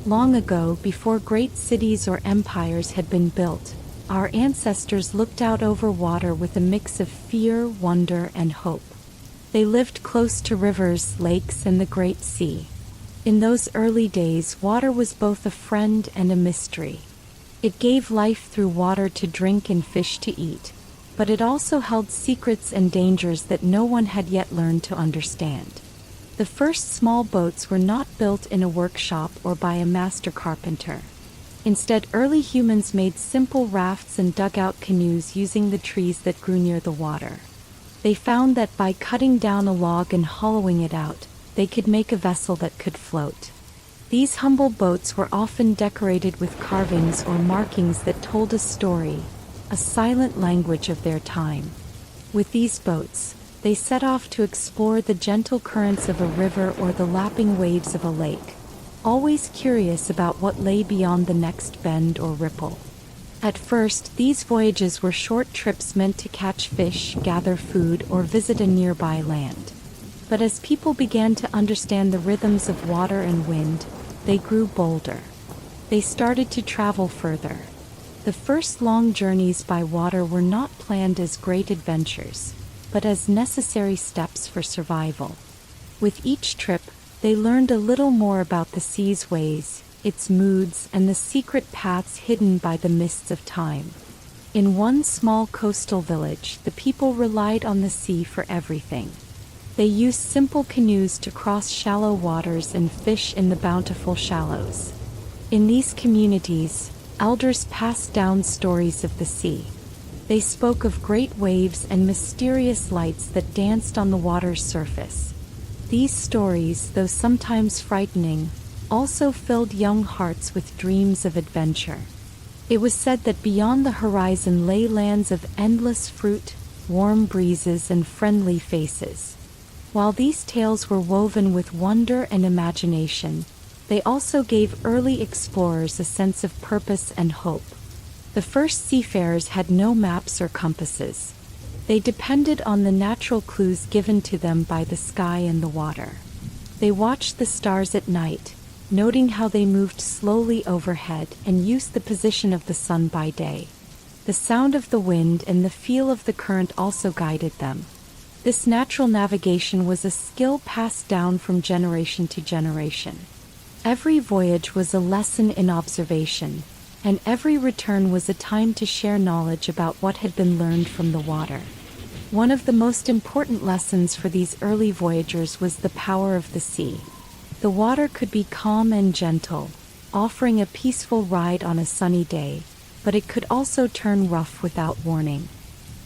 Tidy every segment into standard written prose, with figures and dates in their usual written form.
Long ago, before great cities or empires had been built, our ancestors looked out over water with a mix of fear, wonder, and hope. They lived close to rivers, lakes, and the great sea. In those early days, water was both a friend and a mystery. It gave life through water to drink and fish to eat, but it also held secrets and dangers that no one had yet learned to understand. The first small boats were not built in a workshop or by a master carpenter. Instead, early humans made simple rafts and dugout canoes using the trees that grew near the water. They found that by cutting down a log and hollowing it out, they could make a vessel that could float. These humble boats were often decorated with carvings or markings that told a story, a silent language of their time. With these boats, they set off to explore the gentle currents of a river or the lapping waves of a lake, always curious about what lay beyond the next bend or ripple. At first, these voyages were short trips meant to catch fish, gather food, or visit a nearby land. But as people began to understand the rhythms of water and wind, they grew bolder. They started to travel further. The first long journeys by water were not planned as great adventures, but as necessary steps for survival. With each trip, they learned a little more about the sea's ways, its moods, and the secret paths hidden by the mists of time. In one small coastal village, the people relied on the sea for everything. They used simple canoes to cross shallow waters and fish in the bountiful shallows. In these communities, elders passed down stories of the sea. They spoke of great waves and mysterious lights that danced on the water's surface. These stories, though sometimes frightening, also filled young hearts with dreams of adventure. It was said that beyond the horizon lay lands of endless fruit, warm breezes, and friendly faces. While these tales were woven with wonder and imagination, they also gave early explorers a sense of purpose and hope. The first seafarers had no maps or compasses. They depended on the natural clues given to them by the sky and the water. They watched the stars at night, noting how they moved slowly overhead, and used the position of the sun by day. The sound of the wind and the feel of the current also guided them. This natural navigation was a skill passed down from generation to generation. Every voyage was a lesson in observation, and every return was a time to share knowledge about what had been learned from the water. One of the most important lessons for these early voyagers was the power of the sea. The water could be calm and gentle, offering a peaceful ride on a sunny day, but it could also turn rough without warning.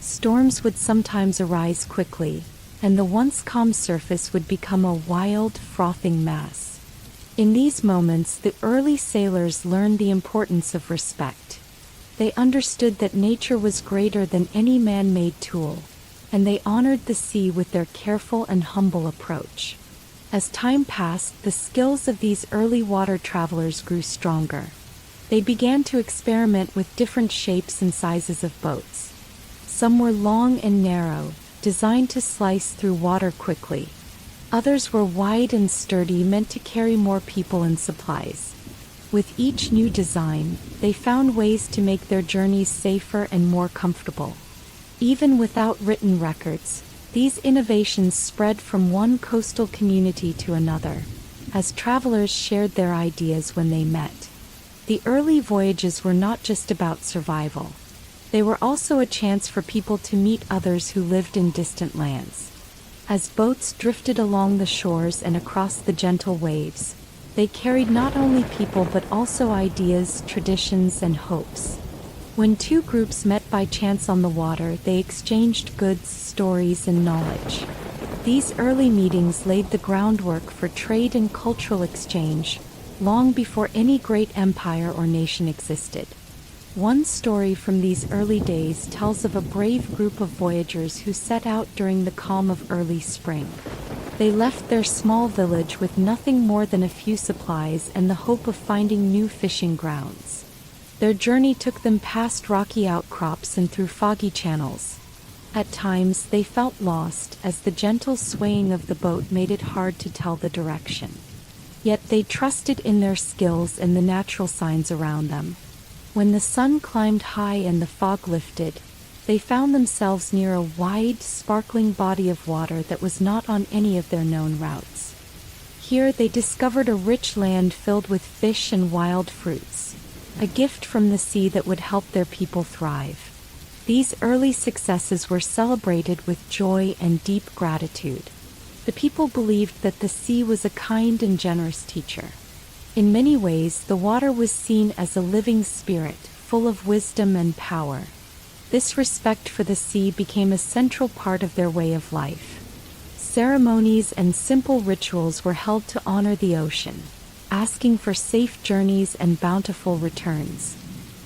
Storms would sometimes arise quickly, and the once calm surface would become a wild, frothing mass. In these moments, the early sailors learned the importance of respect. They understood that nature was greater than any man-made tool, and they honored the sea with their careful and humble approach. As time passed, the skills of these early water travelers grew stronger. They began to experiment with different shapes and sizes of boats. Some were long and narrow, designed to slice through water quickly. Others were wide and sturdy, meant to carry more people and supplies. With each new design, they found ways to make their journeys safer and more comfortable. Even without written records, these innovations spread from one coastal community to another, as travelers shared their ideas when they met. The early voyages were not just about survival. They were also a chance for people to meet others who lived in distant lands. As boats drifted along the shores and across the gentle waves, they carried not only people but also ideas, traditions, and hopes. When two groups met by chance on the water, they exchanged goods, stories, and knowledge. These early meetings laid the groundwork for trade and cultural exchange, long before any great empire or nation existed. One story from these early days tells of a brave group of voyagers who set out during the calm of early spring. They left their small village with nothing more than a few supplies and the hope of finding new fishing grounds. Their journey took them past rocky outcrops and through foggy channels. At times, they felt lost, as the gentle swaying of the boat made it hard to tell the direction. Yet they trusted in their skills and the natural signs around them. When the sun climbed high and the fog lifted, they found themselves near a wide, sparkling body of water that was not on any of their known routes. Here they discovered a rich land filled with fish and wild fruits, a gift from the sea that would help their people thrive. These early successes were celebrated with joy and deep gratitude. The people believed that the sea was a kind and generous teacher. In many ways, the water was seen as a living spirit, full of wisdom and power. This respect for the sea became a central part of their way of life. Ceremonies and simple rituals were held to honor the ocean, asking for safe journeys and bountiful returns.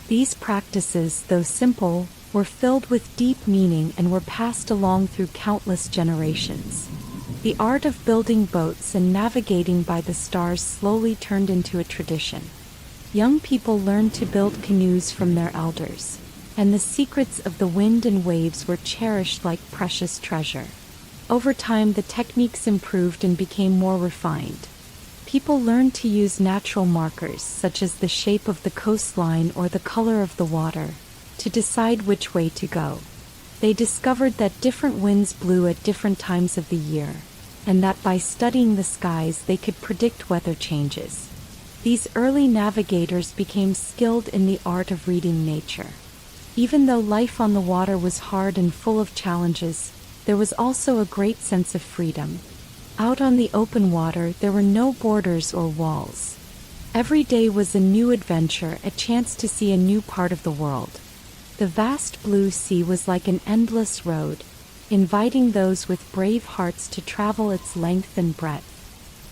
These practices, though simple, were filled with deep meaning and were passed along through countless generations. The art of building boats and navigating by the stars slowly turned into a tradition. Young people learned to build canoes from their elders, and the secrets of the wind and waves were cherished like precious treasure. Over time, the techniques improved and became more refined. People learned to use natural markers, such as the shape of the coastline or the color of the water, to decide which way to go. They discovered that different winds blew at different times of the year, and that by studying the skies they could predict weather changes. These early navigators became skilled in the art of reading nature. Even though life on the water was hard and full of challenges, there was also a great sense of freedom. Out on the open water, there were no borders or walls. Every day was a new adventure, a chance to see a new part of the world. The vast blue sea was like an endless road, inviting those with brave hearts to travel its length and breadth.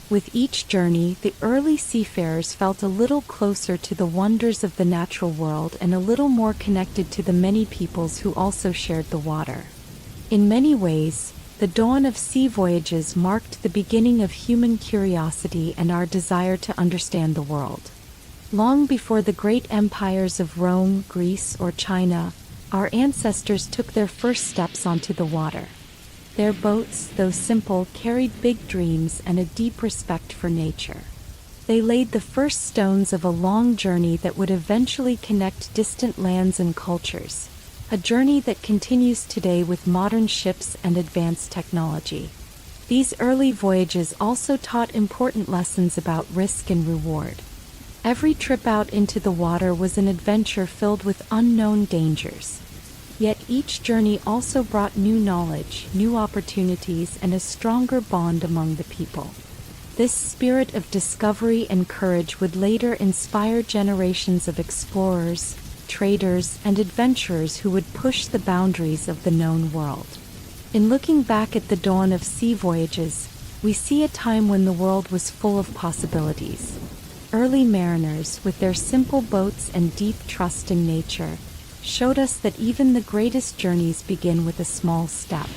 With each journey, the early seafarers felt a little closer to the wonders of the natural world and a little more connected to the many peoples who also shared the water. In many ways, the dawn of sea voyages marked the beginning of human curiosity and our desire to understand the world. Long before the great empires of Rome, Greece, or China, our ancestors took their first steps onto the water. Their boats, though simple, carried big dreams and a deep respect for nature. They laid the first stones of a long journey that would eventually connect distant lands and cultures, a journey that continues today with modern ships and advanced technology. These early voyages also taught important lessons about risk and reward. Every trip out into the water was an adventure filled with unknown dangers. Yet each journey also brought new knowledge, new opportunities, and a stronger bond among the people. This spirit of discovery and courage would later inspire generations of explorers, traders, and adventurers who would push the boundaries of the known world. In looking back at the dawn of sea voyages, we see a time when the world was full of possibilities. Early mariners, with their simple boats and deep trust in nature, showed us that even the greatest journeys begin with a small step.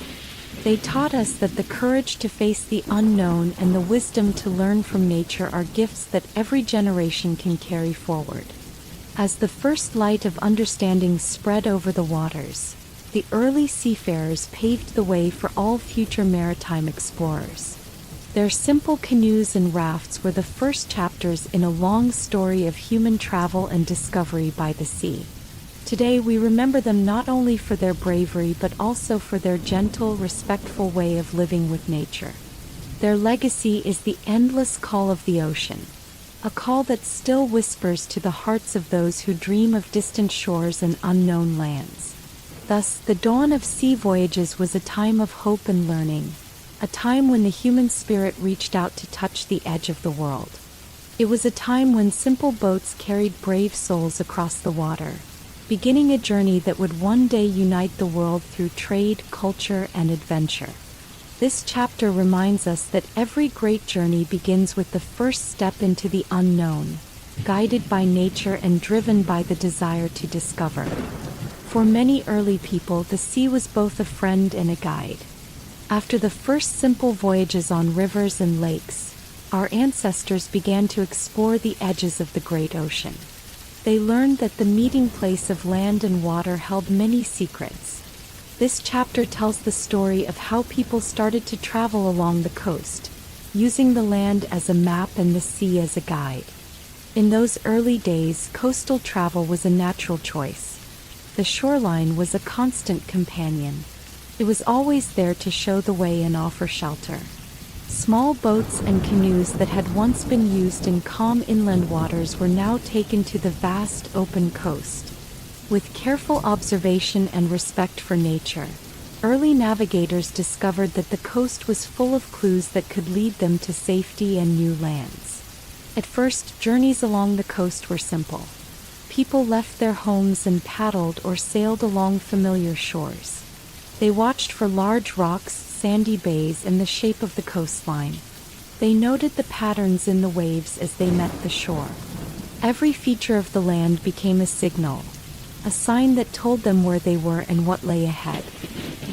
They taught us that the courage to face the unknown and the wisdom to learn from nature are gifts that every generation can carry forward. As the first light of understanding spread over the waters, the early seafarers paved the way for all future maritime explorers. Their simple canoes and rafts were the first chapters in a long story of human travel and discovery by the sea. Today we remember them not only for their bravery but also for their gentle, respectful way of living with nature. Their legacy is the endless call of the ocean, a call that still whispers to the hearts of those who dream of distant shores and unknown lands. Thus, the dawn of sea voyages was a time of hope and learning, a time when the human spirit reached out to touch the edge of the world. It was a time when simple boats carried brave souls across the water, beginning a journey that would one day unite the world through trade, culture, and adventure. This chapter reminds us that every great journey begins with the first step into the unknown, guided by nature and driven by the desire to discover. For many early people, the sea was both a friend and a guide. After the first simple voyages on rivers and lakes, our ancestors began to explore the edges of the great ocean. They learned that the meeting place of land and water held many secrets. This chapter tells the story of how people started to travel along the coast, using the land as a map and the sea as a guide. In those early days, coastal travel was a natural choice. The shoreline was a constant companion. It was always there to show the way and offer shelter. Small boats and canoes that had once been used in calm inland waters were now taken to the vast open coast. With careful observation and respect for nature, early navigators discovered that the coast was full of clues that could lead them to safety and new lands. At first, journeys along the coast were simple. People left their homes and paddled or sailed along familiar shores. They watched for large rocks, sandy bays, and the shape of the coastline. They noted the patterns in the waves as they met the shore. Every feature of the land became a signal, a sign that told them where they were and what lay ahead.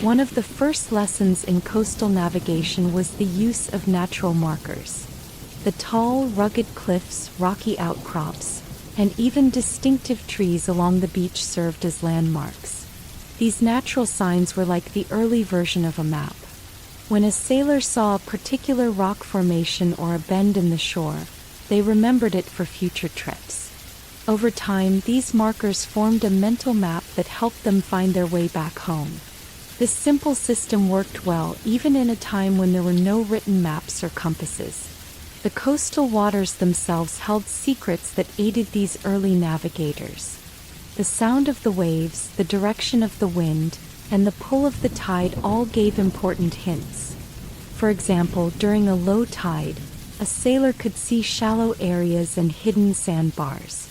One of the first lessons in coastal navigation was the use of natural markers. The tall, rugged cliffs, rocky outcrops, and even distinctive trees along the beach served as landmarks. These natural signs were like the early version of a map. When a sailor saw a particular rock formation or a bend in the shore, they remembered it for future trips. Over time, these markers formed a mental map that helped them find their way back home. This simple system worked well even in a time when there were no written maps or compasses. The coastal waters themselves held secrets that aided these early navigators. The sound of the waves, the direction of the wind, and the pull of the tide all gave important hints. For example, during a low tide, a sailor could see shallow areas and hidden sandbars.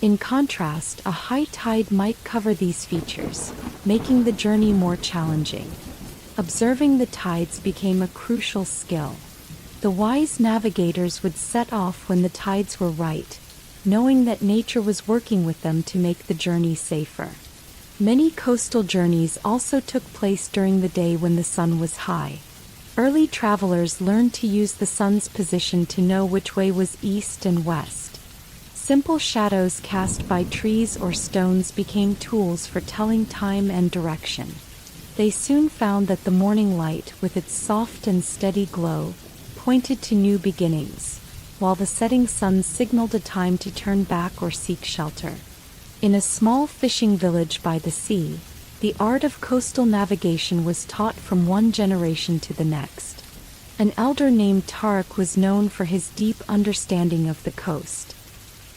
In contrast, a high tide might cover these features, making the journey more challenging. Observing the tides became a crucial skill. The wise navigators would set off when the tides were right, knowing that nature was working with them to make the journey safer. Many coastal journeys also took place during the day when the sun was high. Early travelers learned to use the sun's position to know which way was east and west. Simple shadows cast by trees or stones became tools for telling time and direction. They soon found that the morning light, with its soft and steady glow, pointed to new beginnings, while the setting sun signaled a time to turn back or seek shelter. In a small fishing village by the sea, the art of coastal navigation was taught from one generation to the next. An elder named Tarek was known for his deep understanding of the coast.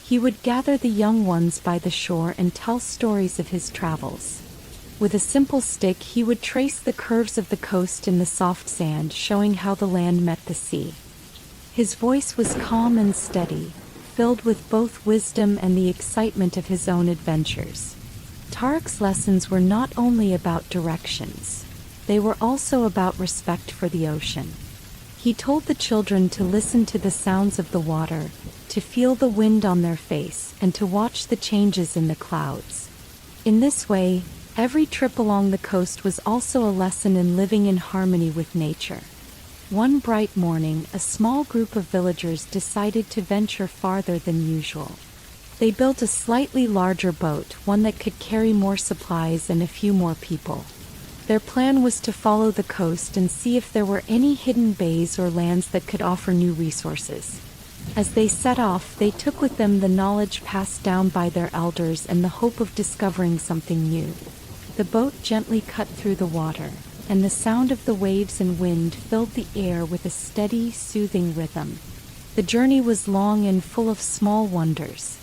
He would gather the young ones by the shore and tell stories of his travels. With a simple stick, he would trace the curves of the coast in the soft sand, showing how the land met the sea. His voice was calm and steady, filled with both wisdom and the excitement of his own adventures. Tarek's lessons were not only about directions, they were also about respect for the ocean. He told the children to listen to the sounds of the water, to feel the wind on their face, and to watch the changes in the clouds. In this way, every trip along the coast was also a lesson in living in harmony with nature. One bright morning, a small group of villagers decided to venture farther than usual. They built a slightly larger boat, one that could carry more supplies and a few more people. Their plan was to follow the coast and see if there were any hidden bays or lands that could offer new resources. As they set off, they took with them the knowledge passed down by their elders and the hope of discovering something new. The boat gently cut through the water, and the sound of the waves and wind filled the air with a steady, soothing rhythm. The journey was long and full of small wonders.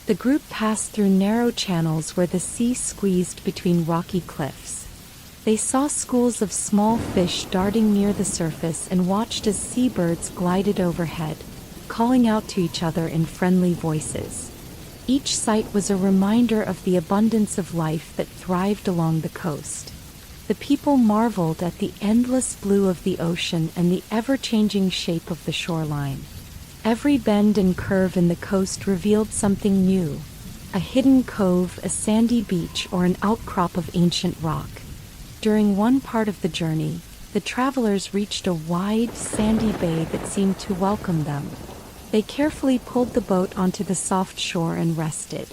The group passed through narrow channels where the sea squeezed between rocky cliffs. They saw schools of small fish darting near the surface and watched as seabirds glided overhead, calling out to each other in friendly voices. Each sight was a reminder of the abundance of life that thrived along the coast. The people marveled at the endless blue of the ocean and the ever-changing shape of the shoreline. Every bend and curve in the coast revealed something new: a hidden cove, a sandy beach, or an outcrop of ancient rock. During one part of the journey, the travelers reached a wide, sandy bay that seemed to welcome them. They carefully pulled the boat onto the soft shore and rested.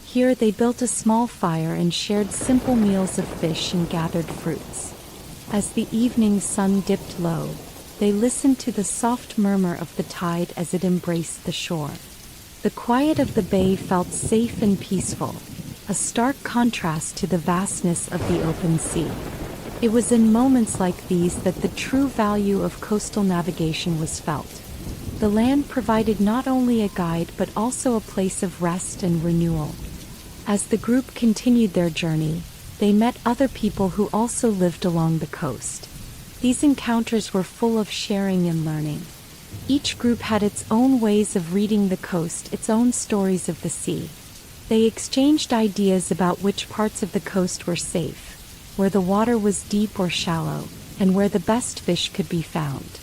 Here they built a small fire and shared simple meals of fish and gathered fruits. As the evening sun dipped low, They listened to the soft murmur of the tide as it embraced the shore. The quiet of the bay felt safe and peaceful, a stark contrast to the vastness of the open sea. It was in moments like these that the true value of coastal navigation was felt. The land provided not only a guide but also a place of rest and renewal. As the group continued their journey, they met other people who also lived along the coast. These encounters were full of sharing and learning. Each group had its own ways of reading the coast, its own stories of the sea. They exchanged ideas about which parts of the coast were safe, where the water was deep or shallow, and where the best fish could be found.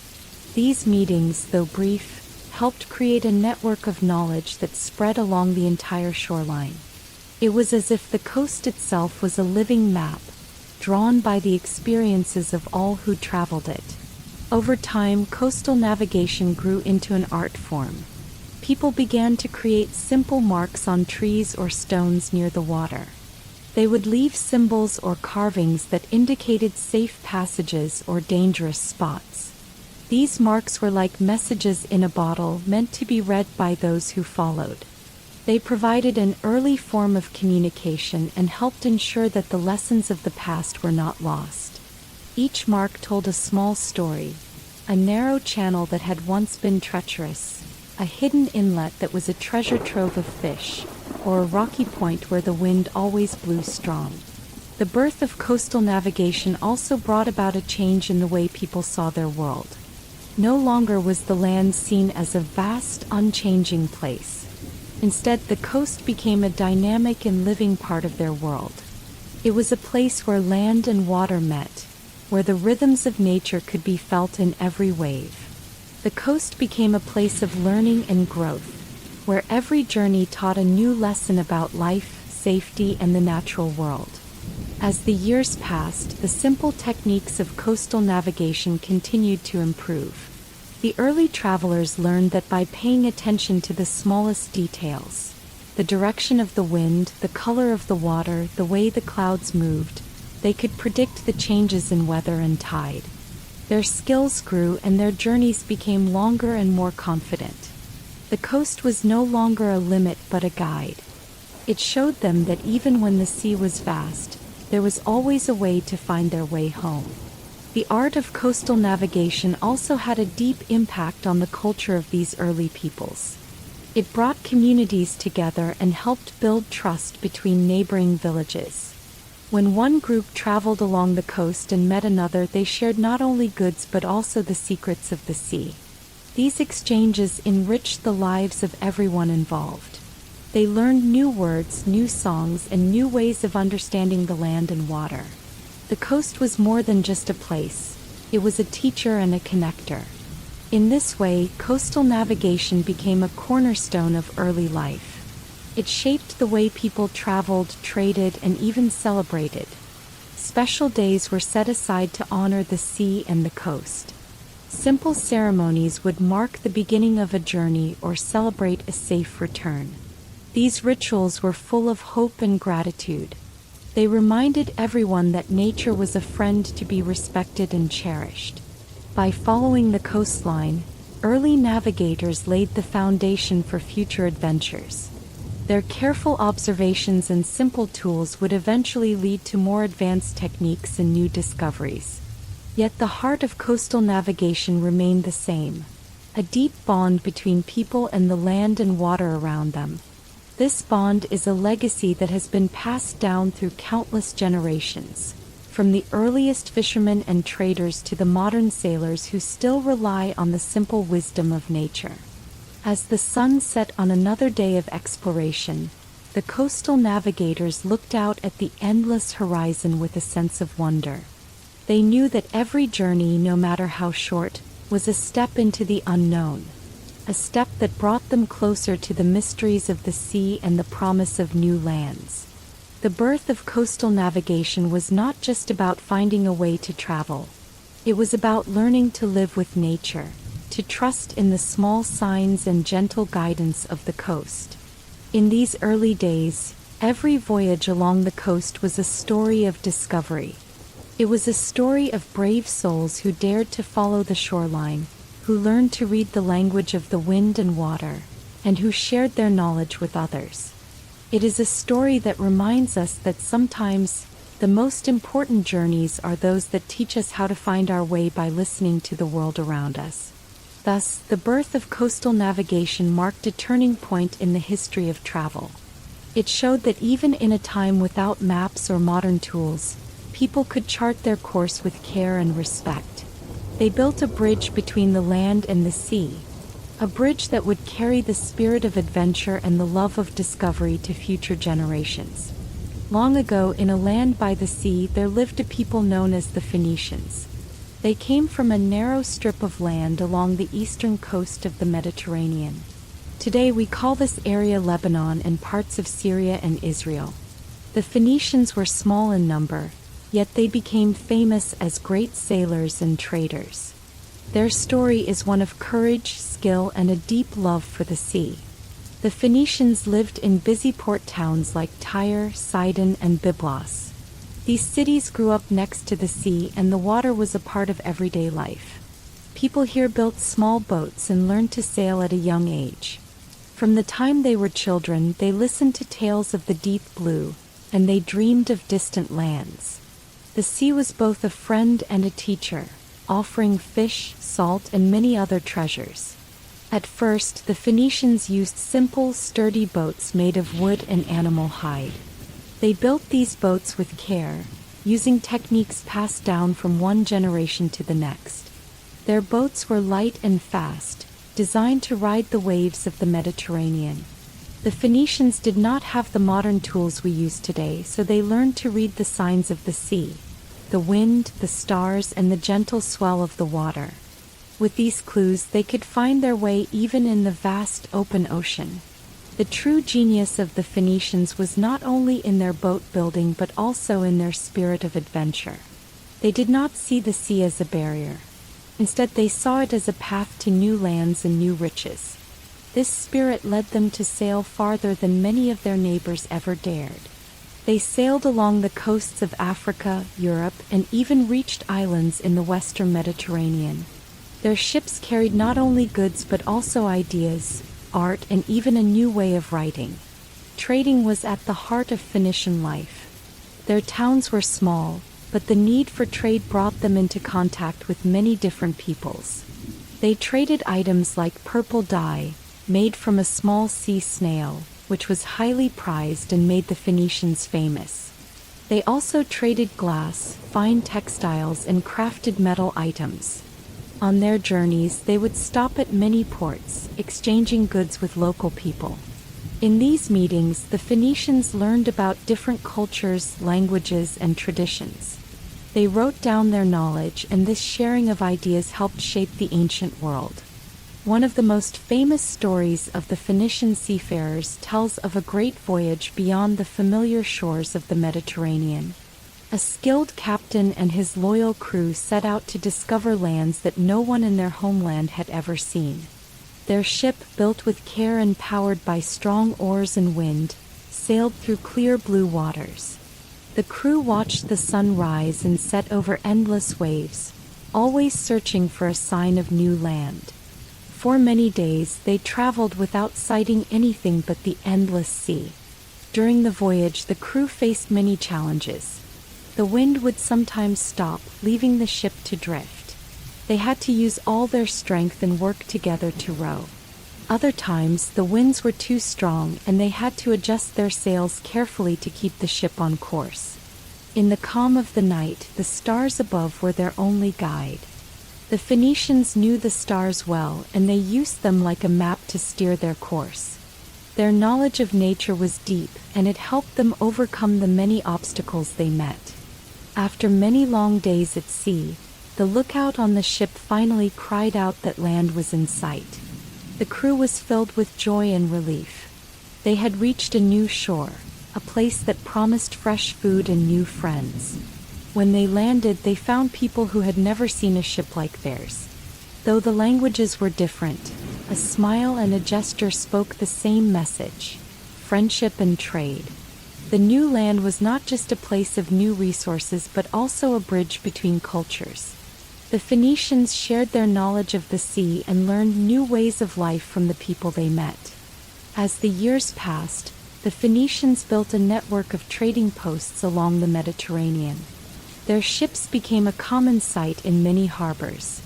These meetings, though brief, helped create a network of knowledge that spread along the entire shoreline. It was as if the coast itself was a living map, drawn by the experiences of all who traveled it. Over time, coastal navigation grew into an art form. People began to create simple marks on trees or stones near the water. They would leave symbols or carvings that indicated safe passages or dangerous spots. These marks were like messages in a bottle meant to be read by those who followed. They provided an early form of communication and helped ensure that the lessons of the past were not lost. Each mark told a small story: a narrow channel that had once been treacherous, a hidden inlet that was a treasure trove of fish, or a rocky point where the wind always blew strong. The birth of coastal navigation also brought about a change in the way people saw their world. No longer was the land seen as a vast, unchanging place. Instead, the coast became a dynamic and living part of their world. It was a place where land and water met, where the rhythms of nature could be felt in every wave. The coast became a place of learning and growth, where every journey taught a new lesson about life, safety, and the natural world. As the years passed, the simple techniques of coastal navigation continued to improve. The early travelers learned that by paying attention to the smallest details, the direction of the wind, the color of the water, the way the clouds moved, they could predict the changes in weather and tide. Their skills grew and their journeys became longer and more confident. The coast was no longer a limit but a guide. It showed them that even when the sea was vast, there was always a way to find their way home. The art of coastal navigation also had a deep impact on the culture of these early peoples. It brought communities together and helped build trust between neighboring villages. When one group traveled along the coast and met another, they shared not only goods but also the secrets of the sea. These exchanges enriched the lives of everyone involved. They learned new words, new songs, and new ways of understanding the land and water. The coast was more than just a place. It was a teacher and a connector. In this way, coastal navigation became a cornerstone of early life. It shaped the way people traveled, traded, and even celebrated. Special days were set aside to honor the sea and the coast. Simple ceremonies would mark the beginning of a journey or celebrate a safe return. These rituals were full of hope and gratitude. They reminded everyone that nature was a friend to be respected and cherished. By following the coastline, early navigators laid the foundation for future adventures. Their careful observations and simple tools would eventually lead to more advanced techniques and new discoveries. Yet the heart of coastal navigation remained the same: a deep bond between people and the land and water around them. This bond is a legacy that has been passed down through countless generations, from the earliest fishermen and traders to the modern sailors who still rely on the simple wisdom of nature. As the sun set on another day of exploration, the coastal navigators looked out at the endless horizon with a sense of wonder. They knew that every journey, no matter how short, was a step into the unknown. A step that brought them closer to the mysteries of the sea and the promise of new lands. The birth of coastal navigation was not just about finding a way to travel. It was about learning to live with nature, to trust in the small signs and gentle guidance of the coast. In these early days, every voyage along the coast was a story of discovery. It was a story of brave souls who dared to follow the shoreline, who learned to read the language of the wind and water, and who shared their knowledge with others. It is a story that reminds us that sometimes the most important journeys are those that teach us how to find our way by listening to the world around us. Thus, the birth of coastal navigation marked a turning point in the history of travel. It showed that even in a time without maps or modern tools, people could chart their course with care and respect. They built a bridge between the land and the sea, a bridge that would carry the spirit of adventure and the love of discovery to future generations. Long ago, in a land by the sea, there lived a people known as the Phoenicians. They came from a narrow strip of land along the eastern coast of the Mediterranean. Today we call this area Lebanon and parts of Syria and Israel. The Phoenicians were small in number, yet they became famous as great sailors and traders. Their story is one of courage, skill, and a deep love for the sea. The Phoenicians lived in busy port towns like Tyre, Sidon, and Byblos. These cities grew up next to the sea, and the water was a part of everyday life. People here built small boats and learned to sail at a young age. From the time they were children, they listened to tales of the deep blue, and they dreamed of distant lands. The sea was both a friend and a teacher, offering fish, salt, and many other treasures. At first, the Phoenicians used simple, sturdy boats made of wood and animal hide. They built these boats with care, using techniques passed down from one generation to the next. Their boats were light and fast, designed to ride the waves of the Mediterranean. The Phoenicians did not have the modern tools we use today, so they learned to read the signs of the sea, the wind, the stars, and the gentle swell of the water. With these clues, they could find their way even in the vast open ocean. The true genius of the Phoenicians was not only in their boat building but also in their spirit of adventure. They did not see the sea as a barrier. Instead, they saw it as a path to new lands and new riches. This spirit led them to sail farther than many of their neighbors ever dared. They sailed along the coasts of Africa, Europe, and even reached islands in the western Mediterranean. Their ships carried not only goods but also ideas, art, and even a new way of writing. Trading was at the heart of Phoenician life. Their towns were small, but the need for trade brought them into contact with many different peoples. They traded items like purple dye, made from a small sea snail, which was highly prized and made the Phoenicians famous. They also traded glass, fine textiles, and crafted metal items. On their journeys, they would stop at many ports, exchanging goods with local people. In these meetings, the Phoenicians learned about different cultures, languages, and traditions. They wrote down their knowledge, and this sharing of ideas helped shape the ancient world. One of the most famous stories of the Phoenician seafarers tells of a great voyage beyond the familiar shores of the Mediterranean. A skilled captain and his loyal crew set out to discover lands that no one in their homeland had ever seen. Their ship, built with care and powered by strong oars and wind, sailed through clear blue waters. The crew watched the sun rise and set over endless waves, always searching for a sign of new land. For many days they traveled without sighting anything but the endless sea. During the voyage, the crew faced many challenges. The wind would sometimes stop, leaving the ship to drift. They had to use all their strength and work together to row. Other times, the winds were too strong and they had to adjust their sails carefully to keep the ship on course. In the calm of the night, the stars above were their only guide. The Phoenicians knew the stars well, and they used them like a map to steer their course. Their knowledge of nature was deep, and it helped them overcome the many obstacles they met. After many long days at sea, the lookout on the ship finally cried out that land was in sight. The crew was filled with joy and relief. They had reached a new shore, a place that promised fresh food and new friends. When they landed, they found people who had never seen a ship like theirs. Though the languages were different, a smile and a gesture spoke the same message: friendship and trade. The new land was not just a place of new resources but also a bridge between cultures. The Phoenicians shared their knowledge of the sea and learned new ways of life from the people they met. As the years passed, the Phoenicians built a network of trading posts along the Mediterranean. Their ships became a common sight in many harbors.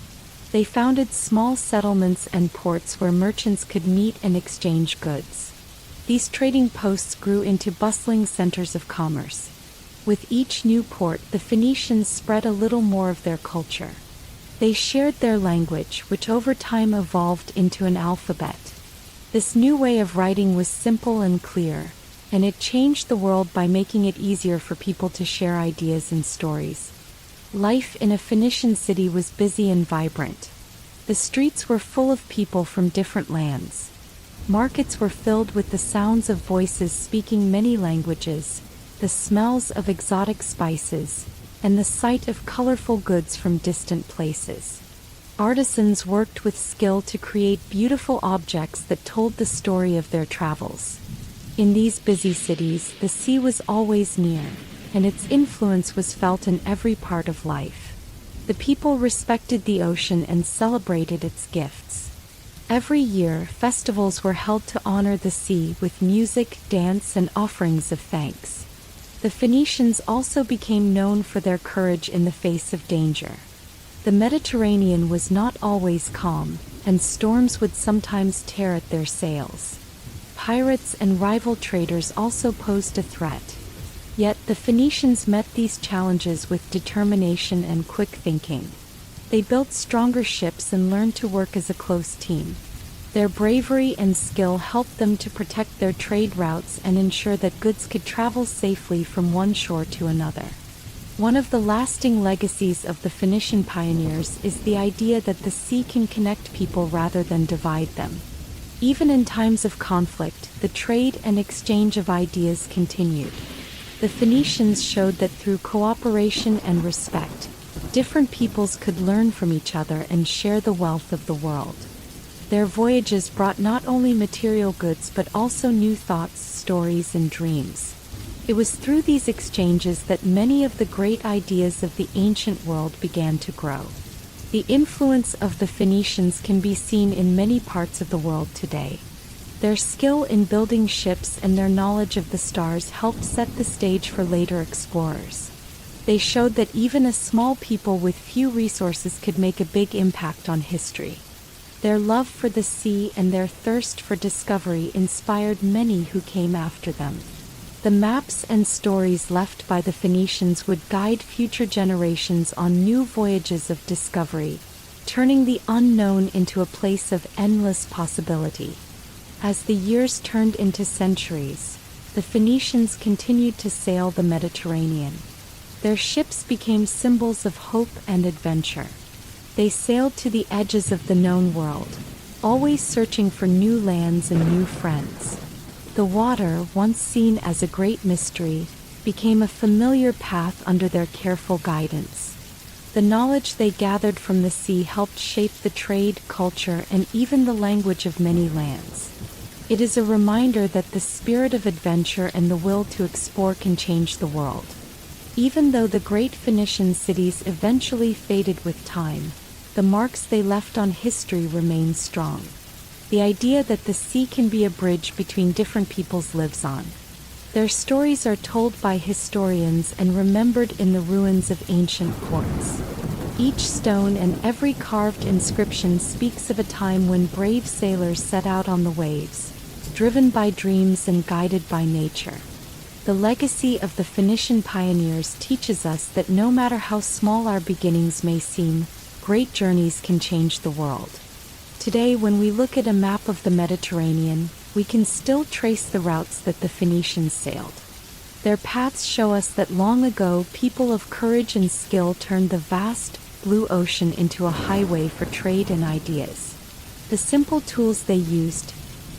They founded small settlements and ports where merchants could meet and exchange goods. These trading posts grew into bustling centers of commerce. With each new port, the Phoenicians spread a little more of their culture. They shared their language, which over time evolved into an alphabet. This new way of writing was simple and clear, and it changed the world by making it easier for people to share ideas and stories. Life in a Phoenician city was busy and vibrant. The streets were full of people from different lands. Markets were filled with the sounds of voices speaking many languages, the smells of exotic spices, and the sight of colorful goods from distant places. Artisans worked with skill to create beautiful objects that told the story of their travels. In these busy cities, the sea was always near, and its influence was felt in every part of life. The people respected the ocean and celebrated its gifts. Every year, festivals were held to honor the sea with music, dance, and offerings of thanks. The Phoenicians also became known for their courage in the face of danger. The Mediterranean was not always calm, and storms would sometimes tear at their sails. Pirates and rival traders also posed a threat. Yet the Phoenicians met these challenges with determination and quick thinking. They built stronger ships and learned to work as a close team. Their bravery and skill helped them to protect their trade routes and ensure that goods could travel safely from one shore to another. One of the lasting legacies of the Phoenician pioneers is the idea that the sea can connect people rather than divide them. Even in times of conflict, the trade and exchange of ideas continued. The Phoenicians showed that through cooperation and respect, different peoples could learn from each other and share the wealth of the world. Their voyages brought not only material goods but also new thoughts, stories, and dreams. It was through these exchanges that many of the great ideas of the ancient world began to grow. The influence of the Phoenicians can be seen in many parts of the world today. Their skill in building ships and their knowledge of the stars helped set the stage for later explorers. They showed that even a small people with few resources could make a big impact on history. Their love for the sea and their thirst for discovery inspired many who came after them. The maps and stories left by the Phoenicians would guide future generations on new voyages of discovery, turning the unknown into a place of endless possibility. As the years turned into centuries, the Phoenicians continued to sail the Mediterranean. Their ships became symbols of hope and adventure. They sailed to the edges of the known world, always searching for new lands and new friends. The water, once seen as a great mystery, became a familiar path under their careful guidance. The knowledge they gathered from the sea helped shape the trade, culture, and even the language of many lands. It is a reminder that the spirit of adventure and the will to explore can change the world. Even though the great Phoenician cities eventually faded with time, the marks they left on history remain strong. The idea that the sea can be a bridge between different peoples lives on. Their stories are told by historians and remembered in the ruins of ancient ports. Each stone and every carved inscription speaks of a time when brave sailors set out on the waves, driven by dreams and guided by nature. The legacy of the Phoenician pioneers teaches us that no matter how small our beginnings may seem, great journeys can change the world. Today, when we look at a map of the Mediterranean, we can still trace the routes that the Phoenicians sailed. Their paths show us that long ago, people of courage and skill turned the vast, blue ocean into a highway for trade and ideas. The simple tools they used,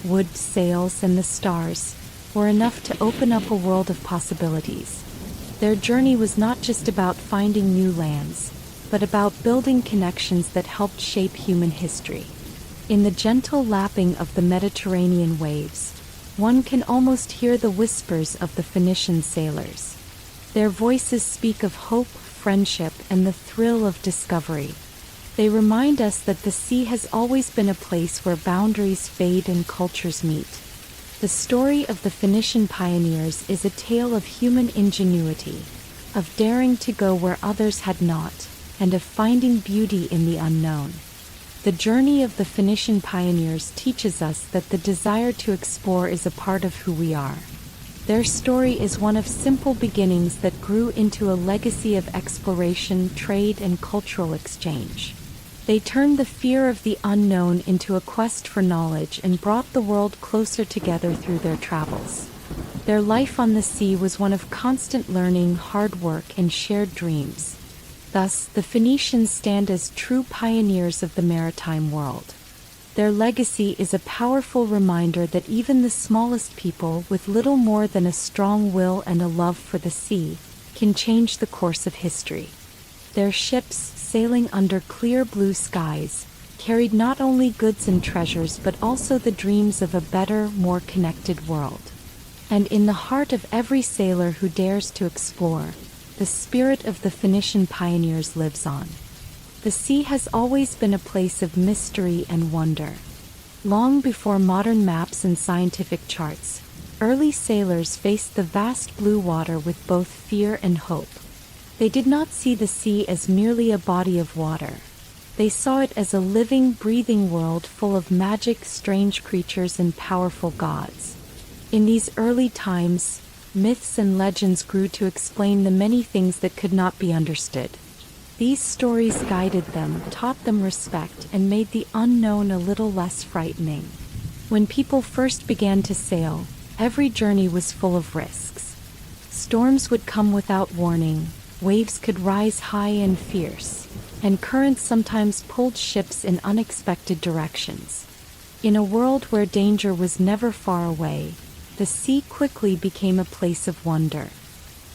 wood, sails, and the stars, were enough to open up a world of possibilities. Their journey was not just about finding new lands, but about building connections that helped shape human history. In the gentle lapping of the Mediterranean waves, One can almost hear the whispers of the Phoenician sailors. Their voices speak of hope, friendship, and the thrill of discovery. They remind us that the sea has always been a place where boundaries fade and cultures meet. The story of the Phoenician pioneers is a tale of human ingenuity, of daring to go where others had not, and of finding beauty in the unknown. The journey of the Phoenician pioneers teaches us that the desire to explore is a part of who we are. Their story is one of simple beginnings that grew into a legacy of exploration, trade, and cultural exchange. They turned the fear of the unknown into a quest for knowledge and brought the world closer together through their travels. Their life on the sea was one of constant learning, hard work, and shared dreams. Thus, the Phoenicians stand as true pioneers of the maritime world. Their legacy is a powerful reminder that even the smallest people, with little more than a strong will and a love for the sea, can change the course of history. Their ships, sailing under clear blue skies, carried not only goods and treasures but also the dreams of a better, more connected world. And in the heart of every sailor who dares to explore, the spirit of the Phoenician pioneers lives on. The sea has always been a place of mystery and wonder. Long before modern maps and scientific charts, early sailors faced the vast blue water with both fear and hope. They did not see the sea as merely a body of water. They saw it as a living, breathing world full of magic, strange creatures, and powerful gods. In these early times, myths and legends grew to explain the many things that could not be understood. These stories guided them, taught them respect, and made the unknown a little less frightening. When people first began to sail, every journey was full of risks. Storms would come without warning, waves could rise high and fierce, and currents sometimes pulled ships in unexpected directions. In a world where danger was never far away, the sea quickly became a place of wonder.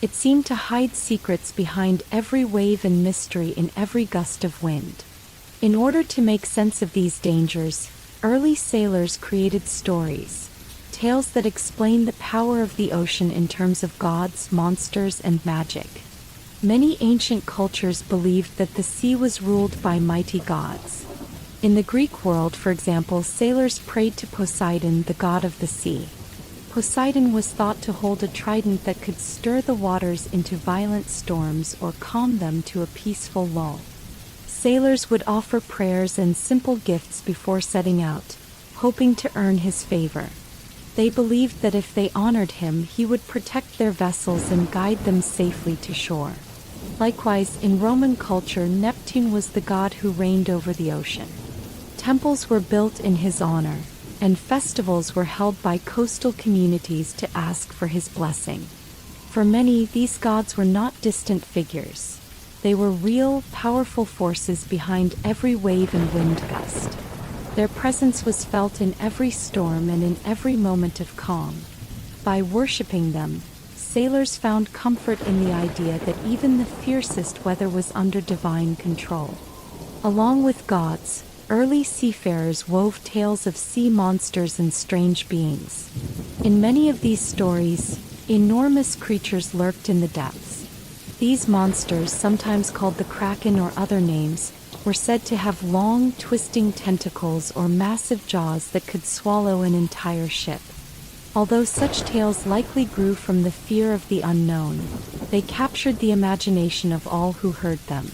It seemed to hide secrets behind every wave and mystery in every gust of wind. In order to make sense of these dangers, early sailors created stories, tales that explain the power of the ocean in terms of gods, monsters, and magic. Many ancient cultures believed that the sea was ruled by mighty gods. In the Greek world, for example, sailors prayed to Poseidon, the god of the sea. Poseidon was thought to hold a trident that could stir the waters into violent storms or calm them to a peaceful lull. Sailors would offer prayers and simple gifts before setting out, hoping to earn his favor. They believed that if they honored him, he would protect their vessels and guide them safely to shore. Likewise, in Roman culture, Neptune was the god who reigned over the ocean. Temples were built in his honor, and festivals were held by coastal communities to ask for his blessing. For many, these gods were not distant figures. They were real, powerful forces behind every wave and wind gust. Their presence was felt in every storm and in every moment of calm. By worshipping them, sailors found comfort in the idea that even the fiercest weather was under divine control. Along with gods, early seafarers wove tales of sea monsters and strange beings. In many of these stories, enormous creatures lurked in the depths. These monsters, sometimes called the kraken or other names, were said to have long, twisting tentacles or massive jaws that could swallow an entire ship. Although such tales likely grew from the fear of the unknown, they captured the imagination of all who heard them.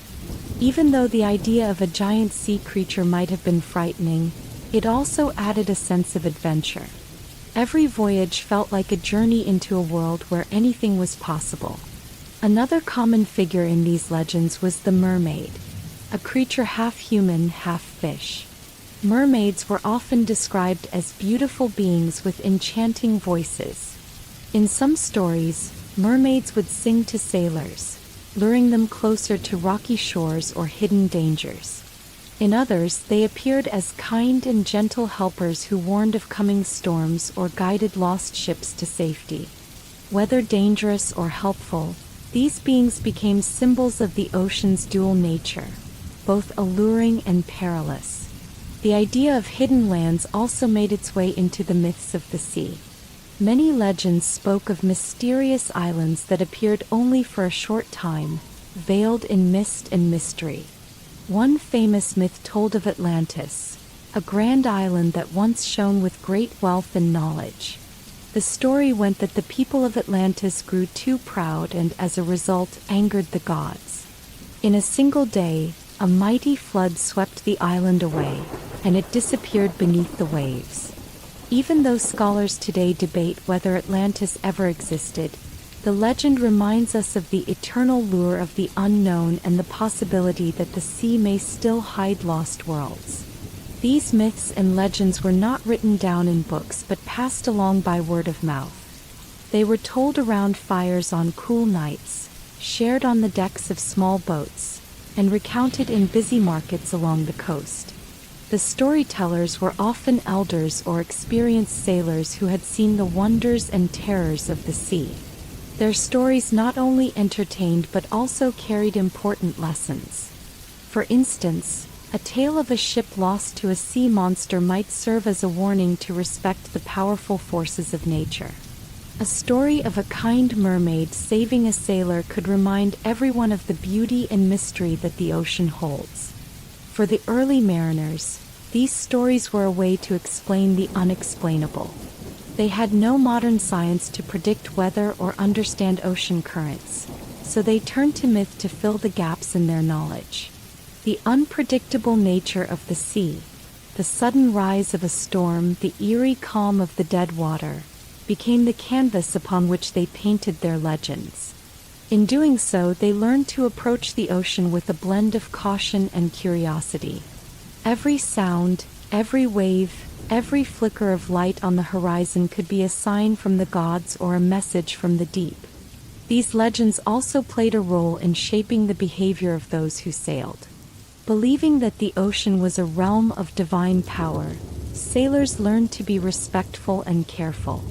Even though the idea of a giant sea creature might have been frightening, it also added a sense of adventure. Every voyage felt like a journey into a world where anything was possible. Another common figure in these legends was the mermaid, a creature half human, half fish. Mermaids were often described as beautiful beings with enchanting voices. In some stories, mermaids would sing to sailors, luring them closer to rocky shores or hidden dangers. In others, they appeared as kind and gentle helpers who warned of coming storms or guided lost ships to safety. Whether dangerous or helpful, these beings became symbols of the ocean's dual nature, both alluring and perilous. The idea of hidden lands also made its way into the myths of the sea. Many legends spoke of mysterious islands that appeared only for a short time, veiled in mist and mystery. One famous myth told of Atlantis, a grand island that once shone with great wealth and knowledge. The story went that the people of Atlantis grew too proud and, as a result, angered the gods. In a single day, a mighty flood swept the island away, and it disappeared beneath the waves. Even though scholars today debate whether Atlantis ever existed, the legend reminds us of the eternal lure of the unknown and the possibility that the sea may still hide lost worlds. These myths and legends were not written down in books but passed along by word of mouth. They were told around fires on cool nights, shared on the decks of small boats, and recounted in busy markets along the coast. The storytellers were often elders or experienced sailors who had seen the wonders and terrors of the sea. Their stories not only entertained but also carried important lessons. For instance, a tale of a ship lost to a sea monster might serve as a warning to respect the powerful forces of nature. A story of a kind mermaid saving a sailor could remind everyone of the beauty and mystery that the ocean holds. For the early mariners, these stories were a way to explain the unexplainable. They had no modern science to predict weather or understand ocean currents, so they turned to myth to fill the gaps in their knowledge. The unpredictable nature of the sea, the sudden rise of a storm, the eerie calm of the dead water, became the canvas upon which they painted their legends. In doing so, they learned to approach the ocean with a blend of caution and curiosity. Every sound, every wave, every flicker of light on the horizon could be a sign from the gods or a message from the deep. These legends also played a role in shaping the behavior of those who sailed. Believing that the ocean was a realm of divine power, sailors learned to be respectful and careful.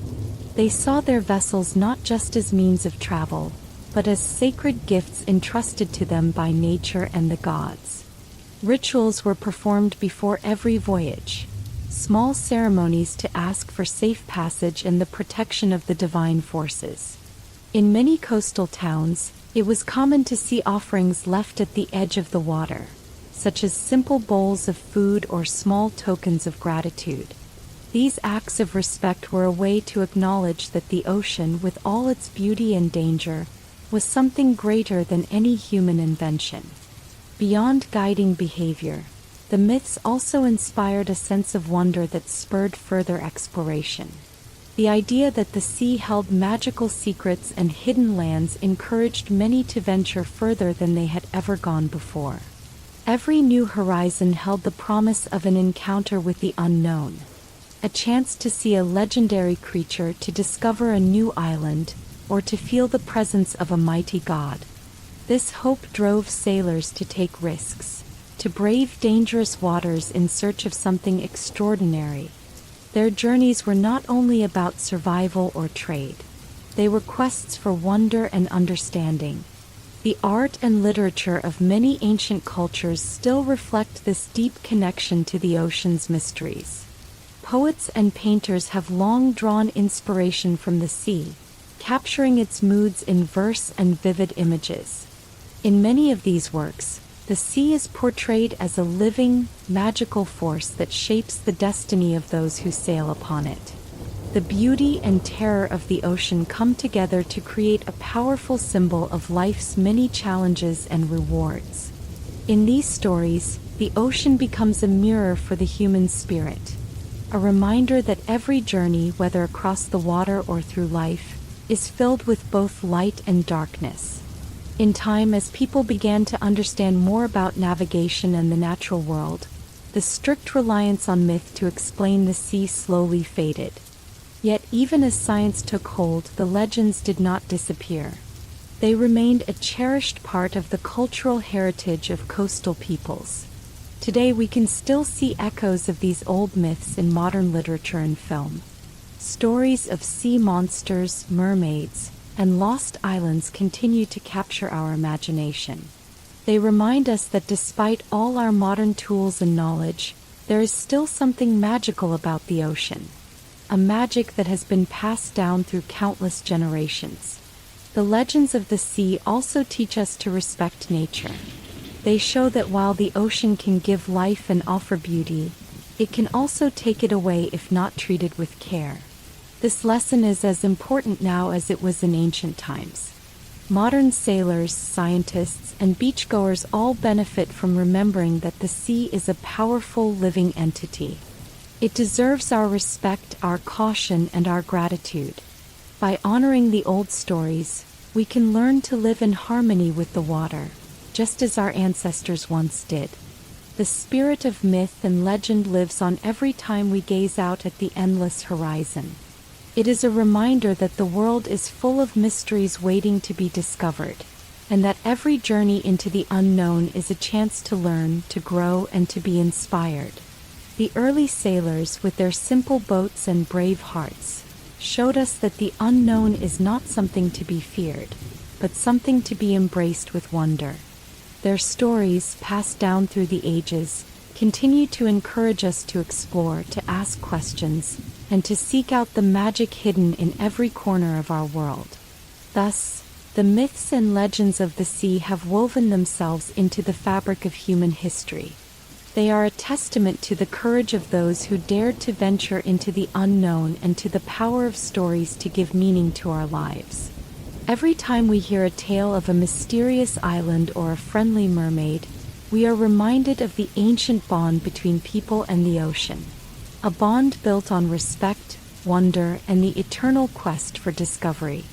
They saw their vessels not just as means of travel, but as sacred gifts entrusted to them by nature and the gods. Rituals were performed before every voyage, small ceremonies to ask for safe passage and the protection of the divine forces. In many coastal towns, it was common to see offerings left at the edge of the water, such as simple bowls of food or small tokens of gratitude. These acts of respect were a way to acknowledge that the ocean, with all its beauty and danger, was something greater than any human invention. Beyond guiding behavior, the myths also inspired a sense of wonder that spurred further exploration. The idea that the sea held magical secrets and hidden lands encouraged many to venture further than they had ever gone before. Every new horizon held the promise of an encounter with the unknown, a chance to see a legendary creature, to discover a new island, or to feel the presence of a mighty god. This hope drove sailors to take risks, to brave dangerous waters in search of something extraordinary. Their journeys were not only about survival or trade. They were quests for wonder and understanding. The art and literature of many ancient cultures still reflect this deep connection to the ocean's mysteries. Poets and painters have long drawn inspiration from the sea, capturing its moods in verse and vivid images. In many of these works, the sea is portrayed as a living, magical force that shapes the destiny of those who sail upon it. The beauty and terror of the ocean come together to create a powerful symbol of life's many challenges and rewards. In these stories, the ocean becomes a mirror for the human spirit, a reminder that every journey, whether across the water or through life, is filled with both light and darkness. In time, as people began to understand more about navigation and the natural world, the strict reliance on myth to explain the sea slowly faded. Yet even as science took hold, the legends did not disappear. They remained a cherished part of the cultural heritage of coastal peoples. Today we can still see echoes of these old myths in modern literature and film. Stories of sea monsters, mermaids, and lost islands continue to capture our imagination. They remind us that despite all our modern tools and knowledge, there is still something magical about the ocean. a magic that has been passed down through countless generations. The legends of the sea also teach us to respect nature. They show that while the ocean can give life and offer beauty, it can also take it away if not treated with care. This lesson is as important now as it was in ancient times. Modern sailors, scientists, and beachgoers all benefit from remembering that the sea is a powerful living entity. It deserves our respect, our caution, and our gratitude. By honoring the old stories, we can learn to live in harmony with the water, just as our ancestors once did. The spirit of myth and legend lives on every time we gaze out at the endless horizon. It is a reminder that the world is full of mysteries waiting to be discovered, and that every journey into the unknown is a chance to learn, to grow, and to be inspired. The early sailors, with their simple boats and brave hearts, showed us that the unknown is not something to be feared, but something to be embraced with wonder. Their stories, passed down through the ages, continue to encourage us to explore, to ask questions, and to seek out the magic hidden in every corner of our world. Thus, the myths and legends of the sea have woven themselves into the fabric of human history. They are a testament to the courage of those who dared to venture into the unknown and to the power of stories to give meaning to our lives. Every time we hear a tale of a mysterious island or a friendly mermaid, we are reminded of the ancient bond between people and the ocean. A bond built on respect, wonder, and the eternal quest for discovery.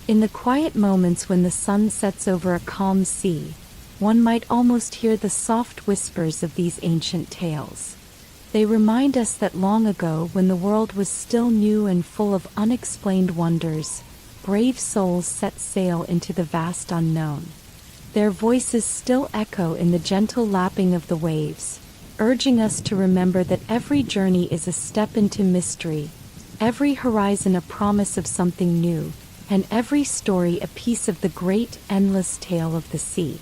In the quiet moments when the sun sets over a calm sea, one might almost hear the soft whispers of these ancient tales. They remind us that long ago, when the world was still new and full of unexplained wonders, brave souls set sail into the vast unknown. Their voices still echo in the gentle lapping of the waves, urging us to remember that every journey is a step into mystery, every horizon a promise of something new, and every story a piece of the great, endless tale of the sea.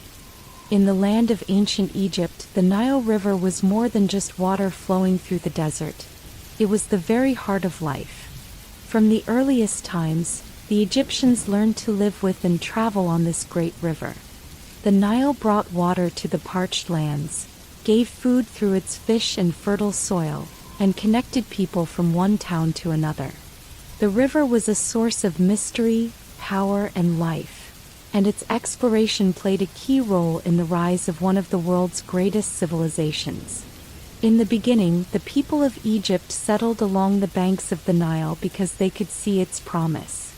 In the land of ancient Egypt, the Nile River was more than just water flowing through the desert. It was the very heart of life. From the earliest times, the Egyptians learned to live with and travel on this great river. The Nile brought water to the parched lands, gave food through its fish and fertile soil, and connected people from one town to another. The river was a source of mystery, power, and life, and its exploration played a key role in the rise of one of the world's greatest civilizations. In the beginning, the people of Egypt settled along the banks of the Nile because they could see its promise.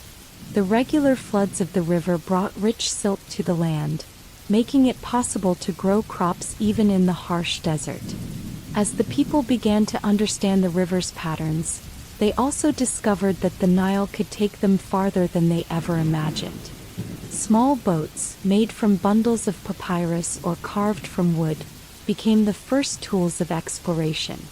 The regular floods of the river brought rich silt to the land, making it possible to grow crops even in the harsh desert. As the people began to understand the river's patterns, they also discovered that the Nile could take them farther than they ever imagined. Small boats, made from bundles of papyrus or carved from wood, became the first tools of exploration.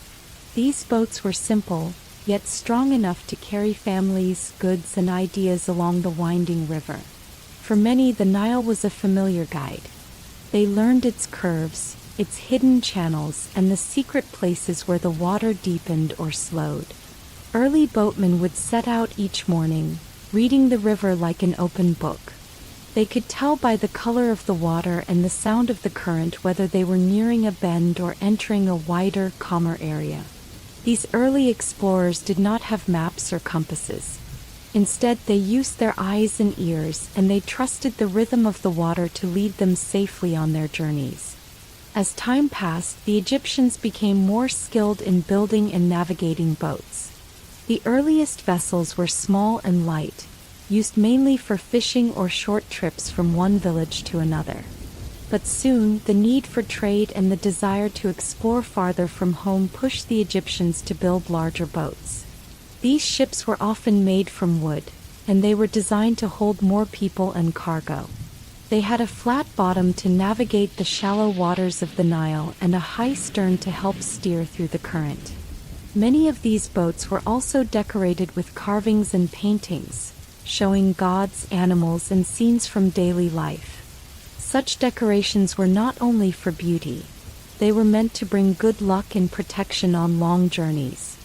These boats were simple, yet strong enough to carry families, goods, and ideas along the winding river. For many, the Nile was a familiar guide. They learned its curves, its hidden channels, and the secret places where the water deepened or slowed. Early boatmen would set out each morning, reading the river like an open book. They could tell by the color of the water and the sound of the current whether they were nearing a bend or entering a wider, calmer area. These early explorers did not have maps or compasses. Instead, they used their eyes and ears, and they trusted the rhythm of the water to lead them safely on their journeys. As time passed, the Egyptians became more skilled in building and navigating boats. The earliest vessels were small and light, used mainly for fishing or short trips from one village to another. But soon, the need for trade and the desire to explore farther from home pushed the Egyptians to build larger boats. These ships were often made from wood, and they were designed to hold more people and cargo. They had a flat bottom to navigate the shallow waters of the Nile and a high stern to help steer through the current. Many of these boats were also decorated with carvings and paintings, showing gods, animals, and scenes from daily life. Such decorations were not only for beauty, they were meant to bring good luck and protection on long journeys.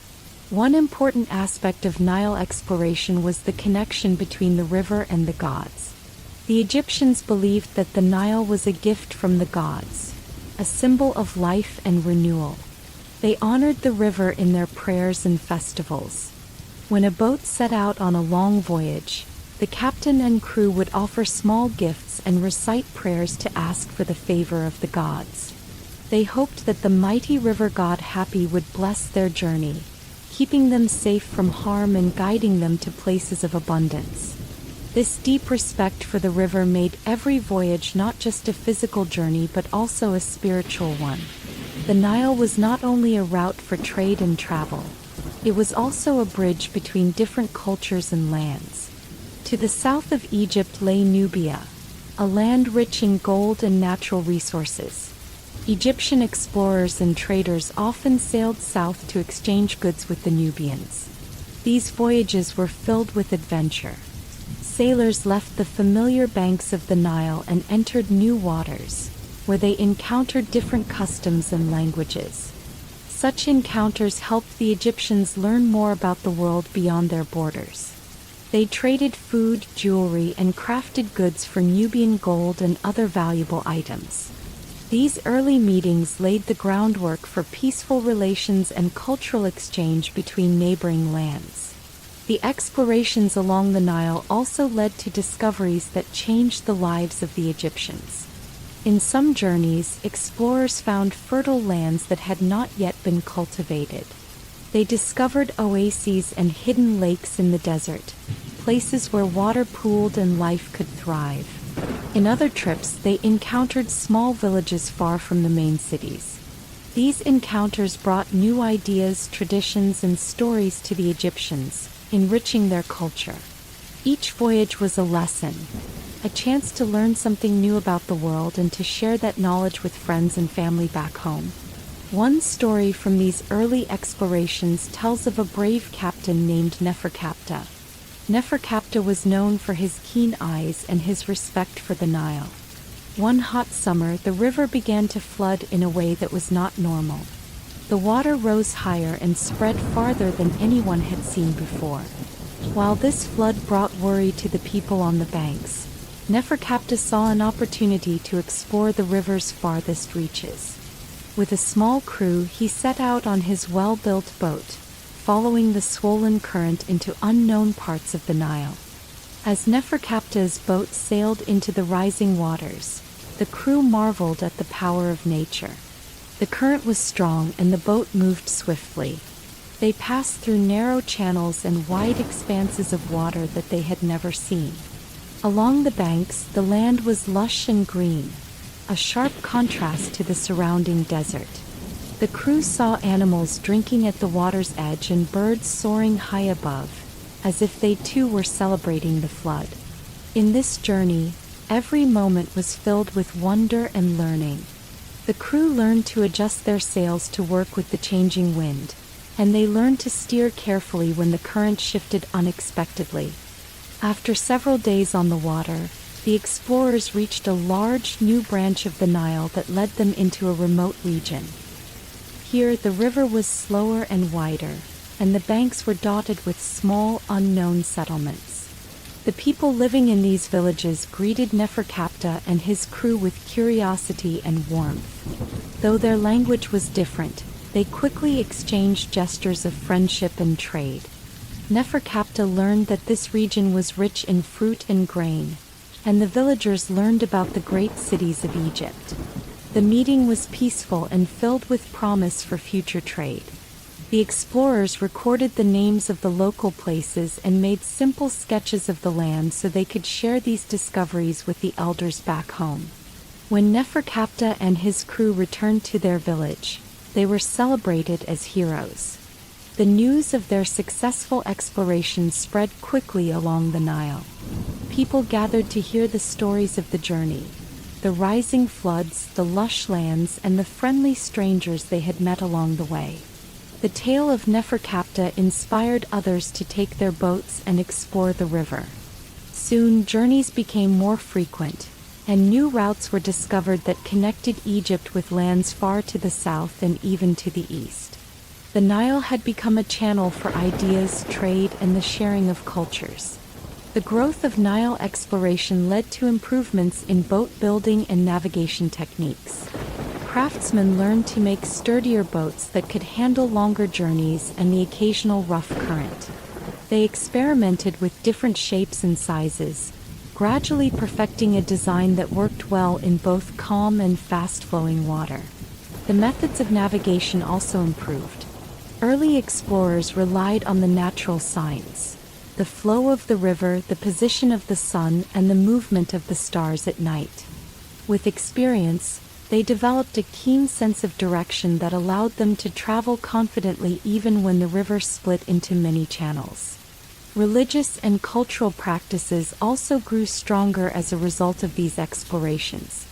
One important aspect of Nile exploration was the connection between the river and the gods. The Egyptians believed that the Nile was a gift from the gods, a symbol of life and renewal. They honored the river in their prayers and festivals. When a boat set out on a long voyage, the captain and crew would offer small gifts and recite prayers to ask for the favor of the gods. They hoped that the mighty river god Hapi would bless their journey, keeping them safe from harm and guiding them to places of abundance. This deep respect for the river made every voyage not just a physical journey but also a spiritual one. The Nile was not only a route for trade and travel, it was also a bridge between different cultures and lands. To the south of Egypt lay Nubia, a land rich in gold and natural resources. Egyptian explorers and traders often sailed south to exchange goods with the Nubians. These voyages were filled with adventure. Sailors left the familiar banks of the Nile and entered new waters, where they encountered different customs and languages. Such encounters helped the Egyptians learn more about the world beyond their borders. They traded food, jewelry, and crafted goods for Nubian gold and other valuable items. These early meetings laid the groundwork for peaceful relations and cultural exchange between neighboring lands. The explorations along the Nile also led to discoveries that changed the lives of the Egyptians. In some journeys, explorers found fertile lands that had not yet been cultivated. They discovered oases and hidden lakes in the desert, places where water pooled and life could thrive. In other trips, they encountered small villages far from the main cities. These encounters brought new ideas, traditions, and stories to the Egyptians, enriching their culture. Each voyage was a lesson, a chance to learn something new about the world and to share that knowledge with friends and family back home. One story from these early explorations tells of a brave captain named Neferkapta. Neferkapta was known for his keen eyes and his respect for the Nile. One hot summer, the river began to flood in a way that was not normal. The water rose higher and spread farther than anyone had seen before. While this flood brought worry to the people on the banks, Neferkapta saw an opportunity to explore the river's farthest reaches. With a small crew, he set out on his well-built boat, following the swollen current into unknown parts of the Nile. As Neferkapta's boat sailed into the rising waters, the crew marveled at the power of nature. The current was strong and the boat moved swiftly. They passed through narrow channels and wide expanses of water that they had never seen. Along the banks, the land was lush and green, a sharp contrast to the surrounding desert. The crew saw animals drinking at the water's edge and birds soaring high above, as if they too were celebrating the flood. In this journey, every moment was filled with wonder and learning. The crew learned to adjust their sails to work with the changing wind, and they learned to steer carefully when the current shifted unexpectedly. After several days on the water, the explorers reached a large new branch of the Nile that led them into a remote region. Here, the river was slower and wider, and the banks were dotted with small, unknown settlements. The people living in these villages greeted Neferkapta and his crew with curiosity and warmth. Though their language was different, they quickly exchanged gestures of friendship and trade. Neferkapta learned that this region was rich in fruit and grain, and the villagers learned about the great cities of Egypt. The meeting was peaceful and filled with promise for future trade. The explorers recorded the names of the local places and made simple sketches of the land so they could share these discoveries with the elders back home. When Neferkapta and his crew returned to their village, they were celebrated as heroes. The news of their successful exploration spread quickly along the Nile. People gathered to hear the stories of the journey, the rising floods, the lush lands, and the friendly strangers they had met along the way. The tale of Neferkapta inspired others to take their boats and explore the river. Soon, journeys became more frequent, and new routes were discovered that connected Egypt with lands far to the south and even to the east. The Nile had become a channel for ideas, trade, and the sharing of cultures. The growth of Nile exploration led to improvements in boat building and navigation techniques. Craftsmen learned to make sturdier boats that could handle longer journeys and the occasional rough current. They experimented with different shapes and sizes, gradually perfecting a design that worked well in both calm and fast-flowing water. The methods of navigation also improved. Early explorers relied on the natural signs: the flow of the river, the position of the sun, and the movement of the stars at night. With experience, they developed a keen sense of direction that allowed them to travel confidently even when the river split into many channels. Religious and cultural practices also grew stronger as a result of these explorations.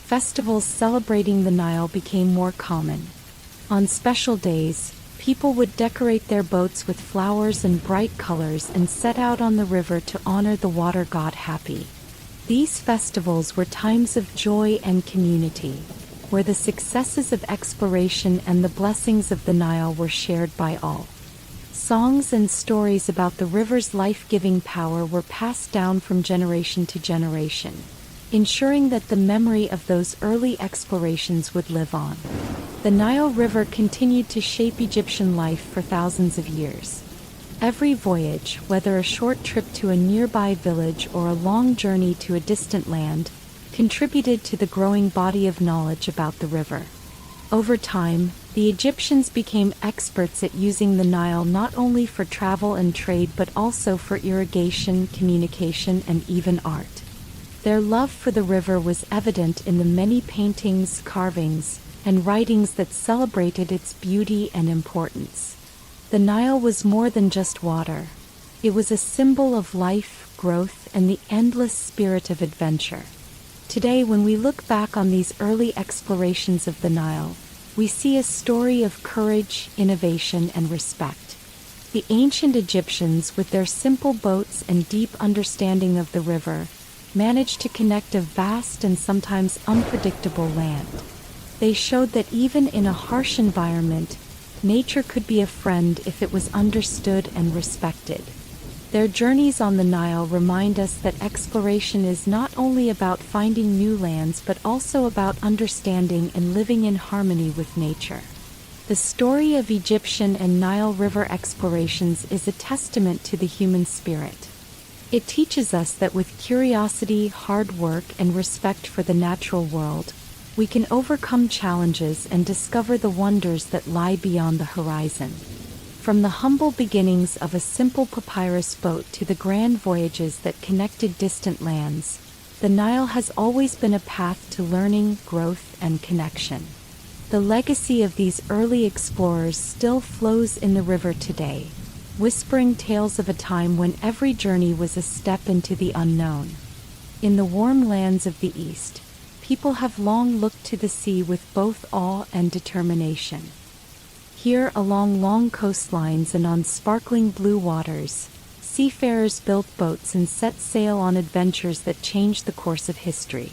Festivals celebrating the Nile became more common. On special days, people would decorate their boats with flowers and bright colors and set out on the river to honor the water god Hapi. These festivals were times of joy and community, where the successes of exploration and the blessings of the Nile were shared by all. Songs and stories about the river's life-giving power were passed down from generation to generation, ensuring that the memory of those early explorations would live on. The Nile River continued to shape Egyptian life for thousands of years. Every voyage, whether a short trip to a nearby village or a long journey to a distant land, contributed to the growing body of knowledge about the river. Over time, the Egyptians became experts at using the Nile not only for travel and trade but also for irrigation, communication, and even art. Their love for the river was evident in the many paintings, carvings, and writings that celebrated its beauty and importance. The Nile was more than just water. It was a symbol of life, growth, and the endless spirit of adventure. Today, when we look back on these early explorations of the Nile, we see a story of courage, innovation, and respect. The ancient Egyptians, with their simple boats and deep understanding of the river, managed to connect a vast and sometimes unpredictable land. They showed that even in a harsh environment, nature could be a friend if it was understood and respected. Their journeys on the Nile remind us that exploration is not only about finding new lands but also about understanding and living in harmony with nature. The story of Egyptian and Nile River explorations is a testament to the human spirit. It teaches us that with curiosity, hard work, and respect for the natural world, we can overcome challenges and discover the wonders that lie beyond the horizon. From the humble beginnings of a simple papyrus boat to the grand voyages that connected distant lands, the Nile has always been a path to learning, growth, and connection. The legacy of these early explorers still flows in the river today, whispering tales of a time when every journey was a step into the unknown. In the warm lands of the East, people have long looked to the sea with both awe and determination. Here, along long coastlines and on sparkling blue waters, seafarers built boats and set sail on adventures that changed the course of history.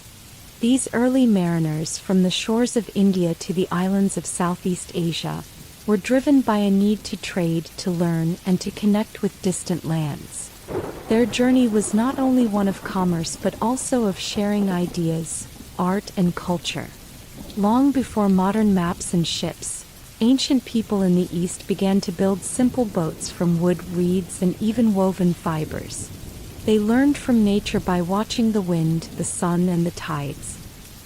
These early mariners, from the shores of India to the islands of Southeast Asia, were driven by a need to trade, to learn, and to connect with distant lands. Their journey was not only one of commerce but also of sharing ideas, art, and culture. Long before modern maps and ships, ancient people in the East began to build simple boats from wood, reeds, and even woven fibers. They learned from nature by watching the wind, the sun, and the tides.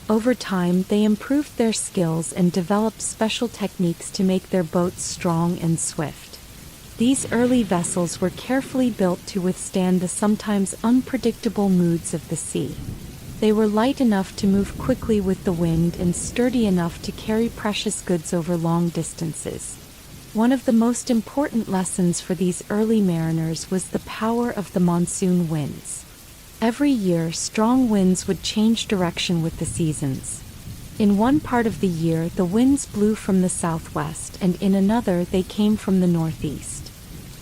Over time, they improved their skills and developed special techniques to make their boats strong and swift. These early vessels were carefully built to withstand the sometimes unpredictable moods of the sea. They were light enough to move quickly with the wind and sturdy enough to carry precious goods over long distances. One of the most important lessons for these early mariners was the power of the monsoon winds. Every year, strong winds would change direction with the seasons. In one part of the year, the winds blew from the southwest, and in another, they came from the northeast.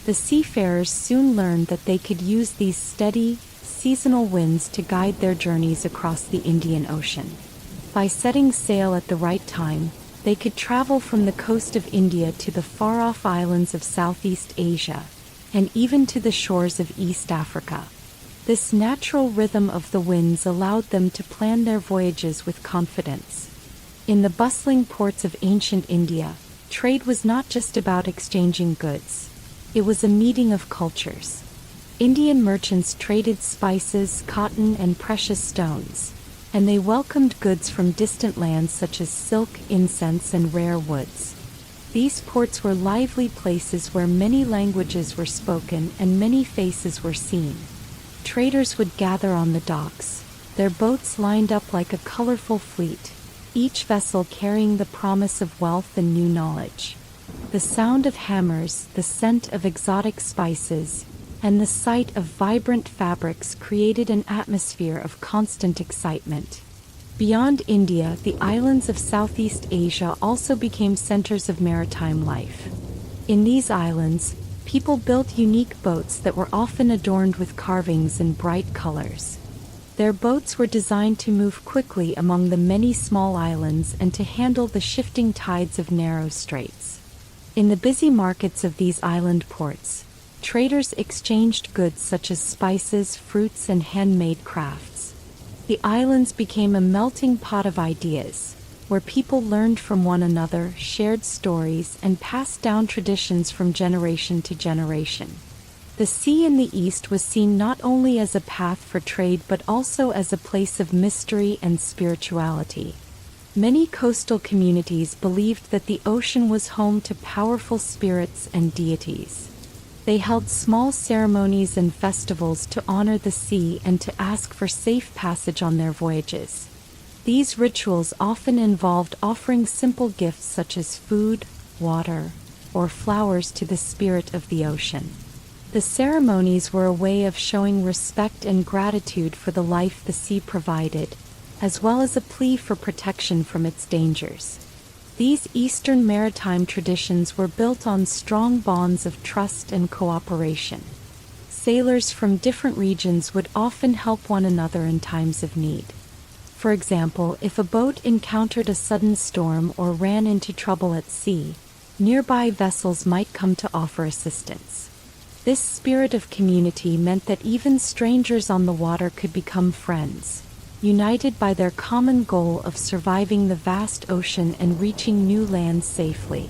The seafarers soon learned that they could use these steady, seasonal winds to guide their journeys across the Indian Ocean. By setting sail at the right time, They could travel from the coast of India to the far-off islands of Southeast Asia, and even to the shores of East Africa. This natural rhythm of the winds allowed them to plan their voyages with confidence. In the bustling ports of ancient India, trade was not just about exchanging goods. It was a meeting of cultures. Indian merchants traded spices, cotton, and precious stones, and they welcomed goods from distant lands such as silk, incense, and rare woods. These ports were lively places where many languages were spoken and many faces were seen. Traders would gather on the docks, their boats lined up like a colorful fleet, each vessel carrying the promise of wealth and new knowledge. The sound of hammers, the scent of exotic spices, and the sight of vibrant fabrics created an atmosphere of constant excitement. Beyond India, the islands of Southeast Asia also became centers of maritime life. In these islands, people built unique boats that were often adorned with carvings and bright colors. Their boats were designed to move quickly among the many small islands and to handle the shifting tides of narrow straits. In the busy markets of these island ports, traders exchanged goods such as spices, fruits, and handmade crafts. The islands became a melting pot of ideas, where people learned from one another, shared stories, and passed down traditions from generation to generation. The sea in the east was seen not only as a path for trade but also as a place of mystery and spirituality. Many coastal communities believed that the ocean was home to powerful spirits and deities. They held small ceremonies and festivals to honor the sea and to ask for safe passage on their voyages. These rituals often involved offering simple gifts such as food, water, or flowers to the spirit of the ocean. The ceremonies were a way of showing respect and gratitude for the life the sea provided, as well as a plea for protection from its dangers. These Eastern maritime traditions were built on strong bonds of trust and cooperation. Sailors from different regions would often help one another in times of need. For example, if a boat encountered a sudden storm or ran into trouble at sea, nearby vessels might come to offer assistance. This spirit of community meant that even strangers on the water could become friends, united by their common goal of surviving the vast ocean and reaching new lands safely.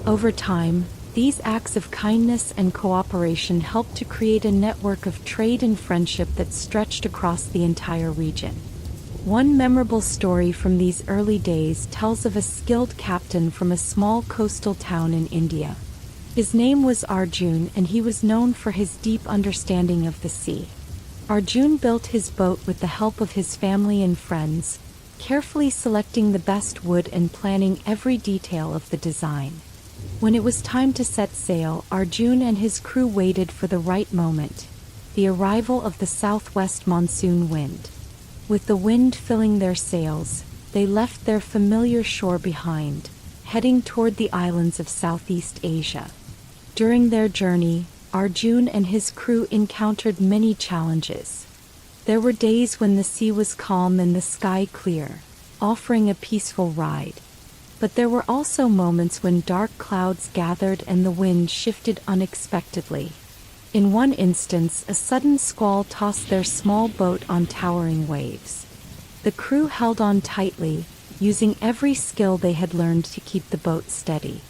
Over time, these acts of kindness and cooperation helped to create a network of trade and friendship that stretched across the entire region. One memorable story from these early days tells of a skilled captain from a small coastal town in India. His name was Arjun, and he was known for his deep understanding of the sea. Arjun built his boat with the help of his family and friends, carefully selecting the best wood and planning every detail of the design. When it was time to set sail, Arjun and his crew waited for the right moment, the arrival of the southwest monsoon wind. With the wind filling their sails, they left their familiar shore behind, heading toward the islands of Southeast Asia. During their journey, Arjun and his crew encountered many challenges. There were days when the sea was calm and the sky clear, offering a peaceful ride. But there were also moments when dark clouds gathered and the wind shifted unexpectedly. In one instance, a sudden squall tossed their small boat on towering waves. The crew held on tightly, using every skill they had learned to keep the boat steady.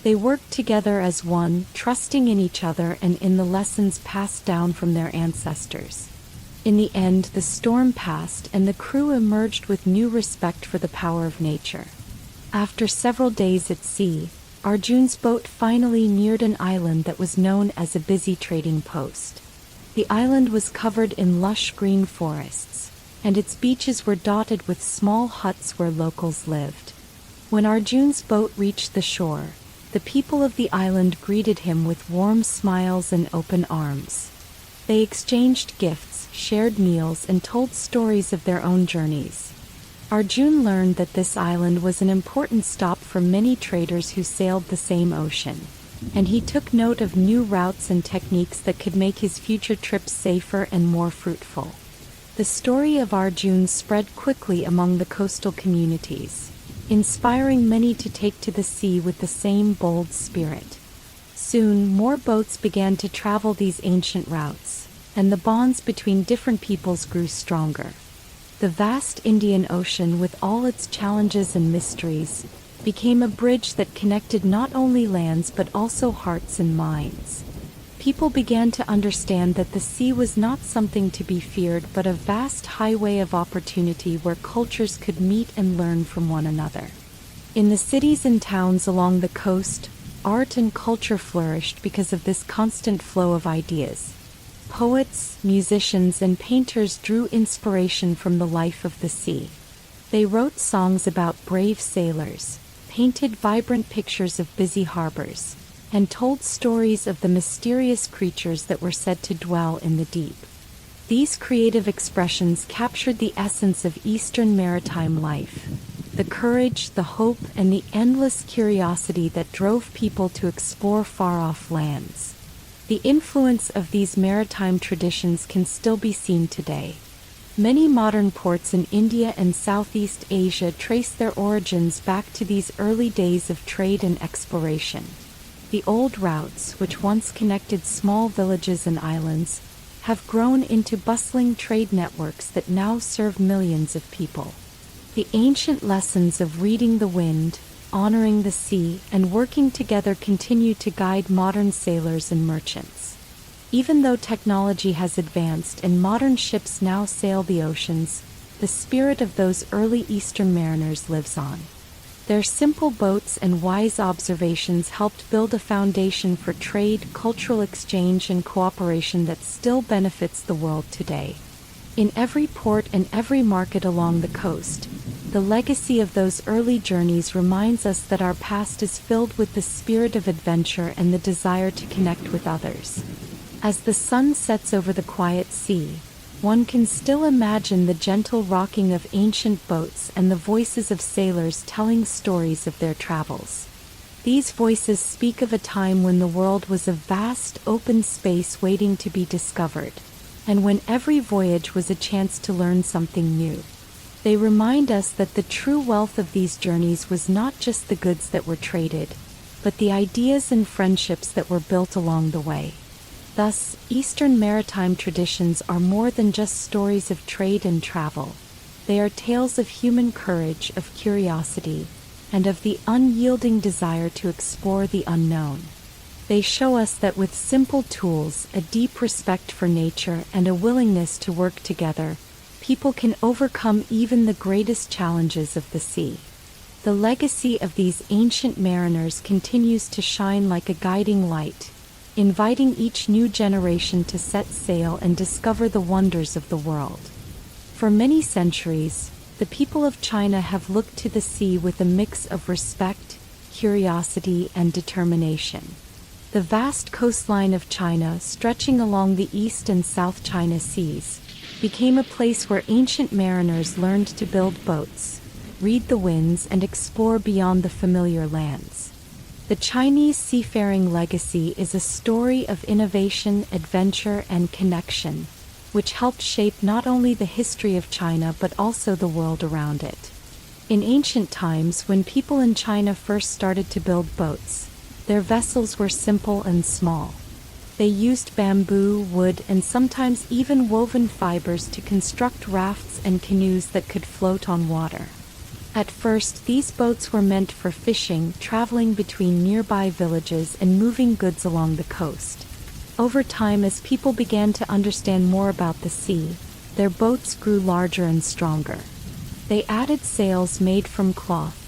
They worked together as one, trusting in each other and in the lessons passed down from their ancestors. In the end, the storm passed and the crew emerged with new respect for the power of nature. After several days at sea, Arjun's boat finally neared an island that was known as a busy trading post. The island was covered in lush green forests, and its beaches were dotted with small huts where locals lived. When Arjun's boat reached the shore, the people of the island greeted him with warm smiles and open arms. They exchanged gifts, shared meals, and told stories of their own journeys. Arjun learned that this island was an important stop for many traders who sailed the same ocean, and he took note of new routes and techniques that could make his future trips safer and more fruitful. The story of Arjun spread quickly among the coastal communities. inspiring many to take to the sea with the same bold spirit. Soon, more boats began to travel these ancient routes, and the bonds between different peoples grew stronger. The vast Indian Ocean, with all its challenges and mysteries, became a bridge that connected not only lands but also hearts and minds. People began to understand that the sea was not something to be feared but a vast highway of opportunity where cultures could meet and learn from one another. In the cities and towns along the coast, art and culture flourished because of this constant flow of ideas. Poets, musicians, and painters drew inspiration from the life of the sea. They wrote songs about brave sailors, painted vibrant pictures of busy harbors, and told stories of the mysterious creatures that were said to dwell in the deep. These creative expressions captured the essence of Eastern maritime life, the courage, the hope, and the endless curiosity that drove people to explore far-off lands. The influence of these maritime traditions can still be seen today. Many modern ports in India and Southeast Asia trace their origins back to these early days of trade and exploration. The old routes, which once connected small villages and islands, have grown into bustling trade networks that now serve millions of people. The ancient lessons of reading the wind, honoring the sea, and working together continue to guide modern sailors and merchants. Even though technology has advanced and modern ships now sail the oceans, the spirit of those early Eastern mariners lives on. Their simple boats and wise observations helped build a foundation for trade, cultural exchange, and cooperation that still benefits the world today. In every port and every market along the coast, the legacy of those early journeys reminds us that our past is filled with the spirit of adventure and the desire to connect with others. As the sun sets over the quiet sea, one can still imagine the gentle rocking of ancient boats and the voices of sailors telling stories of their travels. These voices speak of a time when the world was a vast, open space waiting to be discovered, and when every voyage was a chance to learn something new. They remind us that the true wealth of these journeys was not just the goods that were traded, but the ideas and friendships that were built along the way. Thus, Eastern maritime traditions are more than just stories of trade and travel. They are tales of human courage, of curiosity, and of the unyielding desire to explore the unknown. They show us that with simple tools, a deep respect for nature, and a willingness to work together, people can overcome even the greatest challenges of the sea. The legacy of these ancient mariners continues to shine like a guiding light, inviting each new generation to set sail and discover the wonders of the world. For many centuries, the people of China have looked to the sea with a mix of respect, curiosity, and determination. The vast coastline of China, stretching along the East and South China Seas, became a place where ancient mariners learned to build boats, read the winds, and explore beyond the familiar lands. The Chinese seafaring legacy is a story of innovation, adventure, and connection, which helped shape not only the history of China but also the world around it. In ancient times, when people in China first started to build boats, their vessels were simple and small. They used bamboo, wood, and sometimes even woven fibers to construct rafts and canoes that could float on water. At first, these boats were meant for fishing, traveling between nearby villages, and moving goods along the coast. Over time, as people began to understand more about the sea, their boats grew larger and stronger. They added sails made from cloth,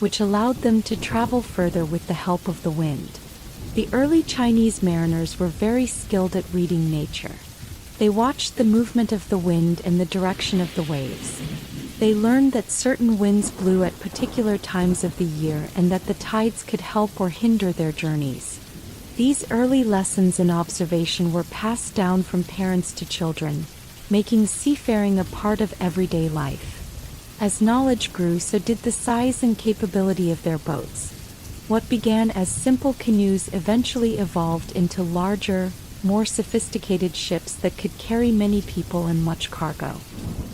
which allowed them to travel further with the help of the wind. The early Chinese mariners were very skilled at reading nature. They watched the movement of the wind and the direction of the waves. They learned that certain winds blew at particular times of the year and that the tides could help or hinder their journeys. These early lessons in observation were passed down from parents to children, making seafaring a part of everyday life. As knowledge grew, so did the size and capability of their boats. What began as simple canoes eventually evolved into larger, more sophisticated ships that could carry many people and much cargo.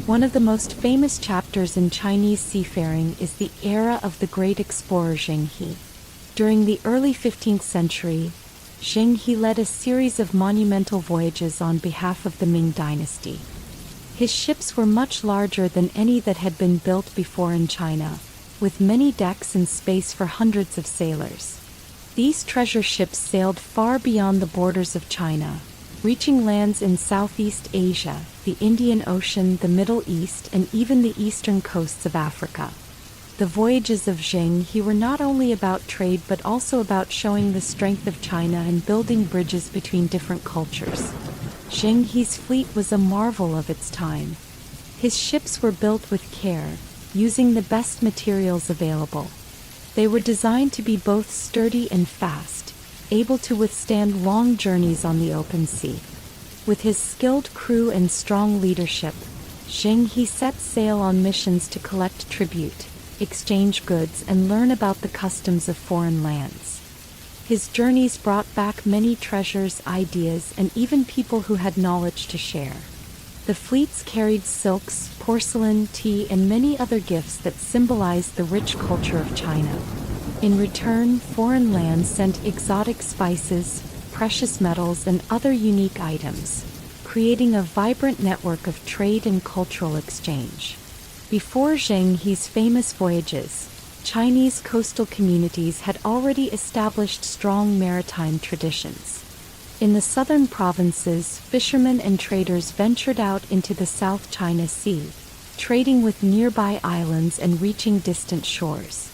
One of the most famous chapters in Chinese seafaring is the era of the great explorer Zheng He. During the early 15th century, Zheng He led a series of monumental voyages on behalf of the Ming dynasty. His ships were much larger than any that had been built before in China, with many decks and space for hundreds of sailors. These treasure ships sailed far beyond the borders of China, reaching lands in Southeast Asia, the Indian Ocean, the Middle East, and even the eastern coasts of Africa. The voyages of Zheng He were not only about trade but also about showing the strength of China and building bridges between different cultures. Zheng He's fleet was a marvel of its time. His ships were built with care, using the best materials available. They were designed to be both sturdy and fast, able to withstand long journeys on the open sea. With his skilled crew and strong leadership, Zheng He set sail on missions to collect tribute, exchange goods, and learn about the customs of foreign lands. His journeys brought back many treasures, ideas, and even people who had knowledge to share. The fleets carried silks, porcelain, tea, and many other gifts that symbolized the rich culture of China. In return, foreign lands sent exotic spices, precious metals, and other unique items, creating a vibrant network of trade and cultural exchange. Before Zheng He's famous voyages, Chinese coastal communities had already established strong maritime traditions. In the southern provinces, fishermen and traders ventured out into the South China Sea, trading with nearby islands and reaching distant shores.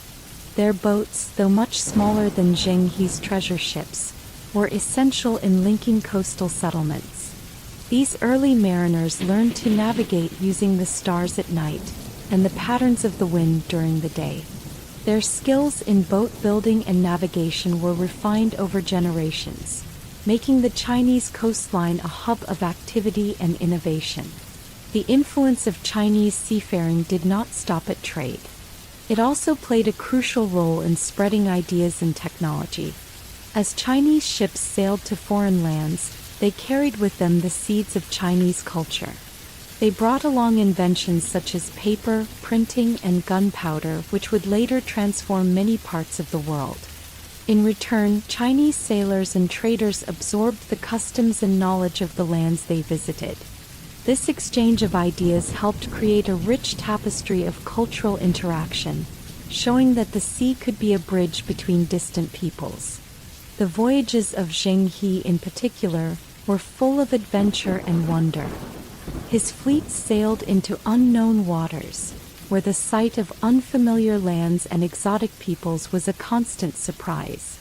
Their boats, though much smaller than Zheng He's treasure ships, were essential in linking coastal settlements. These early mariners learned to navigate using the stars at night and the patterns of the wind during the day. Their skills in boat building and navigation were refined over generations, making the Chinese coastline a hub of activity and innovation. The influence of Chinese seafaring did not stop at trade. It also played a crucial role in spreading ideas and technology. As Chinese ships sailed to foreign lands, they carried with them the seeds of Chinese culture. They brought along inventions such as paper, printing, and gunpowder, which would later transform many parts of the world. In return, Chinese sailors and traders absorbed the customs and knowledge of the lands they visited. This exchange of ideas helped create a rich tapestry of cultural interaction, showing that the sea could be a bridge between distant peoples. The voyages of Zheng He in particular were full of adventure and wonder. His fleet sailed into unknown waters, where the sight of unfamiliar lands and exotic peoples was a constant surprise.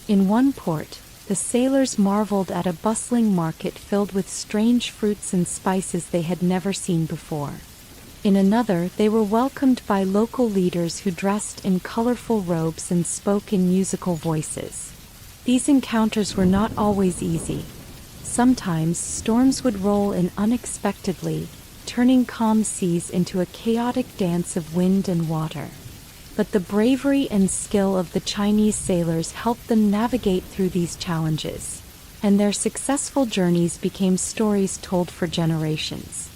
In one port, the sailors marveled at a bustling market filled with strange fruits and spices they had never seen before. In another, they were welcomed by local leaders who dressed in colorful robes and spoke in musical voices. These encounters were not always easy. Sometimes storms would roll in unexpectedly, turning calm seas into a chaotic dance of wind and water. But the bravery and skill of the Chinese sailors helped them navigate through these challenges, and their successful journeys became stories told for generations.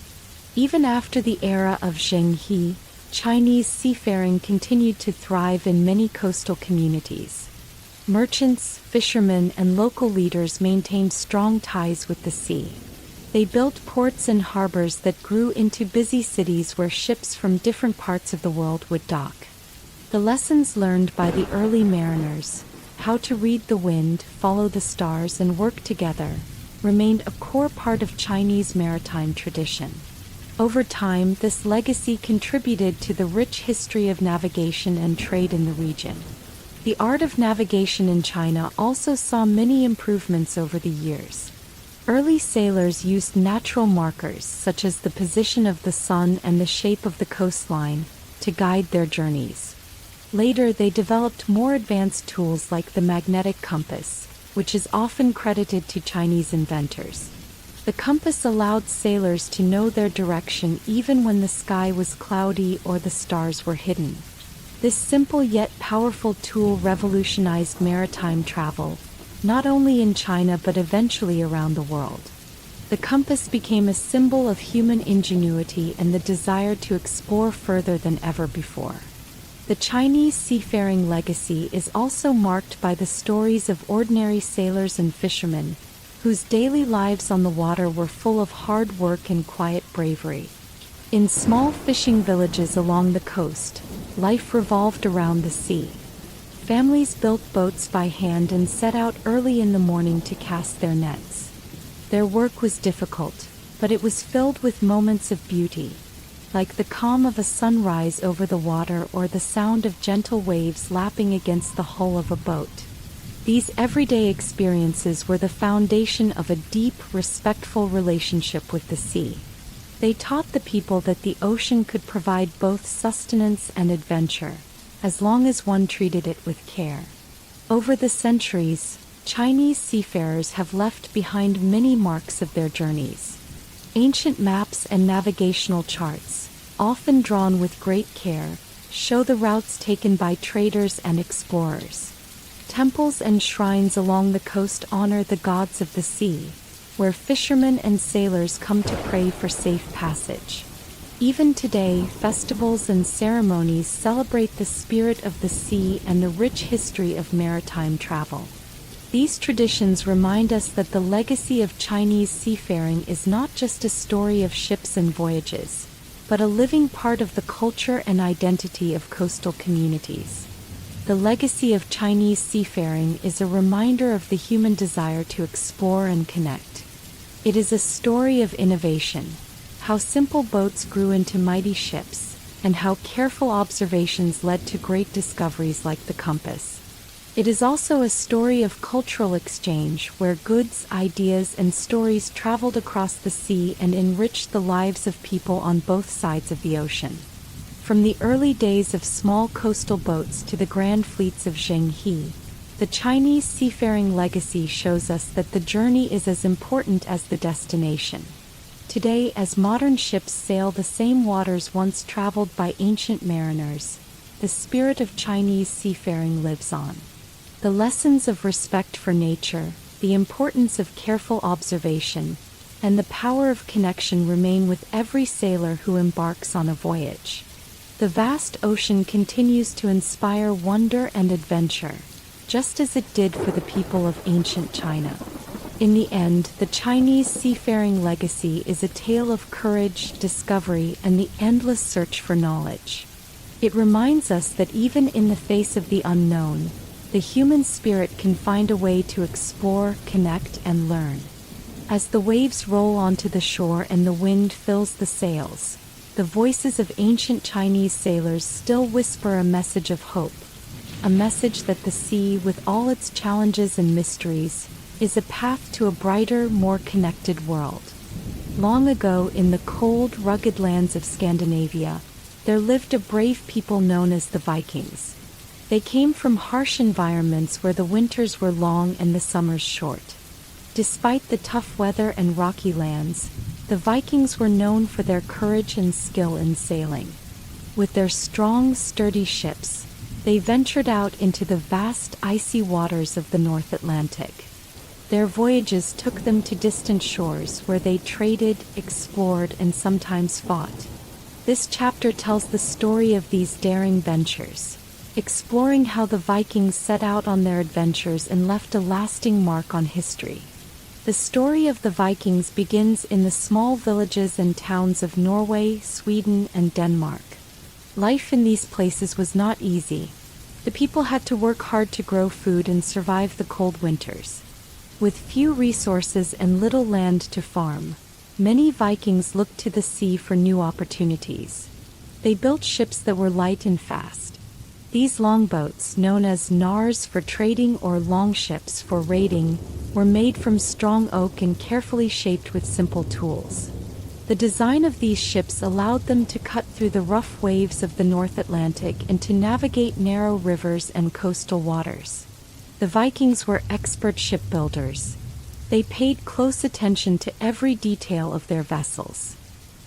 Even after the era of Zheng He, Chinese seafaring continued to thrive in many coastal communities. Merchants, fishermen, and local leaders maintained strong ties with the sea. They built ports and harbors that grew into busy cities where ships from different parts of the world would dock. The lessons learned by the early mariners, how to read the wind, follow the stars, and work together, remained a core part of Chinese maritime tradition. Over time, this legacy contributed to the rich history of navigation and trade in the region. The art of navigation in China also saw many improvements over the years. Early sailors used natural markers, such as the position of the sun and the shape of the coastline, to guide their journeys. Later, they developed more advanced tools like the magnetic compass, which is often credited to Chinese inventors. The compass allowed sailors to know their direction even when the sky was cloudy or the stars were hidden. This simple yet powerful tool revolutionized maritime travel, not only in China but eventually around the world. The compass became a symbol of human ingenuity and the desire to explore further than ever before. The Chinese seafaring legacy is also marked by the stories of ordinary sailors and fishermen, whose daily lives on the water were full of hard work and quiet bravery. In small fishing villages along the coast, life revolved around the sea. Families built boats by hand and set out early in the morning to cast their nets. Their work was difficult, but it was filled with moments of beauty, like the calm of a sunrise over the water or the sound of gentle waves lapping against the hull of a boat. These everyday experiences were the foundation of a deep, respectful relationship with the sea. They taught the people that the ocean could provide both sustenance and adventure, as long as one treated it with care. Over the centuries, Chinese seafarers have left behind many marks of their journeys. Ancient maps and navigational charts, often drawn with great care, show the routes taken by traders and explorers. Temples and shrines along the coast honor the gods of the sea, where fishermen and sailors come to pray for safe passage. Even today, festivals and ceremonies celebrate the spirit of the sea and the rich history of maritime travel. These traditions remind us that the legacy of Chinese seafaring is not just a story of ships and voyages, but a living part of the culture and identity of coastal communities. The legacy of Chinese seafaring is a reminder of the human desire to explore and connect. It is a story of innovation, how simple boats grew into mighty ships, and how careful observations led to great discoveries like the compass. It is also a story of cultural exchange where goods, ideas, and stories traveled across the sea and enriched the lives of people on both sides of the ocean. From the early days of small coastal boats to the grand fleets of Zheng He, the Chinese seafaring legacy shows us that the journey is as important as the destination. Today, as modern ships sail the same waters once traveled by ancient mariners, the spirit of Chinese seafaring lives on. The lessons of respect for nature, the importance of careful observation, and the power of connection remain with every sailor who embarks on a voyage. The vast ocean continues to inspire wonder and adventure, just as it did for the people of ancient China. In the end, the Chinese seafaring legacy is a tale of courage, discovery, and the endless search for knowledge. It reminds us that even in the face of the unknown, the human spirit can find a way to explore, connect, and learn. As the waves roll onto the shore and the wind fills the sails, the voices of ancient Chinese sailors still whisper a message of hope, a message that the sea, with all its challenges and mysteries, is a path to a brighter, more connected world. Long ago, in the cold, rugged lands of Scandinavia, there lived a brave people known as the Vikings. They came from harsh environments where the winters were long and the summers short. Despite the tough weather and rocky lands, the Vikings were known for their courage and skill in sailing. With their strong, sturdy ships, they ventured out into the vast icy waters of the North Atlantic. Their voyages took them to distant shores where they traded, explored, and sometimes fought. This chapter tells the story of these daring ventures, exploring how the Vikings set out on their adventures and left a lasting mark on history. The story of the Vikings begins in the small villages and towns of Norway, Sweden, and Denmark. Life in these places was not easy. The people had to work hard to grow food and survive the cold winters. With few resources and little land to farm, many Vikings looked to the sea for new opportunities. They built ships that were light and fast. These longboats, known as nars for trading or longships for raiding, were made from strong oak and carefully shaped with simple tools. The design of these ships allowed them to cut through the rough waves of the North Atlantic and to navigate narrow rivers and coastal waters. The Vikings were expert shipbuilders. They paid close attention to every detail of their vessels.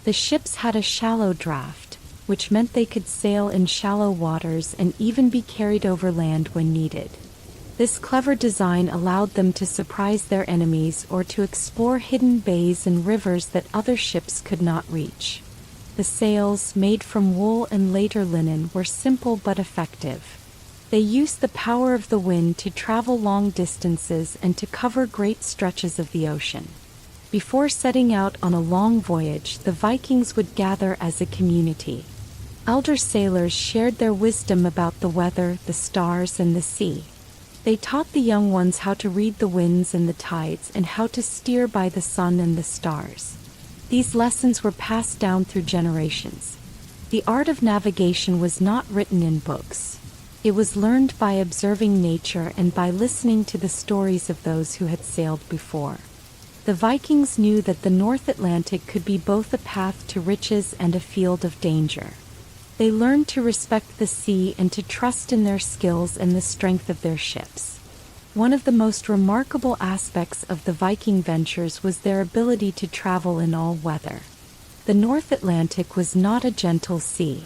The ships had a shallow draft, which meant they could sail in shallow waters and even be carried over land when needed. This clever design allowed them to surprise their enemies or to explore hidden bays and rivers that other ships could not reach. The sails, made from wool and later linen, were simple but effective. They used the power of the wind to travel long distances and to cover great stretches of the ocean. Before setting out on a long voyage, the Vikings would gather as a community. Elder sailors shared their wisdom about the weather, the stars, and the sea. They taught the young ones how to read the winds and the tides and how to steer by the sun and the stars. These lessons were passed down through generations. The art of navigation was not written in books. It was learned by observing nature and by listening to the stories of those who had sailed before. The Vikings knew that the North Atlantic could be both a path to riches and a field of danger. They learned to respect the sea and to trust in their skills and the strength of their ships. One of the most remarkable aspects of the Viking ventures was their ability to travel in all weather. The North Atlantic was not a gentle sea.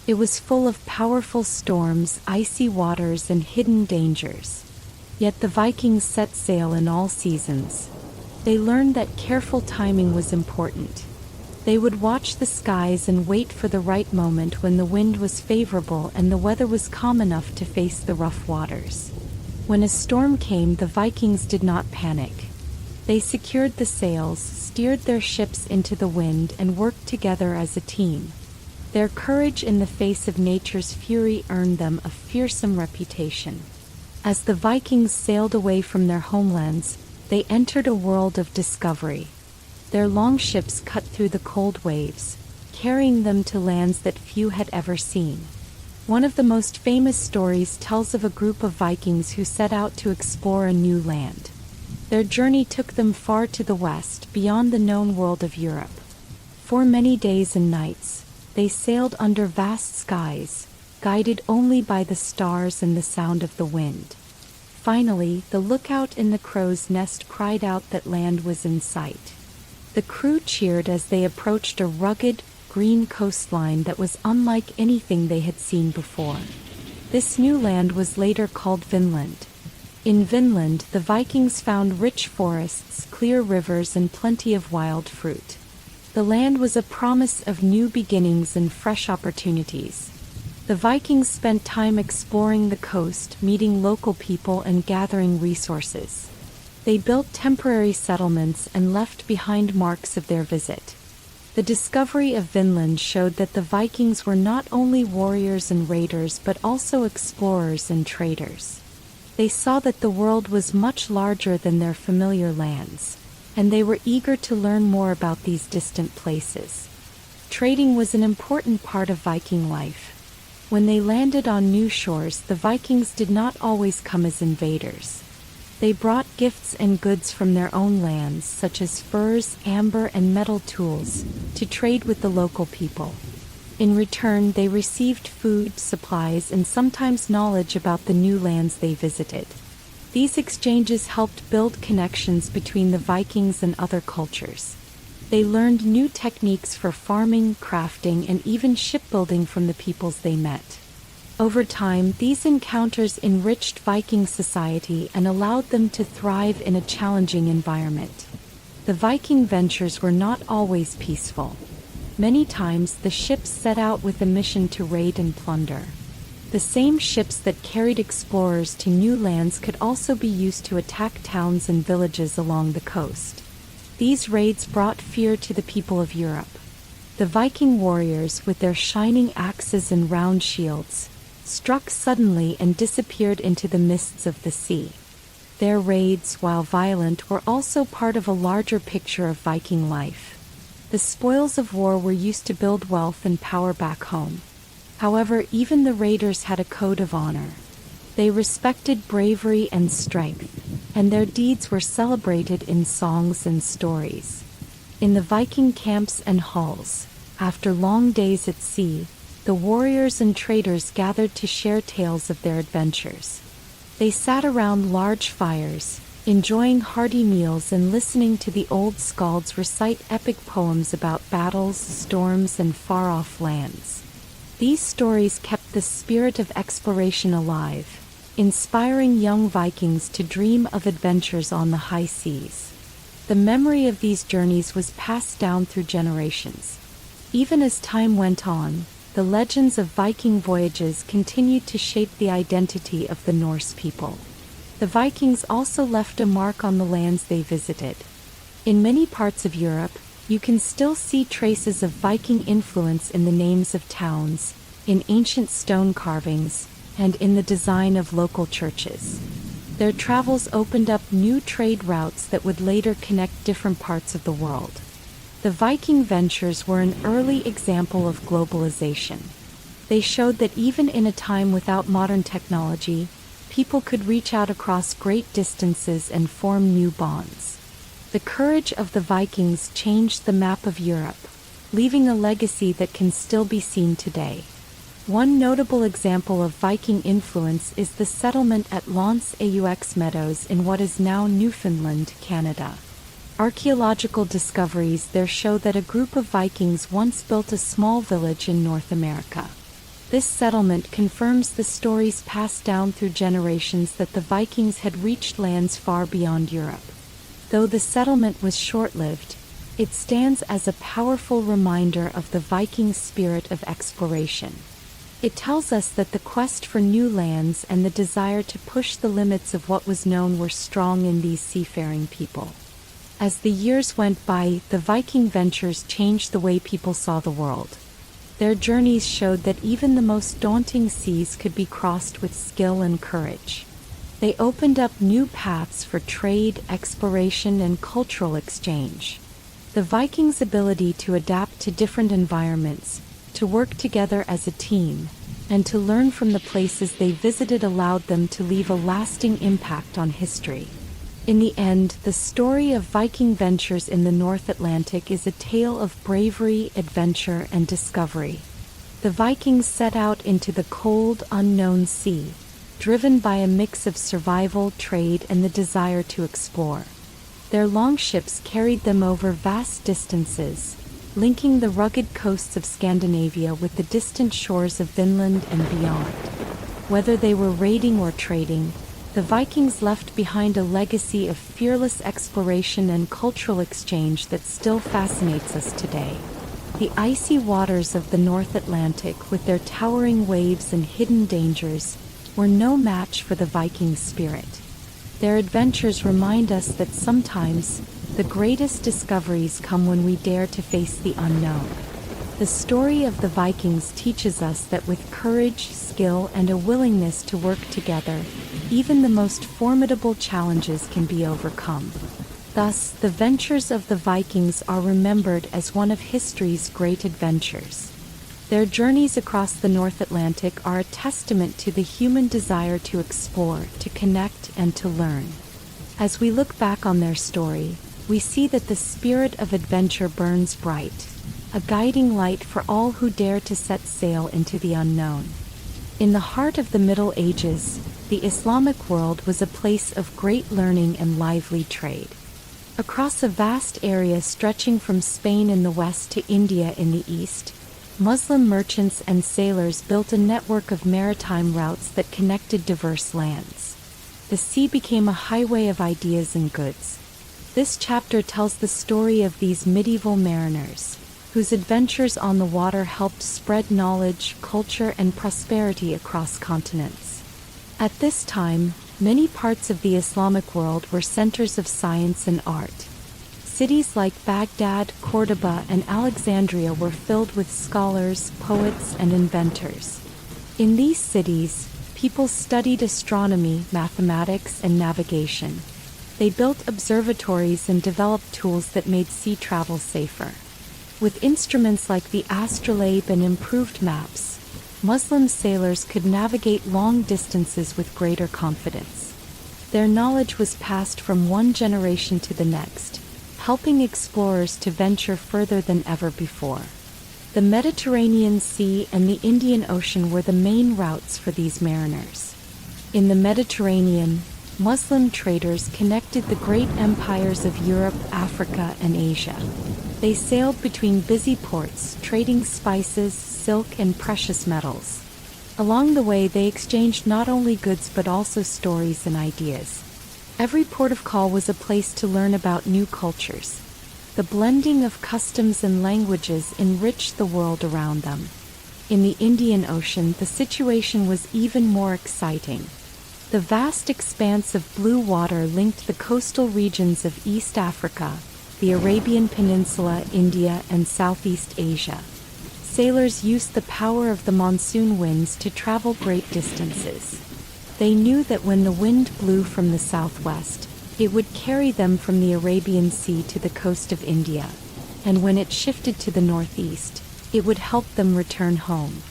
It was full of powerful storms, icy waters, and hidden dangers. Yet the Vikings set sail in all seasons. They learned that careful timing was important. They would watch the skies and wait for the right moment when the wind was favorable and the weather was calm enough to face the rough waters. When a storm came, the Vikings did not panic. They secured the sails, steered their ships into the wind, and worked together as a team. Their courage in the face of nature's fury earned them a fearsome reputation. As the Vikings sailed away from their homelands, they entered a world of discovery. Their long ships cut through the cold waves, carrying them to lands that few had ever seen. One of the most famous stories tells of a group of Vikings who set out to explore a new land. Their journey took them far to the west, beyond the known world of Europe. For many days and nights, they sailed under vast skies, guided only by the stars and the sound of the wind. Finally, the lookout in the crow's nest cried out that land was in sight. The crew cheered as they approached a rugged, green coastline that was unlike anything they had seen before. This new land was later called Vinland. In Vinland, the Vikings found rich forests, clear rivers, and plenty of wild fruit. The land was a promise of new beginnings and fresh opportunities. The Vikings spent time exploring the coast, meeting local people, and gathering resources. They built temporary settlements and left behind marks of their visit. The discovery of Vinland showed that the Vikings were not only warriors and raiders but also explorers and traders. They saw that the world was much larger than their familiar lands, and they were eager to learn more about these distant places. Trading was an important part of Viking life. When they landed on new shores, the Vikings did not always come as invaders. They brought gifts and goods from their own lands, such as furs, amber, and metal tools, to trade with the local people. In return, they received food, supplies, and sometimes knowledge about the new lands they visited. These exchanges helped build connections between the Vikings and other cultures. They learned new techniques for farming, crafting, and even shipbuilding from the peoples they met. Over time, these encounters enriched Viking society and allowed them to thrive in a challenging environment. The Viking ventures were not always peaceful. Many times, the ships set out with a mission to raid and plunder. The same ships that carried explorers to new lands could also be used to attack towns and villages along the coast. These raids brought fear to the people of Europe. The Viking warriors, with their shining axes and round shields, struck suddenly and disappeared into the mists of the sea. Their raids, while violent, were also part of a larger picture of Viking life. The spoils of war were used to build wealth and power back home. However, even the raiders had a code of honor. They respected bravery and strength, and their deeds were celebrated in songs and stories. In the Viking camps and halls, after long days at sea, the warriors and traders gathered to share tales of their adventures. They sat around large fires, enjoying hearty meals and listening to the old skalds recite epic poems about battles, storms, and far-off lands. These stories kept the spirit of exploration alive, inspiring young Vikings to dream of adventures on the high seas. The memory of these journeys was passed down through generations. Even as time went on, the legends of Viking voyages continued to shape the identity of the Norse people. The Vikings also left a mark on the lands they visited. In many parts of Europe, you can still see traces of Viking influence in the names of towns, in ancient stone carvings, and in the design of local churches. Their travels opened up new trade routes that would later connect different parts of the world. The Viking ventures were an early example of globalization. They showed that even in a time without modern technology, people could reach out across great distances and form new bonds. The courage of the Vikings changed the map of Europe, leaving a legacy that can still be seen today. One notable example of Viking influence is the settlement at L'Anse aux Meadows in what is now Newfoundland, Canada. Archaeological discoveries there show that a group of Vikings once built a small village in North America. This settlement confirms the stories passed down through generations that the Vikings had reached lands far beyond Europe. Though the settlement was short-lived, it stands as a powerful reminder of the Viking spirit of exploration. It tells us that the quest for new lands and the desire to push the limits of what was known were strong in these seafaring people. As the years went by, the Viking ventures changed the way people saw the world. Their journeys showed that even the most daunting seas could be crossed with skill and courage. They opened up new paths for trade, exploration, and cultural exchange. The Vikings' ability to adapt to different environments, to work together as a team, and to learn from the places they visited allowed them to leave a lasting impact on history. In the end, the story of Viking ventures in the North Atlantic is a tale of bravery, adventure, and discovery. The Vikings set out into the cold, unknown sea, driven by a mix of survival, trade, and the desire to explore. Their longships carried them over vast distances, linking the rugged coasts of Scandinavia with the distant shores of Vinland and beyond. Whether they were raiding or trading, the Vikings left behind a legacy of fearless exploration and cultural exchange that still fascinates us today. The icy waters of the North Atlantic, with their towering waves and hidden dangers, were no match for the Viking spirit. Their adventures remind us that sometimes the greatest discoveries come when we dare to face the unknown. The story of the Vikings teaches us that with courage, skill, and a willingness to work together, even the most formidable challenges can be overcome. Thus, the ventures of the Vikings are remembered as one of history's great adventures. Their journeys across the North Atlantic are a testament to the human desire to explore, to connect, and to learn. As we look back on their story, we see that the spirit of adventure burns bright, a guiding light for all who dare to set sail into the unknown. In the heart of the Middle Ages, the Islamic world was a place of great learning and lively trade. Across a vast area stretching from Spain in the west to India in the east, Muslim merchants and sailors built a network of maritime routes that connected diverse lands. The sea became a highway of ideas and goods. This chapter tells the story of these medieval mariners, whose adventures on the water helped spread knowledge, culture, and prosperity across continents. At this time, many parts of the Islamic world were centers of science and art. Cities like Baghdad, Cordoba, and Alexandria were filled with scholars, poets, and inventors. In these cities, people studied astronomy, mathematics, and navigation. They built observatories and developed tools that made sea travel safer. With instruments like the astrolabe and improved maps, Muslim sailors could navigate long distances with greater confidence. Their knowledge was passed from one generation to the next, helping explorers to venture further than ever before. The Mediterranean Sea and the Indian Ocean were the main routes for these mariners. In the Mediterranean, Muslim traders connected the great empires of Europe, Africa, and Asia. They sailed between busy ports, trading spices, silk, and precious metals. Along the way, they exchanged not only goods but also stories and ideas. Every port of call was a place to learn about new cultures. The blending of customs and languages enriched the world around them. In the Indian Ocean, the situation was even more exciting. The vast expanse of blue water linked the coastal regions of East Africa, the Arabian Peninsula, India, and Southeast Asia. Sailors used the power of the monsoon winds to travel great distances. They knew that when the wind blew from the southwest, it would carry them from the Arabian Sea to the coast of India, and when it shifted to the northeast, it would help them return home.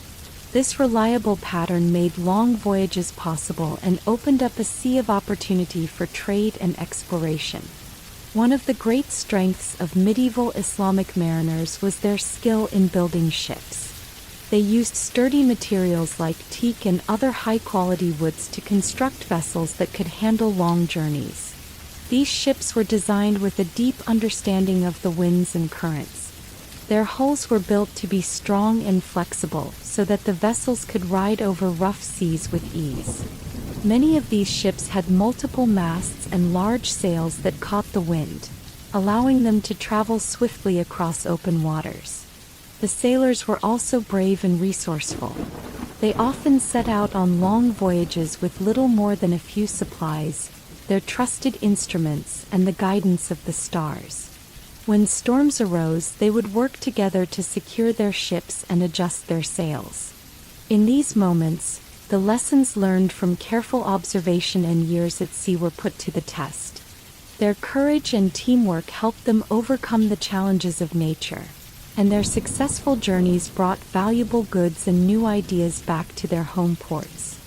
This reliable pattern made long voyages possible and opened up a sea of opportunity for trade and exploration. One of the great strengths of medieval Islamic mariners was their skill in building ships. They used sturdy materials like teak and other high-quality woods to construct vessels that could handle long journeys. These ships were designed with a deep understanding of the winds and currents. Their hulls were built to be strong and flexible so that the vessels could ride over rough seas with ease. Many of these ships had multiple masts and large sails that caught the wind, allowing them to travel swiftly across open waters. The sailors were also brave and resourceful. They often set out on long voyages with little more than a few supplies, their trusted instruments, and the guidance of the stars. When storms arose, they would work together to secure their ships and adjust their sails. In these moments, the lessons learned from careful observation and years at sea were put to the test. Their courage and teamwork helped them overcome the challenges of nature, and their successful journeys brought valuable goods and new ideas back to their home ports.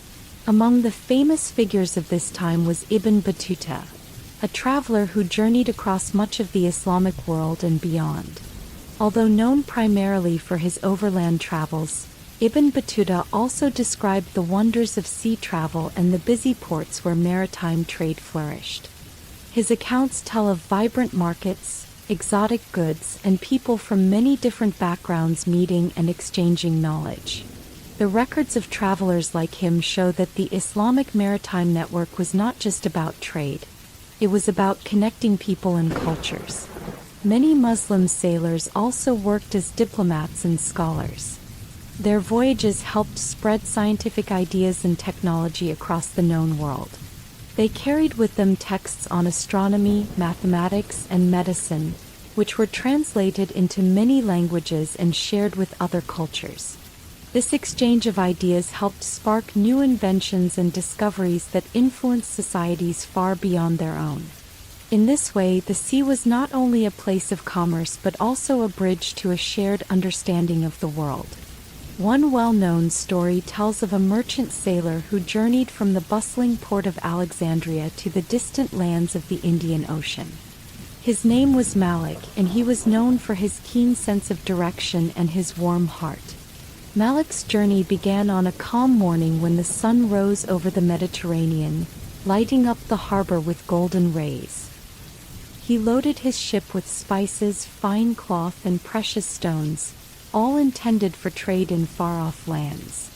Among the famous figures of this time was Ibn Battuta, a traveler who journeyed across much of the Islamic world and beyond. Although known primarily for his overland travels, Ibn Battuta also described the wonders of sea travel and the busy ports where maritime trade flourished. His accounts tell of vibrant markets, exotic goods, and people from many different backgrounds meeting and exchanging knowledge. The records of travelers like him show that the Islamic maritime network was not just about trade. It was about connecting people and cultures. Many Muslim sailors also worked as diplomats and scholars. Their voyages helped spread scientific ideas and technology across the known world. They carried with them texts on astronomy, mathematics, and medicine, which were translated into many languages and shared with other cultures. This exchange of ideas helped spark new inventions and discoveries that influenced societies far beyond their own. In this way, the sea was not only a place of commerce but also a bridge to a shared understanding of the world. One well-known story tells of a merchant sailor who journeyed from the bustling port of Alexandria to the distant lands of the Indian Ocean. His name was Malik, and he was known for his keen sense of direction and his warm heart. Malik's journey began on a calm morning when the sun rose over the Mediterranean, lighting up the harbor with golden rays. He loaded his ship with spices, fine cloth, and precious stones, all intended for trade in far-off lands.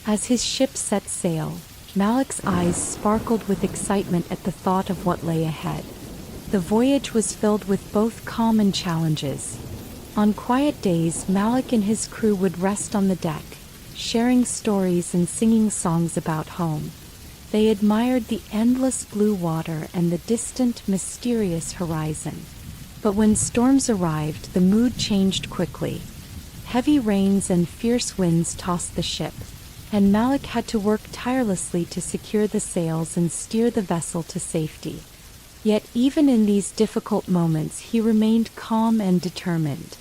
As his ship set sail, Malik's eyes sparkled with excitement at the thought of what lay ahead. The voyage was filled with both calm and challenges. On quiet days, Malik and his crew would rest on the deck, sharing stories and singing songs about home. They admired the endless blue water and the distant, mysterious horizon. But when storms arrived, the mood changed quickly. Heavy rains and fierce winds tossed the ship, and Malik had to work tirelessly to secure the sails and steer the vessel to safety. Yet even in these difficult moments, he remained calm and determined.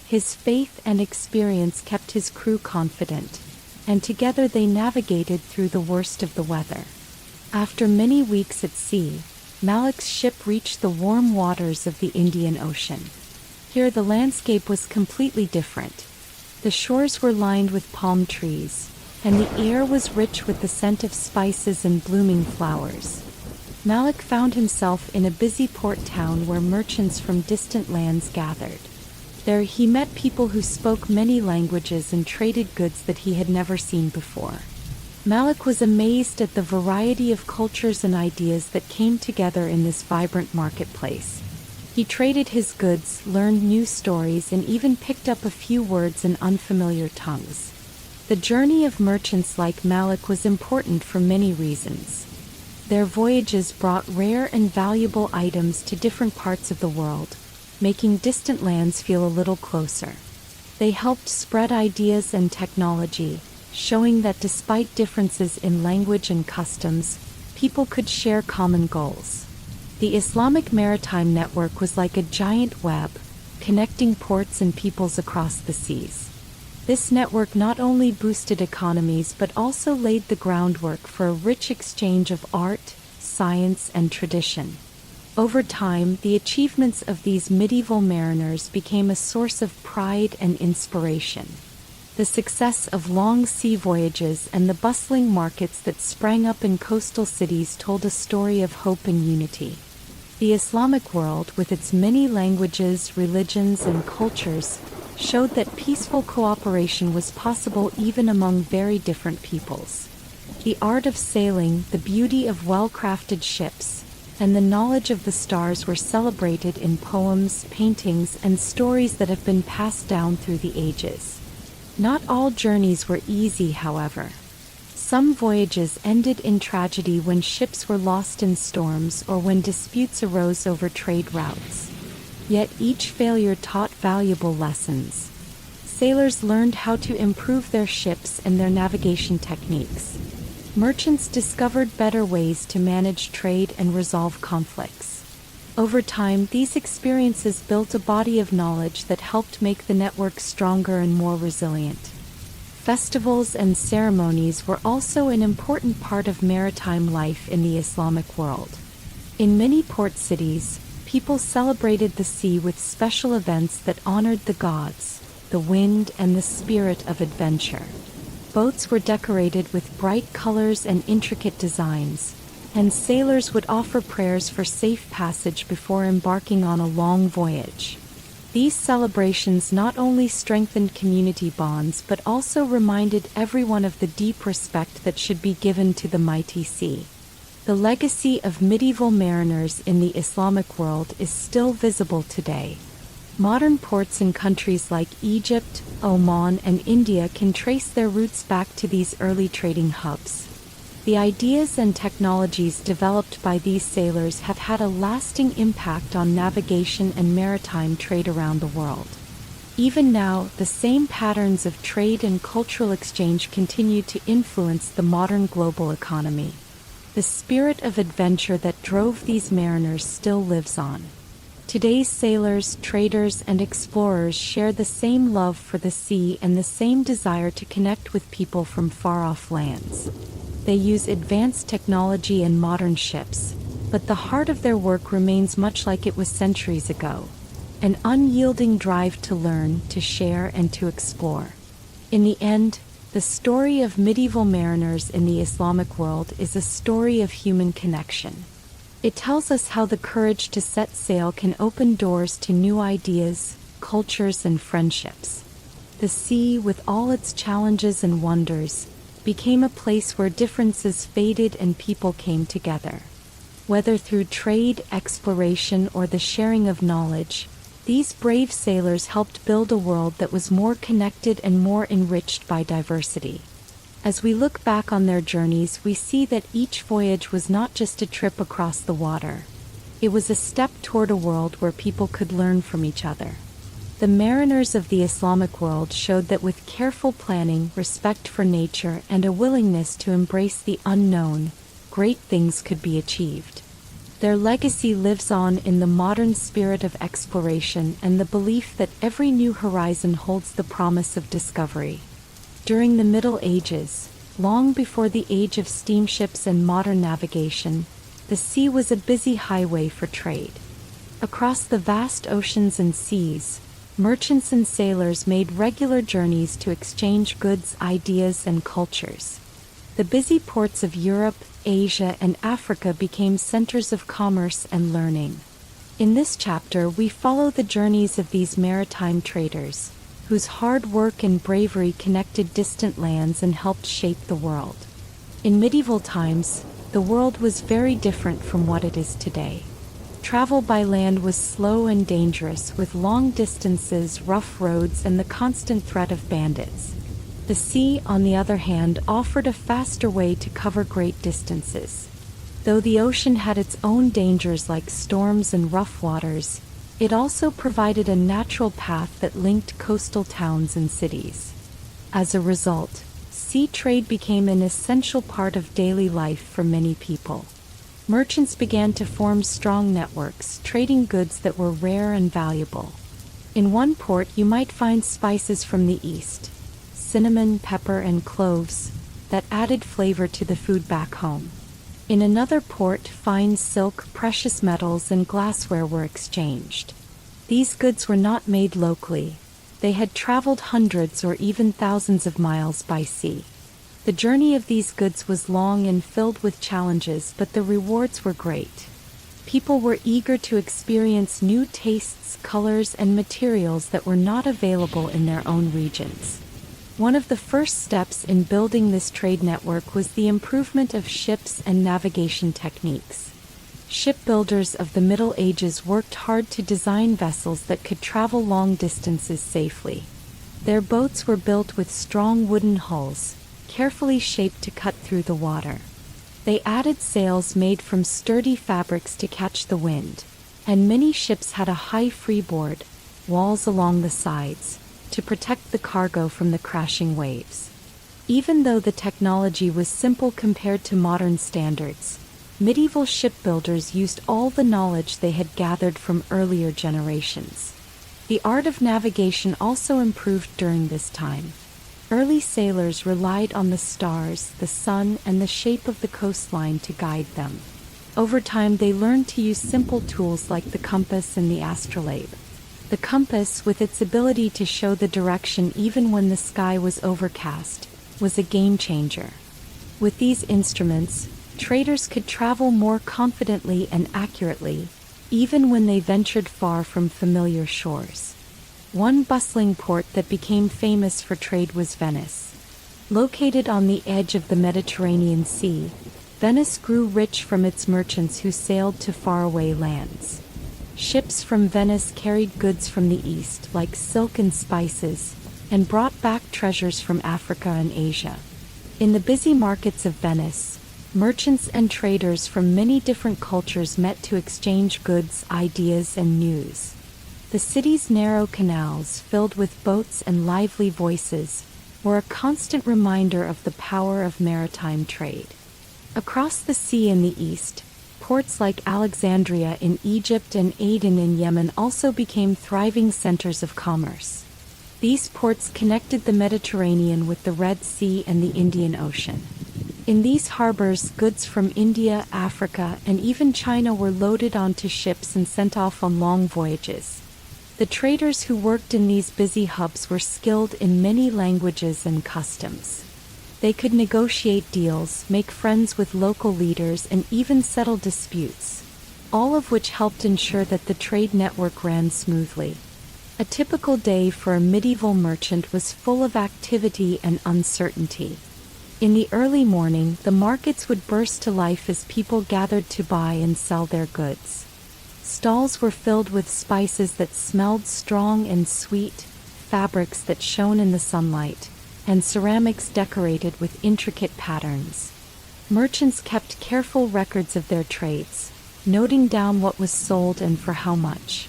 His faith and experience kept his crew confident, and together they navigated through the worst of the weather. After many weeks at sea, Malik's ship reached the warm waters of the Indian Ocean. Here the landscape was completely different. The shores were lined with palm trees, and the air was rich with the scent of spices and blooming flowers. Malik found himself in a busy port town where merchants from distant lands gathered. There he met people who spoke many languages and traded goods that he had never seen before. Malik was amazed at the variety of cultures and ideas that came together in this vibrant marketplace. He traded his goods, learned new stories, and even picked up a few words in unfamiliar tongues. The journey of merchants like Malik was important for many reasons. Their voyages brought rare and valuable items to different parts of the world, making distant lands feel a little closer. They helped spread ideas and technology, showing that despite differences in language and customs, people could share common goals. The Islamic Maritime Network was like a giant web, connecting ports and peoples across the seas. This network not only boosted economies but also laid the groundwork for a rich exchange of art, science, and tradition. Over time, the achievements of these medieval mariners became a source of pride and inspiration. The success of long sea voyages and the bustling markets that sprang up in coastal cities told a story of hope and unity. The Islamic world, with its many languages, religions, and cultures, showed that peaceful cooperation was possible even among very different peoples. The art of sailing, the beauty of well-crafted ships, and the knowledge of the stars were celebrated in poems, paintings, and stories that have been passed down through the ages. Not all journeys were easy, however. Some voyages ended in tragedy when ships were lost in storms or when disputes arose over trade routes. Yet each failure taught valuable lessons. Sailors learned how to improve their ships and their navigation techniques. Merchants discovered better ways to manage trade and resolve conflicts. Over time, these experiences built a body of knowledge that helped make the network stronger and more resilient. Festivals and ceremonies were also an important part of maritime life in the Islamic world. In many port cities, people celebrated the sea with special events that honored the gods, the wind, and the spirit of adventure. Boats were decorated with bright colors and intricate designs, and sailors would offer prayers for safe passage before embarking on a long voyage. These celebrations not only strengthened community bonds but also reminded everyone of the deep respect that should be given to the mighty sea. The legacy of medieval mariners in the Islamic world is still visible today. Modern ports in countries like Egypt, Oman, and India can trace their roots back to these early trading hubs. The ideas and technologies developed by these sailors have had a lasting impact on navigation and maritime trade around the world. Even now, the same patterns of trade and cultural exchange continue to influence the modern global economy. The spirit of adventure that drove these mariners still lives on. Today's sailors, traders, and explorers share the same love for the sea and the same desire to connect with people from far-off lands. They use advanced technology and modern ships, but the heart of their work remains much like it was centuries ago: an unyielding drive to learn, to share, and to explore. In the end, the story of medieval mariners in the Islamic world is a story of human connection. It tells us how the courage to set sail can open doors to new ideas, cultures, and friendships. The sea, with all its challenges and wonders, became a place where differences faded and people came together. Whether through trade, exploration, or the sharing of knowledge, these brave sailors helped build a world that was more connected and more enriched by diversity. As we look back on their journeys, we see that each voyage was not just a trip across the water. It was a step toward a world where people could learn from each other. The mariners of the Islamic world showed that with careful planning, respect for nature, and a willingness to embrace the unknown, great things could be achieved. Their legacy lives on in the modern spirit of exploration and the belief that every new horizon holds the promise of discovery. During the Middle Ages, long before the age of steamships and modern navigation, the sea was a busy highway for trade. Across the vast oceans and seas, merchants and sailors made regular journeys to exchange goods, ideas, and cultures. The busy ports of Europe, Asia, and Africa became centers of commerce and learning. In this chapter, we follow the journeys of these maritime traders, whose hard work and bravery connected distant lands and helped shape the world. In medieval times, the world was very different from what it is today. Travel by land was slow and dangerous, with long distances, rough roads, and the constant threat of bandits. The sea, on the other hand, offered a faster way to cover great distances. Though the ocean had its own dangers like storms and rough waters, it also provided a natural path that linked coastal towns and cities. As a result, sea trade became an essential part of daily life for many people. Merchants began to form strong networks, trading goods that were rare and valuable. In one port you might find spices from the east, cinnamon, pepper, and cloves, that added flavor to the food back home. In another port, fine silk, precious metals, and glassware were exchanged. These goods were not made locally. They had traveled hundreds or even thousands of miles by sea. The journey of these goods was long and filled with challenges, but the rewards were great. People were eager to experience new tastes, colors, and materials that were not available in their own regions. One of the first steps in building this trade network was the improvement of ships and navigation techniques. Shipbuilders of the Middle Ages worked hard to design vessels that could travel long distances safely. Their boats were built with strong wooden hulls, carefully shaped to cut through the water. They added sails made from sturdy fabrics to catch the wind, and many ships had a high freeboard, walls along the sides, to protect the cargo from the crashing waves. Even though the technology was simple compared to modern standards, medieval shipbuilders used all the knowledge they had gathered from earlier generations. The art of navigation also improved during this time. Early sailors relied on the stars, the sun, and the shape of the coastline to guide them. Over time, they learned to use simple tools like the compass and the astrolabe. The compass, with its ability to show the direction even when the sky was overcast, was a game changer. With these instruments, traders could travel more confidently and accurately, even when they ventured far from familiar shores. One bustling port that became famous for trade was Venice. Located on the edge of the Mediterranean Sea, Venice grew rich from its merchants who sailed to faraway lands. Ships from Venice carried goods from the east, like silk and spices, and brought back treasures from Africa and Asia. In the busy markets of Venice, merchants and traders from many different cultures met to exchange goods, ideas, and news. The city's narrow canals, filled with boats and lively voices, were a constant reminder of the power of maritime trade. Across the sea in the east, ports like Alexandria in Egypt and Aden in Yemen also became thriving centers of commerce. These ports connected the Mediterranean with the Red Sea and the Indian Ocean. In these harbors, goods from India, Africa, and even China were loaded onto ships and sent off on long voyages. The traders who worked in these busy hubs were skilled in many languages and customs. They could negotiate deals, make friends with local leaders, and even settle disputes, all of which helped ensure that the trade network ran smoothly. A typical day for a medieval merchant was full of activity and uncertainty. In the early morning, the markets would burst to life as people gathered to buy and sell their goods. Stalls were filled with spices that smelled strong and sweet, fabrics that shone in the sunlight, and ceramics decorated with intricate patterns. Merchants kept careful records of their trades, noting down what was sold and for how much.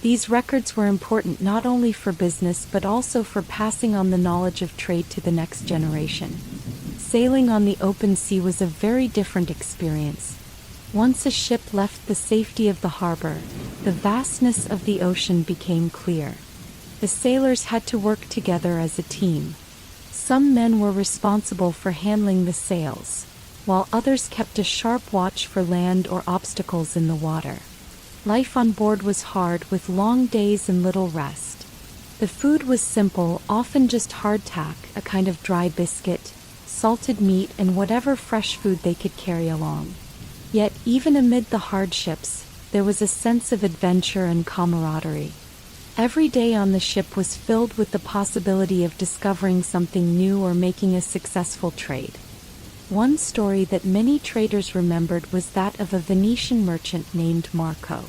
These records were important not only for business but also for passing on the knowledge of trade to the next generation. Sailing on the open sea was a very different experience. Once a ship left the safety of the harbor, the vastness of the ocean became clear. The sailors had to work together as a team. Some men were responsible for handling the sails, while others kept a sharp watch for land or obstacles in the water. Life on board was hard, with long days and little rest. The food was simple, often just hardtack, a kind of dry biscuit, salted meat, and whatever fresh food they could carry along. Yet, even amid the hardships, there was a sense of adventure and camaraderie. Every day on the ship was filled with the possibility of discovering something new or making a successful trade. One story that many traders remembered was that of a Venetian merchant named Marco.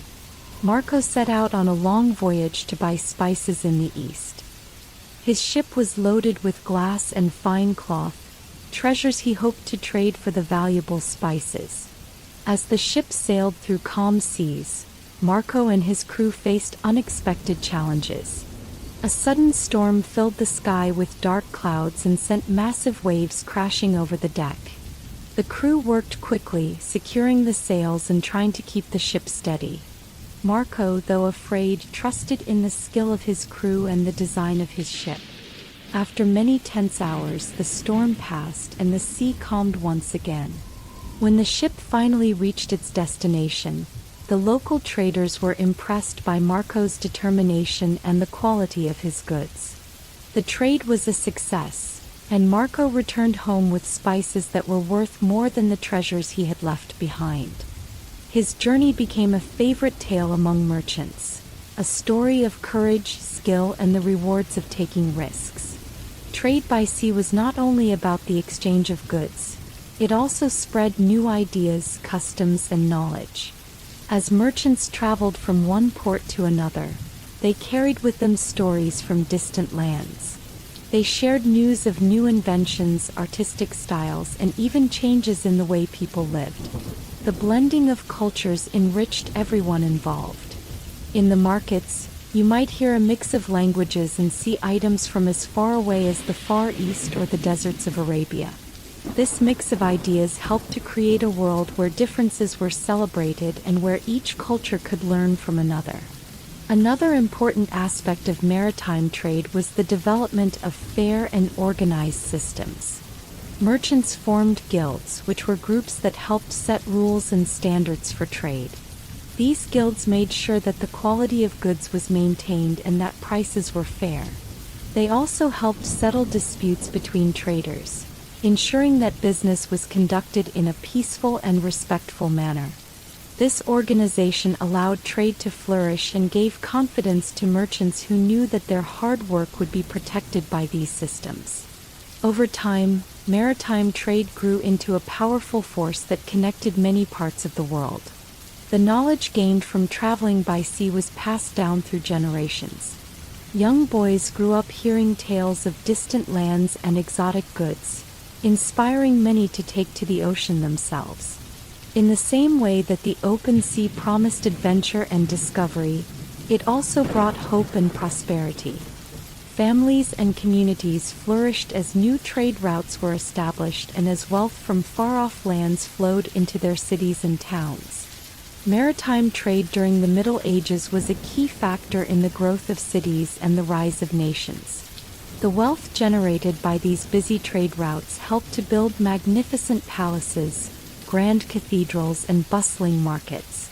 Marco set out on a long voyage to buy spices in the east. His ship was loaded with glass and fine cloth, treasures he hoped to trade for the valuable spices. As the ship sailed through calm seas, Marco and his crew faced unexpected challenges. A sudden storm filled the sky with dark clouds and sent massive waves crashing over the deck. The crew worked quickly, securing the sails and trying to keep the ship steady. Marco, though afraid, trusted in the skill of his crew and the design of his ship. After many tense hours, the storm passed and the sea calmed once again. When the ship finally reached its destination, the local traders were impressed by Marco's determination and the quality of his goods. The trade was a success, and Marco returned home with spices that were worth more than the treasures he had left behind. His journey became a favorite tale among merchants, a story of courage, skill, and the rewards of taking risks. Trade by sea was not only about the exchange of goods, it also spread new ideas, customs, and knowledge. As merchants traveled from one port to another, they carried with them stories from distant lands. They shared news of new inventions, artistic styles, and even changes in the way people lived. The blending of cultures enriched everyone involved. In the markets, you might hear a mix of languages and see items from as far away as the Far East or the deserts of Arabia. This mix of ideas helped to create a world where differences were celebrated and where each culture could learn from another. Another important aspect of maritime trade was the development of fair and organized systems. Merchants formed guilds, which were groups that helped set rules and standards for trade. These guilds made sure that the quality of goods was maintained and that prices were fair. They also helped settle disputes between traders, ensuring that business was conducted in a peaceful and respectful manner. This organization allowed trade to flourish and gave confidence to merchants who knew that their hard work would be protected by these systems. Over time, maritime trade grew into a powerful force that connected many parts of the world. The knowledge gained from traveling by sea was passed down through generations. Young boys grew up hearing tales of distant lands and exotic goods, inspiring many to take to the ocean themselves. In the same way that the open sea promised adventure and discovery, it also brought hope and prosperity. Families and communities flourished as new trade routes were established and as wealth from far-off lands flowed into their cities and towns. Maritime trade during the Middle Ages was a key factor in the growth of cities and the rise of nations. The wealth generated by these busy trade routes helped to build magnificent palaces, grand cathedrals, and bustling markets.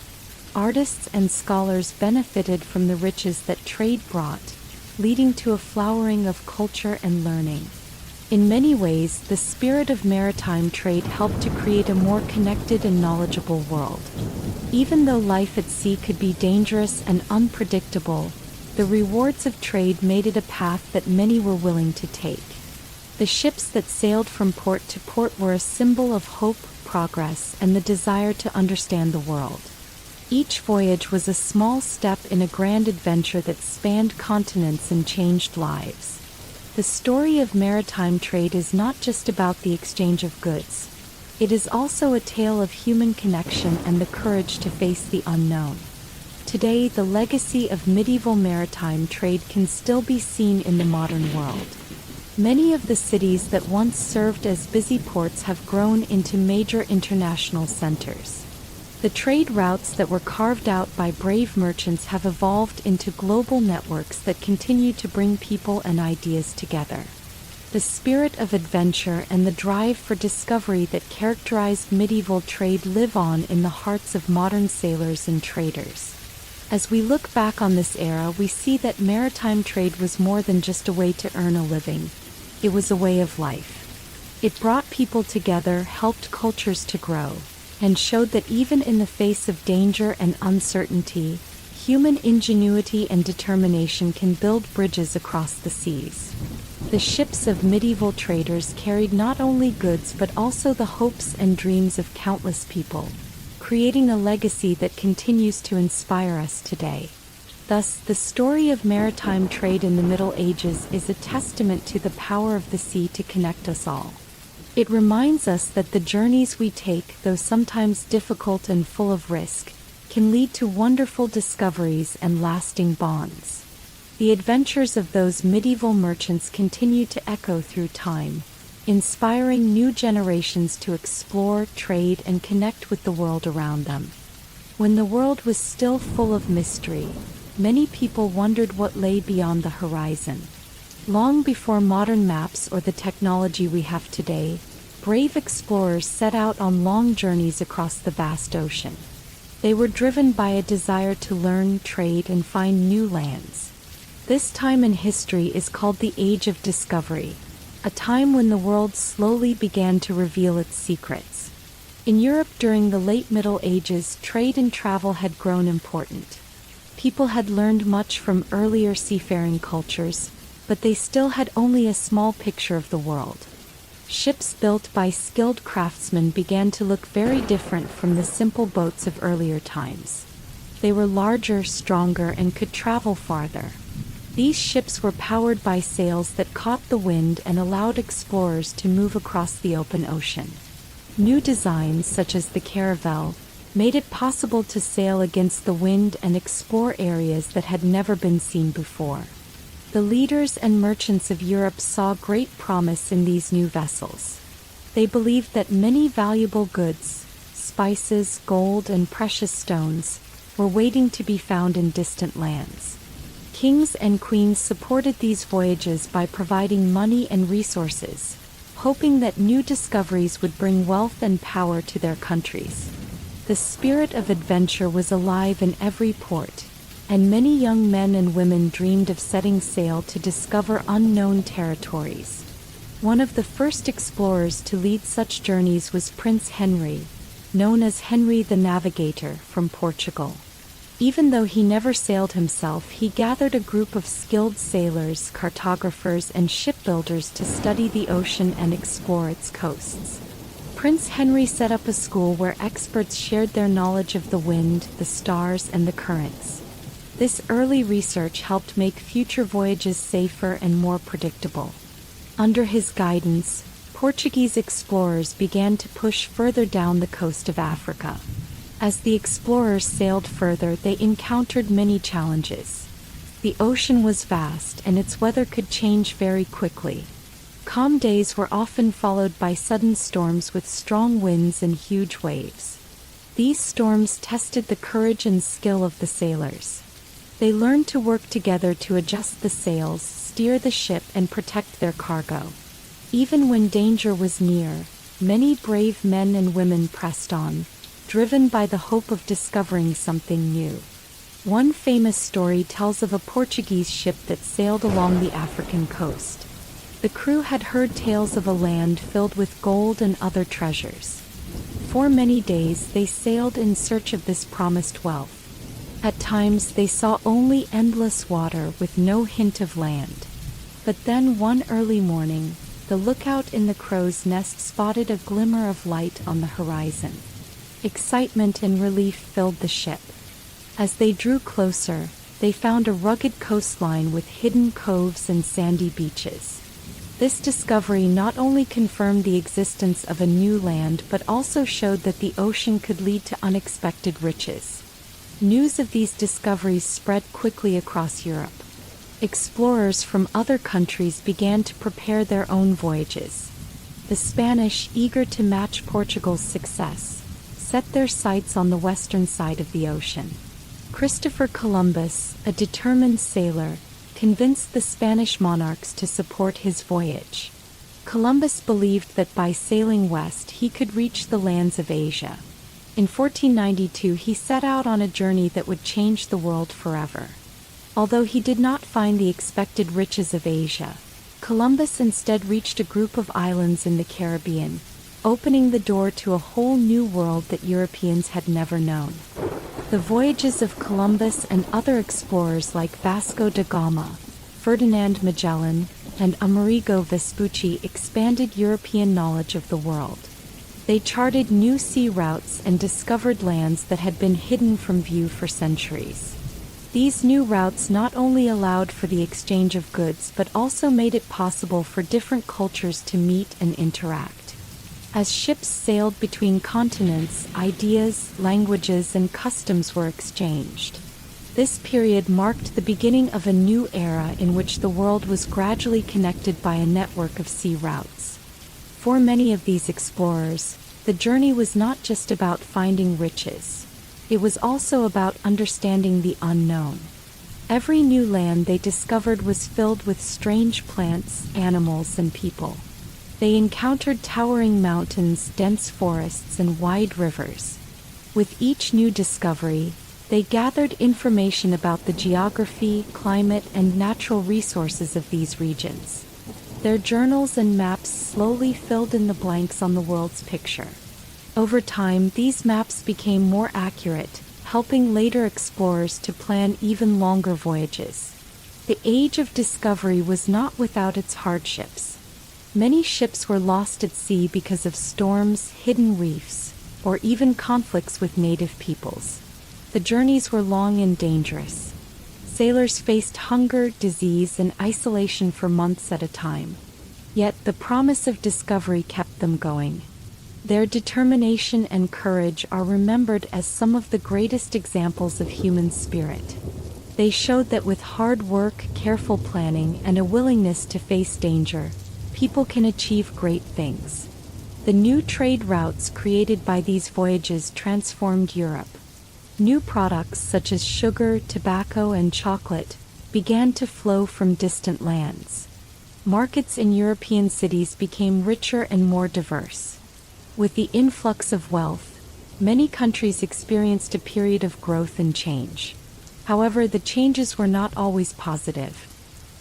Artists and scholars benefited from the riches that trade brought, leading to a flowering of culture and learning. In many ways, the spirit of maritime trade helped to create a more connected and knowledgeable world. Even though life at sea could be dangerous and unpredictable, the rewards of trade made it a path that many were willing to take. The ships that sailed from port to port were a symbol of hope, progress, and the desire to understand the world. Each voyage was a small step in a grand adventure that spanned continents and changed lives. The story of maritime trade is not just about the exchange of goods. It is also a tale of human connection and the courage to face the unknown. Today, the legacy of medieval maritime trade can still be seen in the modern world. Many of the cities that once served as busy ports have grown into major international centers. The trade routes that were carved out by brave merchants have evolved into global networks that continue to bring people and ideas together. The spirit of adventure and the drive for discovery that characterized medieval trade live on in the hearts of modern sailors and traders. As we look back on this era, we see that maritime trade was more than just a way to earn a living. It was a way of life. It brought people together, helped cultures to grow, and showed that even in the face of danger and uncertainty, human ingenuity and determination can build bridges across the seas. The ships of medieval traders carried not only goods but also the hopes and dreams of countless people, creating a legacy that continues to inspire us today. Thus, the story of maritime trade in the Middle Ages is a testament to the power of the sea to connect us all. It reminds us that the journeys we take, though sometimes difficult and full of risk, can lead to wonderful discoveries and lasting bonds. The adventures of those medieval merchants continue to echo through time, inspiring new generations to explore, trade, and connect with the world around them. When the world was still full of mystery, many people wondered what lay beyond the horizon. Long before modern maps or the technology we have today, brave explorers set out on long journeys across the vast ocean. They were driven by a desire to learn, trade, and find new lands. This time in history is called the Age of Discovery, a time when the world slowly began to reveal its secrets. In Europe during the late Middle Ages, trade and travel had grown important. People had learned much from earlier seafaring cultures, but they still had only a small picture of the world. Ships built by skilled craftsmen began to look very different from the simple boats of earlier times. They were larger, stronger, and could travel farther. These ships were powered by sails that caught the wind and allowed explorers to move across the open ocean. New designs, such as the caravel, made it possible to sail against the wind and explore areas that had never been seen before. The leaders and merchants of Europe saw great promise in these new vessels. They believed that many valuable goods, spices, gold, and precious stones, were waiting to be found in distant lands. Kings and queens supported these voyages by providing money and resources, hoping that new discoveries would bring wealth and power to their countries. The spirit of adventure was alive in every port, and many young men and women dreamed of setting sail to discover unknown territories. One of the first explorers to lead such journeys was Prince Henry, known as Henry the Navigator, from Portugal. Even though he never sailed himself, he gathered a group of skilled sailors, cartographers, and shipbuilders to study the ocean and explore its coasts. Prince Henry set up a school where experts shared their knowledge of the wind, the stars, and the currents. This early research helped make future voyages safer and more predictable. Under his guidance, Portuguese explorers began to push further down the coast of Africa. As the explorers sailed further, they encountered many challenges. The ocean was vast, and its weather could change very quickly. Calm days were often followed by sudden storms with strong winds and huge waves. These storms tested the courage and skill of the sailors. They learned to work together to adjust the sails, steer the ship, and protect their cargo. Even when danger was near, many brave men and women pressed on, driven by the hope of discovering something new. One famous story tells of a Portuguese ship that sailed along the African coast. The crew had heard tales of a land filled with gold and other treasures. For many days they sailed in search of this promised wealth. At times they saw only endless water with no hint of land. But then one early morning, the lookout in the crow's nest spotted a glimmer of light on the horizon. Excitement and relief filled the ship. As they drew closer, they found a rugged coastline with hidden coves and sandy beaches. This discovery not only confirmed the existence of a new land but also showed that the ocean could lead to unexpected riches. News of these discoveries spread quickly across Europe. Explorers from other countries began to prepare their own voyages. The Spanish, eager to match Portugal's success, set their sights on the western side of the ocean. Christopher Columbus, a determined sailor, convinced the Spanish monarchs to support his voyage. Columbus believed that by sailing west he could reach the lands of Asia. In 1492 he set out on a journey that would change the world forever. Although he did not find the expected riches of Asia, Columbus instead reached a group of islands in the Caribbean, opening the door to a whole new world that Europeans had never known. The voyages of Columbus and other explorers like Vasco da Gama, Ferdinand Magellan, and Amerigo Vespucci expanded European knowledge of the world. They charted new sea routes and discovered lands that had been hidden from view for centuries. These new routes not only allowed for the exchange of goods but also made it possible for different cultures to meet and interact. As ships sailed between continents, ideas, languages, and customs were exchanged. This period marked the beginning of a new era in which the world was gradually connected by a network of sea routes. For many of these explorers, the journey was not just about finding riches. It was also about understanding the unknown. Every new land they discovered was filled with strange plants, animals, and people. They encountered towering mountains, dense forests, and wide rivers. With each new discovery, they gathered information about the geography, climate, and natural resources of these regions. Their journals and maps slowly filled in the blanks on the world's picture. Over time, these maps became more accurate, helping later explorers to plan even longer voyages. The age of discovery was not without its hardships. Many ships were lost at sea because of storms, hidden reefs, or even conflicts with native peoples. The journeys were long and dangerous. Sailors faced hunger, disease, and isolation for months at a time. Yet the promise of discovery kept them going. Their determination and courage are remembered as some of the greatest examples of human spirit. They showed that with hard work, careful planning, and a willingness to face danger, people can achieve great things. The new trade routes created by these voyages transformed Europe. New products such as sugar, tobacco, and chocolate began to flow from distant lands. Markets in European cities became richer and more diverse. With the influx of wealth, many countries experienced a period of growth and change. However, the changes were not always positive.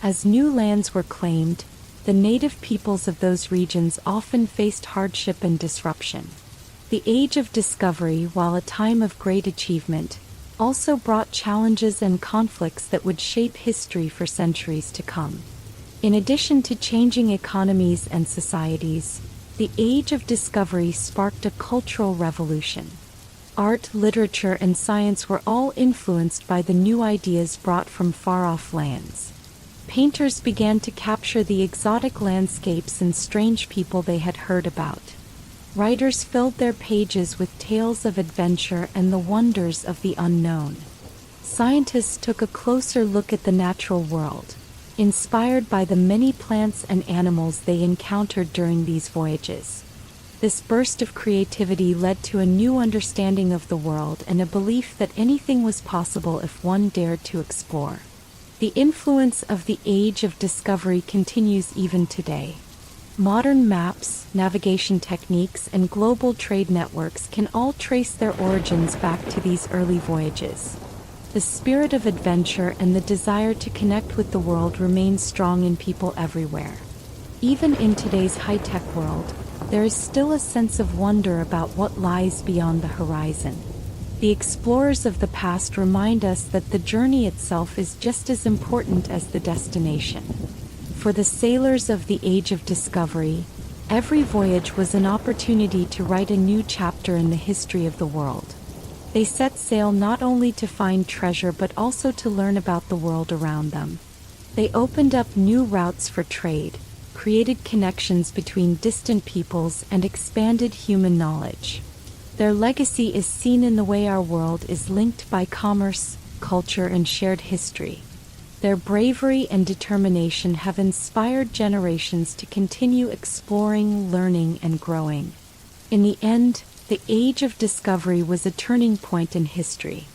As new lands were claimed, the native peoples of those regions often faced hardship and disruption. The Age of Discovery, while a time of great achievement, also brought challenges and conflicts that would shape history for centuries to come. In addition to changing economies and societies, the Age of Discovery sparked a cultural revolution. Art, literature, and science were all influenced by the new ideas brought from far-off lands. Painters began to capture the exotic landscapes and strange people they had heard about. Writers filled their pages with tales of adventure and the wonders of the unknown. Scientists took a closer look at the natural world, inspired by the many plants and animals they encountered during these voyages. This burst of creativity led to a new understanding of the world and a belief that anything was possible if one dared to explore. The influence of the Age of Discovery continues even today. Modern maps, navigation techniques, and global trade networks can all trace their origins back to these early voyages. The spirit of adventure and the desire to connect with the world remain strong in people everywhere. Even in today's high-tech world, there is still a sense of wonder about what lies beyond the horizon. The explorers of the past remind us that the journey itself is just as important as the destination. For the sailors of the Age of Discovery, every voyage was an opportunity to write a new chapter in the history of the world. They set sail not only to find treasure but also to learn about the world around them. They opened up new routes for trade, created connections between distant peoples, and expanded human knowledge. Their legacy is seen in the way our world is linked by commerce, culture, and shared history. Their bravery and determination have inspired generations to continue exploring, learning, and growing. In the end, the Age of Discovery was a turning point in history.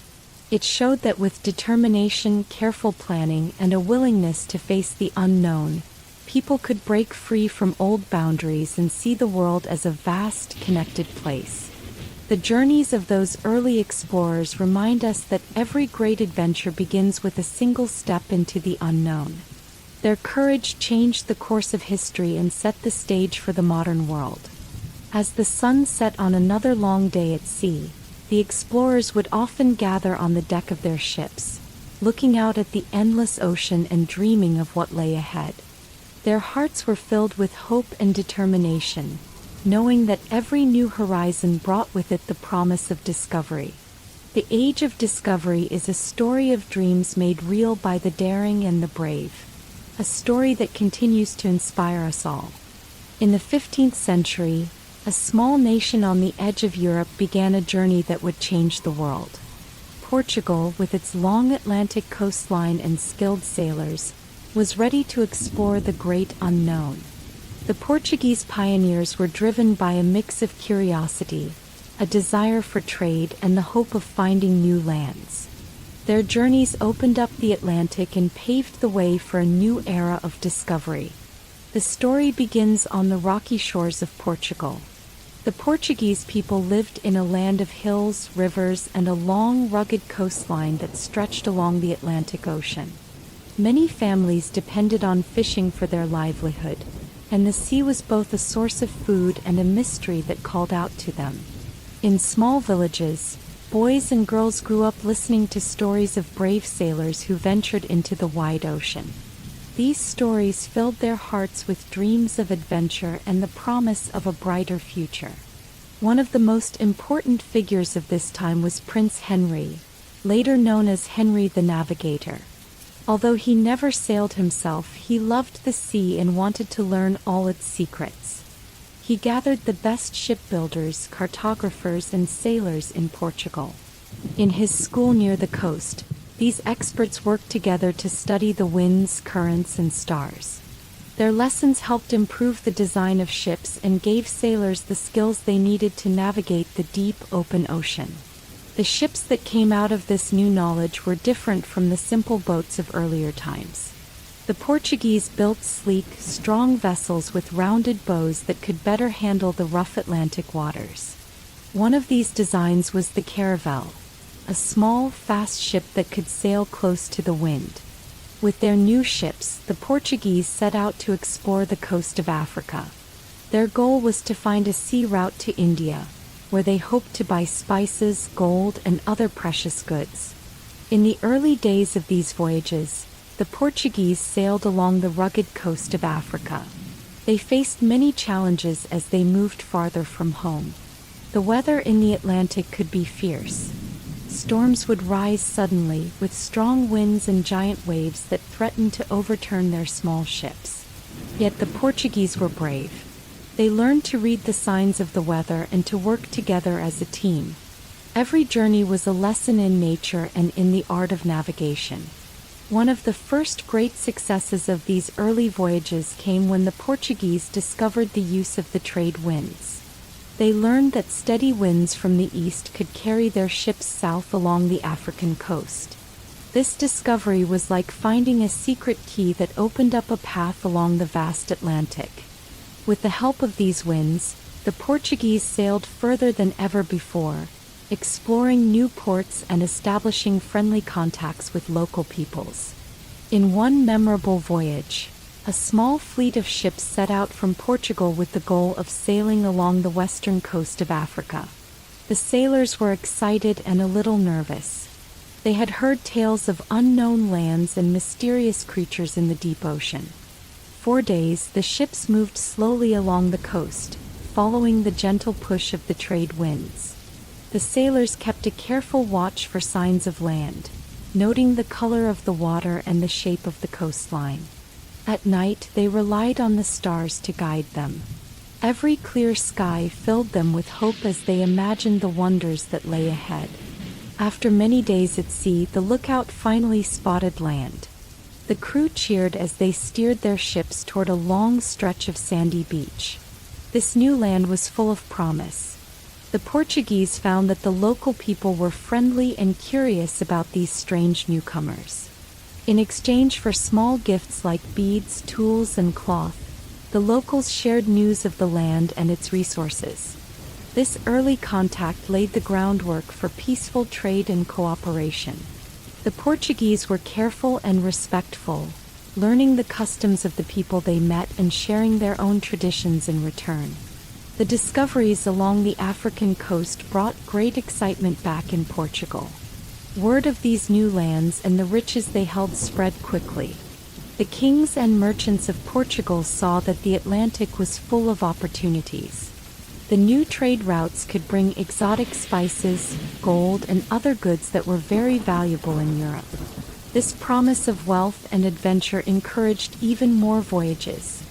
It showed that with determination, careful planning, and a willingness to face the unknown, people could break free from old boundaries and see the world as a vast, connected place. The journeys of those early explorers remind us that every great adventure begins with a single step into the unknown. Their courage changed the course of history and set the stage for the modern world. As the sun set on another long day at sea, the explorers would often gather on the deck of their ships, looking out at the endless ocean and dreaming of what lay ahead. Their hearts were filled with hope and determination, knowing that every new horizon brought with it the promise of discovery. The Age of Discovery is a story of dreams made real by the daring and the brave, a story that continues to inspire us all. In the 15th century, a small nation on the edge of Europe began a journey that would change the world. Portugal, with its long Atlantic coastline and skilled sailors, was ready to explore the great unknown. The Portuguese pioneers were driven by a mix of curiosity, a desire for trade, and the hope of finding new lands. Their journeys opened up the Atlantic and paved the way for a new era of discovery. The story begins on the rocky shores of Portugal. The Portuguese people lived in a land of hills, rivers, and a long, rugged coastline that stretched along the Atlantic Ocean. Many families depended on fishing for their livelihood, and the sea was both a source of food and a mystery that called out to them. In small villages, boys and girls grew up listening to stories of brave sailors who ventured into the wide ocean. These stories filled their hearts with dreams of adventure and the promise of a brighter future. One of the most important figures of this time was Prince Henry, later known as Henry the Navigator. Although he never sailed himself, he loved the sea and wanted to learn all its secrets. He gathered the best shipbuilders, cartographers, and sailors in Portugal. In his school near the coast, these experts worked together to study the winds, currents, and stars. Their lessons helped improve the design of ships and gave sailors the skills they needed to navigate the deep, open ocean. The ships that came out of this new knowledge were different from the simple boats of earlier times. The Portuguese built sleek, strong vessels with rounded bows that could better handle the rough Atlantic waters. One of these designs was the caravel, a small, fast ship that could sail close to the wind. With their new ships, the Portuguese set out to explore the coast of Africa. Their goal was to find a sea route to India, where they hoped to buy spices, gold, and other precious goods. In the early days of these voyages, the Portuguese sailed along the rugged coast of Africa. They faced many challenges as they moved farther from home. The weather in the Atlantic could be fierce. Storms would rise suddenly, with strong winds and giant waves that threatened to overturn their small ships. Yet the Portuguese were brave. They learned to read the signs of the weather and to work together as a team. Every journey was a lesson in nature and in the art of navigation. One of the first great successes of these early voyages came when the Portuguese discovered the use of the trade winds. They learned that steady winds from the east could carry their ships south along the African coast. This discovery was like finding a secret key that opened up a path along the vast Atlantic. With the help of these winds, the Portuguese sailed further than ever before, exploring new ports and establishing friendly contacts with local peoples. In one memorable voyage, a small fleet of ships set out from Portugal with the goal of sailing along the western coast of Africa. The sailors were excited and a little nervous. They had heard tales of unknown lands and mysterious creatures in the deep ocean. For days, the ships moved slowly along the coast, following the gentle push of the trade winds. The sailors kept a careful watch for signs of land, noting the color of the water and the shape of the coastline. At night, they relied on the stars to guide them. Every clear sky filled them with hope as they imagined the wonders that lay ahead. After many days at sea, the lookout finally spotted land. The crew cheered as they steered their ships toward a long stretch of sandy beach. This new land was full of promise. The Portuguese found that the local people were friendly and curious about these strange newcomers. In exchange for small gifts like beads, tools, and cloth, the locals shared news of the land and its resources. This early contact laid the groundwork for peaceful trade and cooperation. The Portuguese were careful and respectful, learning the customs of the people they met and sharing their own traditions in return. The discoveries along the African coast brought great excitement back in Portugal. Word of these new lands and the riches they held spread quickly. The kings and merchants of Portugal saw that the Atlantic was full of opportunities. The new trade routes could bring exotic spices, gold, and other goods that were very valuable in Europe. This promise of wealth and adventure encouraged even more voyages.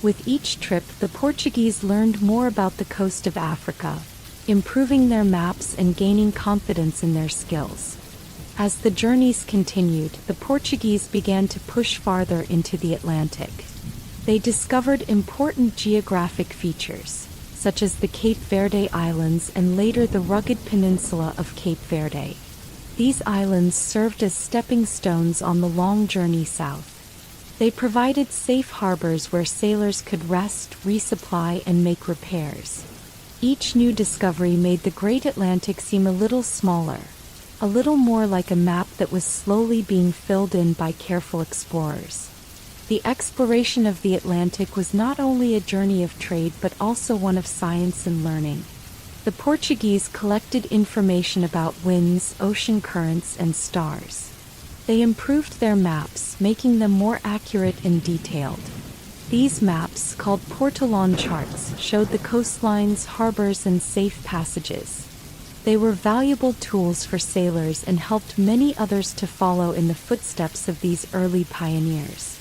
With each trip, the Portuguese learned more about the coast of Africa, improving their maps and gaining confidence in their skills. As the journeys continued, the Portuguese began to push farther into the Atlantic. They discovered important geographic features, such as the Cape Verde Islands and later the rugged peninsula of Cape Verde. These islands served as stepping stones on the long journey south. They provided safe harbors where sailors could rest, resupply, and make repairs. Each new discovery made the great Atlantic seem a little smaller, a little more like a map that was slowly being filled in by careful explorers. The exploration of the Atlantic was not only a journey of trade but also one of science and learning. The Portuguese collected information about winds, ocean currents, and stars. They improved their maps, making them more accurate and detailed. These maps, called portalon charts, showed the coastlines, harbors, and safe passages. They were valuable tools for sailors and helped many others to follow in the footsteps of these early pioneers.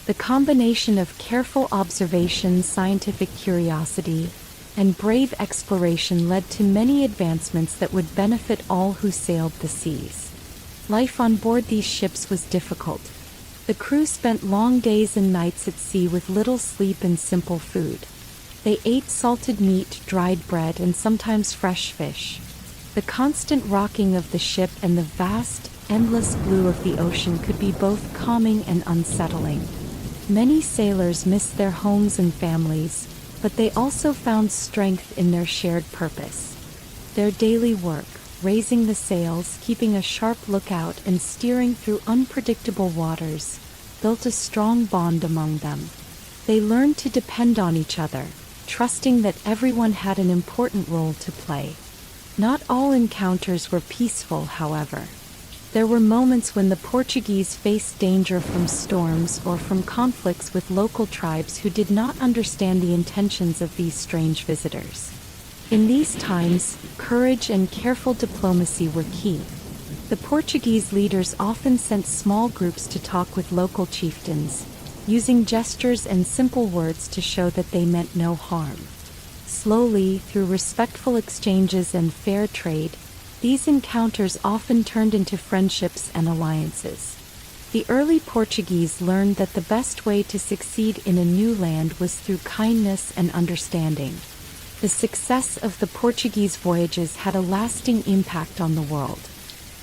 The combination of careful observation, scientific curiosity, and brave exploration led to many advancements that would benefit all who sailed the seas. Life on board these ships was difficult. The crew spent long days and nights at sea with little sleep and simple food. They ate salted meat, dried bread, and sometimes fresh fish. The constant rocking of the ship and the vast, endless blue of the ocean could be both calming and unsettling. Many sailors missed their homes and families, but they also found strength in their shared purpose. Their daily work, raising the sails, keeping a sharp lookout, and steering through unpredictable waters, built a strong bond among them. They learned to depend on each other, trusting that everyone had an important role to play. Not all encounters were peaceful, however. There were moments when the Portuguese faced danger from storms or from conflicts with local tribes who did not understand the intentions of these strange visitors. In these times, courage and careful diplomacy were key. The Portuguese leaders often sent small groups to talk with local chieftains, using gestures and simple words to show that they meant no harm. Slowly, through respectful exchanges and fair trade, these encounters often turned into friendships and alliances. The early Portuguese learned that the best way to succeed in a new land was through kindness and understanding. The success of the Portuguese voyages had a lasting impact on the world.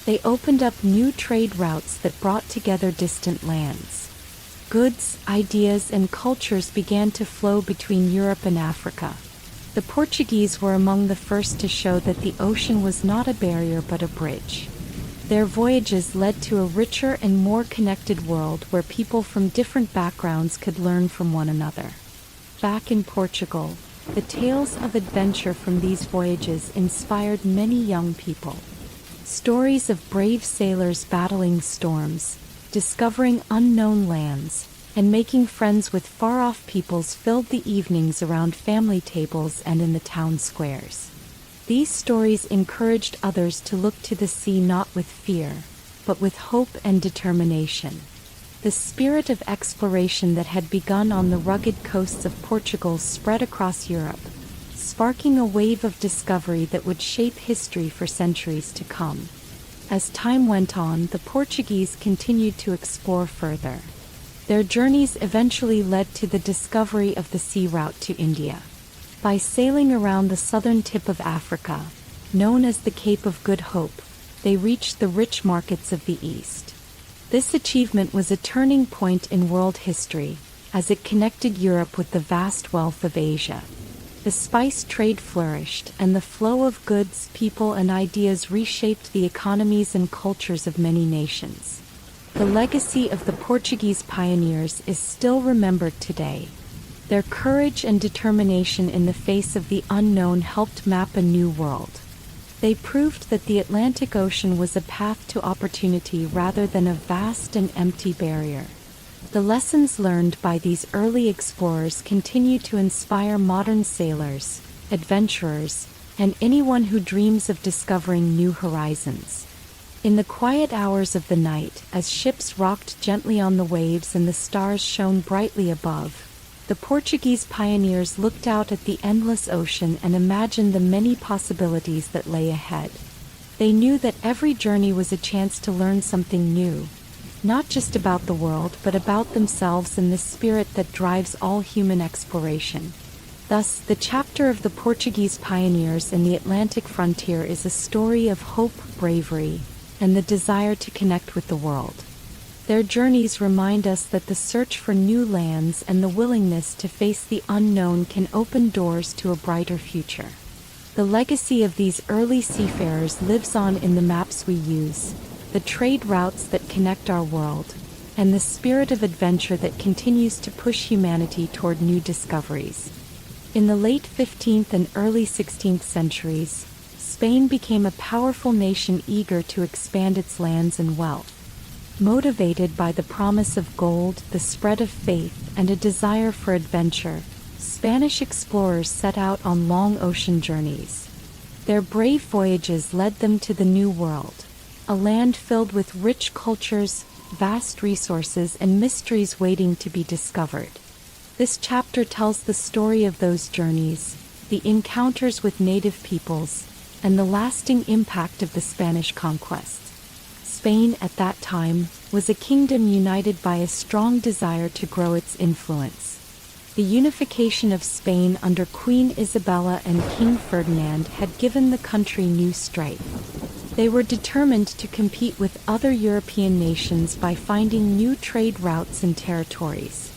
They opened up new trade routes that brought together distant lands. Goods, ideas, and cultures began to flow between Europe and Africa. The Portuguese were among the first to show that the ocean was not a barrier but a bridge. Their voyages led to a richer and more connected world where people from different backgrounds could learn from one another. Back in Portugal, the tales of adventure from these voyages inspired many young people. Stories of brave sailors battling storms, discovering unknown lands, and making friends with far-off peoples filled the evenings around family tables and in the town squares. These stories encouraged others to look to the sea not with fear, but with hope and determination. The spirit of exploration that had begun on the rugged coasts of Portugal spread across Europe, sparking a wave of discovery that would shape history for centuries to come. As time went on, the Portuguese continued to explore further. Their journeys eventually led to the discovery of the sea route to India. By sailing around the southern tip of Africa, known as the Cape of Good Hope, they reached the rich markets of the East. This achievement was a turning point in world history, as it connected Europe with the vast wealth of Asia. The spice trade flourished, and the flow of goods, people, and ideas reshaped the economies and cultures of many nations. The legacy of the Portuguese pioneers is still remembered today. Their courage and determination in the face of the unknown helped map a new world. They proved that the Atlantic Ocean was a path to opportunity rather than a vast and empty barrier. The lessons learned by these early explorers continue to inspire modern sailors, adventurers, and anyone who dreams of discovering new horizons. In the quiet hours of the night, as ships rocked gently on the waves and the stars shone brightly above, the Portuguese pioneers looked out at the endless ocean and imagined the many possibilities that lay ahead. They knew that every journey was a chance to learn something new, not just about the world but about themselves and the spirit that drives all human exploration. Thus, the chapter of the Portuguese pioneers in the Atlantic frontier is a story of hope, bravery, and the desire to connect with the world. Their journeys remind us that the search for new lands and the willingness to face the unknown can open doors to a brighter future. The legacy of these early seafarers lives on in the maps we use, the trade routes that connect our world, and the spirit of adventure that continues to push humanity toward new discoveries. In the late 15th and early 16th centuries, Spain became a powerful nation eager to expand its lands and wealth. Motivated by the promise of gold, the spread of faith, and a desire for adventure, Spanish explorers set out on long ocean journeys. Their brave voyages led them to the New World, a land filled with rich cultures, vast resources, and mysteries waiting to be discovered. This chapter tells the story of those journeys, the encounters with native peoples, and the lasting impact of the Spanish conquest. Spain, at that time, was a kingdom united by a strong desire to grow its influence. The unification of Spain under Queen Isabella and King Ferdinand had given the country new strength. They were determined to compete with other European nations by finding new trade routes and territories.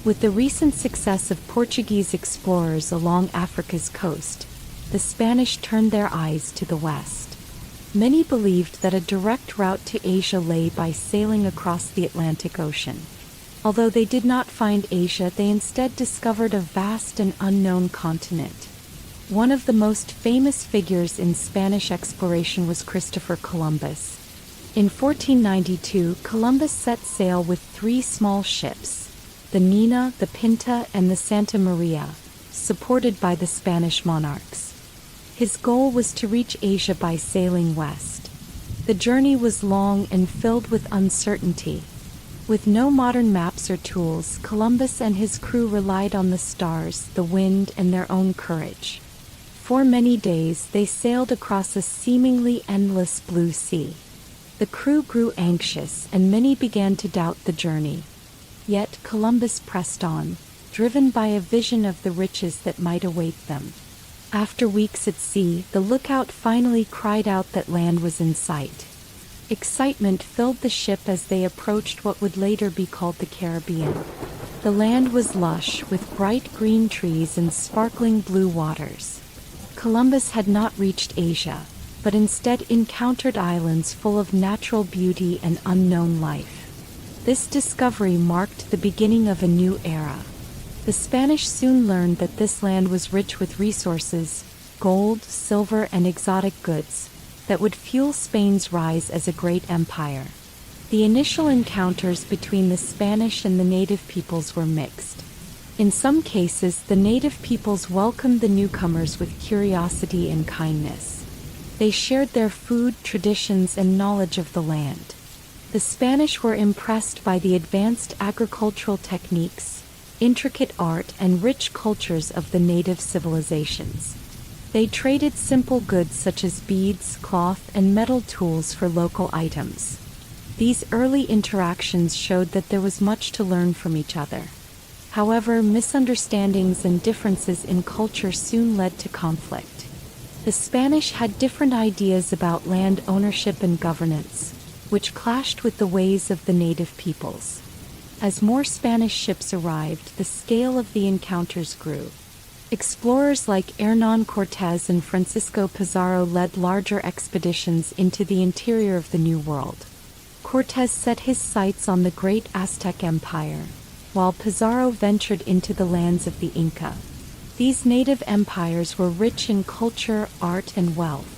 With the recent success of Portuguese explorers along Africa's coast, the Spanish turned their eyes to the west. Many believed that a direct route to Asia lay by sailing across the Atlantic Ocean. Although they did not find Asia, they instead discovered a vast and unknown continent. One of the most famous figures in Spanish exploration was Christopher Columbus. In 1492, Columbus set sail with 3 small ships, the Nina, the Pinta, and the Santa Maria, supported by the Spanish monarchs. His goal was to reach Asia by sailing west. The journey was long and filled with uncertainty. With no modern maps or tools, Columbus and his crew relied on the stars, the wind, and their own courage. For many days, they sailed across a seemingly endless blue sea. The crew grew anxious, and many began to doubt the journey. Yet Columbus pressed on, driven by a vision of the riches that might await them. After weeks at sea, the lookout finally cried out that land was in sight. Excitement filled the ship as they approached what would later be called the Caribbean. The land was lush, with bright green trees and sparkling blue waters. Columbus had not reached Asia, but instead encountered islands full of natural beauty and unknown life. This discovery marked the beginning of a new era. The Spanish soon learned that this land was rich with resources, gold, silver, and exotic goods, that would fuel Spain's rise as a great empire. The initial encounters between the Spanish and the native peoples were mixed. In some cases, the native peoples welcomed the newcomers with curiosity and kindness. They shared their food, traditions, and knowledge of the land. The Spanish were impressed by the advanced agricultural techniques, intricate art, and rich cultures of the native civilizations. They traded simple goods such as beads, cloth, and metal tools for local items. These early interactions showed that there was much to learn from each other. However, misunderstandings and differences in culture soon led to conflict. The Spanish had different ideas about land ownership and governance, which clashed with the ways of the native peoples. As more Spanish ships arrived, the scale of the encounters grew. Explorers like Hernán Cortés and Francisco Pizarro led larger expeditions into the interior of the New World. Cortés set his sights on the great Aztec Empire, while Pizarro ventured into the lands of the Inca. These native empires were rich in culture, art, and wealth.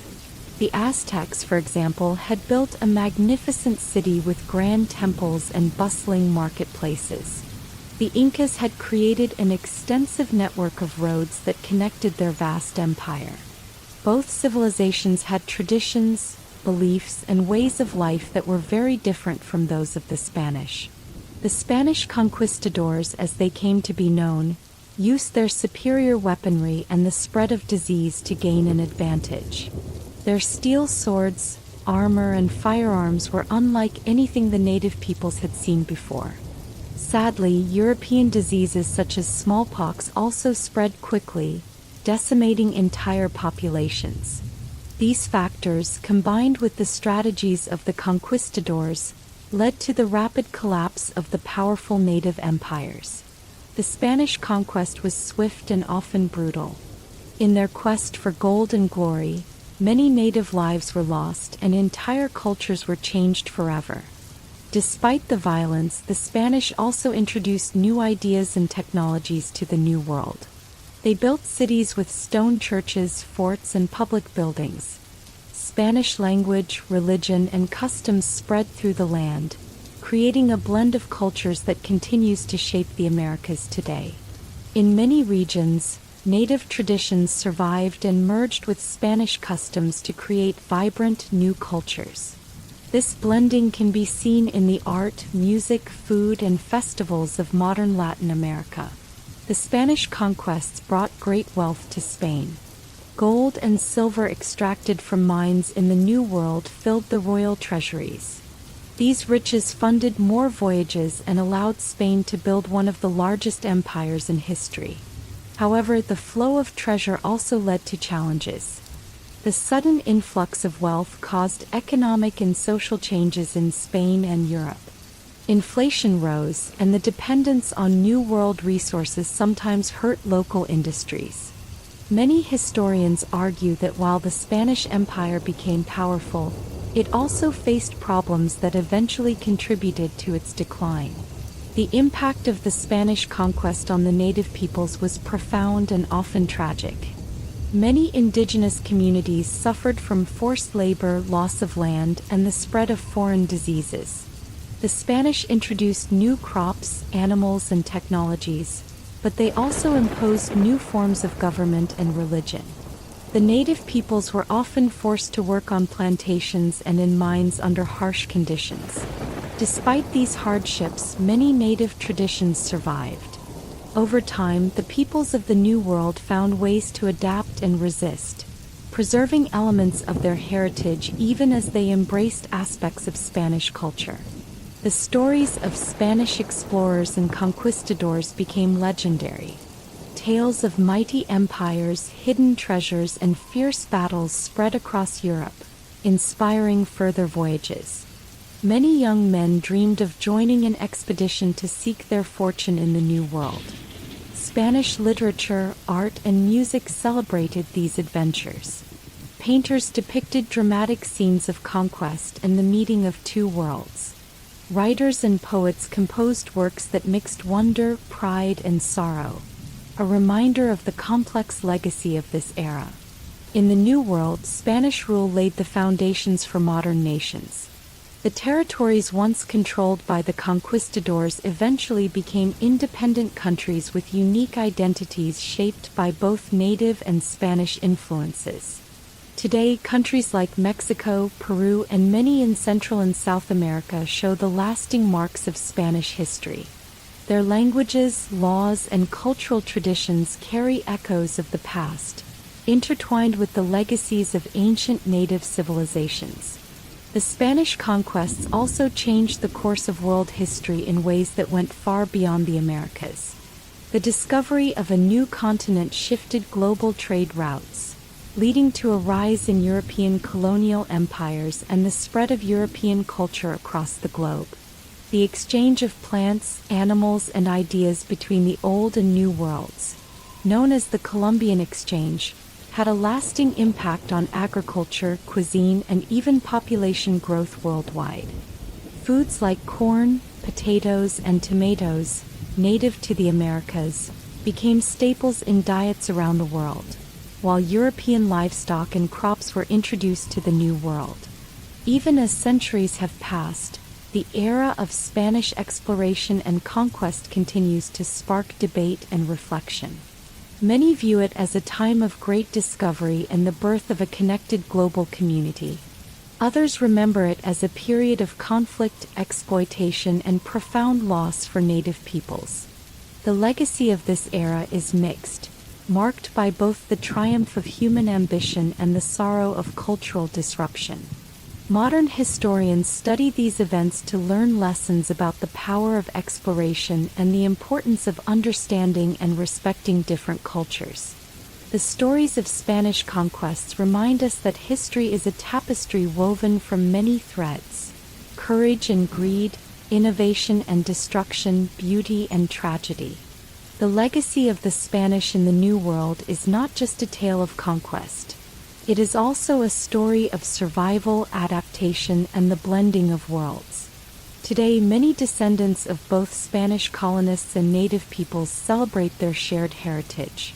The Aztecs, for example, had built a magnificent city with grand temples and bustling marketplaces. The Incas had created an extensive network of roads that connected their vast empire. Both civilizations had traditions, beliefs, and ways of life that were very different from those of the Spanish. The Spanish conquistadors, as they came to be known, used their superior weaponry and the spread of disease to gain an advantage. Their steel swords, armor, and firearms were unlike anything the native peoples had seen before. Sadly, European diseases such as smallpox also spread quickly, decimating entire populations. These factors, combined with the strategies of the conquistadors, led to the rapid collapse of the powerful native empires. The Spanish conquest was swift and often brutal. In their quest for gold and glory, many native lives were lost and entire cultures were changed forever. Despite the violence, the Spanish also introduced new ideas and technologies to the New World. They built cities with stone churches, forts, and public buildings. Spanish language, religion, and customs spread through the land, creating a blend of cultures that continues to shape the Americas today. In many regions, native traditions survived and merged with Spanish customs to create vibrant new cultures. This blending can be seen in the art, music, food, and festivals of modern Latin America. The Spanish conquests brought great wealth to Spain. Gold and silver extracted from mines in the New World filled the royal treasuries. These riches funded more voyages and allowed Spain to build one of the largest empires in history. However, the flow of treasure also led to challenges. The sudden influx of wealth caused economic and social changes in Spain and Europe. Inflation rose, and the dependence on New World resources sometimes hurt local industries. Many historians argue that while the Spanish Empire became powerful, it also faced problems that eventually contributed to its decline. The impact of the Spanish conquest on the native peoples was profound and often tragic. Many indigenous communities suffered from forced labor, loss of land, and the spread of foreign diseases. The Spanish introduced new crops, animals, and technologies, but they also imposed new forms of government and religion. The native peoples were often forced to work on plantations and in mines under harsh conditions. Despite these hardships, many native traditions survived. Over time, the peoples of the New World found ways to adapt and resist, preserving elements of their heritage even as they embraced aspects of Spanish culture. The stories of Spanish explorers and conquistadors became legendary. Tales of mighty empires, hidden treasures, and fierce battles spread across Europe, inspiring further voyages. Many young men dreamed of joining an expedition to seek their fortune in the New World. Spanish literature, art, and music celebrated these adventures. Painters depicted dramatic scenes of conquest and the meeting of two worlds. Writers and poets composed works that mixed wonder, pride, and sorrow, a reminder of the complex legacy of this era. In the New World, Spanish rule laid the foundations for modern nations. The territories once controlled by the conquistadors eventually became independent countries with unique identities shaped by both native and Spanish influences. Today, countries like Mexico, Peru, and many in Central and South America show the lasting marks of Spanish history. Their languages, laws, and cultural traditions carry echoes of the past, intertwined with the legacies of ancient native civilizations. The Spanish conquests also changed the course of world history in ways that went far beyond the Americas. The discovery of a new continent shifted global trade routes, leading to a rise in European colonial empires and the spread of European culture across the globe. The exchange of plants, animals, and ideas between the Old and New Worlds, known as the Columbian Exchange, had a lasting impact on agriculture, cuisine, and even population growth worldwide. Foods like corn, potatoes, and tomatoes, native to the Americas, became staples in diets around the world, while European livestock and crops were introduced to the New World. Even as centuries have passed, the era of Spanish exploration and conquest continues to spark debate and reflection. Many view it as a time of great discovery and the birth of a connected global community. Others remember it as a period of conflict, exploitation, and profound loss for native peoples. The legacy of this era is mixed, marked by both the triumph of human ambition and the sorrow of cultural disruption. Modern historians study these events to learn lessons about the power of exploration and the importance of understanding and respecting different cultures. The stories of Spanish conquests remind us that history is a tapestry woven from many threads: courage and greed, innovation and destruction, beauty and tragedy. The legacy of the Spanish in the New World is not just a tale of conquest. It is also a story of survival, adaptation, and the blending of worlds. Today, many descendants of both Spanish colonists and native peoples celebrate their shared heritage.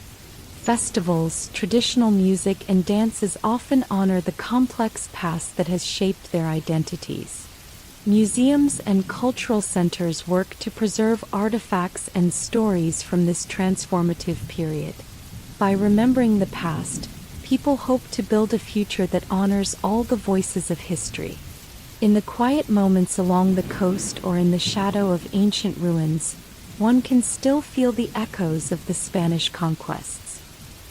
Festivals, traditional music, and dances often honor the complex past that has shaped their identities. Museums and cultural centers work to preserve artifacts and stories from this transformative period. By remembering the past, people hope to build a future that honors all the voices of history. In the quiet moments along the coast or in the shadow of ancient ruins, one can still feel the echoes of the Spanish conquests.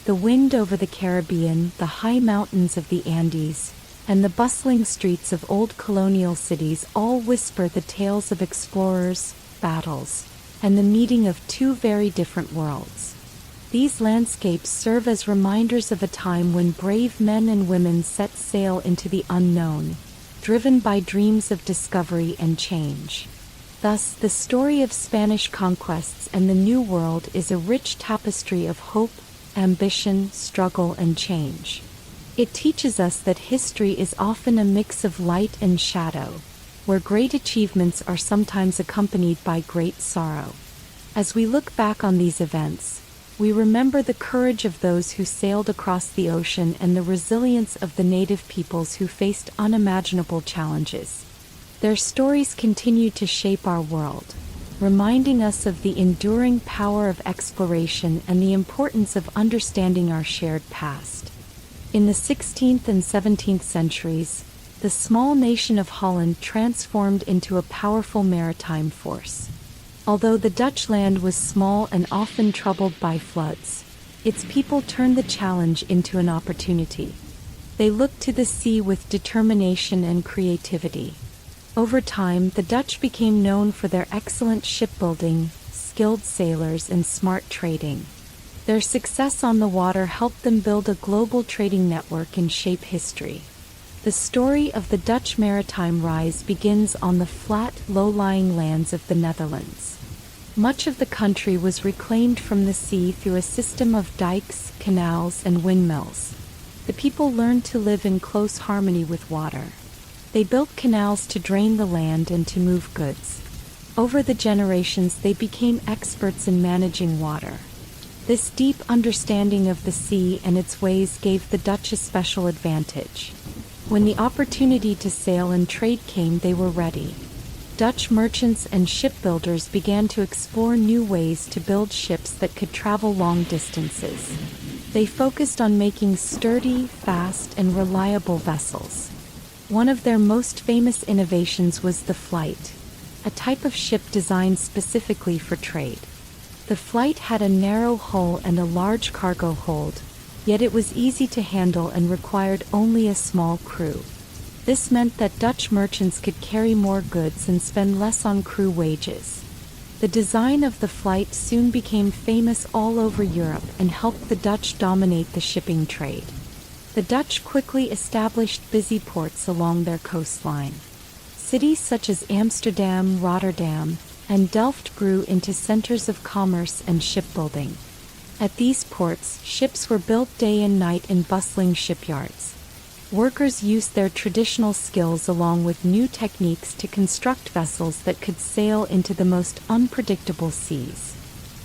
The wind over the Caribbean, the high mountains of the Andes, and the bustling streets of old colonial cities all whisper the tales of explorers, battles, and the meeting of two very different worlds. These landscapes serve as reminders of a time when brave men and women set sail into the unknown, driven by dreams of discovery and change. Thus, the story of Spanish conquests and the New World is a rich tapestry of hope, ambition, struggle, and change. It teaches us that history is often a mix of light and shadow, where great achievements are sometimes accompanied by great sorrow. As we look back on these events, we remember the courage of those who sailed across the ocean and the resilience of the native peoples who faced unimaginable challenges. Their stories continue to shape our world, reminding us of the enduring power of exploration and the importance of understanding our shared past. In the 16th and 17th centuries, the small nation of Holland transformed into a powerful maritime force. Although the Dutch land was small and often troubled by floods, its people turned the challenge into an opportunity. They looked to the sea with determination and creativity. Over time, the Dutch became known for their excellent shipbuilding, skilled sailors, and smart trading. Their success on the water helped them build a global trading network and shape history. The story of the Dutch maritime rise begins on the flat, low-lying lands of the Netherlands. Much of the country was reclaimed from the sea through a system of dikes, canals, and windmills. The people learned to live in close harmony with water. They built canals to drain the land and to move goods. Over the generations, they became experts in managing water. This deep understanding of the sea and its ways gave the Dutch a special advantage. When the opportunity to sail and trade came, they were ready. Dutch merchants and shipbuilders began to explore new ways to build ships that could travel long distances. They focused on making sturdy, fast, and reliable vessels. One of their most famous innovations was the Flight, a type of ship designed specifically for trade. The Flight had a narrow hull and a large cargo hold, yet it was easy to handle and required only a small crew. This meant that Dutch merchants could carry more goods and spend less on crew wages. The design of the Flight soon became famous all over Europe and helped the Dutch dominate the shipping trade. The Dutch quickly established busy ports along their coastline. Cities such as Amsterdam, Rotterdam, and Delft grew into centers of commerce and shipbuilding. At these ports, ships were built day and night in bustling shipyards. Workers used their traditional skills along with new techniques to construct vessels that could sail into the most unpredictable seas.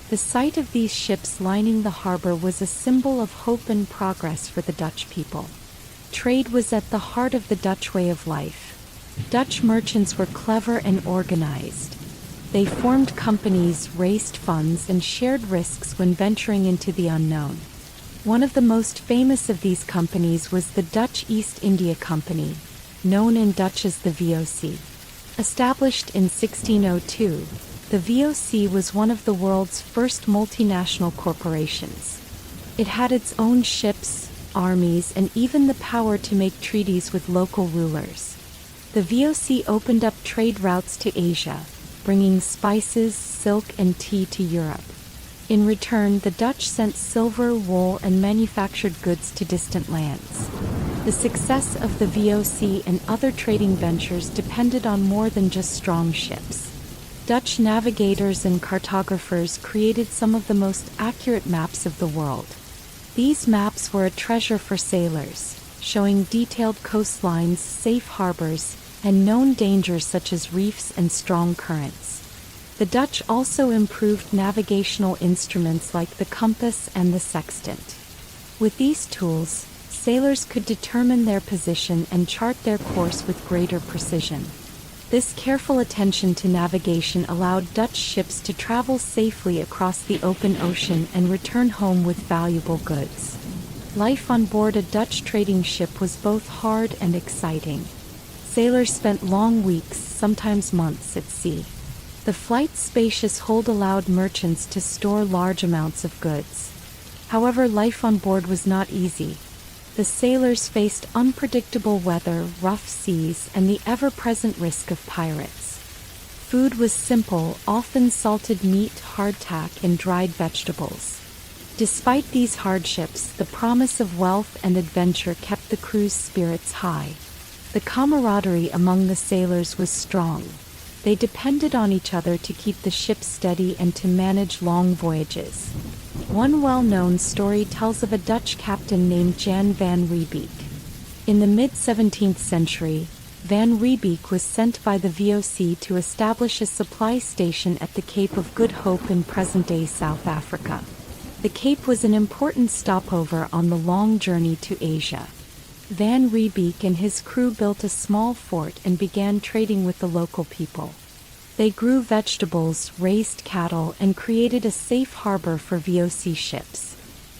The sight of these ships lining the harbor was a symbol of hope and progress for the Dutch people. Trade was at the heart of the Dutch way of life. Dutch merchants were clever and organized. They formed companies, raised funds, and shared risks when venturing into the unknown. One of the most famous of these companies was the Dutch East India Company, known in Dutch as the VOC. Established in 1602, the VOC was one of the world's first multinational corporations. It had its own ships, armies, and even the power to make treaties with local rulers. The VOC opened up trade routes to Asia, bringing spices, silk, and tea to Europe. In return, the Dutch sent silver, wool, and manufactured goods to distant lands. The success of the VOC and other trading ventures depended on more than just strong ships. Dutch navigators and cartographers created some of the most accurate maps of the world. These maps were a treasure for sailors, showing detailed coastlines, safe harbors, and known dangers such as reefs and strong currents. The Dutch also improved navigational instruments like the compass and the sextant. With these tools, sailors could determine their position and chart their course with greater precision. This careful attention to navigation allowed Dutch ships to travel safely across the open ocean and return home with valuable goods. Life on board a Dutch trading ship was both hard and exciting. Sailors spent long weeks, sometimes months, at sea. The flight's spacious hold allowed merchants to store large amounts of goods. However, life on board was not easy. The sailors faced unpredictable weather, rough seas, and the ever-present risk of pirates. Food was simple, often salted meat, hardtack, and dried vegetables. Despite these hardships, the promise of wealth and adventure kept the crew's spirits high. The camaraderie among the sailors was strong. They depended on each other to keep the ship steady and to manage long voyages. One well-known story tells of a Dutch captain named Jan van Riebeek. In the mid-17th century, Van Riebeek was sent by the VOC to establish a supply station at the Cape of Good Hope in present-day South Africa. The Cape was an important stopover on the long journey to Asia. Van Riebeek and his crew built a small fort and began trading with the local people. They grew vegetables, raised cattle, and created a safe harbor for VOC ships.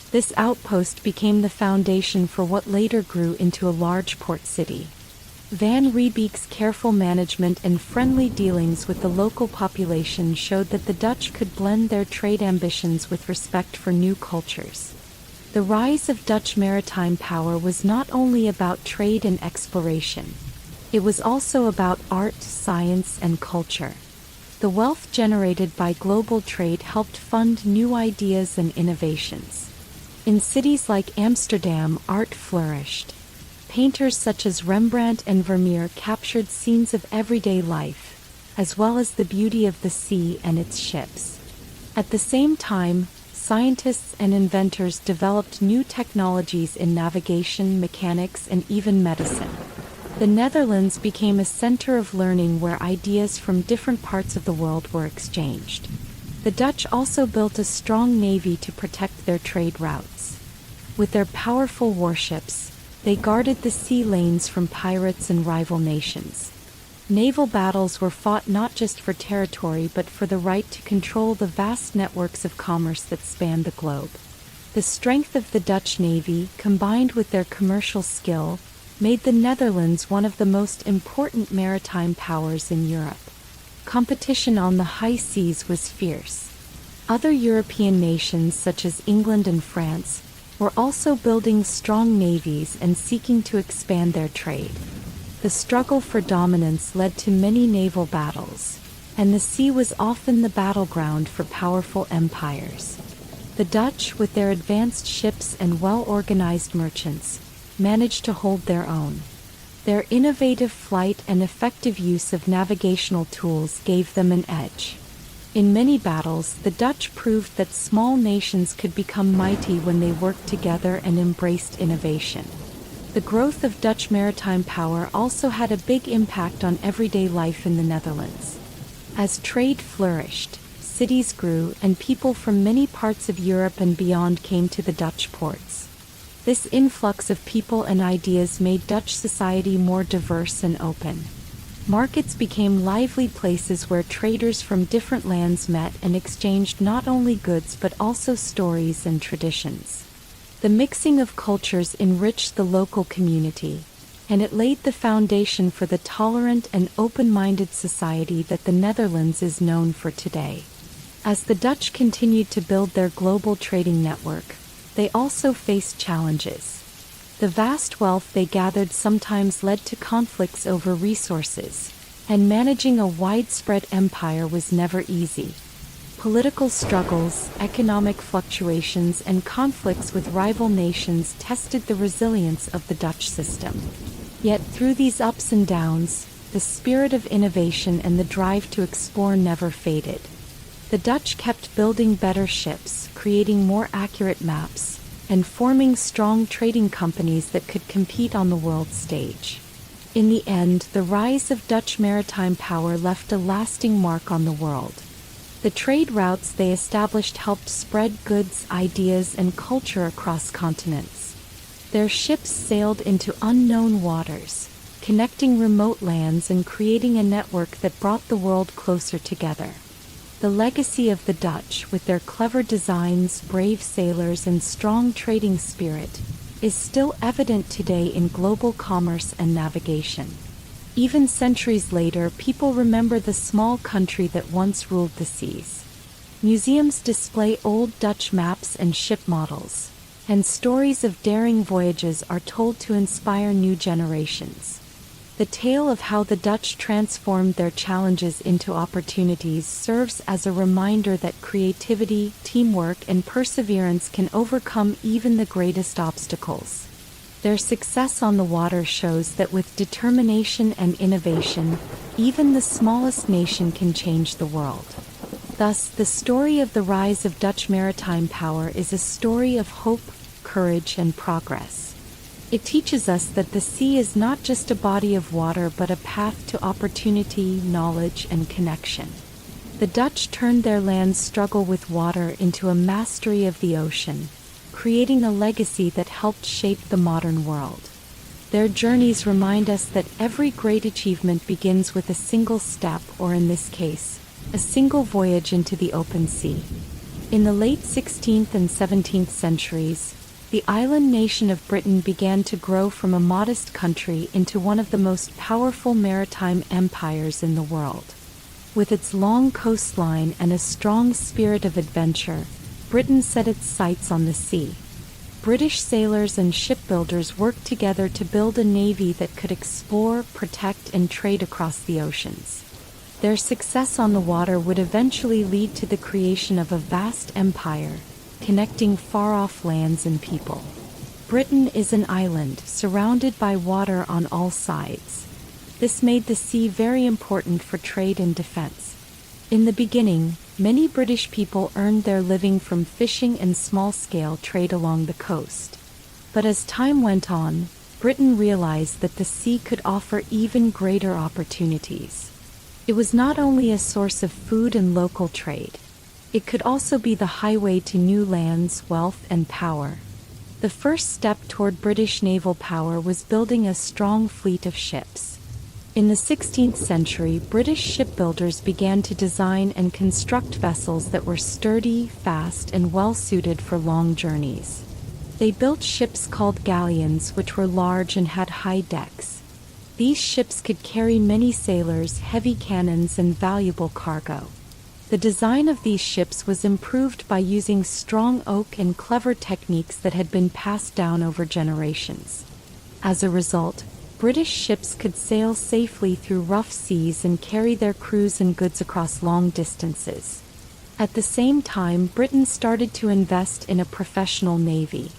This outpost became the foundation for what later grew into a large port city. Van Riebeek's careful management and friendly dealings with the local population showed that the Dutch could blend their trade ambitions with respect for new cultures. The rise of Dutch maritime power was not only about trade and exploration. It was also about art, science, and culture. The wealth generated by global trade helped fund new ideas and innovations. In cities like Amsterdam, art flourished. Painters such as Rembrandt and Vermeer captured scenes of everyday life, as well as the beauty of the sea and its ships. At the same time, scientists and inventors developed new technologies in navigation, mechanics, and even medicine. The Netherlands became a center of learning where ideas from different parts of the world were exchanged. The Dutch also built a strong navy to protect their trade routes. With their powerful warships, they guarded the sea lanes from pirates and rival nations. Naval battles were fought not just for territory but for the right to control the vast networks of commerce that spanned the globe. The strength of the Dutch Navy, combined with their commercial skill, made the Netherlands one of the most important maritime powers in Europe. Competition on the high seas was fierce. Other European nations such as England and France were also building strong navies and seeking to expand their trade. The struggle for dominance led to many naval battles, and the sea was often the battleground for powerful empires. The Dutch, with their advanced ships and well-organized merchants, managed to hold their own. Their innovative flight and effective use of navigational tools gave them an edge. In many battles, the Dutch proved that small nations could become mighty when they worked together and embraced innovation. The growth of Dutch maritime power also had a big impact on everyday life in the Netherlands. As trade flourished, cities grew and people from many parts of Europe and beyond came to the Dutch ports. This influx of people and ideas made Dutch society more diverse and open. Markets became lively places where traders from different lands met and exchanged not only goods but also stories and traditions. The mixing of cultures enriched the local community, and it laid the foundation for the tolerant and open-minded society that the Netherlands is known for today. As the Dutch continued to build their global trading network, they also faced challenges. The vast wealth they gathered sometimes led to conflicts over resources, and managing a widespread empire was never easy. Political struggles, economic fluctuations, and conflicts with rival nations tested the resilience of the Dutch system. Yet through these ups and downs, the spirit of innovation and the drive to explore never faded. The Dutch kept building better ships, creating more accurate maps, and forming strong trading companies that could compete on the world stage. In the end, the rise of Dutch maritime power left a lasting mark on the world. The trade routes they established helped spread goods, ideas, and culture across continents. Their ships sailed into unknown waters, connecting remote lands and creating a network that brought the world closer together. The legacy of the Dutch, with their clever designs, brave sailors, and strong trading spirit, is still evident today in global commerce and navigation. Even centuries later, people remember the small country that once ruled the seas. Museums display old Dutch maps and ship models, and stories of daring voyages are told to inspire new generations. The tale of how the Dutch transformed their challenges into opportunities serves as a reminder that creativity, teamwork, and perseverance can overcome even the greatest obstacles. Their success on the water shows that with determination and innovation, even the smallest nation can change the world. Thus, the story of the rise of Dutch maritime power is a story of hope, courage, and progress. It teaches us that the sea is not just a body of water but a path to opportunity, knowledge, and connection. The Dutch turned their land's struggle with water into a mastery of the ocean, creating a legacy that helped shape the modern world. Their journeys remind us that every great achievement begins with a single step, or in this case, a single voyage into the open sea. In the late 16th and 17th centuries, the island nation of Britain began to grow from a modest country into one of the most powerful maritime empires in the world. With its long coastline and a strong spirit of adventure, Britain set its sights on the sea. British sailors and shipbuilders worked together to build a navy that could explore, protect, and trade across the oceans. Their success on the water would eventually lead to the creation of a vast empire, connecting far-off lands and people. Britain is an island, surrounded by water on all sides. This made the sea very important for trade and defense. In the beginning, many British people earned their living from fishing and small-scale trade along the coast. But as time went on, Britain realized that the sea could offer even greater opportunities. It was not only a source of food and local trade. It could also be the highway to new lands, wealth, and power. The first step toward British naval power was building a strong fleet of ships. In the 16th century, British shipbuilders began to design and construct vessels that were sturdy, fast, and well-suited for long journeys. They built ships called galleons, which were large and had high decks. These ships could carry many sailors, heavy cannons, and valuable cargo. The design of these ships was improved by using strong oak and clever techniques that had been passed down over generations. As a result, British ships could sail safely through rough seas and carry their crews and goods across long distances. At the same time, Britain started to invest in a professional navy.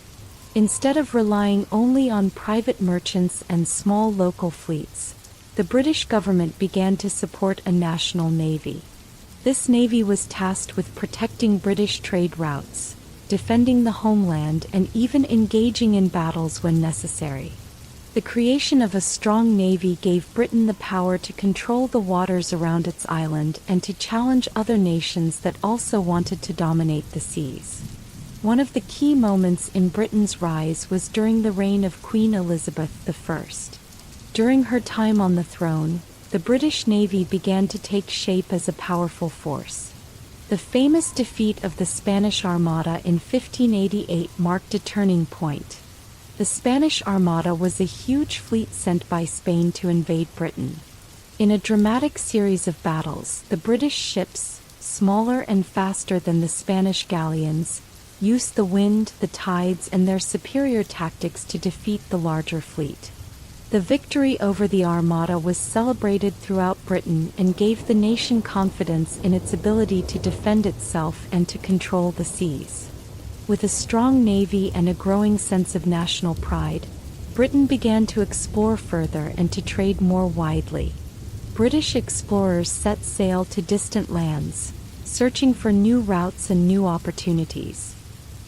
Instead of relying only on private merchants and small local fleets, the British government began to support a national navy. This navy was tasked with protecting British trade routes, defending the homeland, and even engaging in battles when necessary. The creation of a strong navy gave Britain the power to control the waters around its island and to challenge other nations that also wanted to dominate the seas. One of the key moments in Britain's rise was during the reign of Queen Elizabeth I. During her time on the throne, the British Navy began to take shape as a powerful force. The famous defeat of the Spanish Armada in 1588 marked a turning point. The Spanish Armada was a huge fleet sent by Spain to invade Britain. In a dramatic series of battles, the British ships, smaller and faster than the Spanish galleons, used the wind, the tides, and their superior tactics to defeat the larger fleet. The victory over the Armada was celebrated throughout Britain and gave the nation confidence in its ability to defend itself and to control the seas. With a strong navy and a growing sense of national pride, Britain began to explore further and to trade more widely. British explorers set sail to distant lands, searching for new routes and new opportunities.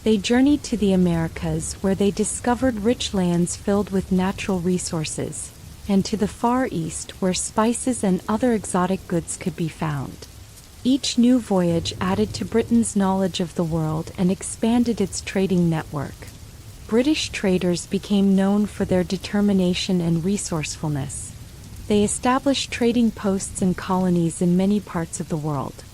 They journeyed to the Americas, where they discovered rich lands filled with natural resources, and to the Far East, where spices and other exotic goods could be found. Each new voyage added to Britain's knowledge of the world and expanded its trading network. British traders became known for their determination and resourcefulness. They established trading posts and colonies in many parts of the world.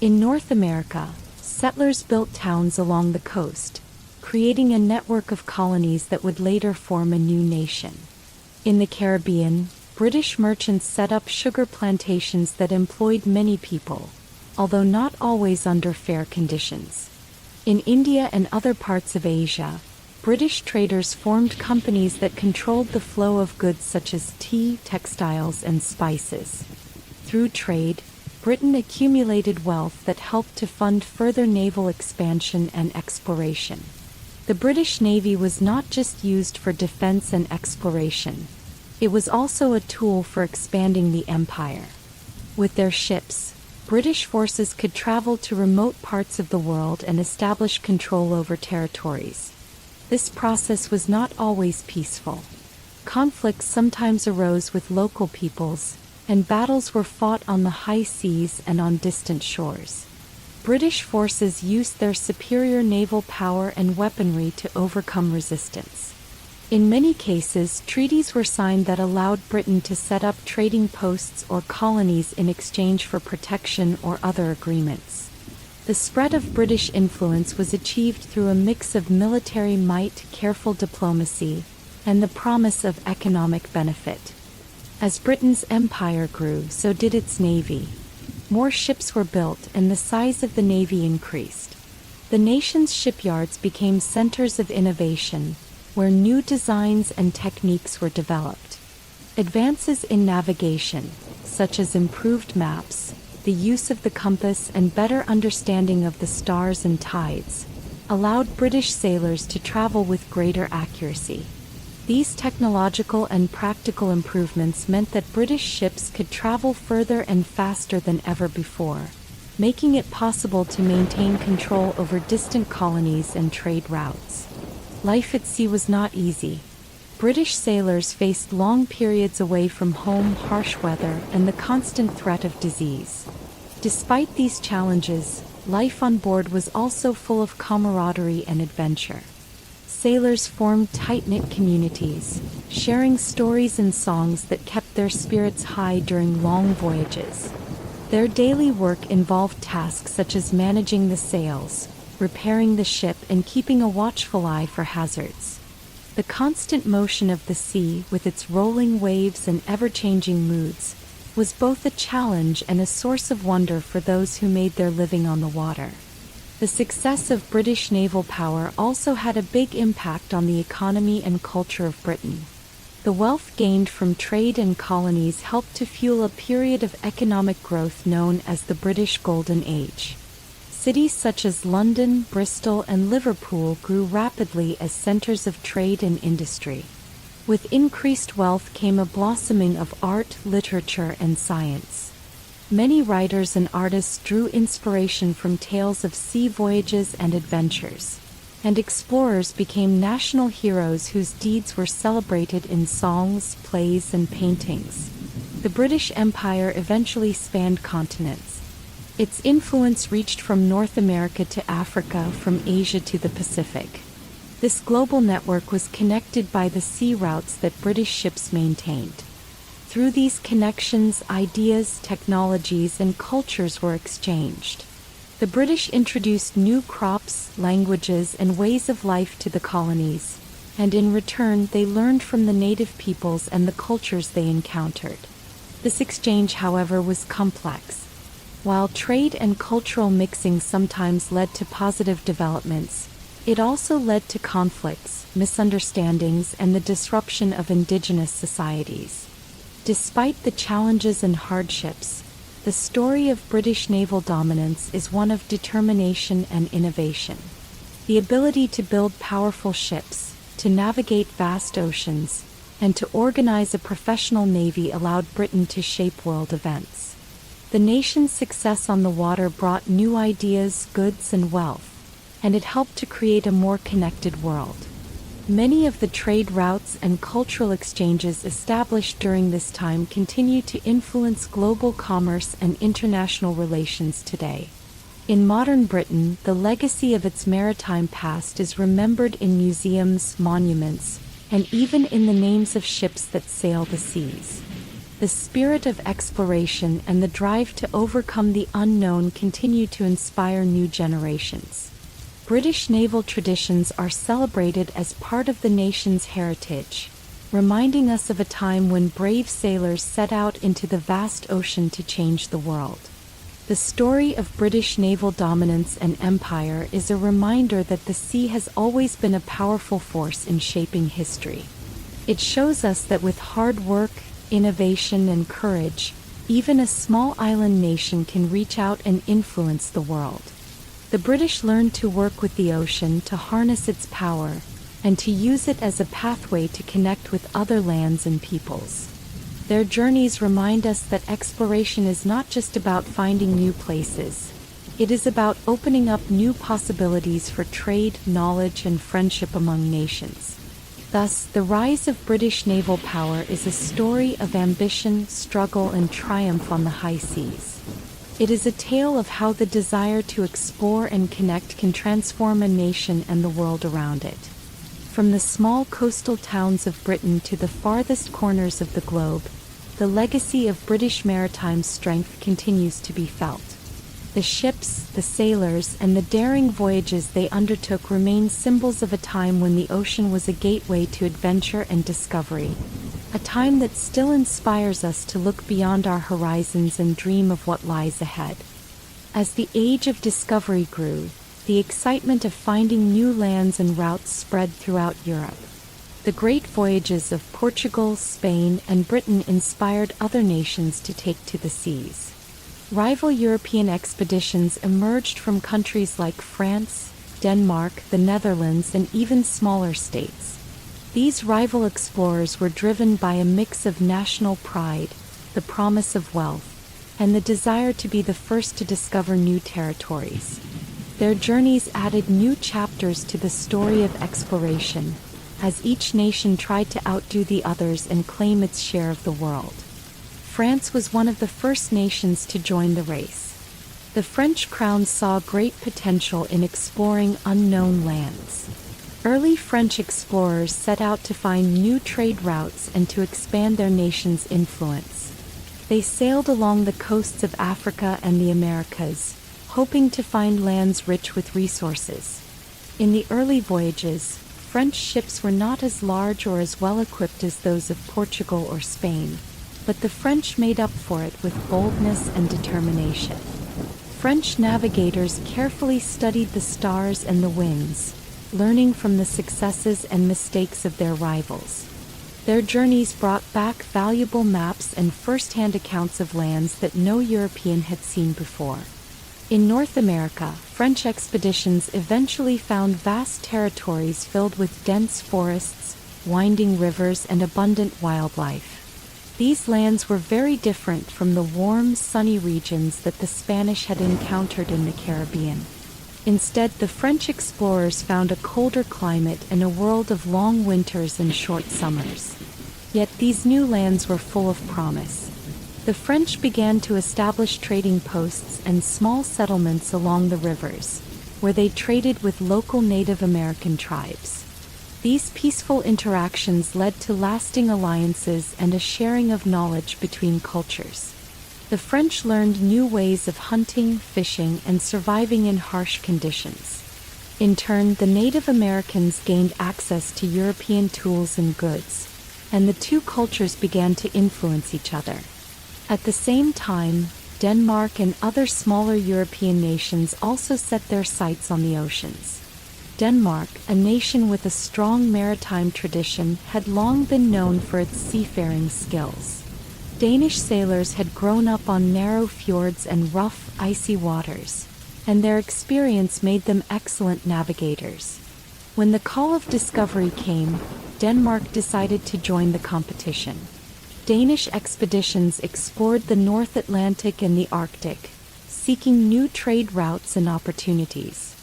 In North America, settlers built towns along the coast, creating a network of colonies that would later form a new nation. In the Caribbean, British merchants set up sugar plantations that employed many people, although not always under fair conditions. In India and other parts of Asia, British traders formed companies that controlled the flow of goods such as tea, textiles, and spices. Through trade, Britain accumulated wealth that helped to fund further naval expansion and exploration. The British Navy was not just used for defense and exploration. It was also a tool for expanding the empire. With their ships, British forces could travel to remote parts of the world and establish control over territories. This process was not always peaceful. Conflicts sometimes arose with local peoples, and battles were fought on the high seas and on distant shores. British forces used their superior naval power and weaponry to overcome resistance. In many cases, treaties were signed that allowed Britain to set up trading posts or colonies in exchange for protection or other agreements. The spread of British influence was achieved through a mix of military might, careful diplomacy, and the promise of economic benefit. As Britain's empire grew, so did its navy. More ships were built and the size of the navy increased. The nation's shipyards became centers of innovation, where new designs and techniques were developed. Advances in navigation, such as improved maps, the use of the compass, and better understanding of the stars and tides, allowed British sailors to travel with greater accuracy. These technological and practical improvements meant that British ships could travel further and faster than ever before, making it possible to maintain control over distant colonies and trade routes. Life at sea was not easy. British sailors faced long periods away from home, harsh weather, and the constant threat of disease. Despite these challenges, life on board was also full of camaraderie and adventure. Sailors formed tight-knit communities, sharing stories and songs that kept their spirits high during long voyages. Their daily work involved tasks such as managing the sails, repairing the ship, and keeping a watchful eye for hazards. The constant motion of the sea, with its rolling waves and ever-changing moods, was both a challenge and a source of wonder for those who made their living on the water. The success of British naval power also had a big impact on the economy and culture of Britain. The wealth gained from trade and colonies helped to fuel a period of economic growth known as the British Golden Age. Cities such as London, Bristol, and Liverpool grew rapidly as centers of trade and industry. With increased wealth came a blossoming of art, literature, and science. Many writers and artists drew inspiration from tales of sea voyages and adventures. and explorers became national heroes whose deeds were celebrated in songs, plays, and paintings. The British Empire eventually spanned continents. Its influence reached from North America to Africa, from Asia to the Pacific. This global network was connected by the sea routes that British ships maintained. Through these connections, ideas, technologies, and cultures were exchanged. The British introduced new crops, languages, and ways of life to the colonies, and in return they learned from the native peoples and the cultures they encountered. This exchange, however, was complex. While trade and cultural mixing sometimes led to positive developments, it also led to conflicts, misunderstandings, and the disruption of indigenous societies. Despite the challenges and hardships, the story of British naval dominance is one of determination and innovation. The ability to build powerful ships, to navigate vast oceans, and to organize a professional navy allowed Britain to shape world events. The nation's success on the water brought new ideas, goods, and wealth, and it helped to create a more connected world. Many of the trade routes and cultural exchanges established during this time continue to influence global commerce and international relations today. In modern Britain, the legacy of its maritime past is remembered in museums, monuments, and even in the names of ships that sail the seas. The spirit of exploration and the drive to overcome the unknown continue to inspire new generations. British naval traditions are celebrated as part of the nation's heritage, reminding us of a time when brave sailors set out into the vast ocean to change the world. The story of British naval dominance and empire is a reminder that the sea has always been a powerful force in shaping history. It shows us that with hard work, innovation, and courage, even a small island nation can reach out and influence the world. The British learned to work with the ocean, to harness its power, and to use it as a pathway to connect with other lands and peoples. Their journeys remind us that exploration is not just about finding new places. It is about opening up new possibilities for trade, knowledge, and friendship among nations. Thus, the rise of British naval power is a story of ambition, struggle, and triumph on the high seas. It is a tale of how the desire to explore and connect can transform a nation and the world around it. From the small coastal towns of Britain to the farthest corners of the globe, the legacy of British maritime strength continues to be felt. The ships, the sailors, and the daring voyages they undertook remain symbols of a time when the ocean was a gateway to adventure and discovery. A time that still inspires us to look beyond our horizons and dream of what lies ahead. As the age of discovery grew, the excitement of finding new lands and routes spread throughout Europe. The great voyages of Portugal, Spain, and Britain inspired other nations to take to the seas. Rival European expeditions emerged from countries like France, Denmark, the Netherlands, and even smaller states. These rival explorers were driven by a mix of national pride, the promise of wealth, and the desire to be the first to discover new territories. Their journeys added new chapters to the story of exploration, as each nation tried to outdo the others and claim its share of the world. France was one of the first nations to join the race. The French crown saw great potential in exploring unknown lands. Early French explorers set out to find new trade routes and to expand their nation's influence. They sailed along the coasts of Africa and the Americas, hoping to find lands rich with resources. In the early voyages, French ships were not as large or as well equipped as those of Portugal or Spain, but the French made up for it with boldness and determination. French navigators carefully studied the stars and the winds, learning from the successes and mistakes of their rivals. Their journeys brought back valuable maps and first-hand accounts of lands that no European had seen before. In North America, French expeditions eventually found vast territories filled with dense forests, winding rivers, and abundant wildlife. These lands were very different from the warm, sunny regions that the Spanish had encountered in the Caribbean. Instead, the French explorers found a colder climate and a world of long winters and short summers. Yet these new lands were full of promise. The French began to establish trading posts and small settlements along the rivers, where they traded with local Native American tribes. These peaceful interactions led to lasting alliances and a sharing of knowledge between cultures. The French learned new ways of hunting, fishing, and surviving in harsh conditions. In turn, the Native Americans gained access to European tools and goods, and the two cultures began to influence each other. At the same time, Denmark and other smaller European nations also set their sights on the oceans. Denmark, a nation with a strong maritime tradition, had long been known for its seafaring skills. Danish sailors had grown up on narrow fjords and rough, icy waters, and their experience made them excellent navigators. When the call of discovery came, Denmark decided to join the competition. Danish expeditions explored the North Atlantic and the Arctic, seeking new trade routes and opportunities.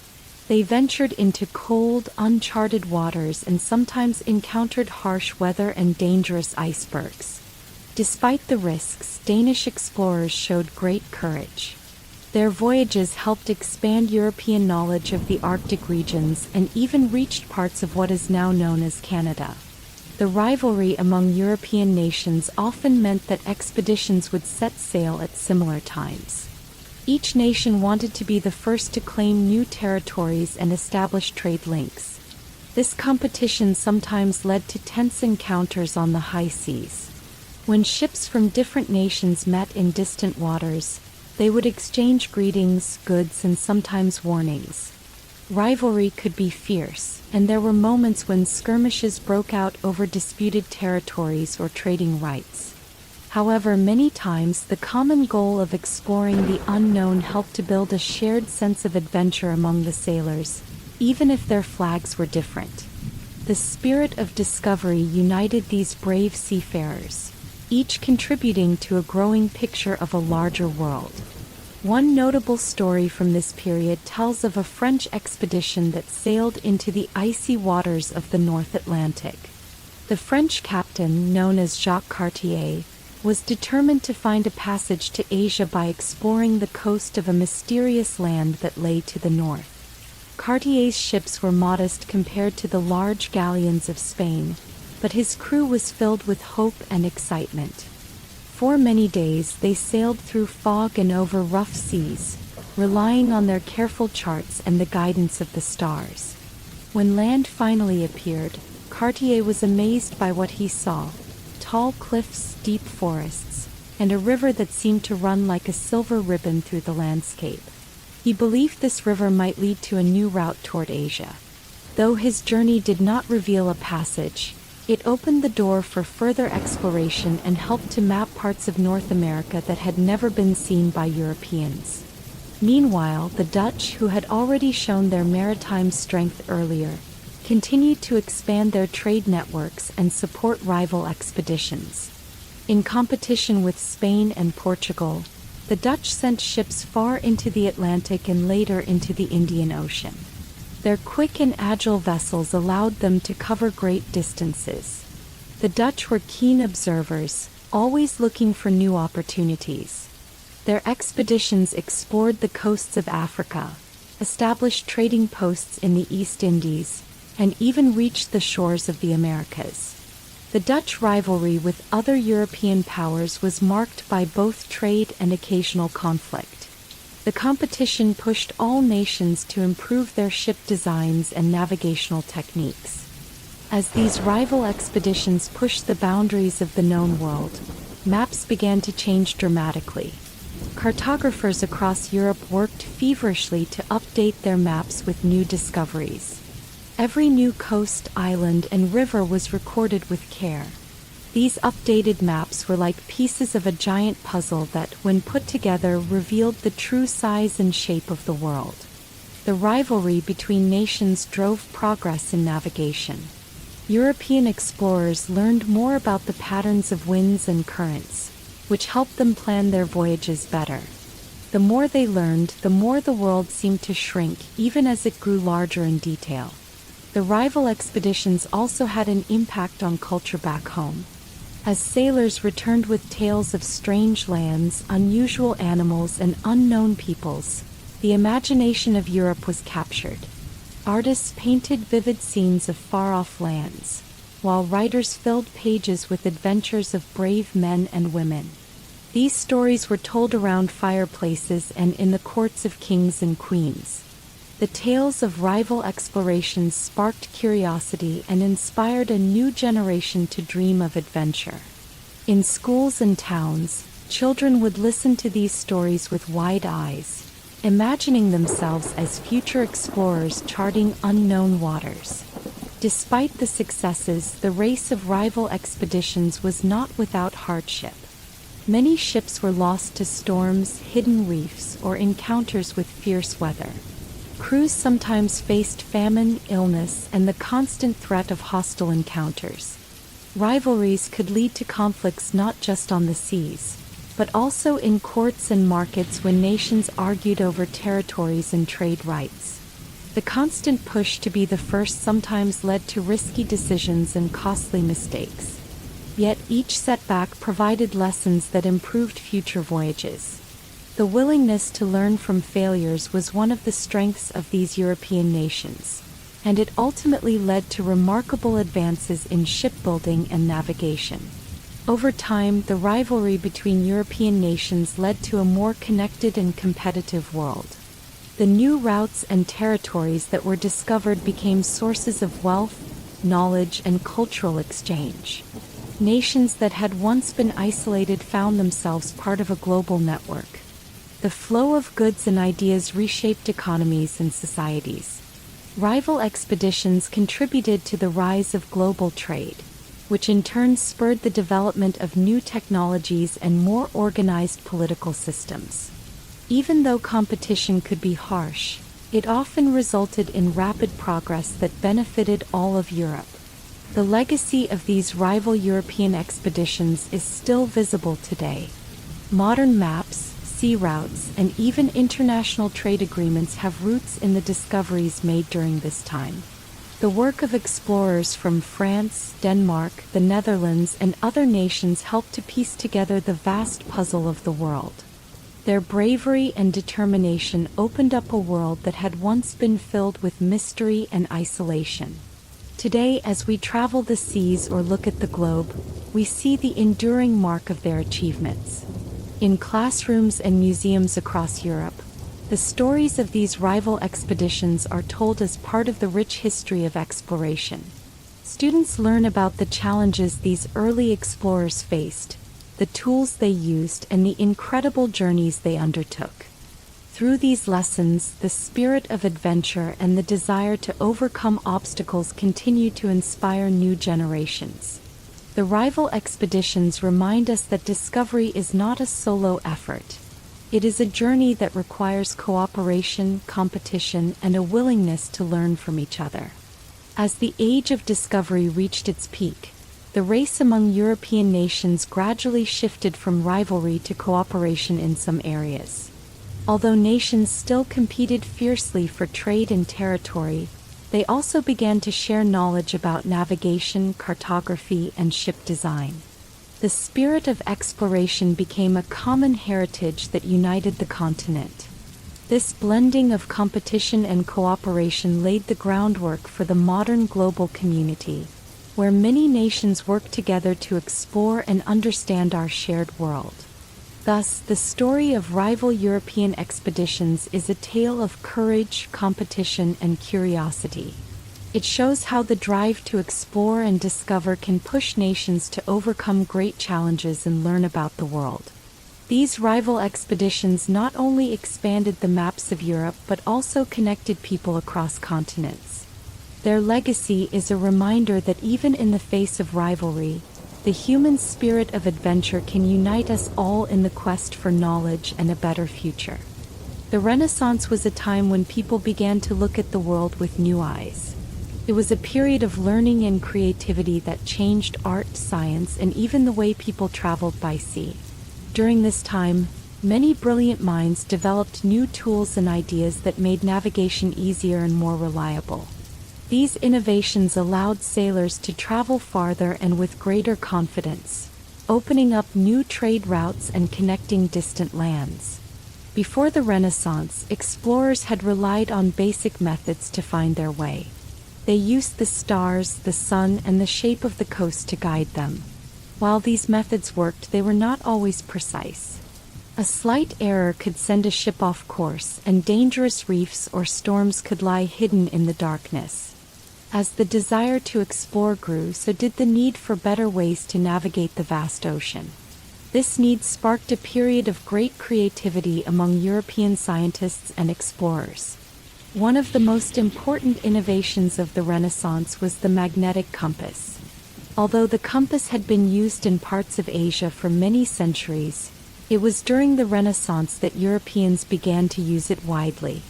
They ventured into cold, uncharted waters and sometimes encountered harsh weather and dangerous icebergs. Despite the risks, Danish explorers showed great courage. Their voyages helped expand European knowledge of the Arctic regions and even reached parts of what is now known as Canada. The rivalry among European nations often meant that expeditions would set sail at similar times. Each nation wanted to be the first to claim new territories and establish trade links. This competition sometimes led to tense encounters on the high seas. When ships from different nations met in distant waters, they would exchange greetings, goods, and sometimes warnings. Rivalry could be fierce, and there were moments when skirmishes broke out over disputed territories or trading rights. However, many times the common goal of exploring the unknown helped to build a shared sense of adventure among the sailors, even if their flags were different. The spirit of discovery united these brave seafarers, each contributing to a growing picture of a larger world. One notable story from this period tells of a French expedition that sailed into the icy waters of the North Atlantic. The French captain, known as Jacques Cartier, was determined to find a passage to Asia by exploring the coast of a mysterious land that lay to the north. Cartier's ships were modest compared to the large galleons of Spain, but his crew was filled with hope and excitement. For many days they sailed through fog and over rough seas, relying on their careful charts and the guidance of the stars. When land finally appeared, Cartier was amazed by what he saw: tall cliffs, deep forests, and a river that seemed to run like a silver ribbon through the landscape. He believed this river might lead to a new route toward Asia. Though his journey did not reveal a passage, it opened the door for further exploration and helped to map parts of North America that had never been seen by Europeans. Meanwhile, the Dutch, who had already shown their maritime strength earlier, continued to expand their trade networks and support rival expeditions. In competition with Spain and Portugal, the Dutch sent ships far into the Atlantic and later into the Indian Ocean. Their quick and agile vessels allowed them to cover great distances. The Dutch were keen observers, always looking for new opportunities. Their expeditions explored the coasts of Africa, established trading posts in the East Indies, and even reached the shores of the Americas. The Dutch rivalry with other European powers was marked by both trade and occasional conflict. The competition pushed all nations to improve their ship designs and navigational techniques. As these rival expeditions pushed the boundaries of the known world, maps began to change dramatically. Cartographers across Europe worked feverishly to update their maps with new discoveries. Every new coast, island, and river was recorded with care. These updated maps were like pieces of a giant puzzle that, when put together, revealed the true size and shape of the world. The rivalry between nations drove progress in navigation. European explorers learned more about the patterns of winds and currents, which helped them plan their voyages better. The more they learned, the more the world seemed to shrink, even as it grew larger in detail. The rival expeditions also had an impact on culture back home. As sailors returned with tales of strange lands, unusual animals, and unknown peoples, the imagination of Europe was captured. Artists painted vivid scenes of far-off lands, while writers filled pages with adventures of brave men and women. These stories were told around fireplaces and in the courts of kings and queens. The tales of rival explorations sparked curiosity and inspired a new generation to dream of adventure. In schools and towns, children would listen to these stories with wide eyes, imagining themselves as future explorers charting unknown waters. Despite the successes, the race of rival expeditions was not without hardship. Many ships were lost to storms, hidden reefs, or encounters with fierce weather. Crews sometimes faced famine, illness, and the constant threat of hostile encounters. Rivalries could lead to conflicts not just on the seas, but also in courts and markets when nations argued over territories and trade rights. The constant push to be the first sometimes led to risky decisions and costly mistakes. Yet each setback provided lessons that improved future voyages. The willingness to learn from failures was one of the strengths of these European nations, and it ultimately led to remarkable advances in shipbuilding and navigation. Over time, the rivalry between European nations led to a more connected and competitive world. The new routes and territories that were discovered became sources of wealth, knowledge, and cultural exchange. Nations that had once been isolated found themselves part of a global network. The flow of goods and ideas reshaped economies and societies. Rival expeditions contributed to the rise of global trade, which in turn spurred the development of new technologies and more organized political systems. Even though competition could be harsh, it often resulted in rapid progress that benefited all of Europe. The legacy of these rival European expeditions is still visible today. Modern maps, sea routes, and even international trade agreements have roots in the discoveries made during this time. The work of explorers from France, Denmark, the Netherlands, and other nations helped to piece together the vast puzzle of the world. Their bravery and determination opened up a world that had once been filled with mystery and isolation. Today, as we travel the seas or look at the globe, we see the enduring mark of their achievements. In classrooms and museums across Europe, the stories of these rival expeditions are told as part of the rich history of exploration. Students learn about the challenges these early explorers faced, the tools they used, and the incredible journeys they undertook. Through these lessons, the spirit of adventure and the desire to overcome obstacles continue to inspire new generations. The rival expeditions remind us that discovery is not a solo effort. It is a journey that requires cooperation, competition, and a willingness to learn from each other. As the age of discovery reached its peak, the race among European nations gradually shifted from rivalry to cooperation in some areas. Although nations still competed fiercely for trade and territory, they also began to share knowledge about navigation, cartography, and ship design. The spirit of exploration became a common heritage that united the continent. This blending of competition and cooperation laid the groundwork for the modern global community, where many nations work together to explore and understand our shared world. Thus, the story of rival European expeditions is a tale of courage, competition, and curiosity. It shows how the drive to explore and discover can push nations to overcome great challenges and learn about the world. These rival expeditions not only expanded the maps of Europe but also connected people across continents. Their legacy is a reminder that even in the face of rivalry, the human spirit of adventure can unite us all in the quest for knowledge and a better future. The Renaissance was a time when people began to look at the world with new eyes. It was a period of learning and creativity that changed art, science, and even the way people traveled by sea. During this time, Many brilliant minds developed new tools and ideas that made navigation easier and more reliable. These innovations allowed sailors to travel farther and with greater confidence, opening up new trade routes and connecting distant lands. Before the Renaissance, explorers had relied on basic methods to find their way. They used the stars, the sun, and the shape of the coast to guide them. While these methods worked, they were not always precise. A slight error could send a ship off course, and dangerous reefs or storms could lie hidden in the darkness. As the desire to explore grew, so did the need for better ways to navigate the vast ocean. This need sparked a period of great creativity among European scientists and explorers. One of the most important innovations of the Renaissance was the magnetic compass. Although the compass had been used in parts of Asia for many centuries, it was during the Renaissance that Europeans began to use it widely.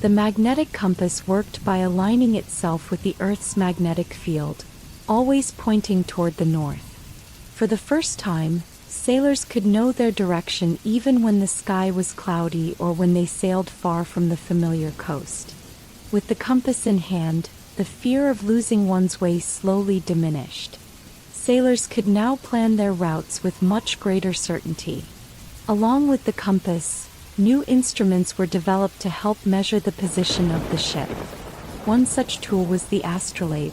The magnetic compass worked by aligning itself with the Earth's magnetic field, always pointing toward the north. For the first time, sailors could know their direction even when the sky was cloudy or when they sailed far from the familiar coast. With the compass in hand, the fear of losing one's way slowly diminished. Sailors could now plan their routes with much greater certainty. Along with the compass, new instruments were developed to help measure the position of the ship. One such tool was the astrolabe.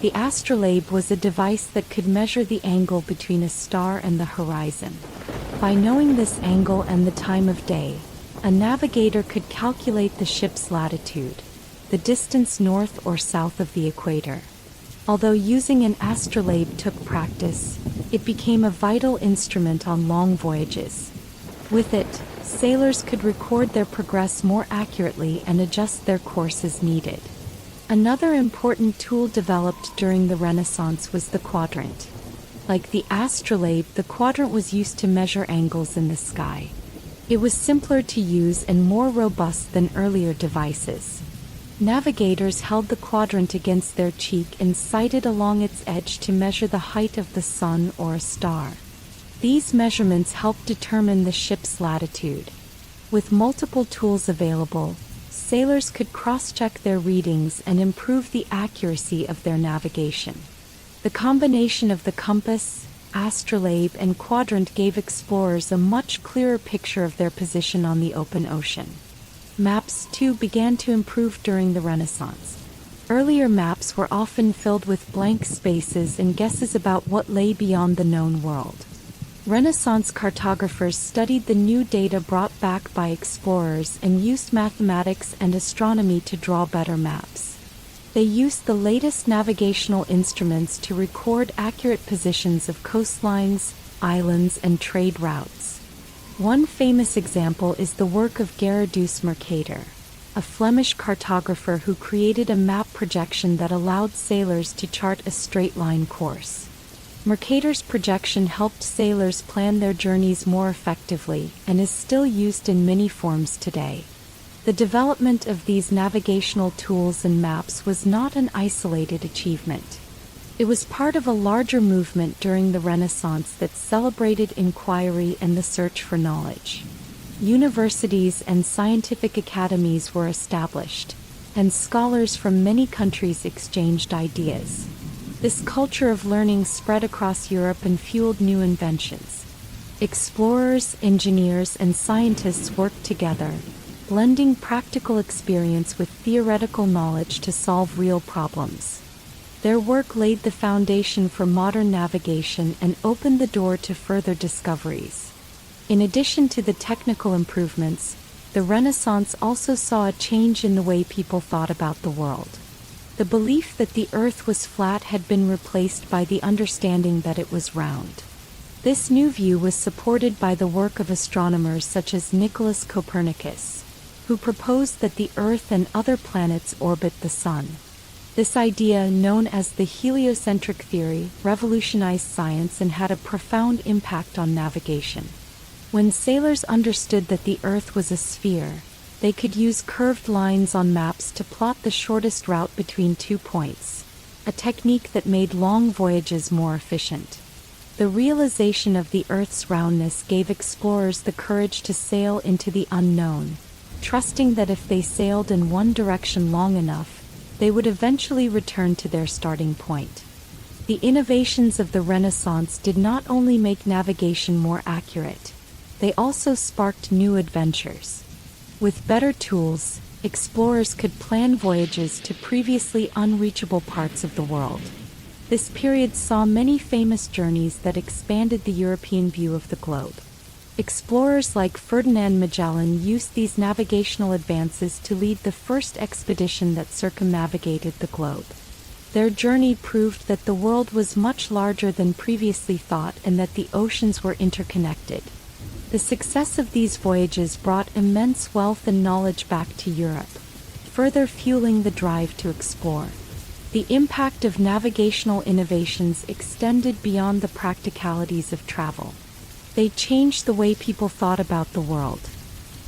The astrolabe was a device that could measure the angle between a star and the horizon. By knowing this angle and the time of day, a navigator could calculate the ship's latitude, the distance north or south of the equator. Although using an astrolabe took practice, it became a vital instrument on long voyages. With it, sailors could record their progress more accurately and adjust their course as needed. Another important tool developed during the Renaissance was the quadrant. Like the astrolabe, the quadrant was used to measure angles in the sky. It was simpler to use and more robust than earlier devices. Navigators held the quadrant against their cheek and sighted along its edge to measure the height of the sun or a star. These measurements helped determine the ship's latitude. With multiple tools available, sailors could cross-check their readings and improve the accuracy of their navigation. The combination of the compass, astrolabe, and quadrant gave explorers a much clearer picture of their position on the open ocean. Maps, too, began to improve during the Renaissance. Earlier maps were often filled with blank spaces and guesses about what lay beyond the known world. Renaissance cartographers studied the new data brought back by explorers and used mathematics and astronomy to draw better maps. They used the latest navigational instruments to record accurate positions of coastlines, islands, and trade routes. One famous example is the work of Gerardus Mercator, a Flemish cartographer who created a map projection that allowed sailors to chart a straight-line course. Mercator's projection helped sailors plan their journeys more effectively and is still used in many forms today. The development of these navigational tools and maps was not an isolated achievement. It was part of a larger movement during the Renaissance that celebrated inquiry and the search for knowledge. Universities and scientific academies were established, and scholars from many countries exchanged ideas. This culture of learning spread across Europe and fueled new inventions. Explorers, engineers, and scientists worked together, blending practical experience with theoretical knowledge to solve real problems. Their work laid the foundation for modern navigation and opened the door to further discoveries. In addition to the technical improvements, the Renaissance also saw a change in the way people thought about the world. The belief that the Earth was flat had been replaced by the understanding that it was round. This new view was supported by the work of astronomers such as Nicholas Copernicus, who proposed that the Earth and other planets orbit the Sun. This idea, known as the heliocentric theory, revolutionized science and had a profound impact on navigation. When sailors understood that the Earth was a sphere, they could use curved lines on maps to plot the shortest route between 2 points, a technique that made long voyages more efficient. The realization of the Earth's roundness gave explorers the courage to sail into the unknown, trusting that if they sailed in one direction long enough, they would eventually return to their starting point. The innovations of the Renaissance did not only make navigation more accurate, they also sparked new adventures. With better tools, explorers could plan voyages to previously unreachable parts of the world. This period saw many famous journeys that expanded the European view of the globe. Explorers like Ferdinand Magellan used these navigational advances to lead the first expedition that circumnavigated the globe. Their journey proved that the world was much larger than previously thought and that the oceans were interconnected. The success of these voyages brought immense wealth and knowledge back to Europe, further fueling the drive to explore. The impact of navigational innovations extended beyond the practicalities of travel. They changed the way people thought about the world.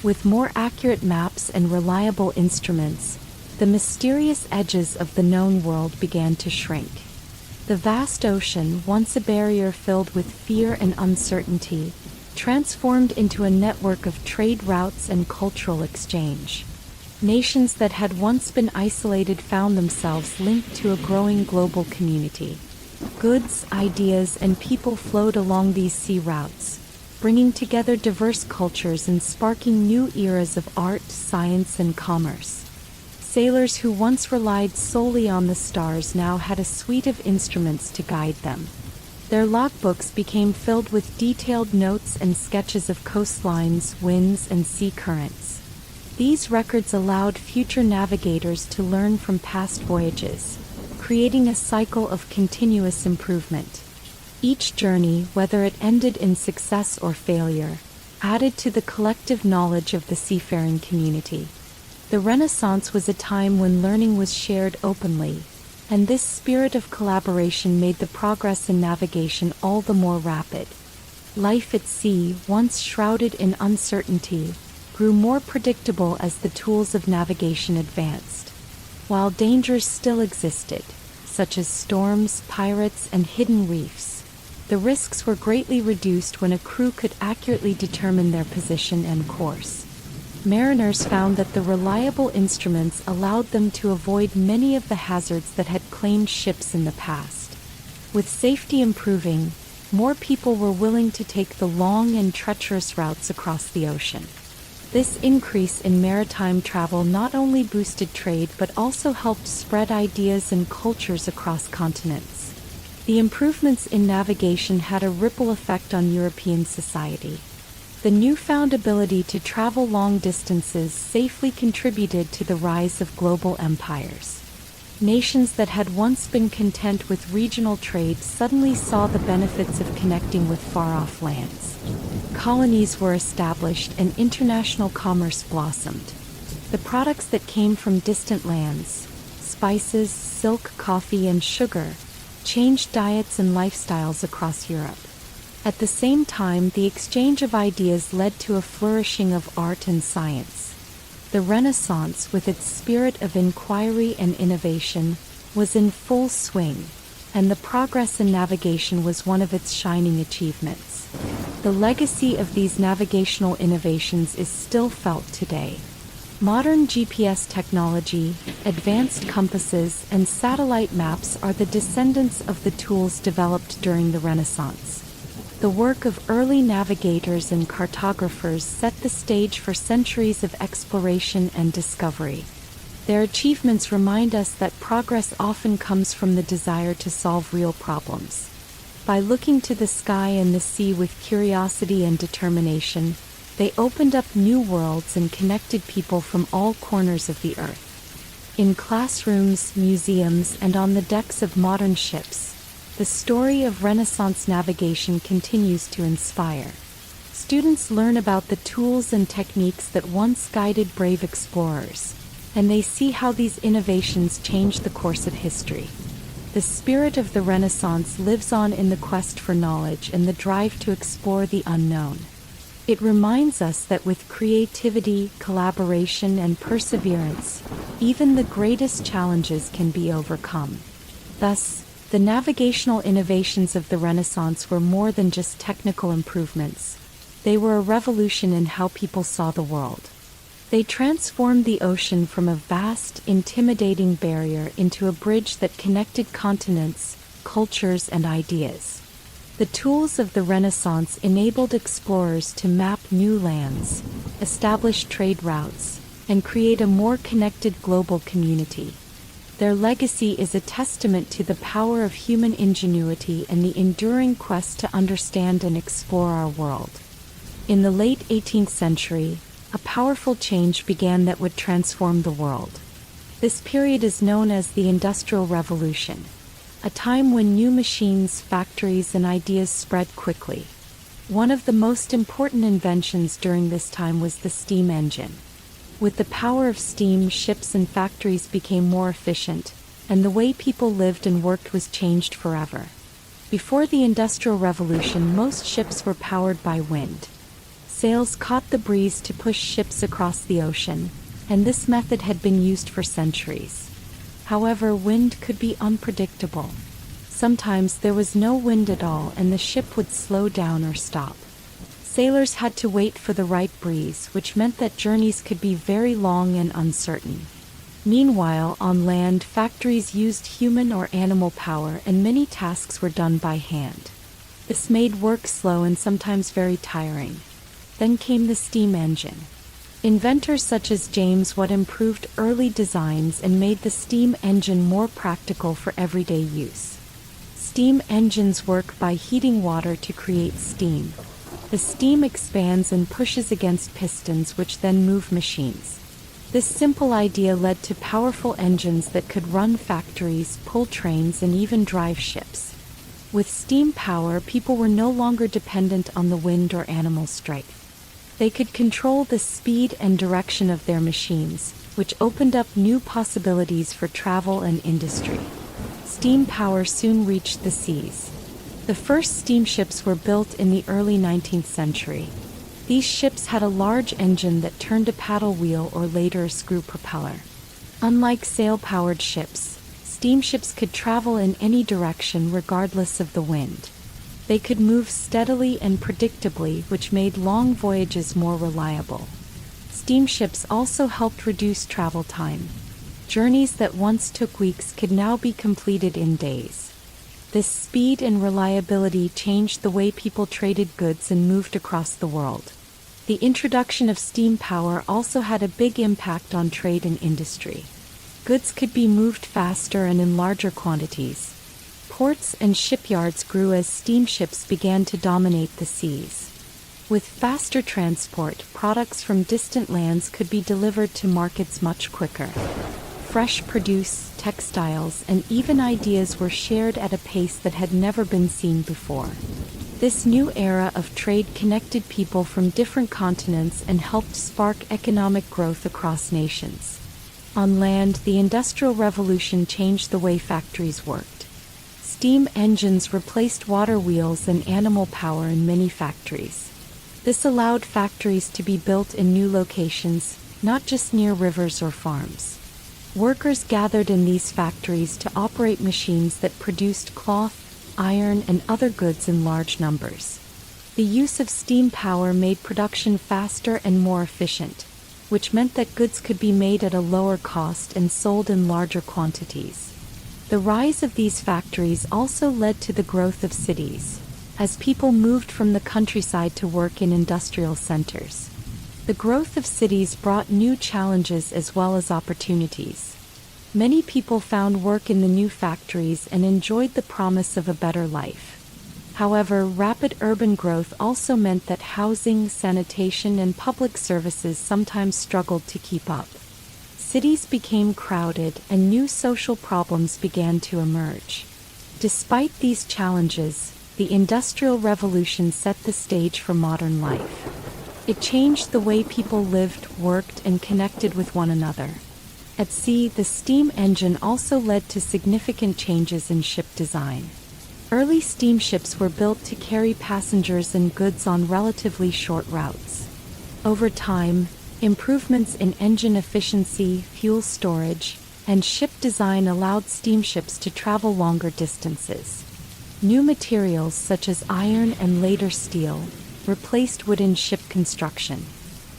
With more accurate maps and reliable instruments, the mysterious edges of the known world began to shrink. The vast ocean, once a barrier filled with fear and uncertainty, transformed into a network of trade routes and cultural exchange. Nations that had once been isolated found themselves linked to a growing global community. Goods, ideas, and people flowed along these sea routes, bringing together diverse cultures and sparking new eras of art, science, and commerce. Sailors who once relied solely on the stars now had a suite of instruments to guide them. Their logbooks became filled with detailed notes and sketches of coastlines, winds, and sea currents. These records allowed future navigators to learn from past voyages, creating a cycle of continuous improvement. Each journey, whether it ended in success or failure, added to the collective knowledge of the seafaring community. The Renaissance was a time when learning was shared openly, and this spirit of collaboration made the progress in navigation all the more rapid. Life at sea, once shrouded in uncertainty, grew more predictable as the tools of navigation advanced. While dangers still existed, such as storms, pirates, and hidden reefs, the risks were greatly reduced when a crew could accurately determine their position and course. Mariners found that the reliable instruments allowed them to avoid many of the hazards that had claimed ships in the past. With safety improving, more people were willing to take the long and treacherous routes across the ocean. This increase in maritime travel not only boosted trade but also helped spread ideas and cultures across continents. The improvements in navigation had a ripple effect on European society. The newfound ability to travel long distances safely contributed to the rise of global empires. Nations that had once been content with regional trade suddenly saw the benefits of connecting with far-off lands. Colonies were established and international commerce blossomed. The products that came from distant lands, spices, silk, coffee, and sugar, changed diets and lifestyles across Europe. At the same time, the exchange of ideas led to a flourishing of art and science. The Renaissance, with its spirit of inquiry and innovation, was in full swing, and the progress in navigation was one of its shining achievements. The legacy of these navigational innovations is still felt today. Modern GPS technology, advanced compasses, and satellite maps are the descendants of the tools developed during the Renaissance. The work of early navigators and cartographers set the stage for centuries of exploration and discovery. Their achievements remind us that progress often comes from the desire to solve real problems. By looking to the sky and the sea with curiosity and determination, they opened up new worlds and connected people from all corners of the earth. In classrooms, museums, and on the decks of modern ships, the story of Renaissance navigation continues to inspire. Students learn about the tools and techniques that once guided brave explorers, and they see how these innovations changed the course of history. The spirit of the Renaissance lives on in the quest for knowledge and the drive to explore the unknown. It reminds us that with creativity, collaboration, and perseverance, even the greatest challenges can be overcome. Thus, The navigational innovations of the Renaissance were more than just technical improvements. They were a revolution in how people saw the world. They transformed the ocean from a vast, intimidating barrier into a bridge that connected continents, cultures, and ideas. The tools of the Renaissance enabled explorers to map new lands, establish trade routes, and create a more connected global community. Their legacy is a testament to the power of human ingenuity and the enduring quest to understand and explore our world. In the late 18th century, a powerful change began that would transform the world. This period is known as the Industrial Revolution, a time when new machines, factories, and ideas spread quickly. One of the most important inventions during this time was the steam engine. With the power of steam, ships and factories became more efficient, and the way people lived and worked was changed forever. Before the Industrial Revolution, most ships were powered by wind. Sails caught the breeze to push ships across the ocean, and this method had been used for centuries. However, wind could be unpredictable. Sometimes there was no wind at all and the ship would slow down or stop. Sailors had to wait for the right breeze, which meant that journeys could be very long and uncertain. Meanwhile, on land, factories used human or animal power and many tasks were done by hand. This made work slow and sometimes very tiring. Then came the steam engine. Inventors such as James Watt improved early designs and made the steam engine more practical for everyday use. Steam engines work by heating water to create steam. The steam expands and pushes against pistons, which then move machines. This simple idea led to powerful engines that could run factories, pull trains, and even drive ships. With steam power, people were no longer dependent on the wind or animal strength. They could control the speed and direction of their machines, which opened up new possibilities for travel and industry. Steam power soon reached the seas. The first steamships were built in the early 19th century. These ships had a large engine that turned a paddle wheel or later a screw propeller. Unlike sail-powered ships, steamships could travel in any direction regardless of the wind. They could move steadily and predictably, which made long voyages more reliable. Steamships also helped reduce travel time. Journeys that once took weeks could now be completed in days. This speed and reliability changed the way people traded goods and moved across the world. The introduction of steam power also had a big impact on trade and industry. Goods could be moved faster and in larger quantities. Ports and shipyards grew as steamships began to dominate the seas. With faster transport, products from distant lands could be delivered to markets much quicker. Fresh produce, textiles, and even ideas were shared at a pace that had never been seen before. This new era of trade connected people from different continents and helped spark economic growth across nations. On land, the Industrial Revolution changed the way factories worked. Steam engines replaced water wheels and animal power in many factories. This allowed factories to be built in new locations, not just near rivers or farms. Workers gathered in these factories to operate machines that produced cloth, iron, and other goods in large numbers. The use of steam power made production faster and more efficient, which meant that goods could be made at a lower cost and sold in larger quantities. The rise of these factories also led to the growth of cities, as people moved from the countryside to work in industrial centers. The growth of cities brought new challenges as well as opportunities. Many people found work in the new factories and enjoyed the promise of a better life. However, rapid urban growth also meant that housing, sanitation, and public services sometimes struggled to keep up. Cities became crowded and new social problems began to emerge. Despite these challenges, the Industrial Revolution set the stage for modern life. It changed the way people lived, worked, and connected with one another. At sea, the steam engine also led to significant changes in ship design. Early steamships were built to carry passengers and goods on relatively short routes. Over time, improvements in engine efficiency, fuel storage, and ship design allowed steamships to travel longer distances. New materials such as iron and later steel replaced wooden ship construction.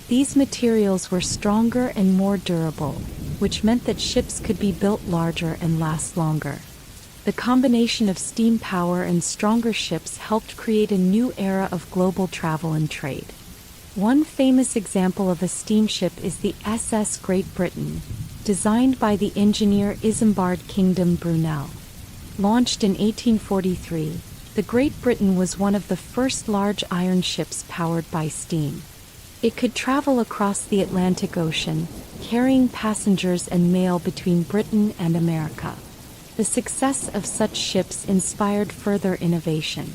These materials were stronger and more durable, which meant that ships could be built larger and last longer. The combination of steam power and stronger ships helped create a new era of global travel and trade. One famous example of a steamship is the SS Great Britain, designed by the engineer Isambard Kingdom Brunel. Launched in 1843, the Great Britain was one of the first large iron ships powered by steam. It could travel across the Atlantic Ocean, carrying passengers and mail between Britain and America. The success of such ships inspired further innovation.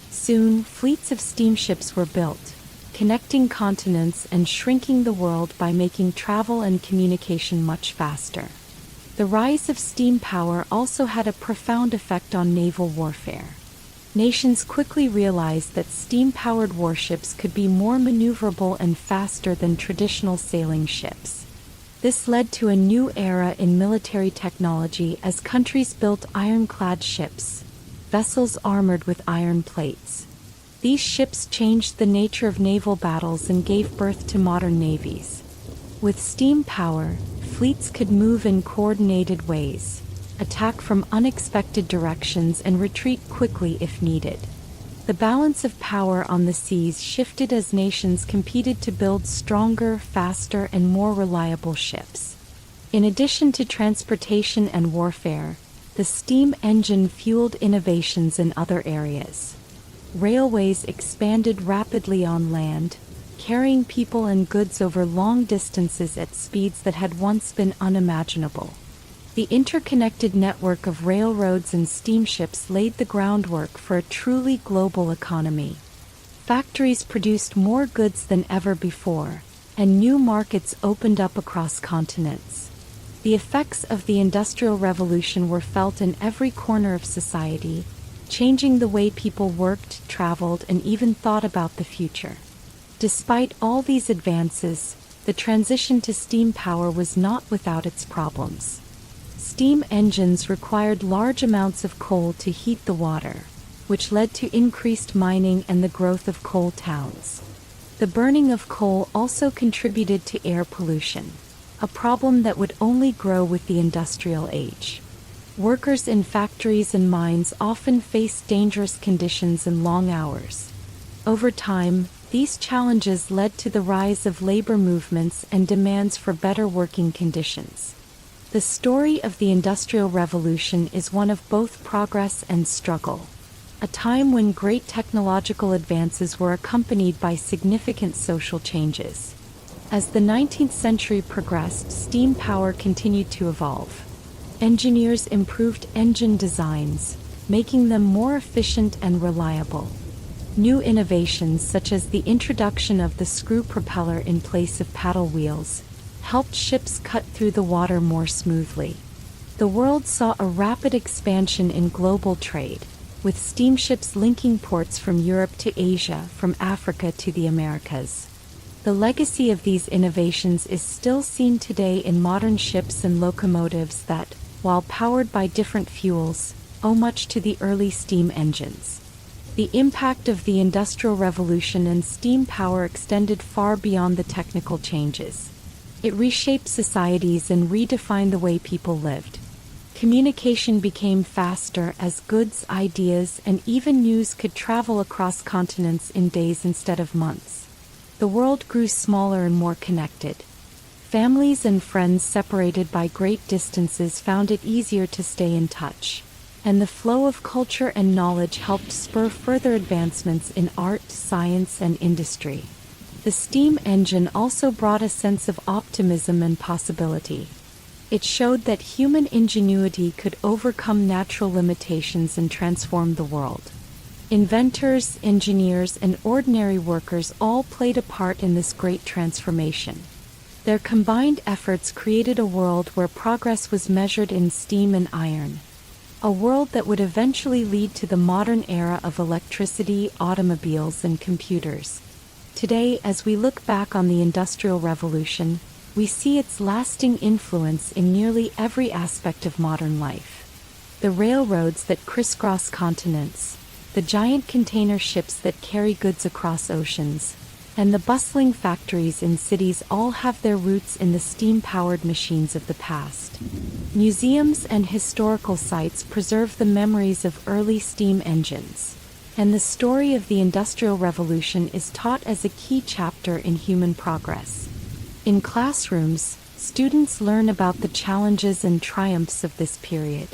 Soon, fleets of steamships were built, connecting continents and shrinking the world by making travel and communication much faster. The rise of steam power also had a profound effect on naval warfare. Nations quickly realized that steam-powered warships could be more maneuverable and faster than traditional sailing ships. This led to a new era in military technology as countries built ironclad ships, vessels armored with iron plates. These ships changed the nature of naval battles and gave birth to modern navies. With steam power, fleets could move in coordinated ways, attack from unexpected directions, and retreat quickly if needed. The balance of power on the seas shifted as nations competed to build stronger, faster, and more reliable ships. In addition to transportation and warfare, the steam engine fueled innovations in other areas. Railways expanded rapidly on land, carrying people and goods over long distances at speeds that had once been unimaginable. The interconnected network of railroads and steamships laid the groundwork for a truly global economy. Factories produced more goods than ever before, and new markets opened up across continents. The effects of the Industrial Revolution were felt in every corner of society, changing the way people worked, traveled, and even thought about the future. Despite all these advances, the transition to steam power was not without its problems. Steam engines required large amounts of coal to heat the water, which led to increased mining and the growth of coal towns. The burning of coal also contributed to air pollution, a problem that would only grow with the industrial age. Workers in factories and mines often faced dangerous conditions and long hours. Over time, these challenges led to the rise of labor movements and demands for better working conditions. The story of the Industrial Revolution is one of both progress and struggle, a time when great technological advances were accompanied by significant social changes. As the 19th century progressed, steam power continued to evolve. Engineers improved engine designs, making them more efficient and reliable. New innovations such as the introduction of the screw propeller in place of paddle wheels helped ships cut through the water more smoothly. The world saw a rapid expansion in global trade, with steamships linking ports from Europe to Asia, from Africa to the Americas. The legacy of these innovations is still seen today in modern ships and locomotives that, while powered by different fuels, owe much to the early steam engines. The impact of the Industrial Revolution and steam power extended far beyond the technical changes. It reshaped societies and redefined the way people lived. Communication became faster as goods, ideas, and even news could travel across continents in days instead of months. The world grew smaller and more connected. Families and friends separated by great distances found it easier to stay in touch, and the flow of culture and knowledge helped spur further advancements in art, science, and industry. The steam engine also brought a sense of optimism and possibility. It showed that human ingenuity could overcome natural limitations and transform the world. Inventors, engineers, and ordinary workers all played a part in this great transformation. Their combined efforts created a world where progress was measured in steam and iron. A world that would eventually lead to the modern era of electricity, automobiles, and computers. Today, as we look back on the Industrial Revolution, We see its lasting influence in nearly every aspect of modern life. The railroads that crisscross continents, the giant container ships that carry goods across oceans, and the bustling factories in cities all have their roots in the steam-powered machines of the past. Museums and historical sites preserve the memories of early steam engines, and the story of the Industrial Revolution is taught as a key chapter in human progress. In classrooms, students learn about the challenges and triumphs of this period.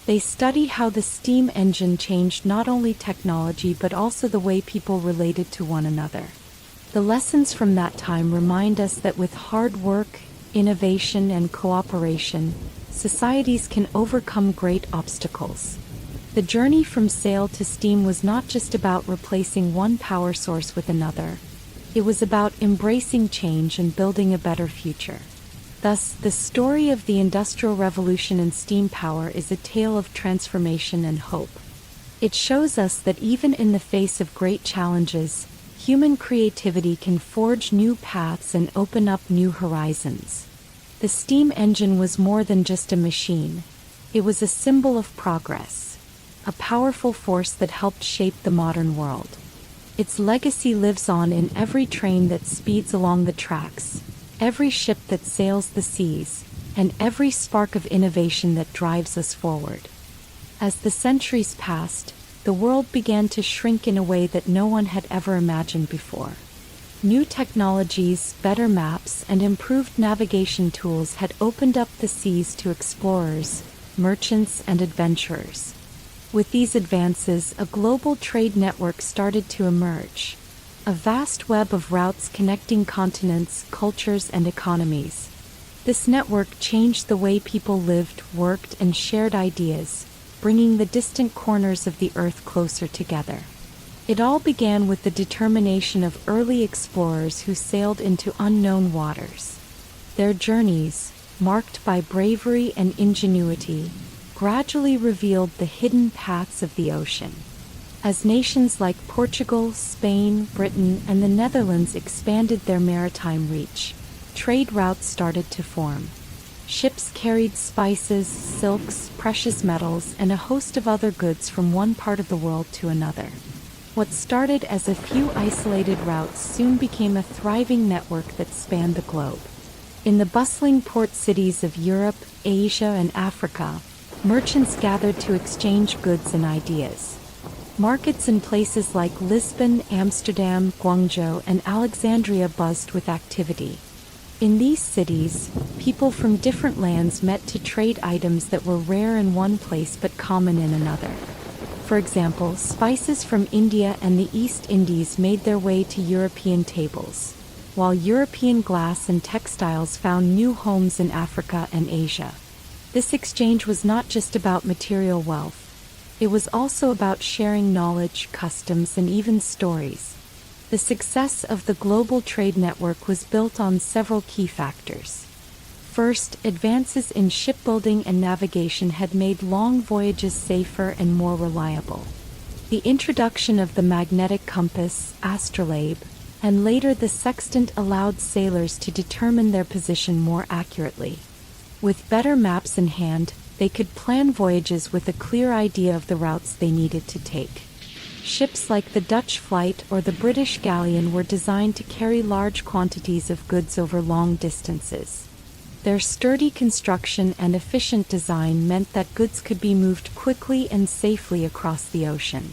They study how the steam engine changed not only technology but also the way people related to one another. The lessons from that time remind us that with hard work, innovation, and cooperation, societies can overcome great obstacles. The journey from sail to steam was not just about replacing one power source with another. It was about embracing change and building a better future. Thus, the story of the Industrial Revolution and steam power is a tale of transformation and hope. It shows us that even in the face of great challenges, human creativity can forge new paths and open up new horizons. The steam engine was more than just a machine. It was a symbol of progress, a powerful force that helped shape the modern world. Its legacy lives on in every train that speeds along the tracks, every ship that sails the seas, and every spark of innovation that drives us forward. As the centuries passed, the world began to shrink in a way that no one had ever imagined before. New technologies, better maps, and improved navigation tools had opened up the seas to explorers, merchants, and adventurers. With these advances, a global trade network started to emerge, a vast web of routes connecting continents, cultures, and economies. This network changed the way people lived, worked, and shared ideas, bringing the distant corners of the earth closer together. It all began with the determination of early explorers who sailed into unknown waters. Their journeys, marked by bravery and ingenuity, gradually revealed the hidden paths of the ocean. As nations like Portugal, Spain, Britain, and the Netherlands expanded their maritime reach, trade routes started to form. Ships carried spices, silks, precious metals, and a host of other goods from one part of the world to another. What started as a few isolated routes soon became a thriving network that spanned the globe. In the bustling port cities of Europe, Asia, and Africa, merchants gathered to exchange goods and ideas. Markets in places like Lisbon, Amsterdam, Guangzhou, and Alexandria buzzed with activity. In these cities, people from different lands met to trade items that were rare in one place but common in another. For example, spices from India and the East Indies made their way to European tables, while European glass and textiles found new homes in Africa and Asia. This exchange was not just about material wealth. It was also about sharing knowledge, customs, and even stories. The success of the global trade network was built on several key factors. First, advances in shipbuilding and navigation had made long voyages safer and more reliable. The introduction of the magnetic compass, astrolabe, and later the sextant allowed sailors to determine their position more accurately. With better maps in hand, they could plan voyages with a clear idea of the routes they needed to take. Ships like the Dutch flight or the British galleon were designed to carry large quantities of goods over long distances. Their sturdy construction and efficient design meant that goods could be moved quickly and safely across the ocean.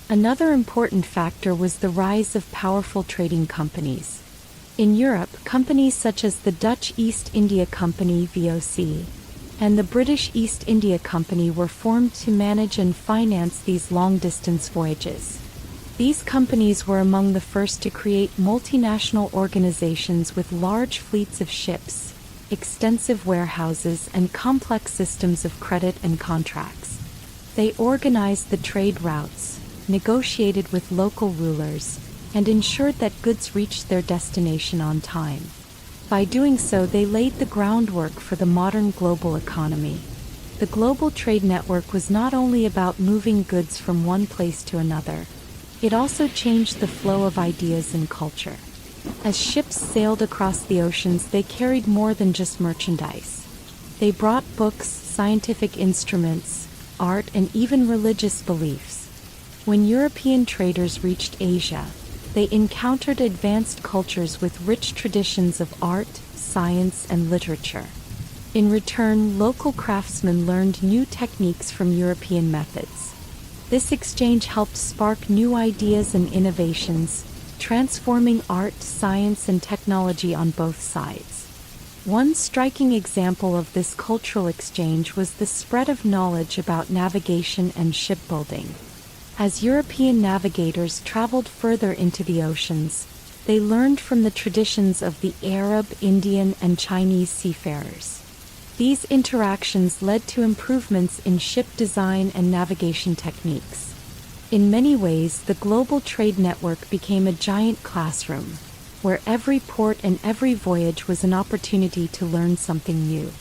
Another important factor was the rise of powerful trading companies. In Europe, companies such as the Dutch East India Company (VOC) and the British East India Company were formed to manage and finance these long-distance voyages. These companies were among the first to create multinational organizations with large fleets of ships, extensive warehouses, and complex systems of credit and contracts. They organized the trade routes, negotiated with local rulers, and ensured that goods reached their destination on time. By doing so, they laid the groundwork for the modern global economy. The global trade network was not only about moving goods from one place to another, it also changed the flow of ideas and culture. As ships sailed across the oceans, they carried more than just merchandise. They brought books, scientific instruments, art, and even religious beliefs. When European traders reached Asia, they encountered advanced cultures with rich traditions of art, science, and literature. In return, local craftsmen learned new techniques from European methods. This exchange helped spark new ideas and innovations, transforming art, science, and technology on both sides. One striking example of this cultural exchange was the spread of knowledge about navigation and shipbuilding. As European navigators traveled further into the oceans, they learned from the traditions of the Arab, Indian, and Chinese seafarers. These interactions led to improvements in ship design and navigation techniques. In many ways, the global trade network became a giant classroom, where every port and every voyage was an opportunity to learn something new.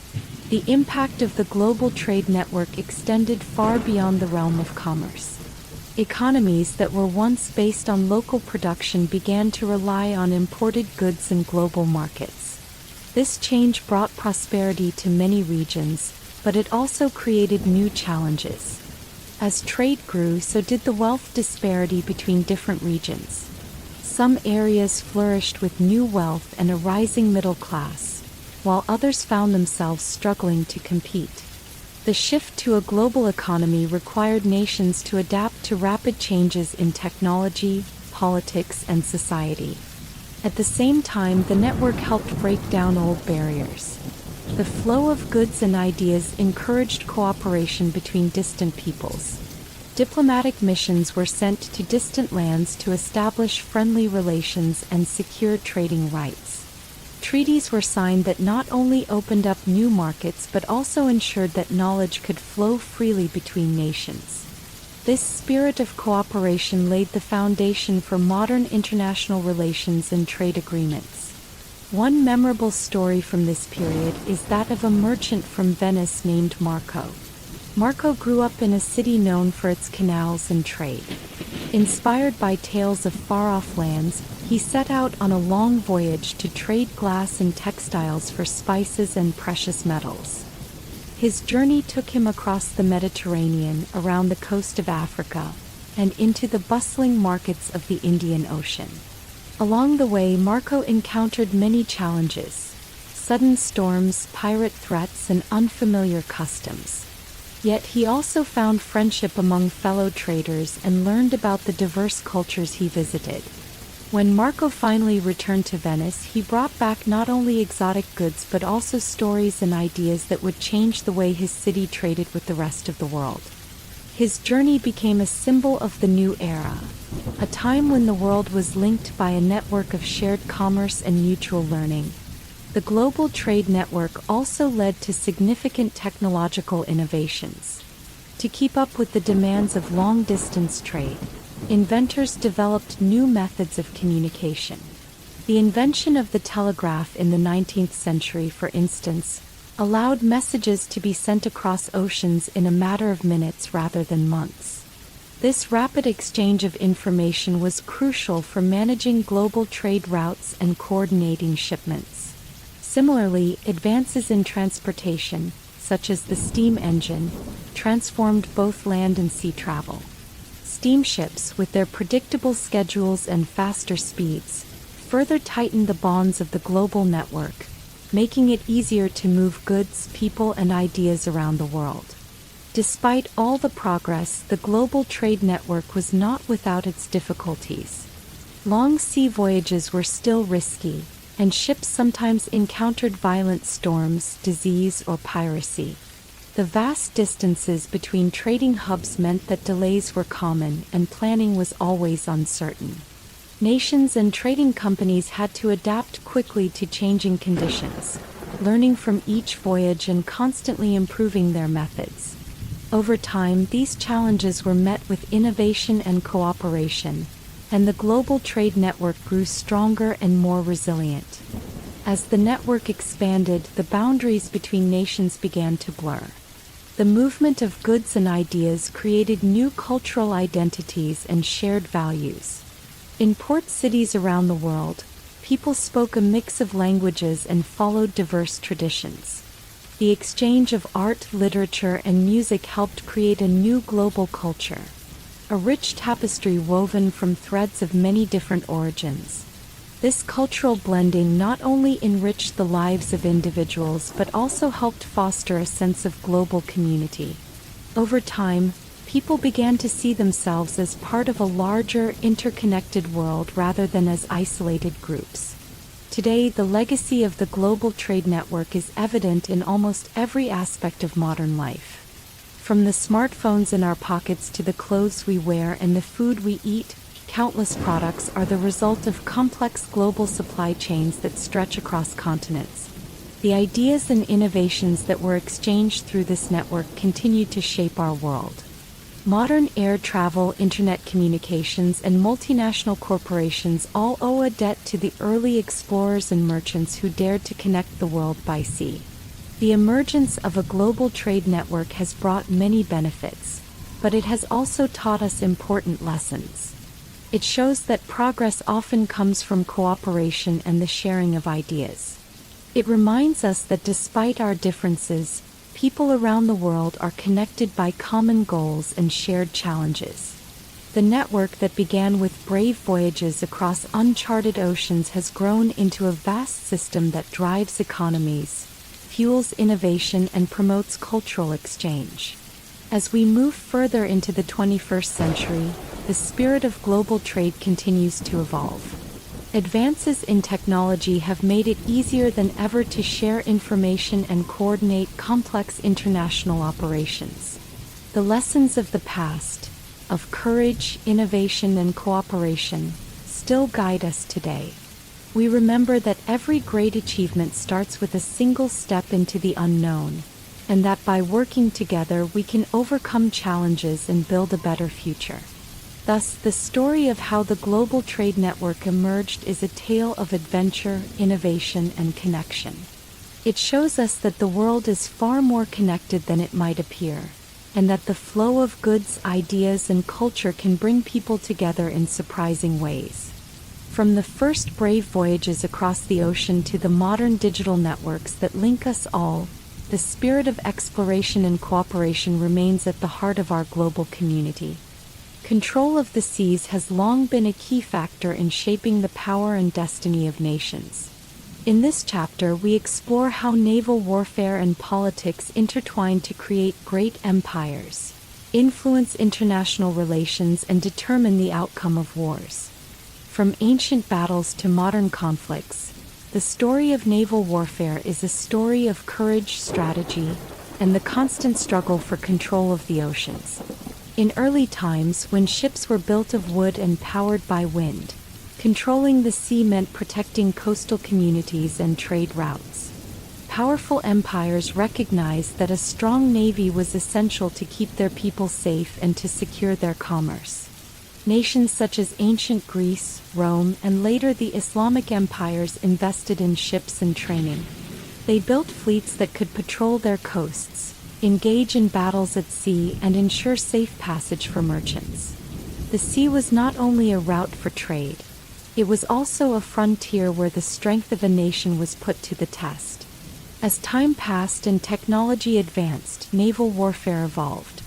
The impact of the global trade network extended far beyond the realm of commerce. Economies that were once based on local production began to rely on imported goods in global markets. This change brought prosperity to many regions, but it also created new challenges. As trade grew, so did the wealth disparity between different regions. Some areas flourished with new wealth and a rising middle class, while others found themselves struggling to compete. The shift to a global economy required nations to adapt to rapid changes in technology, politics, and society. At the same time, the network helped break down old barriers. The flow of goods and ideas encouraged cooperation between distant peoples. Diplomatic missions were sent to distant lands to establish friendly relations and secure trading rights. Treaties were signed that not only opened up new markets but also ensured that knowledge could flow freely between nations. This spirit of cooperation laid the foundation for modern international relations and trade agreements. One memorable story from this period is that of a merchant from Venice named Marco. Marco grew up in a city known for its canals and trade. Inspired by tales of far-off lands, he set out on a long voyage to trade glass and textiles for spices and precious metals. His journey took him across the Mediterranean, around the coast of Africa, and into the bustling markets of the Indian Ocean. Along the way, Marco encountered many challenges: sudden storms, pirate threats, and unfamiliar customs. Yet he also found friendship among fellow traders and learned about the diverse cultures he visited. When Marco finally returned to Venice, he brought back not only exotic goods but also stories and ideas that would change the way his city traded with the rest of the world. His journey became a symbol of the new era, a time when the world was linked by a network of shared commerce and mutual learning. The global trade network also led to significant technological innovations. To keep up with the demands of long-distance trade, inventors developed new methods of communication. The invention of the telegraph in the 19th century, for instance, allowed messages to be sent across oceans in a matter of minutes rather than months. This rapid exchange of information was crucial for managing global trade routes and coordinating shipments. Similarly, advances in transportation, such as the steam engine, transformed both land and sea travel. Steamships, with their predictable schedules and faster speeds, further tightened the bonds of the global network, making it easier to move goods, people, and ideas around the world. Despite all the progress, the global trade network was not without its difficulties. Long sea voyages were still risky, and ships sometimes encountered violent storms, disease, or piracy. The vast distances between trading hubs meant that delays were common and planning was always uncertain. Nations and trading companies had to adapt quickly to changing conditions, learning from each voyage and constantly improving their methods. Over time, these challenges were met with innovation and cooperation, and the global trade network grew stronger and more resilient. As the network expanded, the boundaries between nations began to blur. The movement of goods and ideas created new cultural identities and shared values. In port cities around the world, People spoke a mix of languages and followed diverse traditions. The exchange of art, literature, and music helped create a new global culture, a rich tapestry woven from threads of many different origins. This cultural blending not only enriched the lives of individuals but also helped foster a sense of global community. Over time, people began to see themselves as part of a larger, interconnected world rather than as isolated groups. Today, the legacy of the global trade network is evident in almost every aspect of modern life. From the smartphones in our pockets to the clothes we wear and the food we eat, countless products are the result of complex global supply chains that stretch across continents. The ideas and innovations that were exchanged through this network continue to shape our world. Modern air travel, internet communications, and multinational corporations all owe a debt to the early explorers and merchants who dared to connect the world by sea. The emergence of a global trade network has brought many benefits, but it has also taught us important lessons. It shows that progress often comes from cooperation and the sharing of ideas. It reminds us that despite our differences, people around the world are connected by common goals and shared challenges. The network that began with brave voyages across uncharted oceans has grown into a vast system that drives economies, fuels innovation, and promotes cultural exchange. As we move further into the 21st century, the spirit of global trade continues to evolve. Advances in technology have made it easier than ever to share information and coordinate complex international operations. The lessons of the past, of courage, innovation, and cooperation, still guide us today. We remember that every great achievement starts with a single step into the unknown, and that by working together we can overcome challenges and build a better future. Thus, the story of how the global trade network emerged is a tale of adventure, innovation, and connection. It shows us that the world is far more connected than it might appear, and that the flow of goods, ideas, and culture can bring people together in surprising ways. From the first brave voyages across the ocean to the modern digital networks that link us all, the spirit of exploration and cooperation remains at the heart of our global community. Control of the seas has long been a key factor in shaping the power and destiny of nations. In this chapter, we explore how naval warfare and politics intertwine to create great empires, influence international relations, and determine the outcome of wars. From ancient battles to modern conflicts, the story of naval warfare is a story of courage, strategy, and the constant struggle for control of the oceans. In early times, when ships were built of wood and powered by wind, controlling the sea meant protecting coastal communities and trade routes. Powerful empires recognized that a strong navy was essential to keep their people safe and to secure their commerce. Nations such as ancient Greece, Rome, and later the Islamic empires invested in ships and training. They built fleets that could patrol their coasts, engage in battles at sea, and ensure safe passage for merchants. The sea was not only a route for trade, it was also a frontier where the strength of a nation was put to the test. As time passed and technology advanced, naval warfare evolved.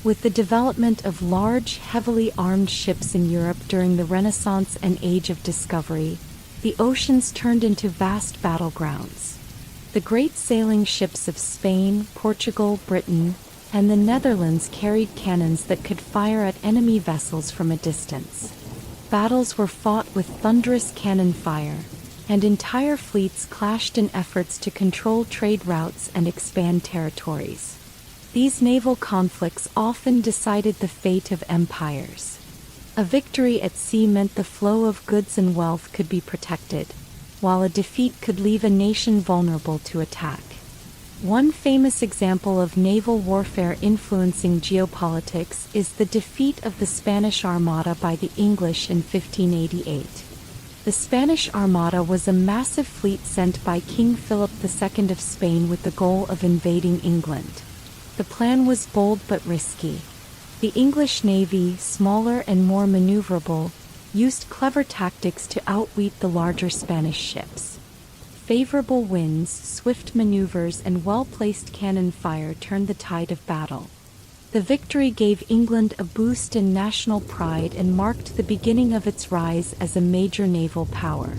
With the development of large, heavily armed ships in Europe during the Renaissance and Age of Discovery, the oceans turned into vast battlegrounds. The great sailing ships of Spain, Portugal, Britain, and the Netherlands carried cannons that could fire at enemy vessels from a distance. Battles were fought with thunderous cannon fire, and entire fleets clashed in efforts to control trade routes and expand territories. These naval conflicts often decided the fate of empires. A victory at sea meant the flow of goods and wealth could be protected, while a defeat could leave a nation vulnerable to attack. One famous example of naval warfare influencing geopolitics is the defeat of the Spanish Armada by the English in 1588. The Spanish Armada was a massive fleet sent by King Philip II of Spain with the goal of invading England. The plan was bold but risky. The English navy, smaller and more maneuverable, used clever tactics to outwit the larger Spanish ships. Favorable winds, swift maneuvers, and well-placed cannon fire turned the tide of battle. The victory gave England a boost in national pride and marked the beginning of its rise as a major naval power.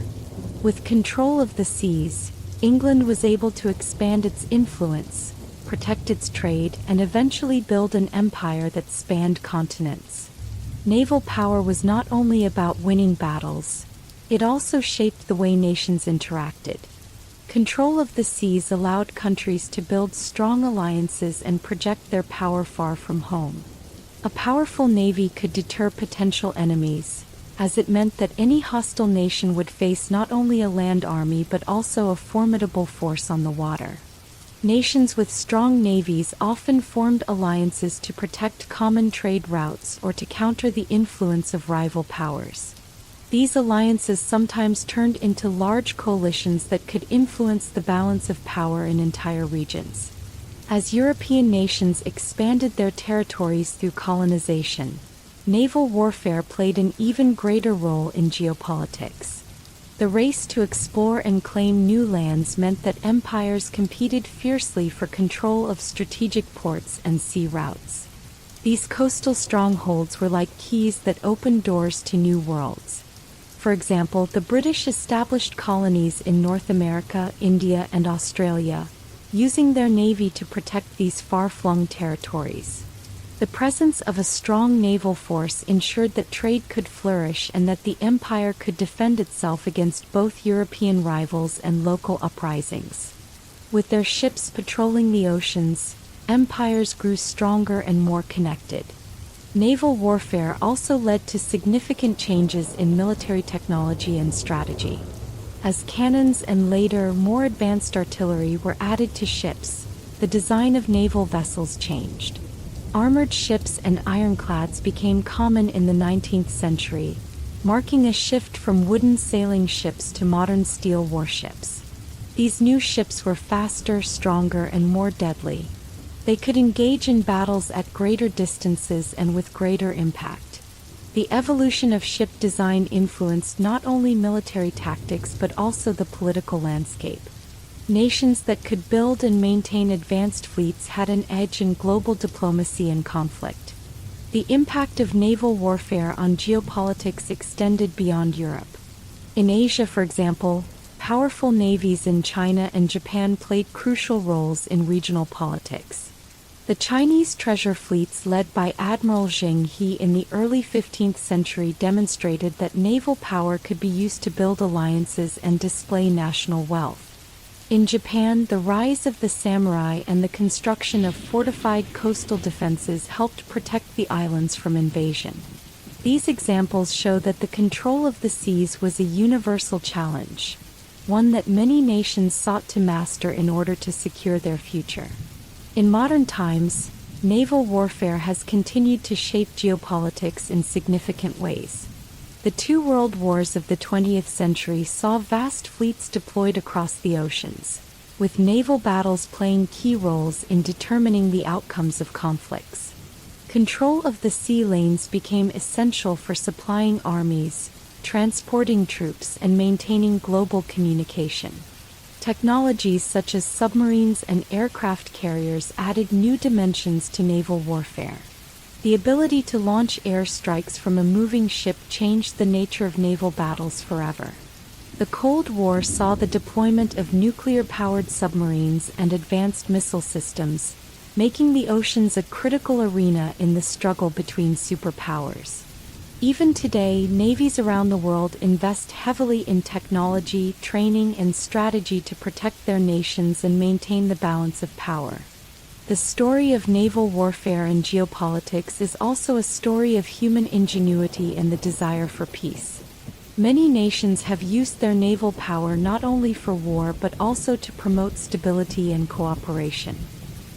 With control of the seas, England was able to expand its influence, protect its trade, and eventually build an empire that spanned continents. Naval power was not only about winning battles, it also shaped the way nations interacted. Control of the seas allowed countries to build strong alliances and project their power far from home. A powerful navy could deter potential enemies, as it meant that any hostile nation would face not only a land army but also a formidable force on the water. Nations with strong navies often formed alliances to protect common trade routes or to counter the influence of rival powers. These alliances sometimes turned into large coalitions that could influence the balance of power in entire regions. As European nations expanded their territories through colonization, naval warfare played an even greater role in geopolitics. The race to explore and claim new lands meant that empires competed fiercely for control of strategic ports and sea routes. These coastal strongholds were like keys that opened doors to new worlds. For example, the British established colonies in North America, India, and Australia, using their navy to protect these far-flung territories. The presence of a strong naval force ensured that trade could flourish and that the empire could defend itself against both European rivals and local uprisings. With their ships patrolling the oceans, empires grew stronger and more connected. Naval warfare also led to significant changes in military technology and strategy. As cannons and later, more advanced artillery were added to ships, the design of naval vessels changed. Armored ships and ironclads became common in the 19th century, marking a shift from wooden sailing ships to modern steel warships. These new ships were faster, stronger, and more deadly. They could engage in battles at greater distances and with greater impact. The evolution of ship design influenced not only military tactics but also the political landscape. Nations that could build and maintain advanced fleets had an edge in global diplomacy and conflict. The impact of naval warfare on geopolitics extended beyond Europe. In Asia, for example, powerful navies in China and Japan played crucial roles in regional politics. The Chinese treasure fleets led by Admiral Zheng He in the early 15th century demonstrated that naval power could be used to build alliances and display national wealth. In Japan, the rise of the samurai and the construction of fortified coastal defenses helped protect the islands from invasion. These examples show that the control of the seas was a universal challenge, one that many nations sought to master in order to secure their future. In modern times, naval warfare has continued to shape geopolitics in significant ways. The two world wars of the 20th century saw vast fleets deployed across the oceans, with naval battles playing key roles in determining the outcomes of conflicts. Control of the sea lanes became essential for supplying armies, transporting troops, and maintaining global communication. Technologies such as submarines and aircraft carriers added new dimensions to naval warfare. The ability to launch airstrikes from a moving ship changed the nature of naval battles forever. The Cold War saw the deployment of nuclear-powered submarines and advanced missile systems, making the oceans a critical arena in the struggle between superpowers. Even today, navies around the world invest heavily in technology, training, and strategy to protect their nations and maintain the balance of power. The story of naval warfare and geopolitics is also a story of human ingenuity and the desire for peace. Many nations have used their naval power not only for war but also to promote stability and cooperation.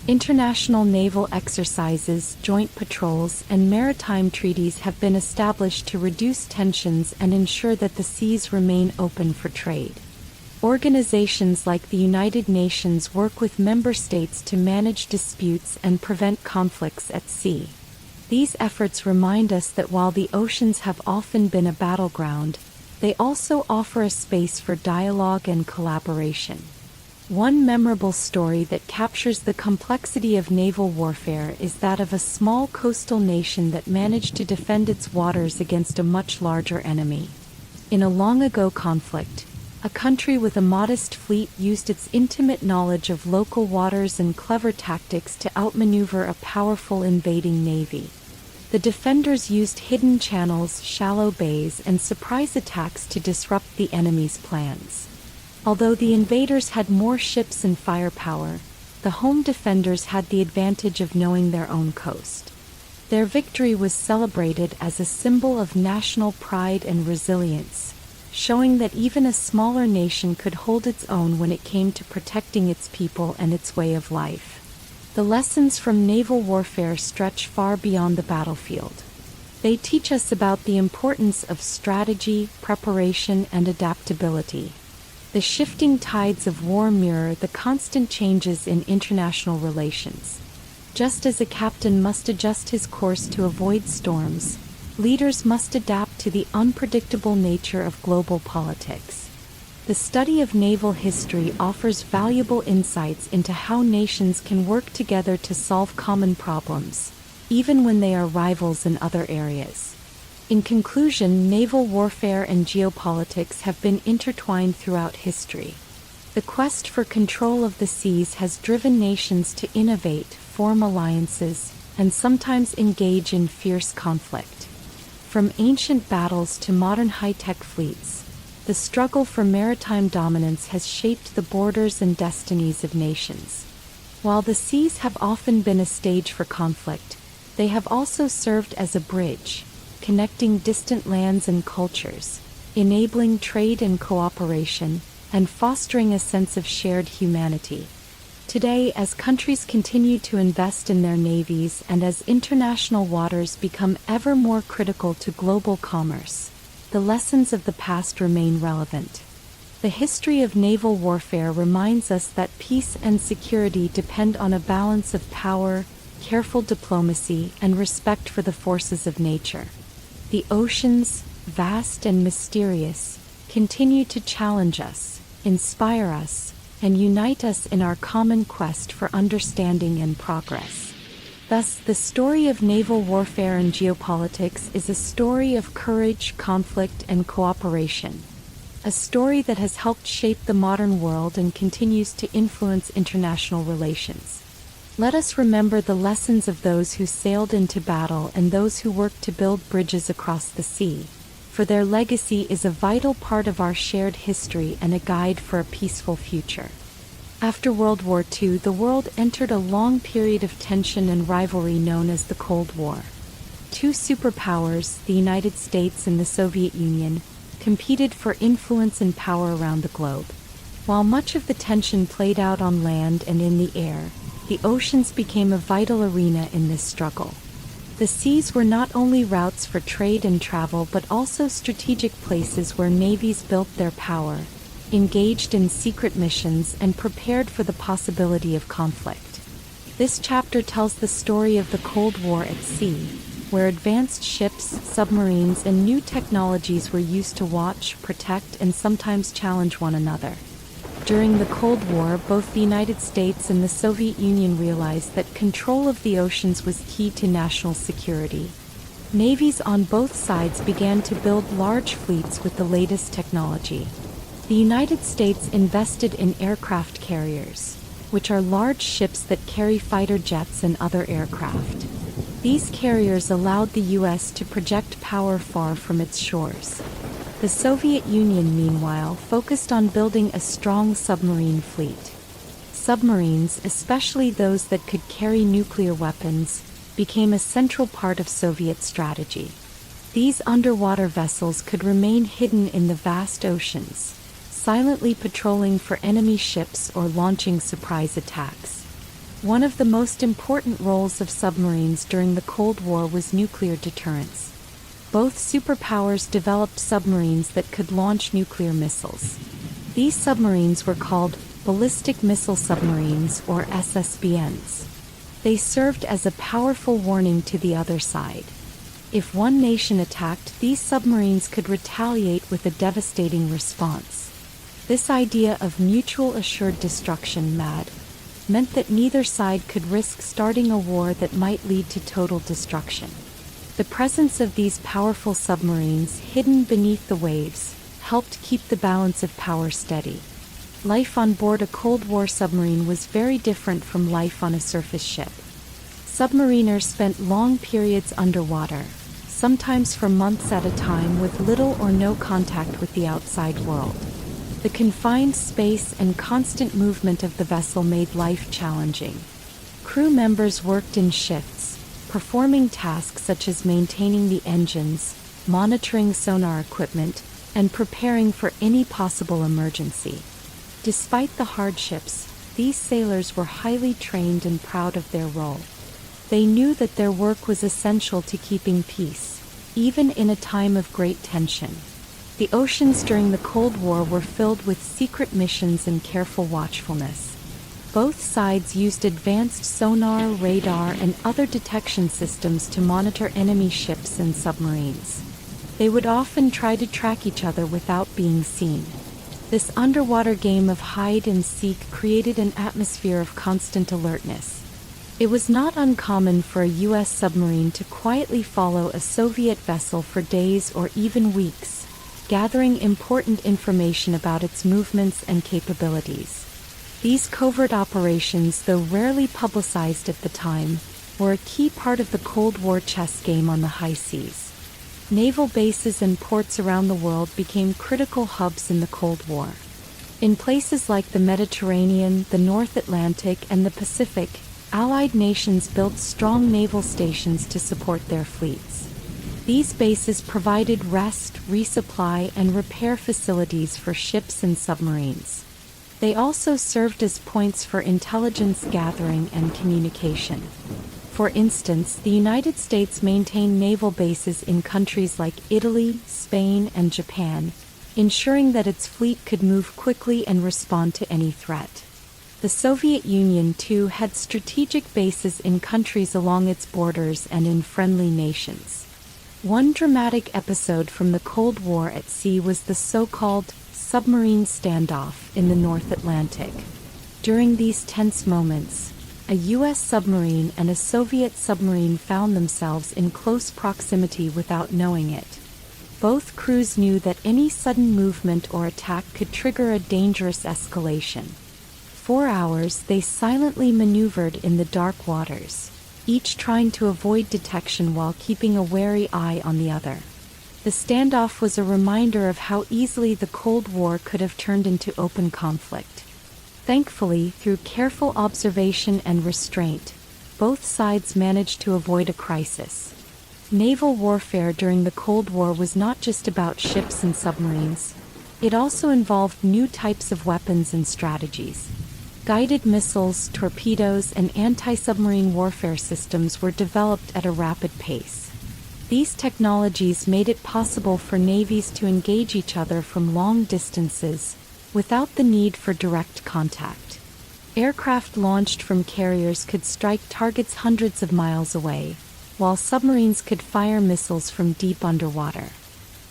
International naval exercises, joint patrols, and maritime treaties have been established to reduce tensions and ensure that the seas remain open for trade. Organizations like the United Nations work with member states to manage disputes and prevent conflicts at sea. These efforts remind us that while the oceans have often been a battleground, they also offer a space for dialogue and collaboration. One memorable story that captures the complexity of naval warfare is that of a small coastal nation that managed to defend its waters against a much larger enemy. In a long-ago conflict, a country with a modest fleet used its intimate knowledge of local waters and clever tactics to outmaneuver a powerful invading navy. The defenders used hidden channels, shallow bays, and surprise attacks to disrupt the enemy's plans. Although the invaders had more ships and firepower, the home defenders had the advantage of knowing their own coast. Their victory was celebrated as a symbol of national pride and resilience, showing that even a smaller nation could hold its own when it came to protecting its people and its way of life. The lessons from naval warfare stretch far beyond the battlefield. They teach us about the importance of strategy, preparation, and adaptability. The shifting tides of war mirror the constant changes in international relations. Just as a captain must adjust his course to avoid storms, leaders must adapt to the unpredictable nature of global politics. The study of naval history offers valuable insights into how nations can work together to solve common problems, even when they are rivals in other areas. In conclusion, naval warfare and geopolitics have been intertwined throughout history. The quest for control of the seas has driven nations to innovate, form alliances, and sometimes engage in fierce conflict. From ancient battles to modern high-tech fleets, the struggle for maritime dominance has shaped the borders and destinies of nations. While the seas have often been a stage for conflict, they have also served as a bridge, connecting distant lands and cultures, enabling trade and cooperation, and fostering a sense of shared humanity. Today, as countries continue to invest in their navies and as international waters become ever more critical to global commerce, the lessons of the past remain relevant. The history of naval warfare reminds us that peace and security depend on a balance of power, careful diplomacy, and respect for the forces of nature. The oceans, vast and mysterious, continue to challenge us, inspire us, and unite us in our common quest for understanding and progress. Thus, the story of naval warfare and geopolitics is a story of courage, conflict, and cooperation. A story that has helped shape the modern world and continues to influence international relations. Let us remember the lessons of those who sailed into battle and those who worked to build bridges across the sea, for their legacy is a vital part of our shared history and a guide for a peaceful future. After World War II, the world entered a long period of tension and rivalry known as the Cold War. Two superpowers, the United States and the Soviet Union, competed for influence and power around the globe. While much of the tension played out on land and in the air, the oceans became a vital arena in this struggle. The seas were not only routes for trade and travel but also strategic places where navies built their power, engaged in secret missions, and prepared for the possibility of conflict. This chapter tells the story of the Cold War at sea, where advanced ships, submarines, and new technologies were used to watch, protect, and sometimes challenge one another. During the Cold War, both the United States and the Soviet Union realized that control of the oceans was key to national security. Navies on both sides began to build large fleets with the latest technology. The United States invested in aircraft carriers, which are large ships that carry fighter jets and other aircraft. These carriers allowed the U.S. to project power far from its shores. The Soviet Union, meanwhile, focused on building a strong submarine fleet. Submarines, especially those that could carry nuclear weapons, became a central part of Soviet strategy. These underwater vessels could remain hidden in the vast oceans, silently patrolling for enemy ships or launching surprise attacks. One of the most important roles of submarines during the Cold War was nuclear deterrence. Both superpowers developed submarines that could launch nuclear missiles. These submarines were called ballistic missile submarines, or SSBNs. They served as a powerful warning to the other side. If one nation attacked, these submarines could retaliate with a devastating response. This idea of mutual assured destruction meant that neither side could risk starting a war that might lead to total destruction. The presence of these powerful submarines hidden beneath the waves helped keep the balance of power steady. Life on board a Cold War submarine was very different from life on a surface ship. Submariners spent long periods underwater, sometimes for months at a time with little or no contact with the outside world. The confined space and constant movement of the vessel made life challenging. Crew members worked in shifts, performing tasks such as maintaining the engines, monitoring sonar equipment, and preparing for any possible emergency. Despite the hardships, these sailors were highly trained and proud of their role. They knew that their work was essential to keeping peace, even in a time of great tension. The oceans during the Cold War were filled with secret missions and careful watchfulness. Both sides used advanced sonar, radar, and other detection systems to monitor enemy ships and submarines. They would often try to track each other without being seen. This underwater game of hide and seek created an atmosphere of constant alertness. It was not uncommon for a U.S. submarine to quietly follow a Soviet vessel for days or even weeks, gathering important information about its movements and capabilities. These covert operations, though rarely publicized at the time, were a key part of the Cold War chess game on the high seas. Naval bases and ports around the world became critical hubs in the Cold War. In places like the Mediterranean, the North Atlantic, and the Pacific, Allied nations built strong naval stations to support their fleets. These bases provided rest, resupply, and repair facilities for ships and submarines. They also served as points for intelligence gathering and communication. For instance, the United States maintained naval bases in countries like Italy, Spain, and Japan, ensuring that its fleet could move quickly and respond to any threat. The Soviet Union, too, had strategic bases in countries along its borders and in friendly nations. One dramatic episode from the Cold War at sea was the so-called submarine standoff in the North Atlantic. During these tense moments, a U.S. submarine and a Soviet submarine found themselves in close proximity without knowing it. Both crews knew that any sudden movement or attack could trigger a dangerous escalation. For hours, they silently maneuvered in the dark waters, each trying to avoid detection while keeping a wary eye on the other. The standoff was a reminder of how easily the Cold War could have turned into open conflict. Thankfully, through careful observation and restraint, both sides managed to avoid a crisis. Naval warfare during the Cold War was not just about ships and submarines. It also involved new types of weapons and strategies. Guided missiles, torpedoes, and anti-submarine warfare systems were developed at a rapid pace. These technologies made it possible for navies to engage each other from long distances, without the need for direct contact. Aircraft launched from carriers could strike targets hundreds of miles away, while submarines could fire missiles from deep underwater.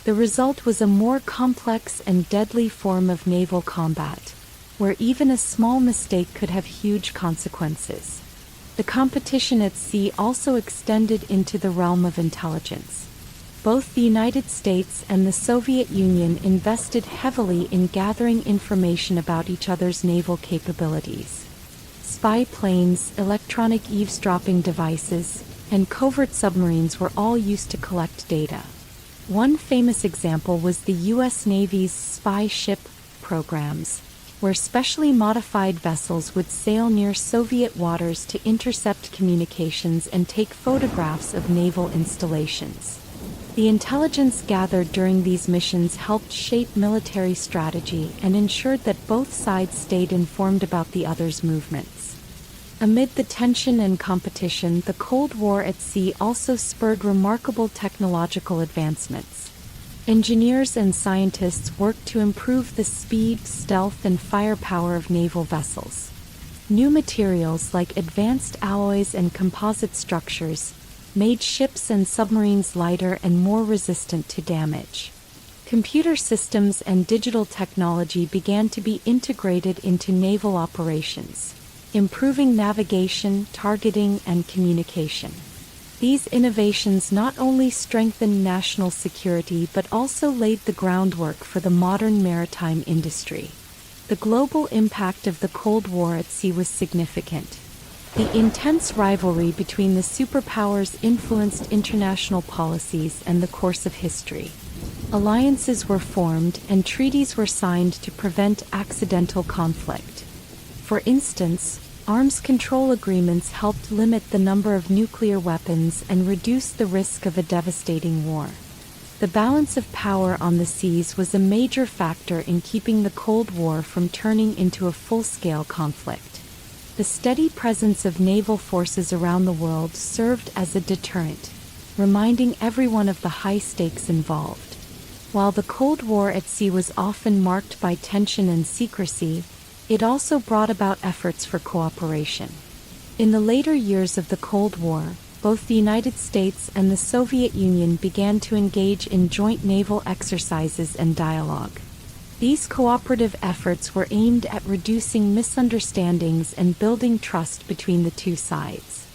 The result was a more complex and deadly form of naval combat, where even a small mistake could have huge consequences. The competition at sea also extended into the realm of intelligence. Both the United States and the Soviet Union invested heavily in gathering information about each other's naval capabilities. Spy planes, electronic eavesdropping devices, and covert submarines were all used to collect data. One famous example was the U.S. Navy's spy ship programs, where specially modified vessels would sail near Soviet waters to intercept communications and take photographs of naval installations. The intelligence gathered during these missions helped shape military strategy and ensured that both sides stayed informed about the other's movements. Amid the tension and competition, the Cold War at sea also spurred remarkable technological advancements. Engineers and scientists worked to improve the speed, stealth, and firepower of naval vessels. New materials like advanced alloys and composite structures made ships and submarines lighter and more resistant to damage. Computer systems and digital technology began to be integrated into naval operations, improving navigation, targeting, and communication. These innovations not only strengthened national security but also laid the groundwork for the modern maritime industry. The global impact of the Cold War at sea was significant. The intense rivalry between the superpowers influenced international policies and the course of history. Alliances were formed and treaties were signed to prevent accidental conflict. For instance, arms control agreements helped limit the number of nuclear weapons and reduce the risk of a devastating war. The balance of power on the seas was a major factor in keeping the Cold War from turning into a full-scale conflict. The steady presence of naval forces around the world served as a deterrent, reminding everyone of the high stakes involved. While the Cold War at sea was often marked by tension and secrecy, it also brought about efforts for cooperation. In the later years of the Cold War, both the United States and the Soviet Union began to engage in joint naval exercises and dialogue. These cooperative efforts were aimed at reducing misunderstandings and building trust between the two sides.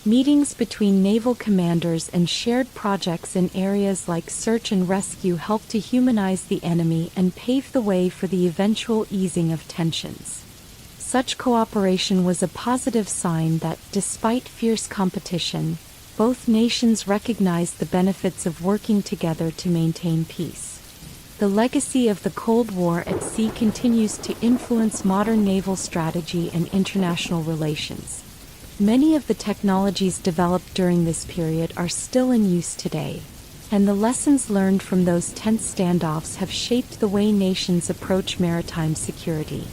Meetings between naval commanders and shared projects in areas like search and rescue helped to humanize the enemy and pave the way for the eventual easing of tensions. Such cooperation was a positive sign that, despite fierce competition, both nations recognized the benefits of working together to maintain peace. The legacy of the Cold War at sea continues to influence modern naval strategy and international relations. Many of the technologies developed during this period are still in use today, and the lessons learned from those tense standoffs have shaped the way nations approach maritime security.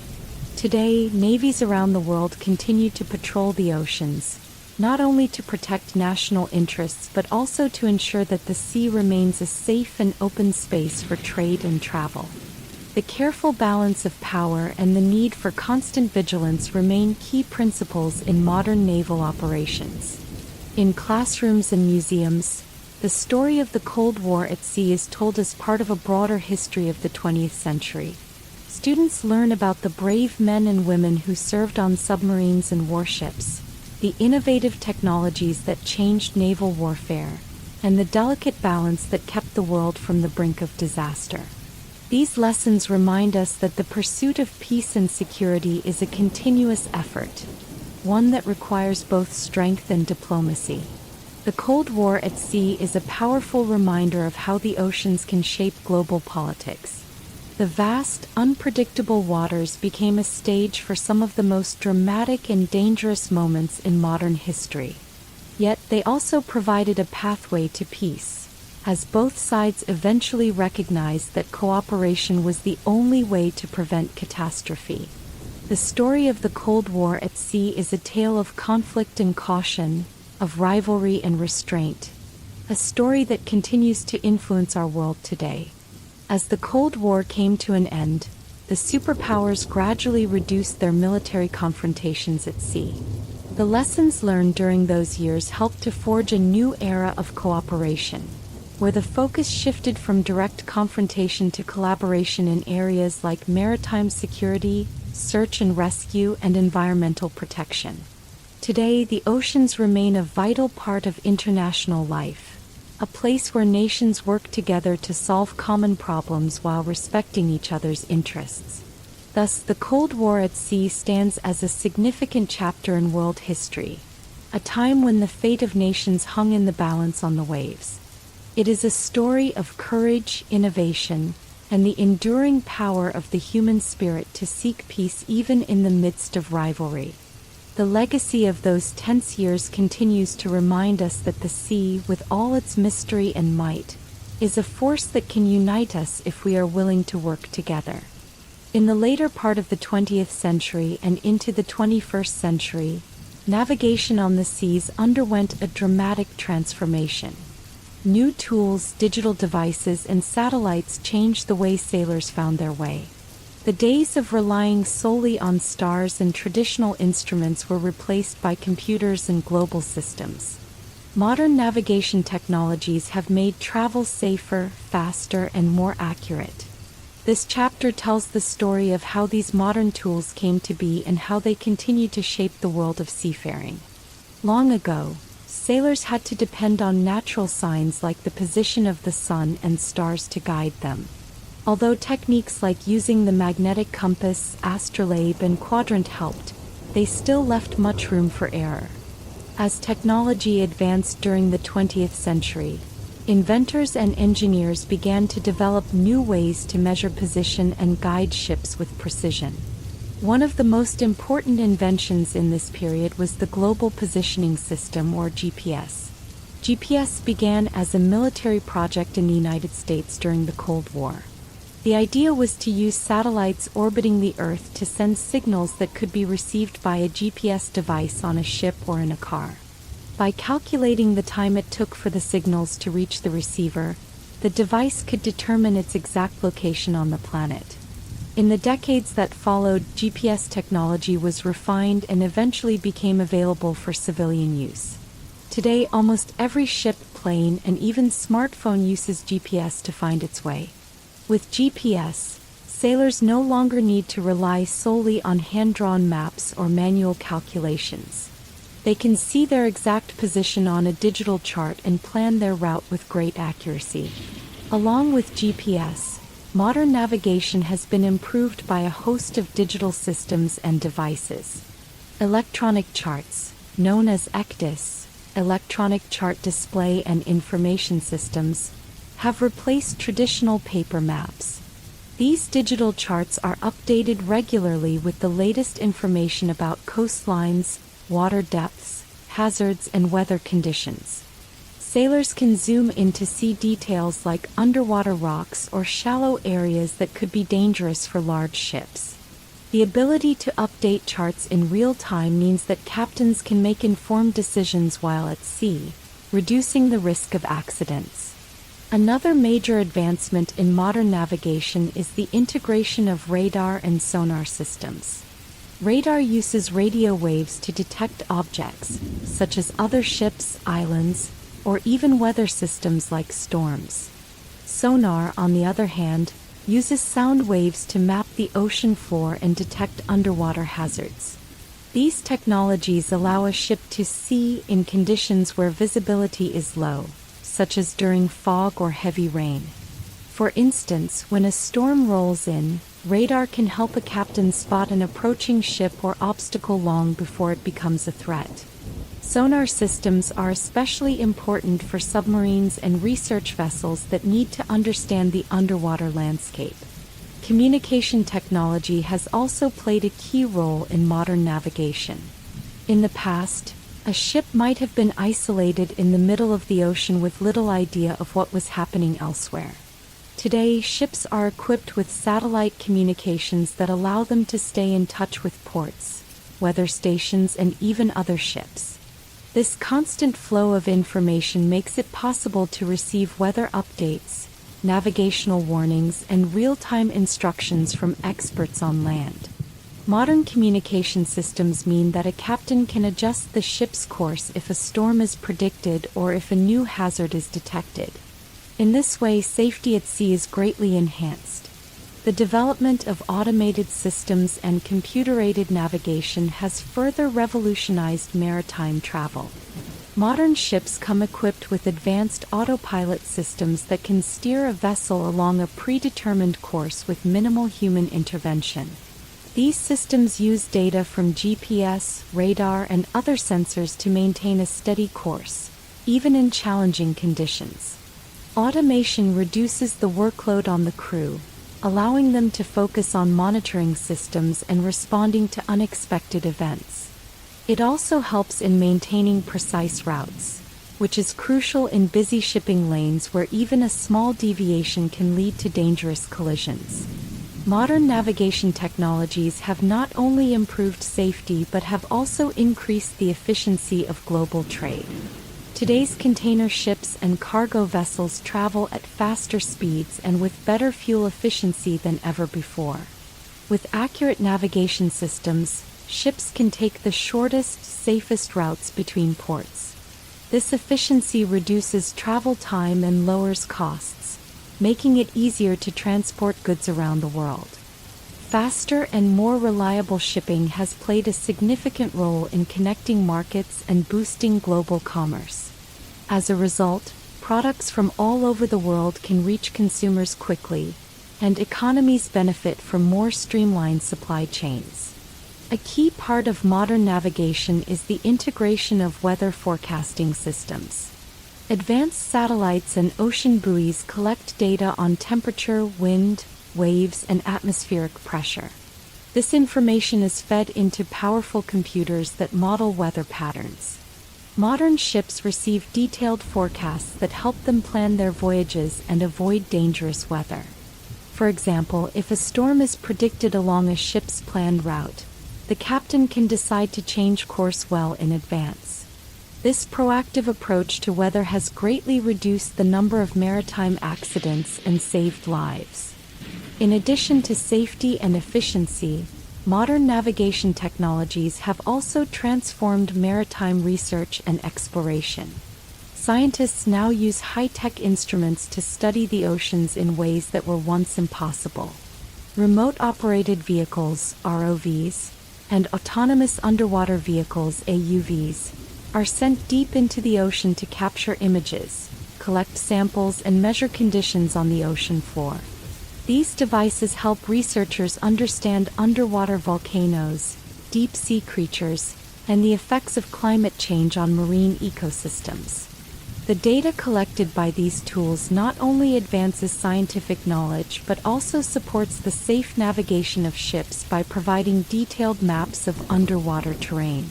Today, navies around the world continue to patrol the oceans, not only to protect national interests but also to ensure that the sea remains a safe and open space for trade and travel. The careful balance of power and the need for constant vigilance remain key principles in modern naval operations. In classrooms and museums, the story of the Cold War at sea is told as part of a broader history of the 20th century. Students learn about the brave men and women who served on submarines and warships, the innovative technologies that changed naval warfare, and the delicate balance that kept the world from the brink of disaster. These lessons remind us that the pursuit of peace and security is a continuous effort, one that requires both strength and diplomacy. The Cold War at sea is a powerful reminder of how the oceans can shape global politics. The vast, unpredictable waters became a stage for some of the most dramatic and dangerous moments in modern history. Yet they also provided a pathway to peace, as both sides eventually recognized that cooperation was the only way to prevent catastrophe. The story of the Cold War at sea is a tale of conflict and caution, of rivalry and restraint, a story that continues to influence our world today. As the Cold War came to an end, the superpowers gradually reduced their military confrontations at sea. The lessons learned during those years helped to forge a new era of cooperation, where the focus shifted from direct confrontation to collaboration in areas like maritime security, search and rescue, and environmental protection. Today, the oceans remain a vital part of international life, a place where nations work together to solve common problems while respecting each other's interests. Thus, the Cold War at sea stands as a significant chapter in world history, a time when the fate of nations hung in the balance on the waves. It is a story of courage, innovation, and the enduring power of the human spirit to seek peace even in the midst of rivalry. The legacy of those tense years continues to remind us that the sea, with all its mystery and might, is a force that can unite us if we are willing to work together. In the later part of the 20th century and into the 21st century, navigation on the seas underwent a dramatic transformation. New tools, digital devices, and satellites changed the way sailors found their way. The days of relying solely on stars and traditional instruments were replaced by computers and global systems. Modern navigation technologies have made travel safer, faster, and more accurate. This chapter tells the story of how these modern tools came to be and how they continue to shape the world of seafaring. Long ago, sailors had to depend on natural signs like the position of the sun and stars to guide them. Although techniques like using the magnetic compass, astrolabe, and quadrant helped, they still left much room for error. As technology advanced during the 20th century, inventors and engineers began to develop new ways to measure position and guide ships with precision. One of the most important inventions in this period was the Global Positioning System, or GPS. GPS began as a military project in the United States during the Cold War. The idea was to use satellites orbiting the Earth to send signals that could be received by a GPS device on a ship or in a car. By calculating the time it took for the signals to reach the receiver, the device could determine its exact location on the planet. In the decades that followed, GPS technology was refined and eventually became available for civilian use. Today, almost every ship, plane, and even smartphone uses GPS to find its way. With GPS, sailors no longer need to rely solely on hand-drawn maps or manual calculations. They can see their exact position on a digital chart and plan their route with great accuracy. Along with GPS, modern navigation has been improved by a host of digital systems and devices. Electronic charts, known as ECDIS, electronic chart display and information systems, have replaced traditional paper maps. These digital charts are updated regularly with the latest information about coastlines, water depths, hazards, and weather conditions. Sailors can zoom in to see details like underwater rocks or shallow areas that could be dangerous for large ships. The ability to update charts in real time means that captains can make informed decisions while at sea, reducing the risk of accidents. Another major advancement in modern navigation is the integration of radar and sonar systems. Radar uses radio waves to detect objects, such as other ships, islands, or even weather systems like storms. Sonar, on the other hand, uses sound waves to map the ocean floor and detect underwater hazards. These technologies allow a ship to see in conditions where visibility is low, such as during fog or heavy rain. For instance, when a storm rolls in, radar can help a captain spot an approaching ship or obstacle long before it becomes a threat. Sonar systems are especially important for submarines and research vessels that need to understand the underwater landscape. Communication technology has also played a key role in modern navigation. In the past, a ship might have been isolated in the middle of the ocean with little idea of what was happening elsewhere. Today, ships are equipped with satellite communications that allow them to stay in touch with ports, weather stations, and even other ships. This constant flow of information makes it possible to receive weather updates, navigational warnings, and real-time instructions from experts on land. Modern communication systems mean that a captain can adjust the ship's course if a storm is predicted or if a new hazard is detected. In this way, safety at sea is greatly enhanced. The development of automated systems and computer-aided navigation has further revolutionized maritime travel. Modern ships come equipped with advanced autopilot systems that can steer a vessel along a predetermined course with minimal human intervention. These systems use data from GPS, radar, and other sensors to maintain a steady course, even in challenging conditions. Automation reduces the workload on the crew, allowing them to focus on monitoring systems and responding to unexpected events. It also helps in maintaining precise routes, which is crucial in busy shipping lanes where even a small deviation can lead to dangerous collisions. Modern navigation technologies have not only improved safety but have also increased the efficiency of global trade. Today's container ships and cargo vessels travel at faster speeds and with better fuel efficiency than ever before. With accurate navigation systems, ships can take the shortest, safest routes between ports. This efficiency reduces travel time and lowers costs, making it easier to transport goods around the world. Faster and more reliable shipping has played a significant role in connecting markets and boosting global commerce. As a result, products from all over the world can reach consumers quickly, and economies benefit from more streamlined supply chains. A key part of modern navigation is the integration of weather forecasting systems. Advanced satellites and ocean buoys collect data on temperature, wind, waves, and atmospheric pressure. This information is fed into powerful computers that model weather patterns. Modern ships receive detailed forecasts that help them plan their voyages and avoid dangerous weather. For example, if a storm is predicted along a ship's planned route, the captain can decide to change course well in advance. This proactive approach to weather has greatly reduced the number of maritime accidents and saved lives. In addition to safety and efficiency, modern navigation technologies have also transformed maritime research and exploration. Scientists now use high-tech instruments to study the oceans in ways that were once impossible. Remote-operated vehicles, ROVs, and autonomous underwater vehicles, AUVs, are sent deep into the ocean to capture images, collect samples, and measure conditions on the ocean floor. These devices help researchers understand underwater volcanoes, deep-sea creatures, and the effects of climate change on marine ecosystems. The data collected by these tools not only advances scientific knowledge but also supports the safe navigation of ships by providing detailed maps of underwater terrain.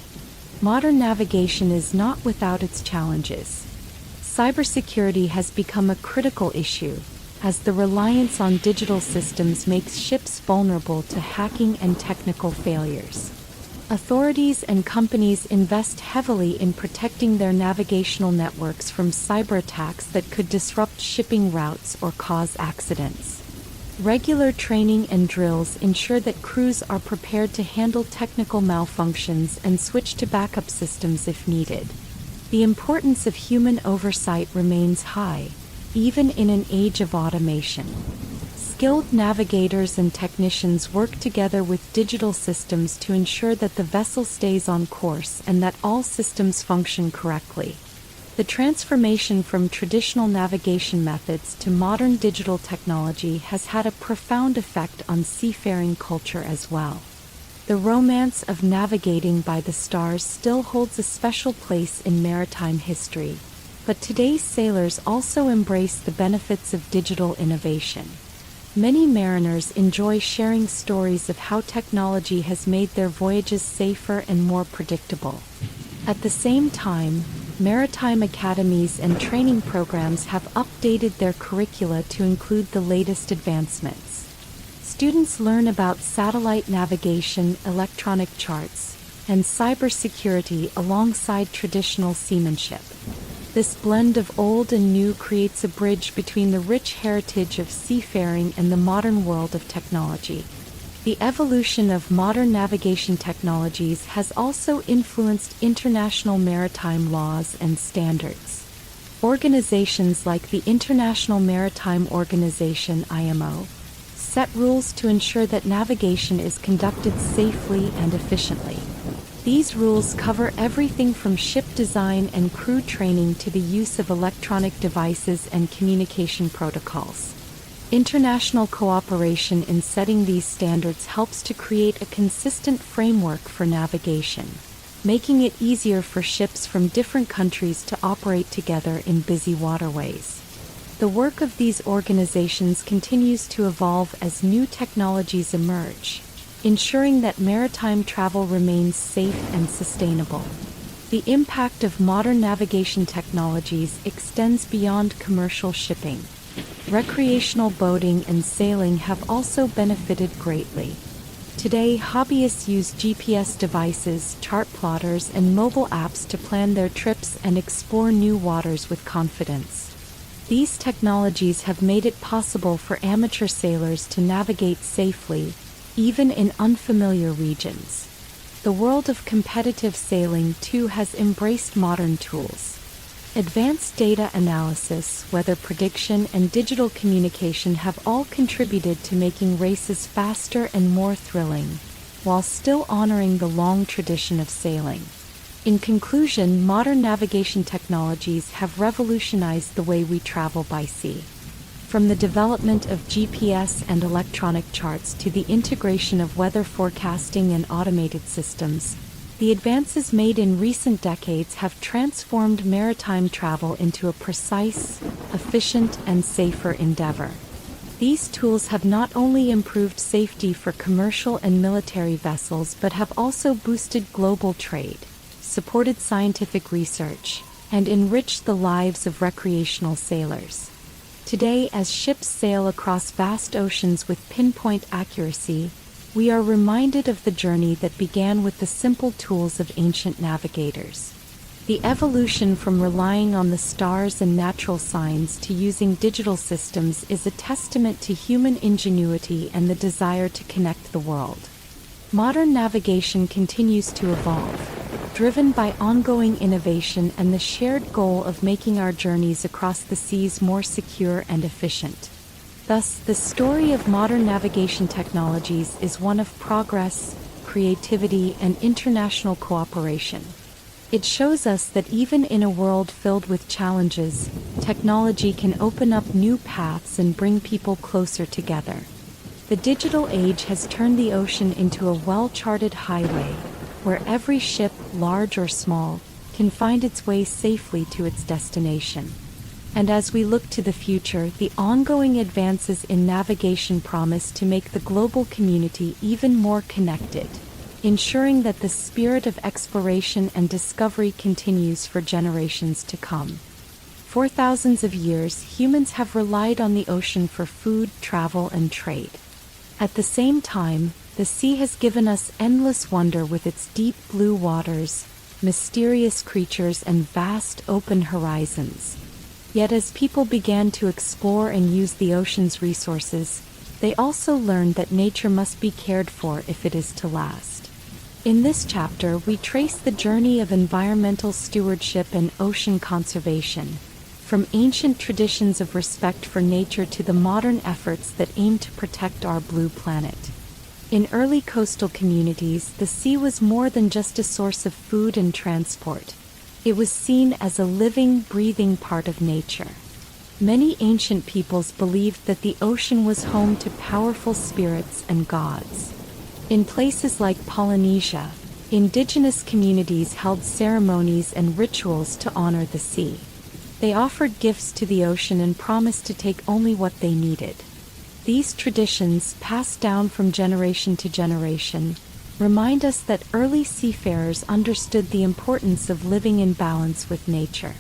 Modern navigation is not without its challenges. Cybersecurity has become a critical issue, as the reliance on digital systems makes ships vulnerable to hacking and technical failures. Authorities and companies invest heavily in protecting their navigational networks from cyber attacks that could disrupt shipping routes or cause accidents. Regular training and drills ensure that crews are prepared to handle technical malfunctions and switch to backup systems if needed. The importance of human oversight remains high, even in an age of automation. Skilled navigators and technicians work together with digital systems to ensure that the vessel stays on course and that all systems function correctly. The transformation from traditional navigation methods to modern digital technology has had a profound effect on seafaring culture as well. The romance of navigating by the stars still holds a special place in maritime history, but today's sailors also embrace the benefits of digital innovation. Many mariners enjoy sharing stories of how technology has made their voyages safer and more predictable. At the same time, maritime academies and training programs have updated their curricula to include the latest advancements. Students learn about satellite navigation, electronic charts, and cybersecurity alongside traditional seamanship. This blend of old and new creates a bridge between the rich heritage of seafaring and the modern world of technology. The evolution of modern navigation technologies has also influenced international maritime laws and standards. Organizations like the International Maritime Organization (IMO) set rules to ensure that navigation is conducted safely and efficiently. These rules cover everything from ship design and crew training to the use of electronic devices and communication protocols. International cooperation in setting these standards helps to create a consistent framework for navigation, making it easier for ships from different countries to operate together in busy waterways. The work of these organizations continues to evolve as new technologies emerge, ensuring that maritime travel remains safe and sustainable. The impact of modern navigation technologies extends beyond commercial shipping. Recreational boating and sailing have also benefited greatly. Today, hobbyists use GPS devices, chart plotters, and mobile apps to plan their trips and explore new waters with confidence. These technologies have made it possible for amateur sailors to navigate safely, even in unfamiliar regions. The world of competitive sailing too has embraced modern tools. Advanced data analysis, weather prediction, and digital communication have all contributed to making races faster and more thrilling, while still honoring the long tradition of sailing. In conclusion, modern navigation technologies have revolutionized the way we travel by sea. From the development of GPS and electronic charts to the integration of weather forecasting and automated systems, the advances made in recent decades have transformed maritime travel into a precise, efficient, and safer endeavor. These tools have not only improved safety for commercial and military vessels but have also boosted global trade, supported scientific research, and enriched the lives of recreational sailors. Today, as ships sail across vast oceans with pinpoint accuracy, we are reminded of the journey that began with the simple tools of ancient navigators. The evolution from relying on the stars and natural signs to using digital systems is a testament to human ingenuity and the desire to connect the world. Modern navigation continues to evolve, driven by ongoing innovation and the shared goal of making our journeys across the seas more secure and efficient. Thus, the story of modern navigation technologies is one of progress, creativity, and international cooperation. It shows us that even in a world filled with challenges, technology can open up new paths and bring people closer together. The digital age has turned the ocean into a well-charted highway, where every ship, large or small, can find its way safely to its destination. And as we look to the future, the ongoing advances in navigation promise to make the global community even more connected, ensuring that the spirit of exploration and discovery continues for generations to come. For thousands of years, humans have relied on the ocean for food, travel, and trade. At the same time, the sea has given us endless wonder with its deep blue waters, mysterious creatures, and vast open horizons. Yet as people began to explore and use the ocean's resources, they also learned that nature must be cared for if it is to last. In this chapter, we trace the journey of environmental stewardship and ocean conservation, from ancient traditions of respect for nature to the modern efforts that aim to protect our blue planet. In early coastal communities, the sea was more than just a source of food and transport. It was seen as a living, breathing part of nature. Many ancient peoples believed that the ocean was home to powerful spirits and gods. In places like Polynesia, indigenous communities held ceremonies and rituals to honor the sea. They offered gifts to the ocean and promised to take only what they needed. These traditions, passed down from generation to generation, remind us that early seafarers understood the importance of living in balance with nature.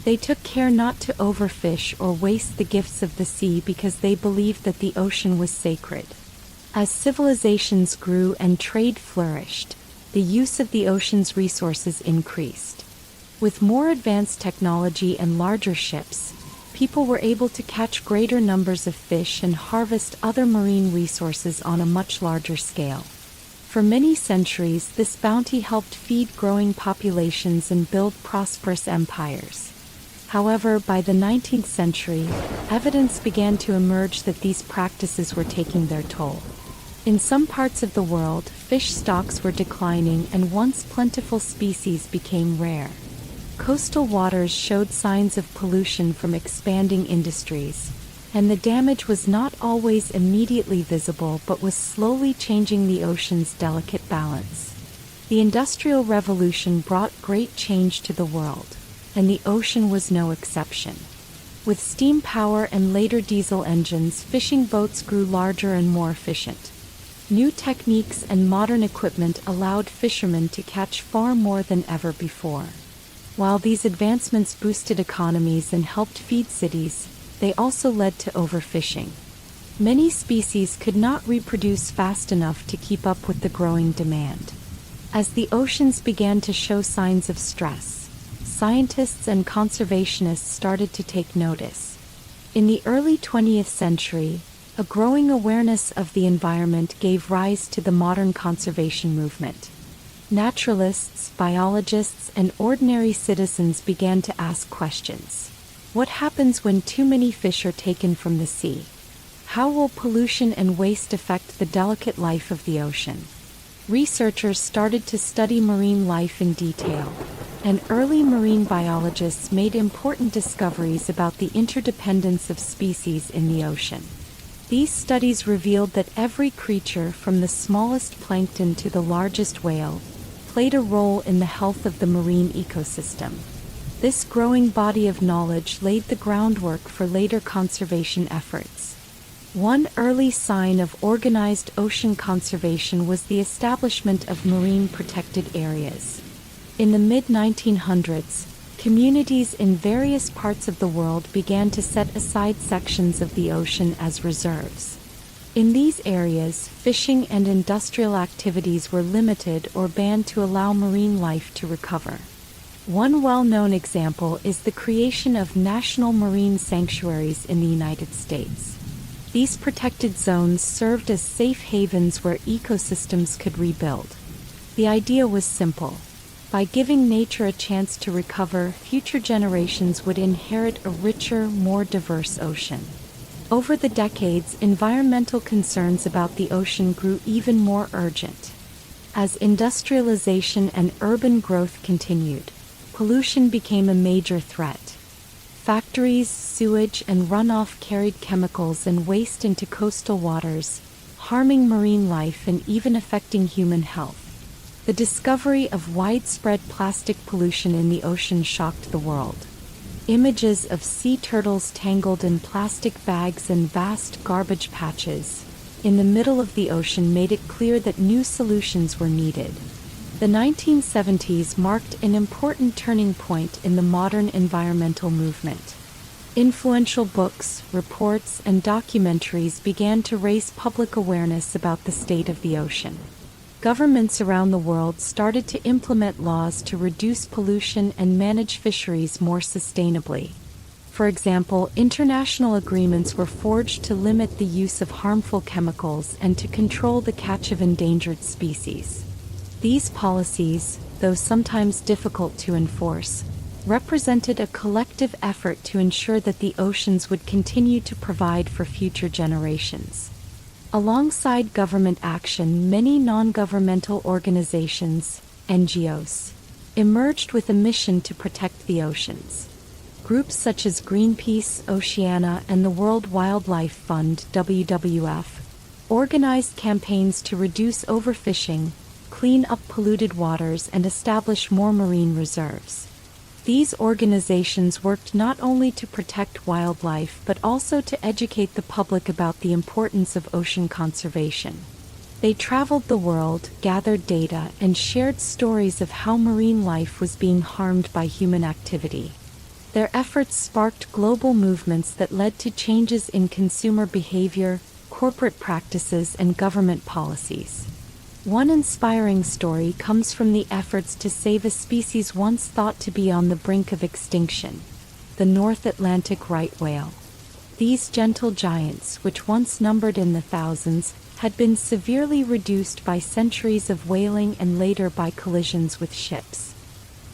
They took care not to overfish or waste the gifts of the sea because they believed that the ocean was sacred. As civilizations grew and trade flourished, the use of the ocean's resources increased. With more advanced technology and larger ships, people were able to catch greater numbers of fish and harvest other marine resources on a much larger scale. For many centuries, this bounty helped feed growing populations and build prosperous empires. However, by the 19th century, evidence began to emerge that these practices were taking their toll. In some parts of the world, fish stocks were declining and once plentiful species became rare. Coastal waters showed signs of pollution from expanding industries, and the damage was not always immediately visible but was slowly changing the ocean's delicate balance. The Industrial Revolution brought great change to the world, and the ocean was no exception. With steam power and later diesel engines, fishing boats grew larger and more efficient. New techniques and modern equipment allowed fishermen to catch far more than ever before. While these advancements boosted economies and helped feed cities, they also led to overfishing. Many species could not reproduce fast enough to keep up with the growing demand. As the oceans began to show signs of stress, scientists and conservationists started to take notice. In the early 20th century, A growing awareness of the environment gave rise to the modern conservation movement. Naturalists, biologists, and ordinary citizens began to ask questions. What happens when too many fish are taken from the sea? How will pollution and waste affect the delicate life of the ocean? Researchers started to study marine life in detail, and early marine biologists made important discoveries about the interdependence of species in the ocean. These studies revealed that every creature, from the smallest plankton to the largest whale, played a role in the health of the marine ecosystem. This growing body of knowledge laid the groundwork for later conservation efforts. One early sign of organized ocean conservation was the establishment of marine protected areas. In the mid-1900s, communities in various parts of the world began to set aside sections of the ocean as reserves. In these areas, fishing and industrial activities were limited or banned to allow marine life to recover. One well-known example is the creation of national marine sanctuaries in the United States. These protected zones served as safe havens where ecosystems could rebuild. The idea was simple. By giving nature a chance to recover, future generations would inherit a richer, more diverse ocean. Over the decades, environmental concerns about the ocean grew even more urgent. As industrialization and urban growth continued, pollution became a major threat. Factories, sewage, and runoff carried chemicals and waste into coastal waters, harming marine life and even affecting human health. The discovery of widespread plastic pollution in the ocean shocked the world. Images of sea turtles tangled in plastic bags and vast garbage patches in the middle of the ocean made it clear that new solutions were needed. The 1970s marked an important turning point in the modern environmental movement. Influential books, reports, and documentaries began to raise public awareness about the state of the ocean. Governments around the world started to implement laws to reduce pollution and manage fisheries more sustainably. For example, international agreements were forged to limit the use of harmful chemicals and to control the catch of endangered species. These policies, though sometimes difficult to enforce, represented a collective effort to ensure that the oceans would continue to provide for future generations. Alongside government action, many non-governmental organizations, NGOs, emerged with a mission to protect the oceans. Groups such as Greenpeace, Oceana, and the World Wildlife Fund, WWF, organized campaigns to reduce overfishing, clean up polluted waters, and establish more marine reserves. These organizations worked not only to protect wildlife but also to educate the public about the importance of ocean conservation. They traveled the world, gathered data, and shared stories of how marine life was being harmed by human activity. Their efforts sparked global movements that led to changes in consumer behavior, corporate practices, and government policies. One inspiring story comes from the efforts to save a species once thought to be on the brink of extinction, the North Atlantic right whale. These gentle giants, which once numbered in the thousands, had been severely reduced by centuries of whaling and later by collisions with ships.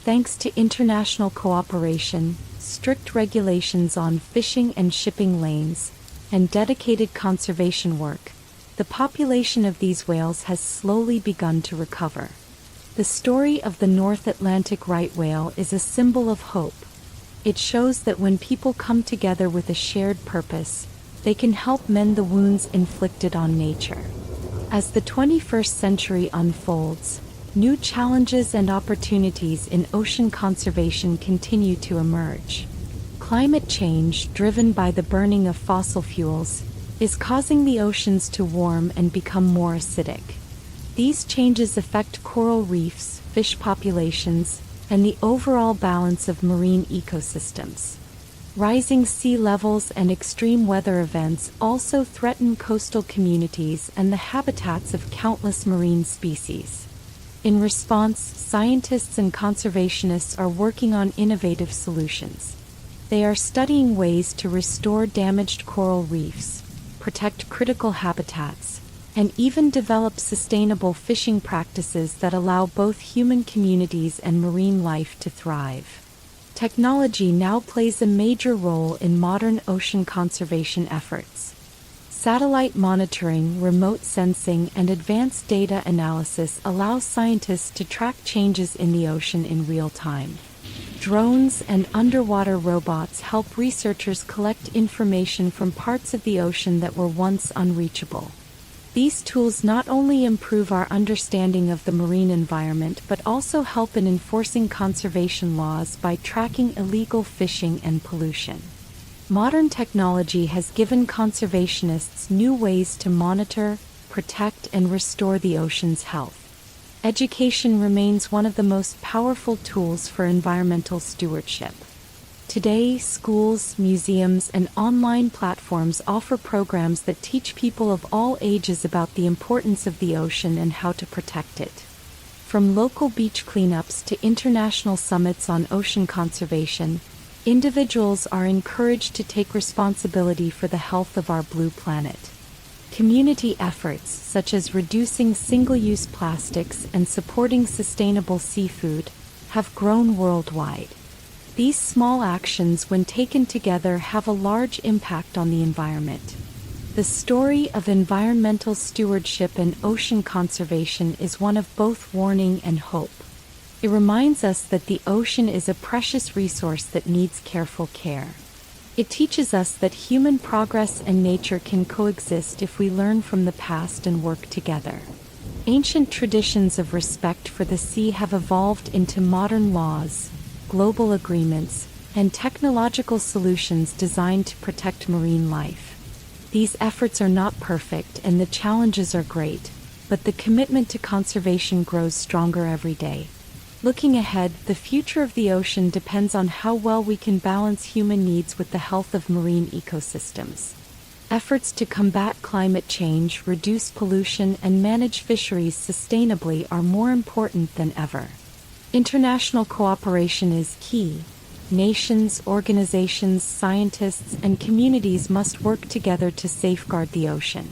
Thanks to international cooperation, strict regulations on fishing and shipping lanes, and dedicated conservation work, the population of these whales has slowly begun to recover. The story of the North Atlantic right whale is a symbol of hope. It shows that when people come together with a shared purpose, they can help mend the wounds inflicted on nature. As the 21st century unfolds, new challenges and opportunities in ocean conservation continue to emerge. Climate change, driven by the burning of fossil fuels, is causing the oceans to warm and become more acidic. These changes affect coral reefs, fish populations, and the overall balance of marine ecosystems. Rising sea levels and extreme weather events also threaten coastal communities and the habitats of countless marine species. In response, scientists and conservationists are working on innovative solutions. They are studying ways to restore damaged coral reefs, protect critical habitats, and even develop sustainable fishing practices that allow both human communities and marine life to thrive. Technology now plays a major role in modern ocean conservation efforts. Satellite monitoring, remote sensing, and advanced data analysis allow scientists to track changes in the ocean in real time. Drones and underwater robots help researchers collect information from parts of the ocean that were once unreachable. These tools not only improve our understanding of the marine environment but also help in enforcing conservation laws by tracking illegal fishing and pollution. Modern technology has given conservationists new ways to monitor, protect, and restore the ocean's health. Education remains one of the most powerful tools for environmental stewardship. Today, schools, museums, and online platforms offer programs that teach people of all ages about the importance of the ocean and how to protect it. From local beach cleanups to international summits on ocean conservation, individuals are encouraged to take responsibility for the health of our blue planet. Community efforts, such as reducing single-use plastics and supporting sustainable seafood, have grown worldwide. These small actions, when taken together, have a large impact on the environment. The story of environmental stewardship and ocean conservation is one of both warning and hope. It reminds us that the ocean is a precious resource that needs careful care. It teaches us that human progress and nature can coexist if we learn from the past and work together. Ancient traditions of respect for the sea have evolved into modern laws, global agreements, and technological solutions designed to protect marine life. These efforts are not perfect and the challenges are great, but the commitment to conservation grows stronger every day. Looking ahead, the future of the ocean depends on how well we can balance human needs with the health of marine ecosystems. Efforts to combat climate change, reduce pollution, and manage fisheries sustainably are more important than ever. International cooperation is key. Nations, organizations, scientists, and communities must work together to safeguard the ocean.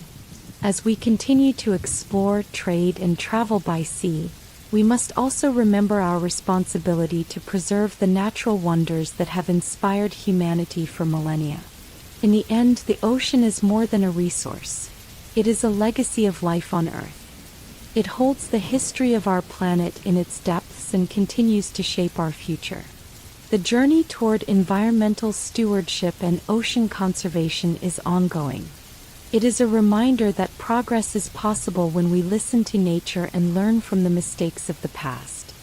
As we continue to explore, trade, and travel by sea, we must also remember our responsibility to preserve the natural wonders that have inspired humanity for millennia. In the end, the ocean is more than a resource. It is a legacy of life on Earth. It holds the history of our planet in its depths and continues to shape our future. The journey toward environmental stewardship and ocean conservation is ongoing. It is a reminder that progress is possible when we listen to nature and learn from the mistakes of the past.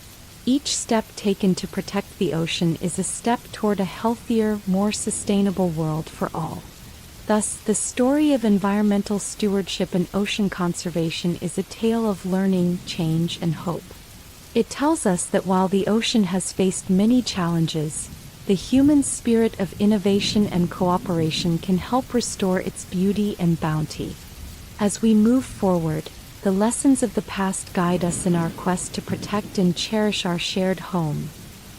Each step taken to protect the ocean is a step toward a healthier, more sustainable world for all. Thus, the story of environmental stewardship and ocean conservation is a tale of learning, change, and hope. It tells us that while the ocean has faced many challenges, the human spirit of innovation and cooperation can help restore its beauty and bounty. As we move forward, the lessons of the past guide us in our quest to protect and cherish our shared home,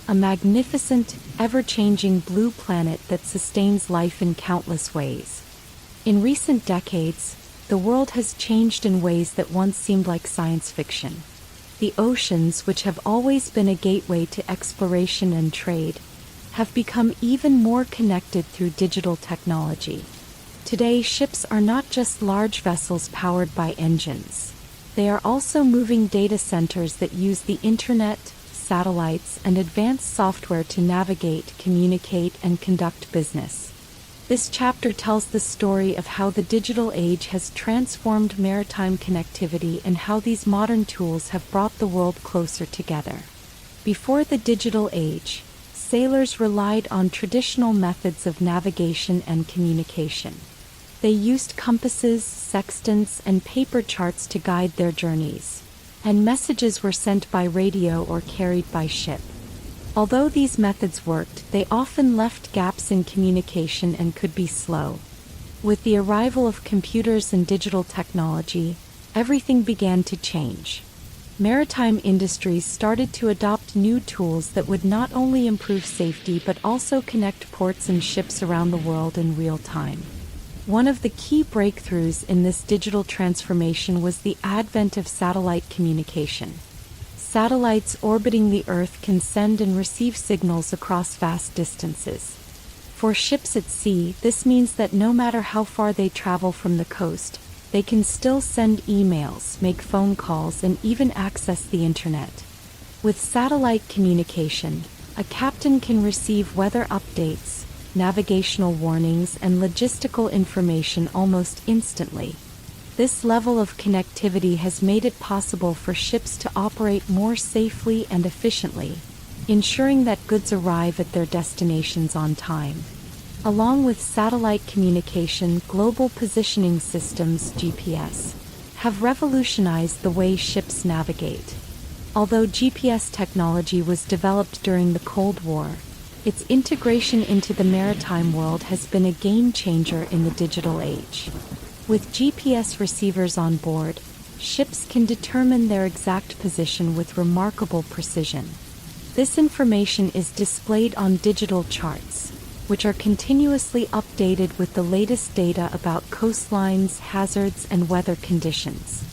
a magnificent, ever-changing blue planet that sustains life in countless ways. In recent decades, the world has changed in ways that once seemed like science fiction. The oceans, which have always been a gateway to exploration and trade, have become even more connected through digital technology. Today, ships are not just large vessels powered by engines. They are also moving data centers that use the internet, satellites, and advanced software to navigate, communicate, and conduct business. This chapter tells the story of how the digital age has transformed maritime connectivity and how these modern tools have brought the world closer together. Before the digital age, sailors relied on traditional methods of navigation and communication. They used compasses, sextants, and paper charts to guide their journeys, and messages were sent by radio or carried by ship. Although these methods worked, they often left gaps in communication and could be slow. With the arrival of computers and digital technology, everything began to change. Maritime industries started to adopt new tools that would not only improve safety but also connect ports and ships around the world in real time. One of the key breakthroughs in this digital transformation was the advent of satellite communication. Satellites orbiting the Earth can send and receive signals across vast distances. For ships at sea, this means that no matter how far they travel from the coast, they can still send emails, make phone calls, and even access the internet. With satellite communication, a captain can receive weather updates, navigational warnings, and logistical information almost instantly. This level of connectivity has made it possible for ships to operate more safely and efficiently, ensuring that goods arrive at their destinations on time. Along with satellite communication, global positioning systems (GPS) have revolutionized the way ships navigate. Although GPS technology was developed during the Cold War, its integration into the maritime world has been a game changer in the digital age. With GPS receivers on board, ships can determine their exact position with remarkable precision. This information is displayed on digital charts, which are continuously updated with the latest data about coastlines, hazards, and weather conditions.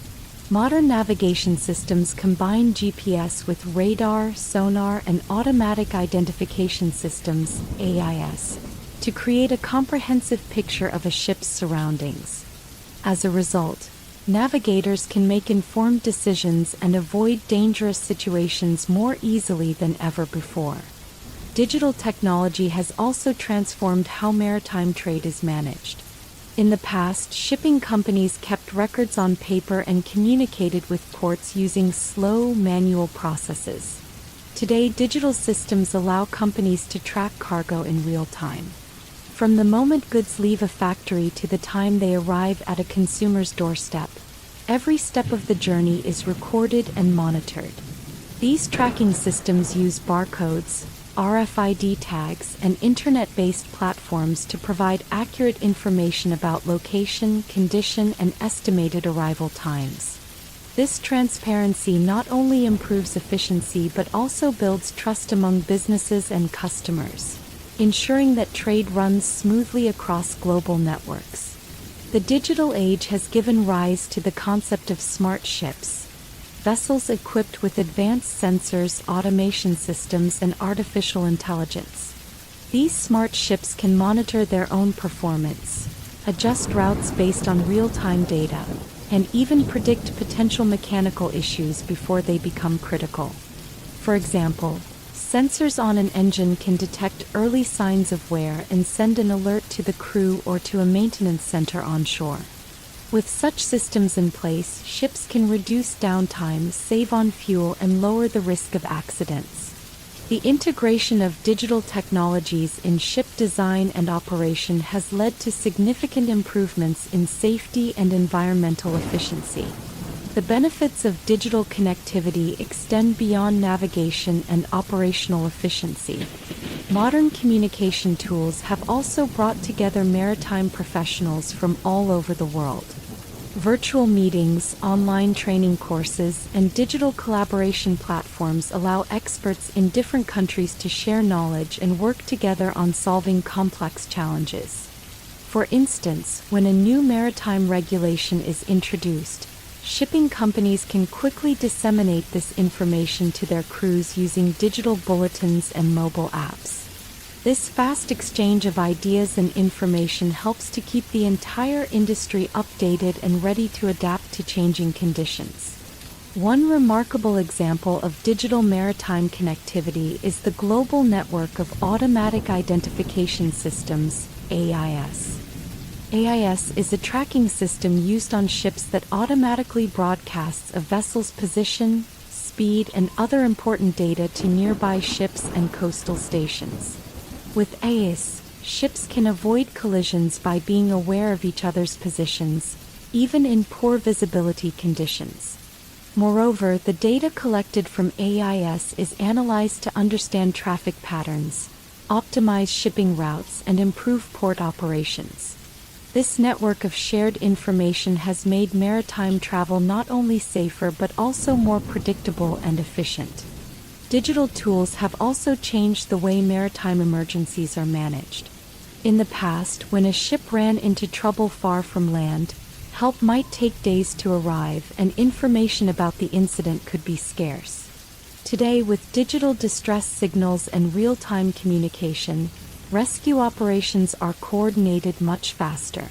Modern navigation systems combine GPS with radar, sonar, and automatic identification systems (AIS) to create a comprehensive picture of a ship's surroundings. As a result, navigators can make informed decisions and avoid dangerous situations more easily than ever before. Digital technology has also transformed how maritime trade is managed. In the past, shipping companies kept records on paper and communicated with ports using slow, manual processes. Today, digital systems allow companies to track cargo in real time. From the moment goods leave a factory to the time they arrive at a consumer's doorstep, every step of the journey is recorded and monitored. These tracking systems use barcodes, RFID tags, and internet-based platforms to provide accurate information about location, condition, and estimated arrival times. This transparency not only improves efficiency but also builds trust among businesses and customers, ensuring that trade runs smoothly across global networks. The digital age has given rise to the concept of smart ships, vessels equipped with advanced sensors, automation systems, and artificial intelligence. These smart ships can monitor their own performance, adjust routes based on real-time data, and even predict potential mechanical issues before they become critical. For example, sensors on an engine can detect early signs of wear and send an alert to the crew or to a maintenance center on shore. With such systems in place, ships can reduce downtime, save on fuel, and lower the risk of accidents. The integration of digital technologies in ship design and operation has led to significant improvements in safety and environmental efficiency. The benefits of digital connectivity extend beyond navigation and operational efficiency. Modern communication tools have also brought together maritime professionals from all over the world. Virtual meetings, online training courses, and digital collaboration platforms allow experts in different countries to share knowledge and work together on solving complex challenges. For instance, when a new maritime regulation is introduced, shipping companies can quickly disseminate this information to their crews using digital bulletins and mobile apps. This fast exchange of ideas and information helps to keep the entire industry updated and ready to adapt to changing conditions. One remarkable example of digital maritime connectivity is the global network of automatic identification systems, AIS. AIS is a tracking system used on ships that automatically broadcasts a vessel's position, speed, and other important data to nearby ships and coastal stations. With AIS, ships can avoid collisions by being aware of each other's positions, even in poor visibility conditions. Moreover, the data collected from AIS is analyzed to understand traffic patterns, optimize shipping routes, and improve port operations. This network of shared information has made maritime travel not only safer but also more predictable and efficient. Digital tools have also changed the way maritime emergencies are managed. In the past, when a ship ran into trouble far from land, help might take days to arrive and information about the incident could be scarce. Today, with digital distress signals and real-time communication, rescue operations are coordinated much faster.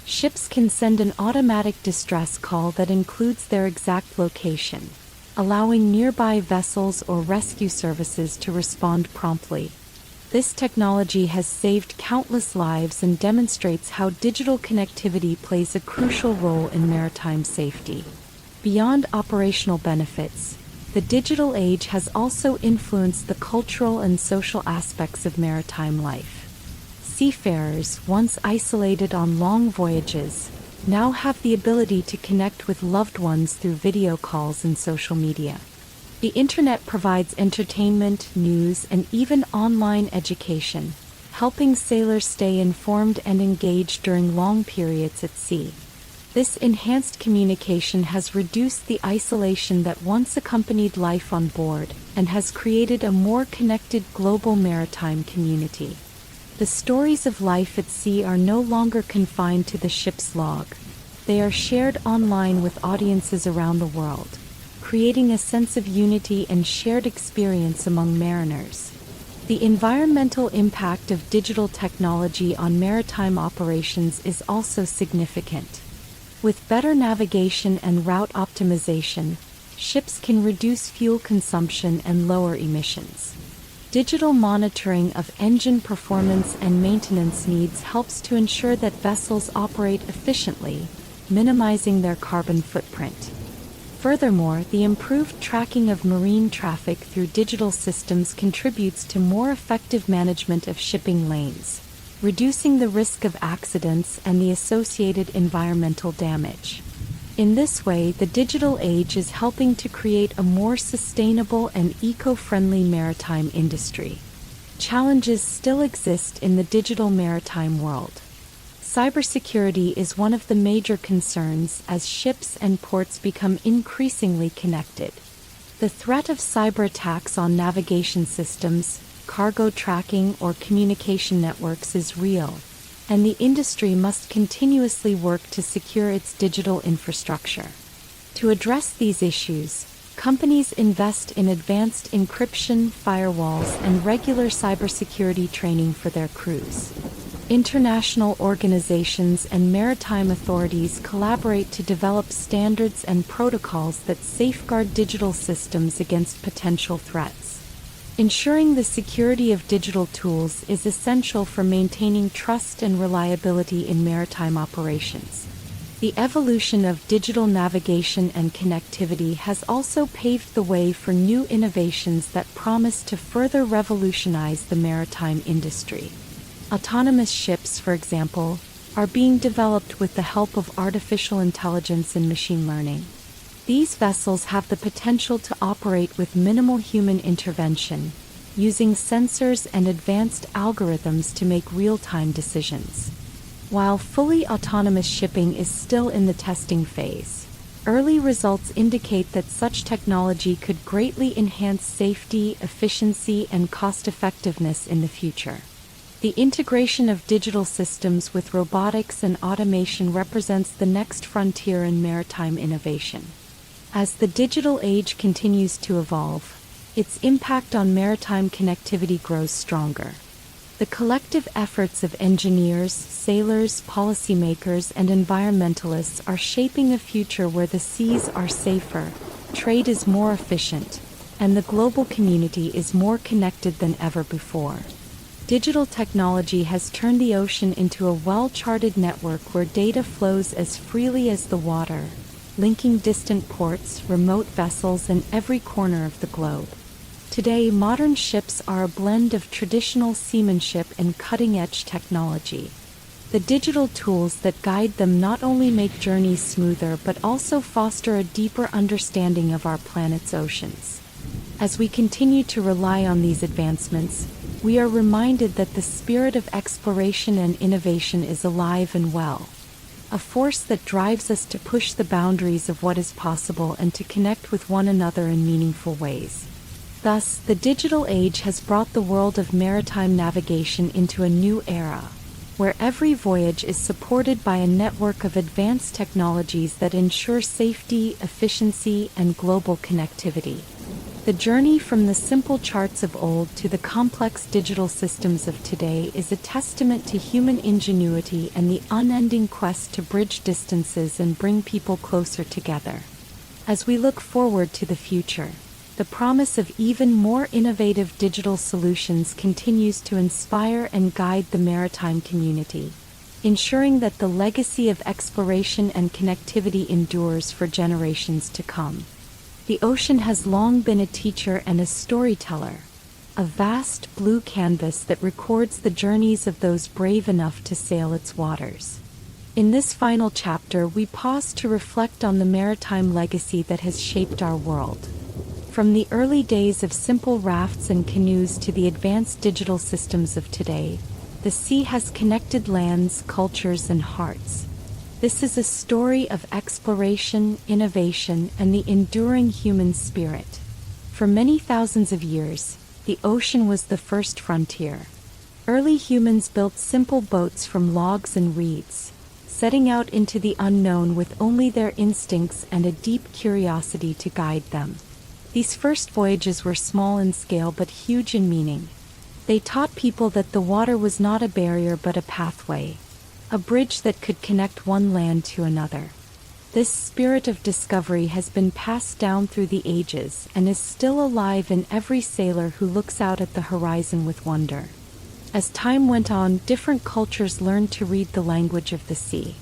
Ships can send an automatic distress call that includes their exact location, allowing nearby vessels or rescue services to respond promptly. This technology has saved countless lives and demonstrates how digital connectivity plays a crucial role in maritime safety. Beyond operational benefits, the digital age has also influenced the cultural and social aspects of maritime life. Seafarers, once isolated on long voyages, now have the ability to connect with loved ones through video calls and social media. The internet provides entertainment, news, and even online education, helping sailors stay informed and engaged during long periods at sea. This enhanced communication has reduced the isolation that once accompanied life on board and has created a more connected global maritime community. The stories of life at sea are no longer confined to the ship's log. They are shared online with audiences around the world, creating a sense of unity and shared experience among mariners. The environmental impact of digital technology on maritime operations is also significant. With better navigation and route optimization, ships can reduce fuel consumption and lower emissions. Digital monitoring of engine performance and maintenance needs helps to ensure that vessels operate efficiently, minimizing their carbon footprint. Furthermore, the improved tracking of marine traffic through digital systems contributes to more effective management of shipping lanes, reducing the risk of accidents and the associated environmental damage. In this way, the digital age is helping to create a more sustainable and eco-friendly maritime industry. Challenges still exist in the digital maritime world. Cybersecurity is one of the major concerns as ships and ports become increasingly connected. The threat of cyber attacks on navigation systems, cargo tracking, or communication networks is real, and the industry must continuously work to secure its digital infrastructure. To address these issues, companies invest in advanced encryption, firewalls, and regular cybersecurity training for their crews. International organizations and maritime authorities collaborate to develop standards and protocols that safeguard digital systems against potential threats. Ensuring the security of digital tools is essential for maintaining trust and reliability in maritime operations. The evolution of digital navigation and connectivity has also paved the way for new innovations that promise to further revolutionize the maritime industry. Autonomous ships, for example, are being developed with the help of artificial intelligence and machine learning. These vessels have the potential to operate with minimal human intervention, using sensors and advanced algorithms to make real-time decisions. While fully autonomous shipping is still in the testing phase, early results indicate that such technology could greatly enhance safety, efficiency, and cost-effectiveness in the future. The integration of digital systems with robotics and automation represents the next frontier in maritime innovation. As the digital age continues to evolve, its impact on maritime connectivity grows stronger. The collective efforts of engineers, sailors, policymakers, and environmentalists are shaping a future where the seas are safer, trade is more efficient, and the global community is more connected than ever before. Digital technology has turned the ocean into a well-charted network where data flows as freely as the water, linking distant ports, remote vessels, and every corner of the globe. Today, modern ships are a blend of traditional seamanship and cutting-edge technology. The digital tools that guide them not only make journeys smoother but also foster a deeper understanding of our planet's oceans. As we continue to rely on these advancements, we are reminded that the spirit of exploration and innovation is alive and well, a force that drives us to push the boundaries of what is possible and to connect with one another in meaningful ways. Thus, the digital age has brought the world of maritime navigation into a new era, where every voyage is supported by a network of advanced technologies that ensure safety, efficiency, and global connectivity. The journey from the simple charts of old to the complex digital systems of today is a testament to human ingenuity and the unending quest to bridge distances and bring people closer together. As we look forward to the future, the promise of even more innovative digital solutions continues to inspire and guide the maritime community, ensuring that the legacy of exploration and connectivity endures for generations to come. The ocean has long been a teacher and a storyteller, a vast blue canvas that records the journeys of those brave enough to sail its waters. In this final chapter, we pause to reflect on the maritime legacy that has shaped our world. From the early days of simple rafts and canoes to the advanced digital systems of today, the sea has connected lands, cultures, and hearts. This is a story of exploration, innovation, and the enduring human spirit. For many thousands of years, the ocean was the first frontier. Early humans built simple boats from logs and reeds, setting out into the unknown with only their instincts and a deep curiosity to guide them. These first voyages were small in scale but huge in meaning. They taught people that the water was not a barrier but a pathway, a bridge that could connect one land to another. This spirit of discovery has been passed down through the ages and is still alive in every sailor who looks out at the horizon with wonder. As time went on, different cultures learned to read the language of the sea.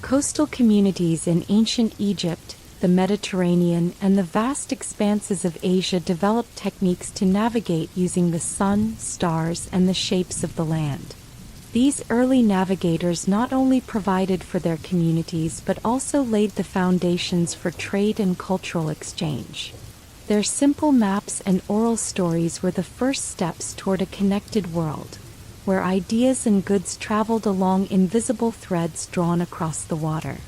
Coastal communities in ancient Egypt, the Mediterranean, and the vast expanses of Asia developed techniques to navigate using the sun, stars, and the shapes of the land. These early navigators not only provided for their communities but also laid the foundations for trade and cultural exchange. Their simple maps and oral stories were the first steps toward a connected world, where ideas and goods traveled along invisible threads drawn across the water.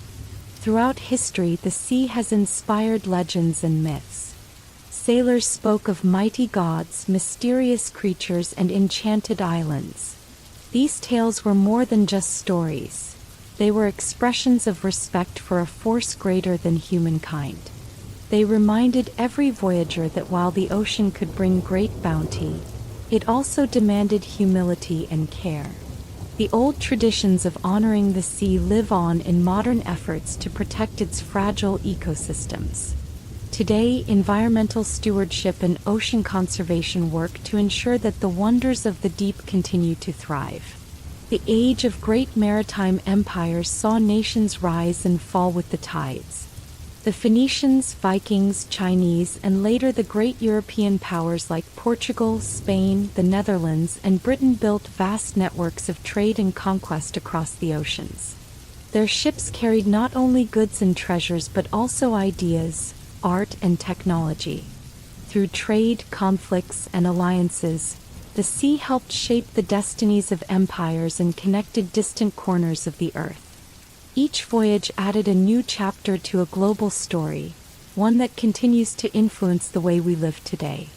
Throughout history, the sea has inspired legends and myths. Sailors spoke of mighty gods, mysterious creatures, and enchanted islands. These tales were more than just stories. They were expressions of respect for a force greater than humankind. They reminded every voyager that while the ocean could bring great bounty, it also demanded humility and care. The old traditions of honoring the sea live on in modern efforts to protect its fragile ecosystems. Today, environmental stewardship and ocean conservation work to ensure that the wonders of the deep continue to thrive. The age of great maritime empires saw nations rise and fall with the tides. The Phoenicians, Vikings, Chinese, and later the great European powers like Portugal, Spain, the Netherlands, and Britain built vast networks of trade and conquest across the oceans. Their ships carried not only goods and treasures but also ideas, art, and technology. Through trade, conflicts, and alliances, the sea helped shape the destinies of empires and connected distant corners of the earth. Each voyage added a new chapter to a global story, one that continues to influence the way we live today.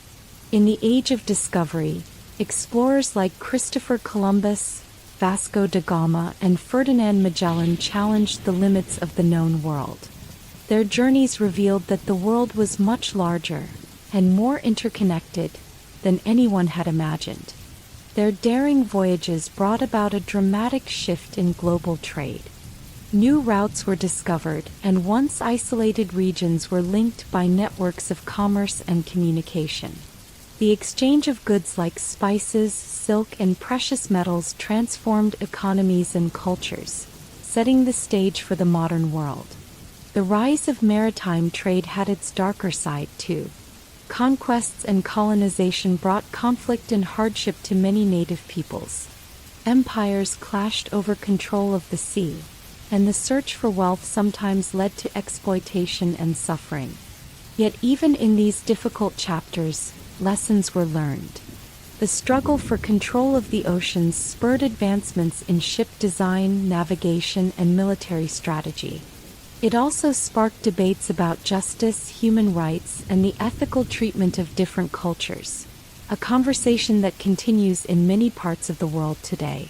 In the age of discovery, explorers like Christopher Columbus, Vasco da Gama, and Ferdinand Magellan challenged the limits of the known world. Their journeys revealed that the world was much larger and more interconnected than anyone had imagined. Their daring voyages brought about a dramatic shift in global trade. New routes were discovered, and once isolated regions were linked by networks of commerce and communication. The exchange of goods like spices, silk, and precious metals transformed economies and cultures, setting the stage for the modern world. The rise of maritime trade had its darker side too. Conquests and colonization brought conflict and hardship to many native peoples. Empires clashed over control of the sea, and the search for wealth sometimes led to exploitation and suffering. Yet even in these difficult chapters, lessons were learned. The struggle for control of the oceans spurred advancements in ship design, navigation, and military strategy. It also sparked debates about justice, human rights, and the ethical treatment of different cultures, a conversation that continues in many parts of the world today.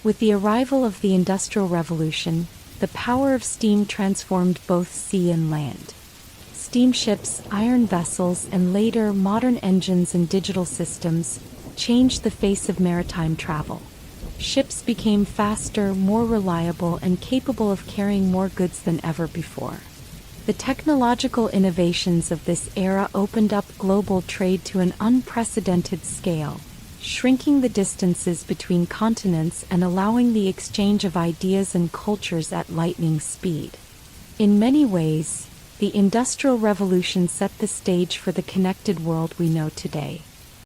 With the arrival of the Industrial Revolution, the power of steam transformed both sea and land. Steamships, iron vessels, and later modern engines and digital systems changed the face of maritime travel. Ships became faster, more reliable, and capable of carrying more goods than ever before. The technological innovations of this era opened up global trade to an unprecedented scale, shrinking the distances between continents and allowing the exchange of ideas and cultures at lightning speed. In many ways, the Industrial Revolution set the stage for the connected world we know today.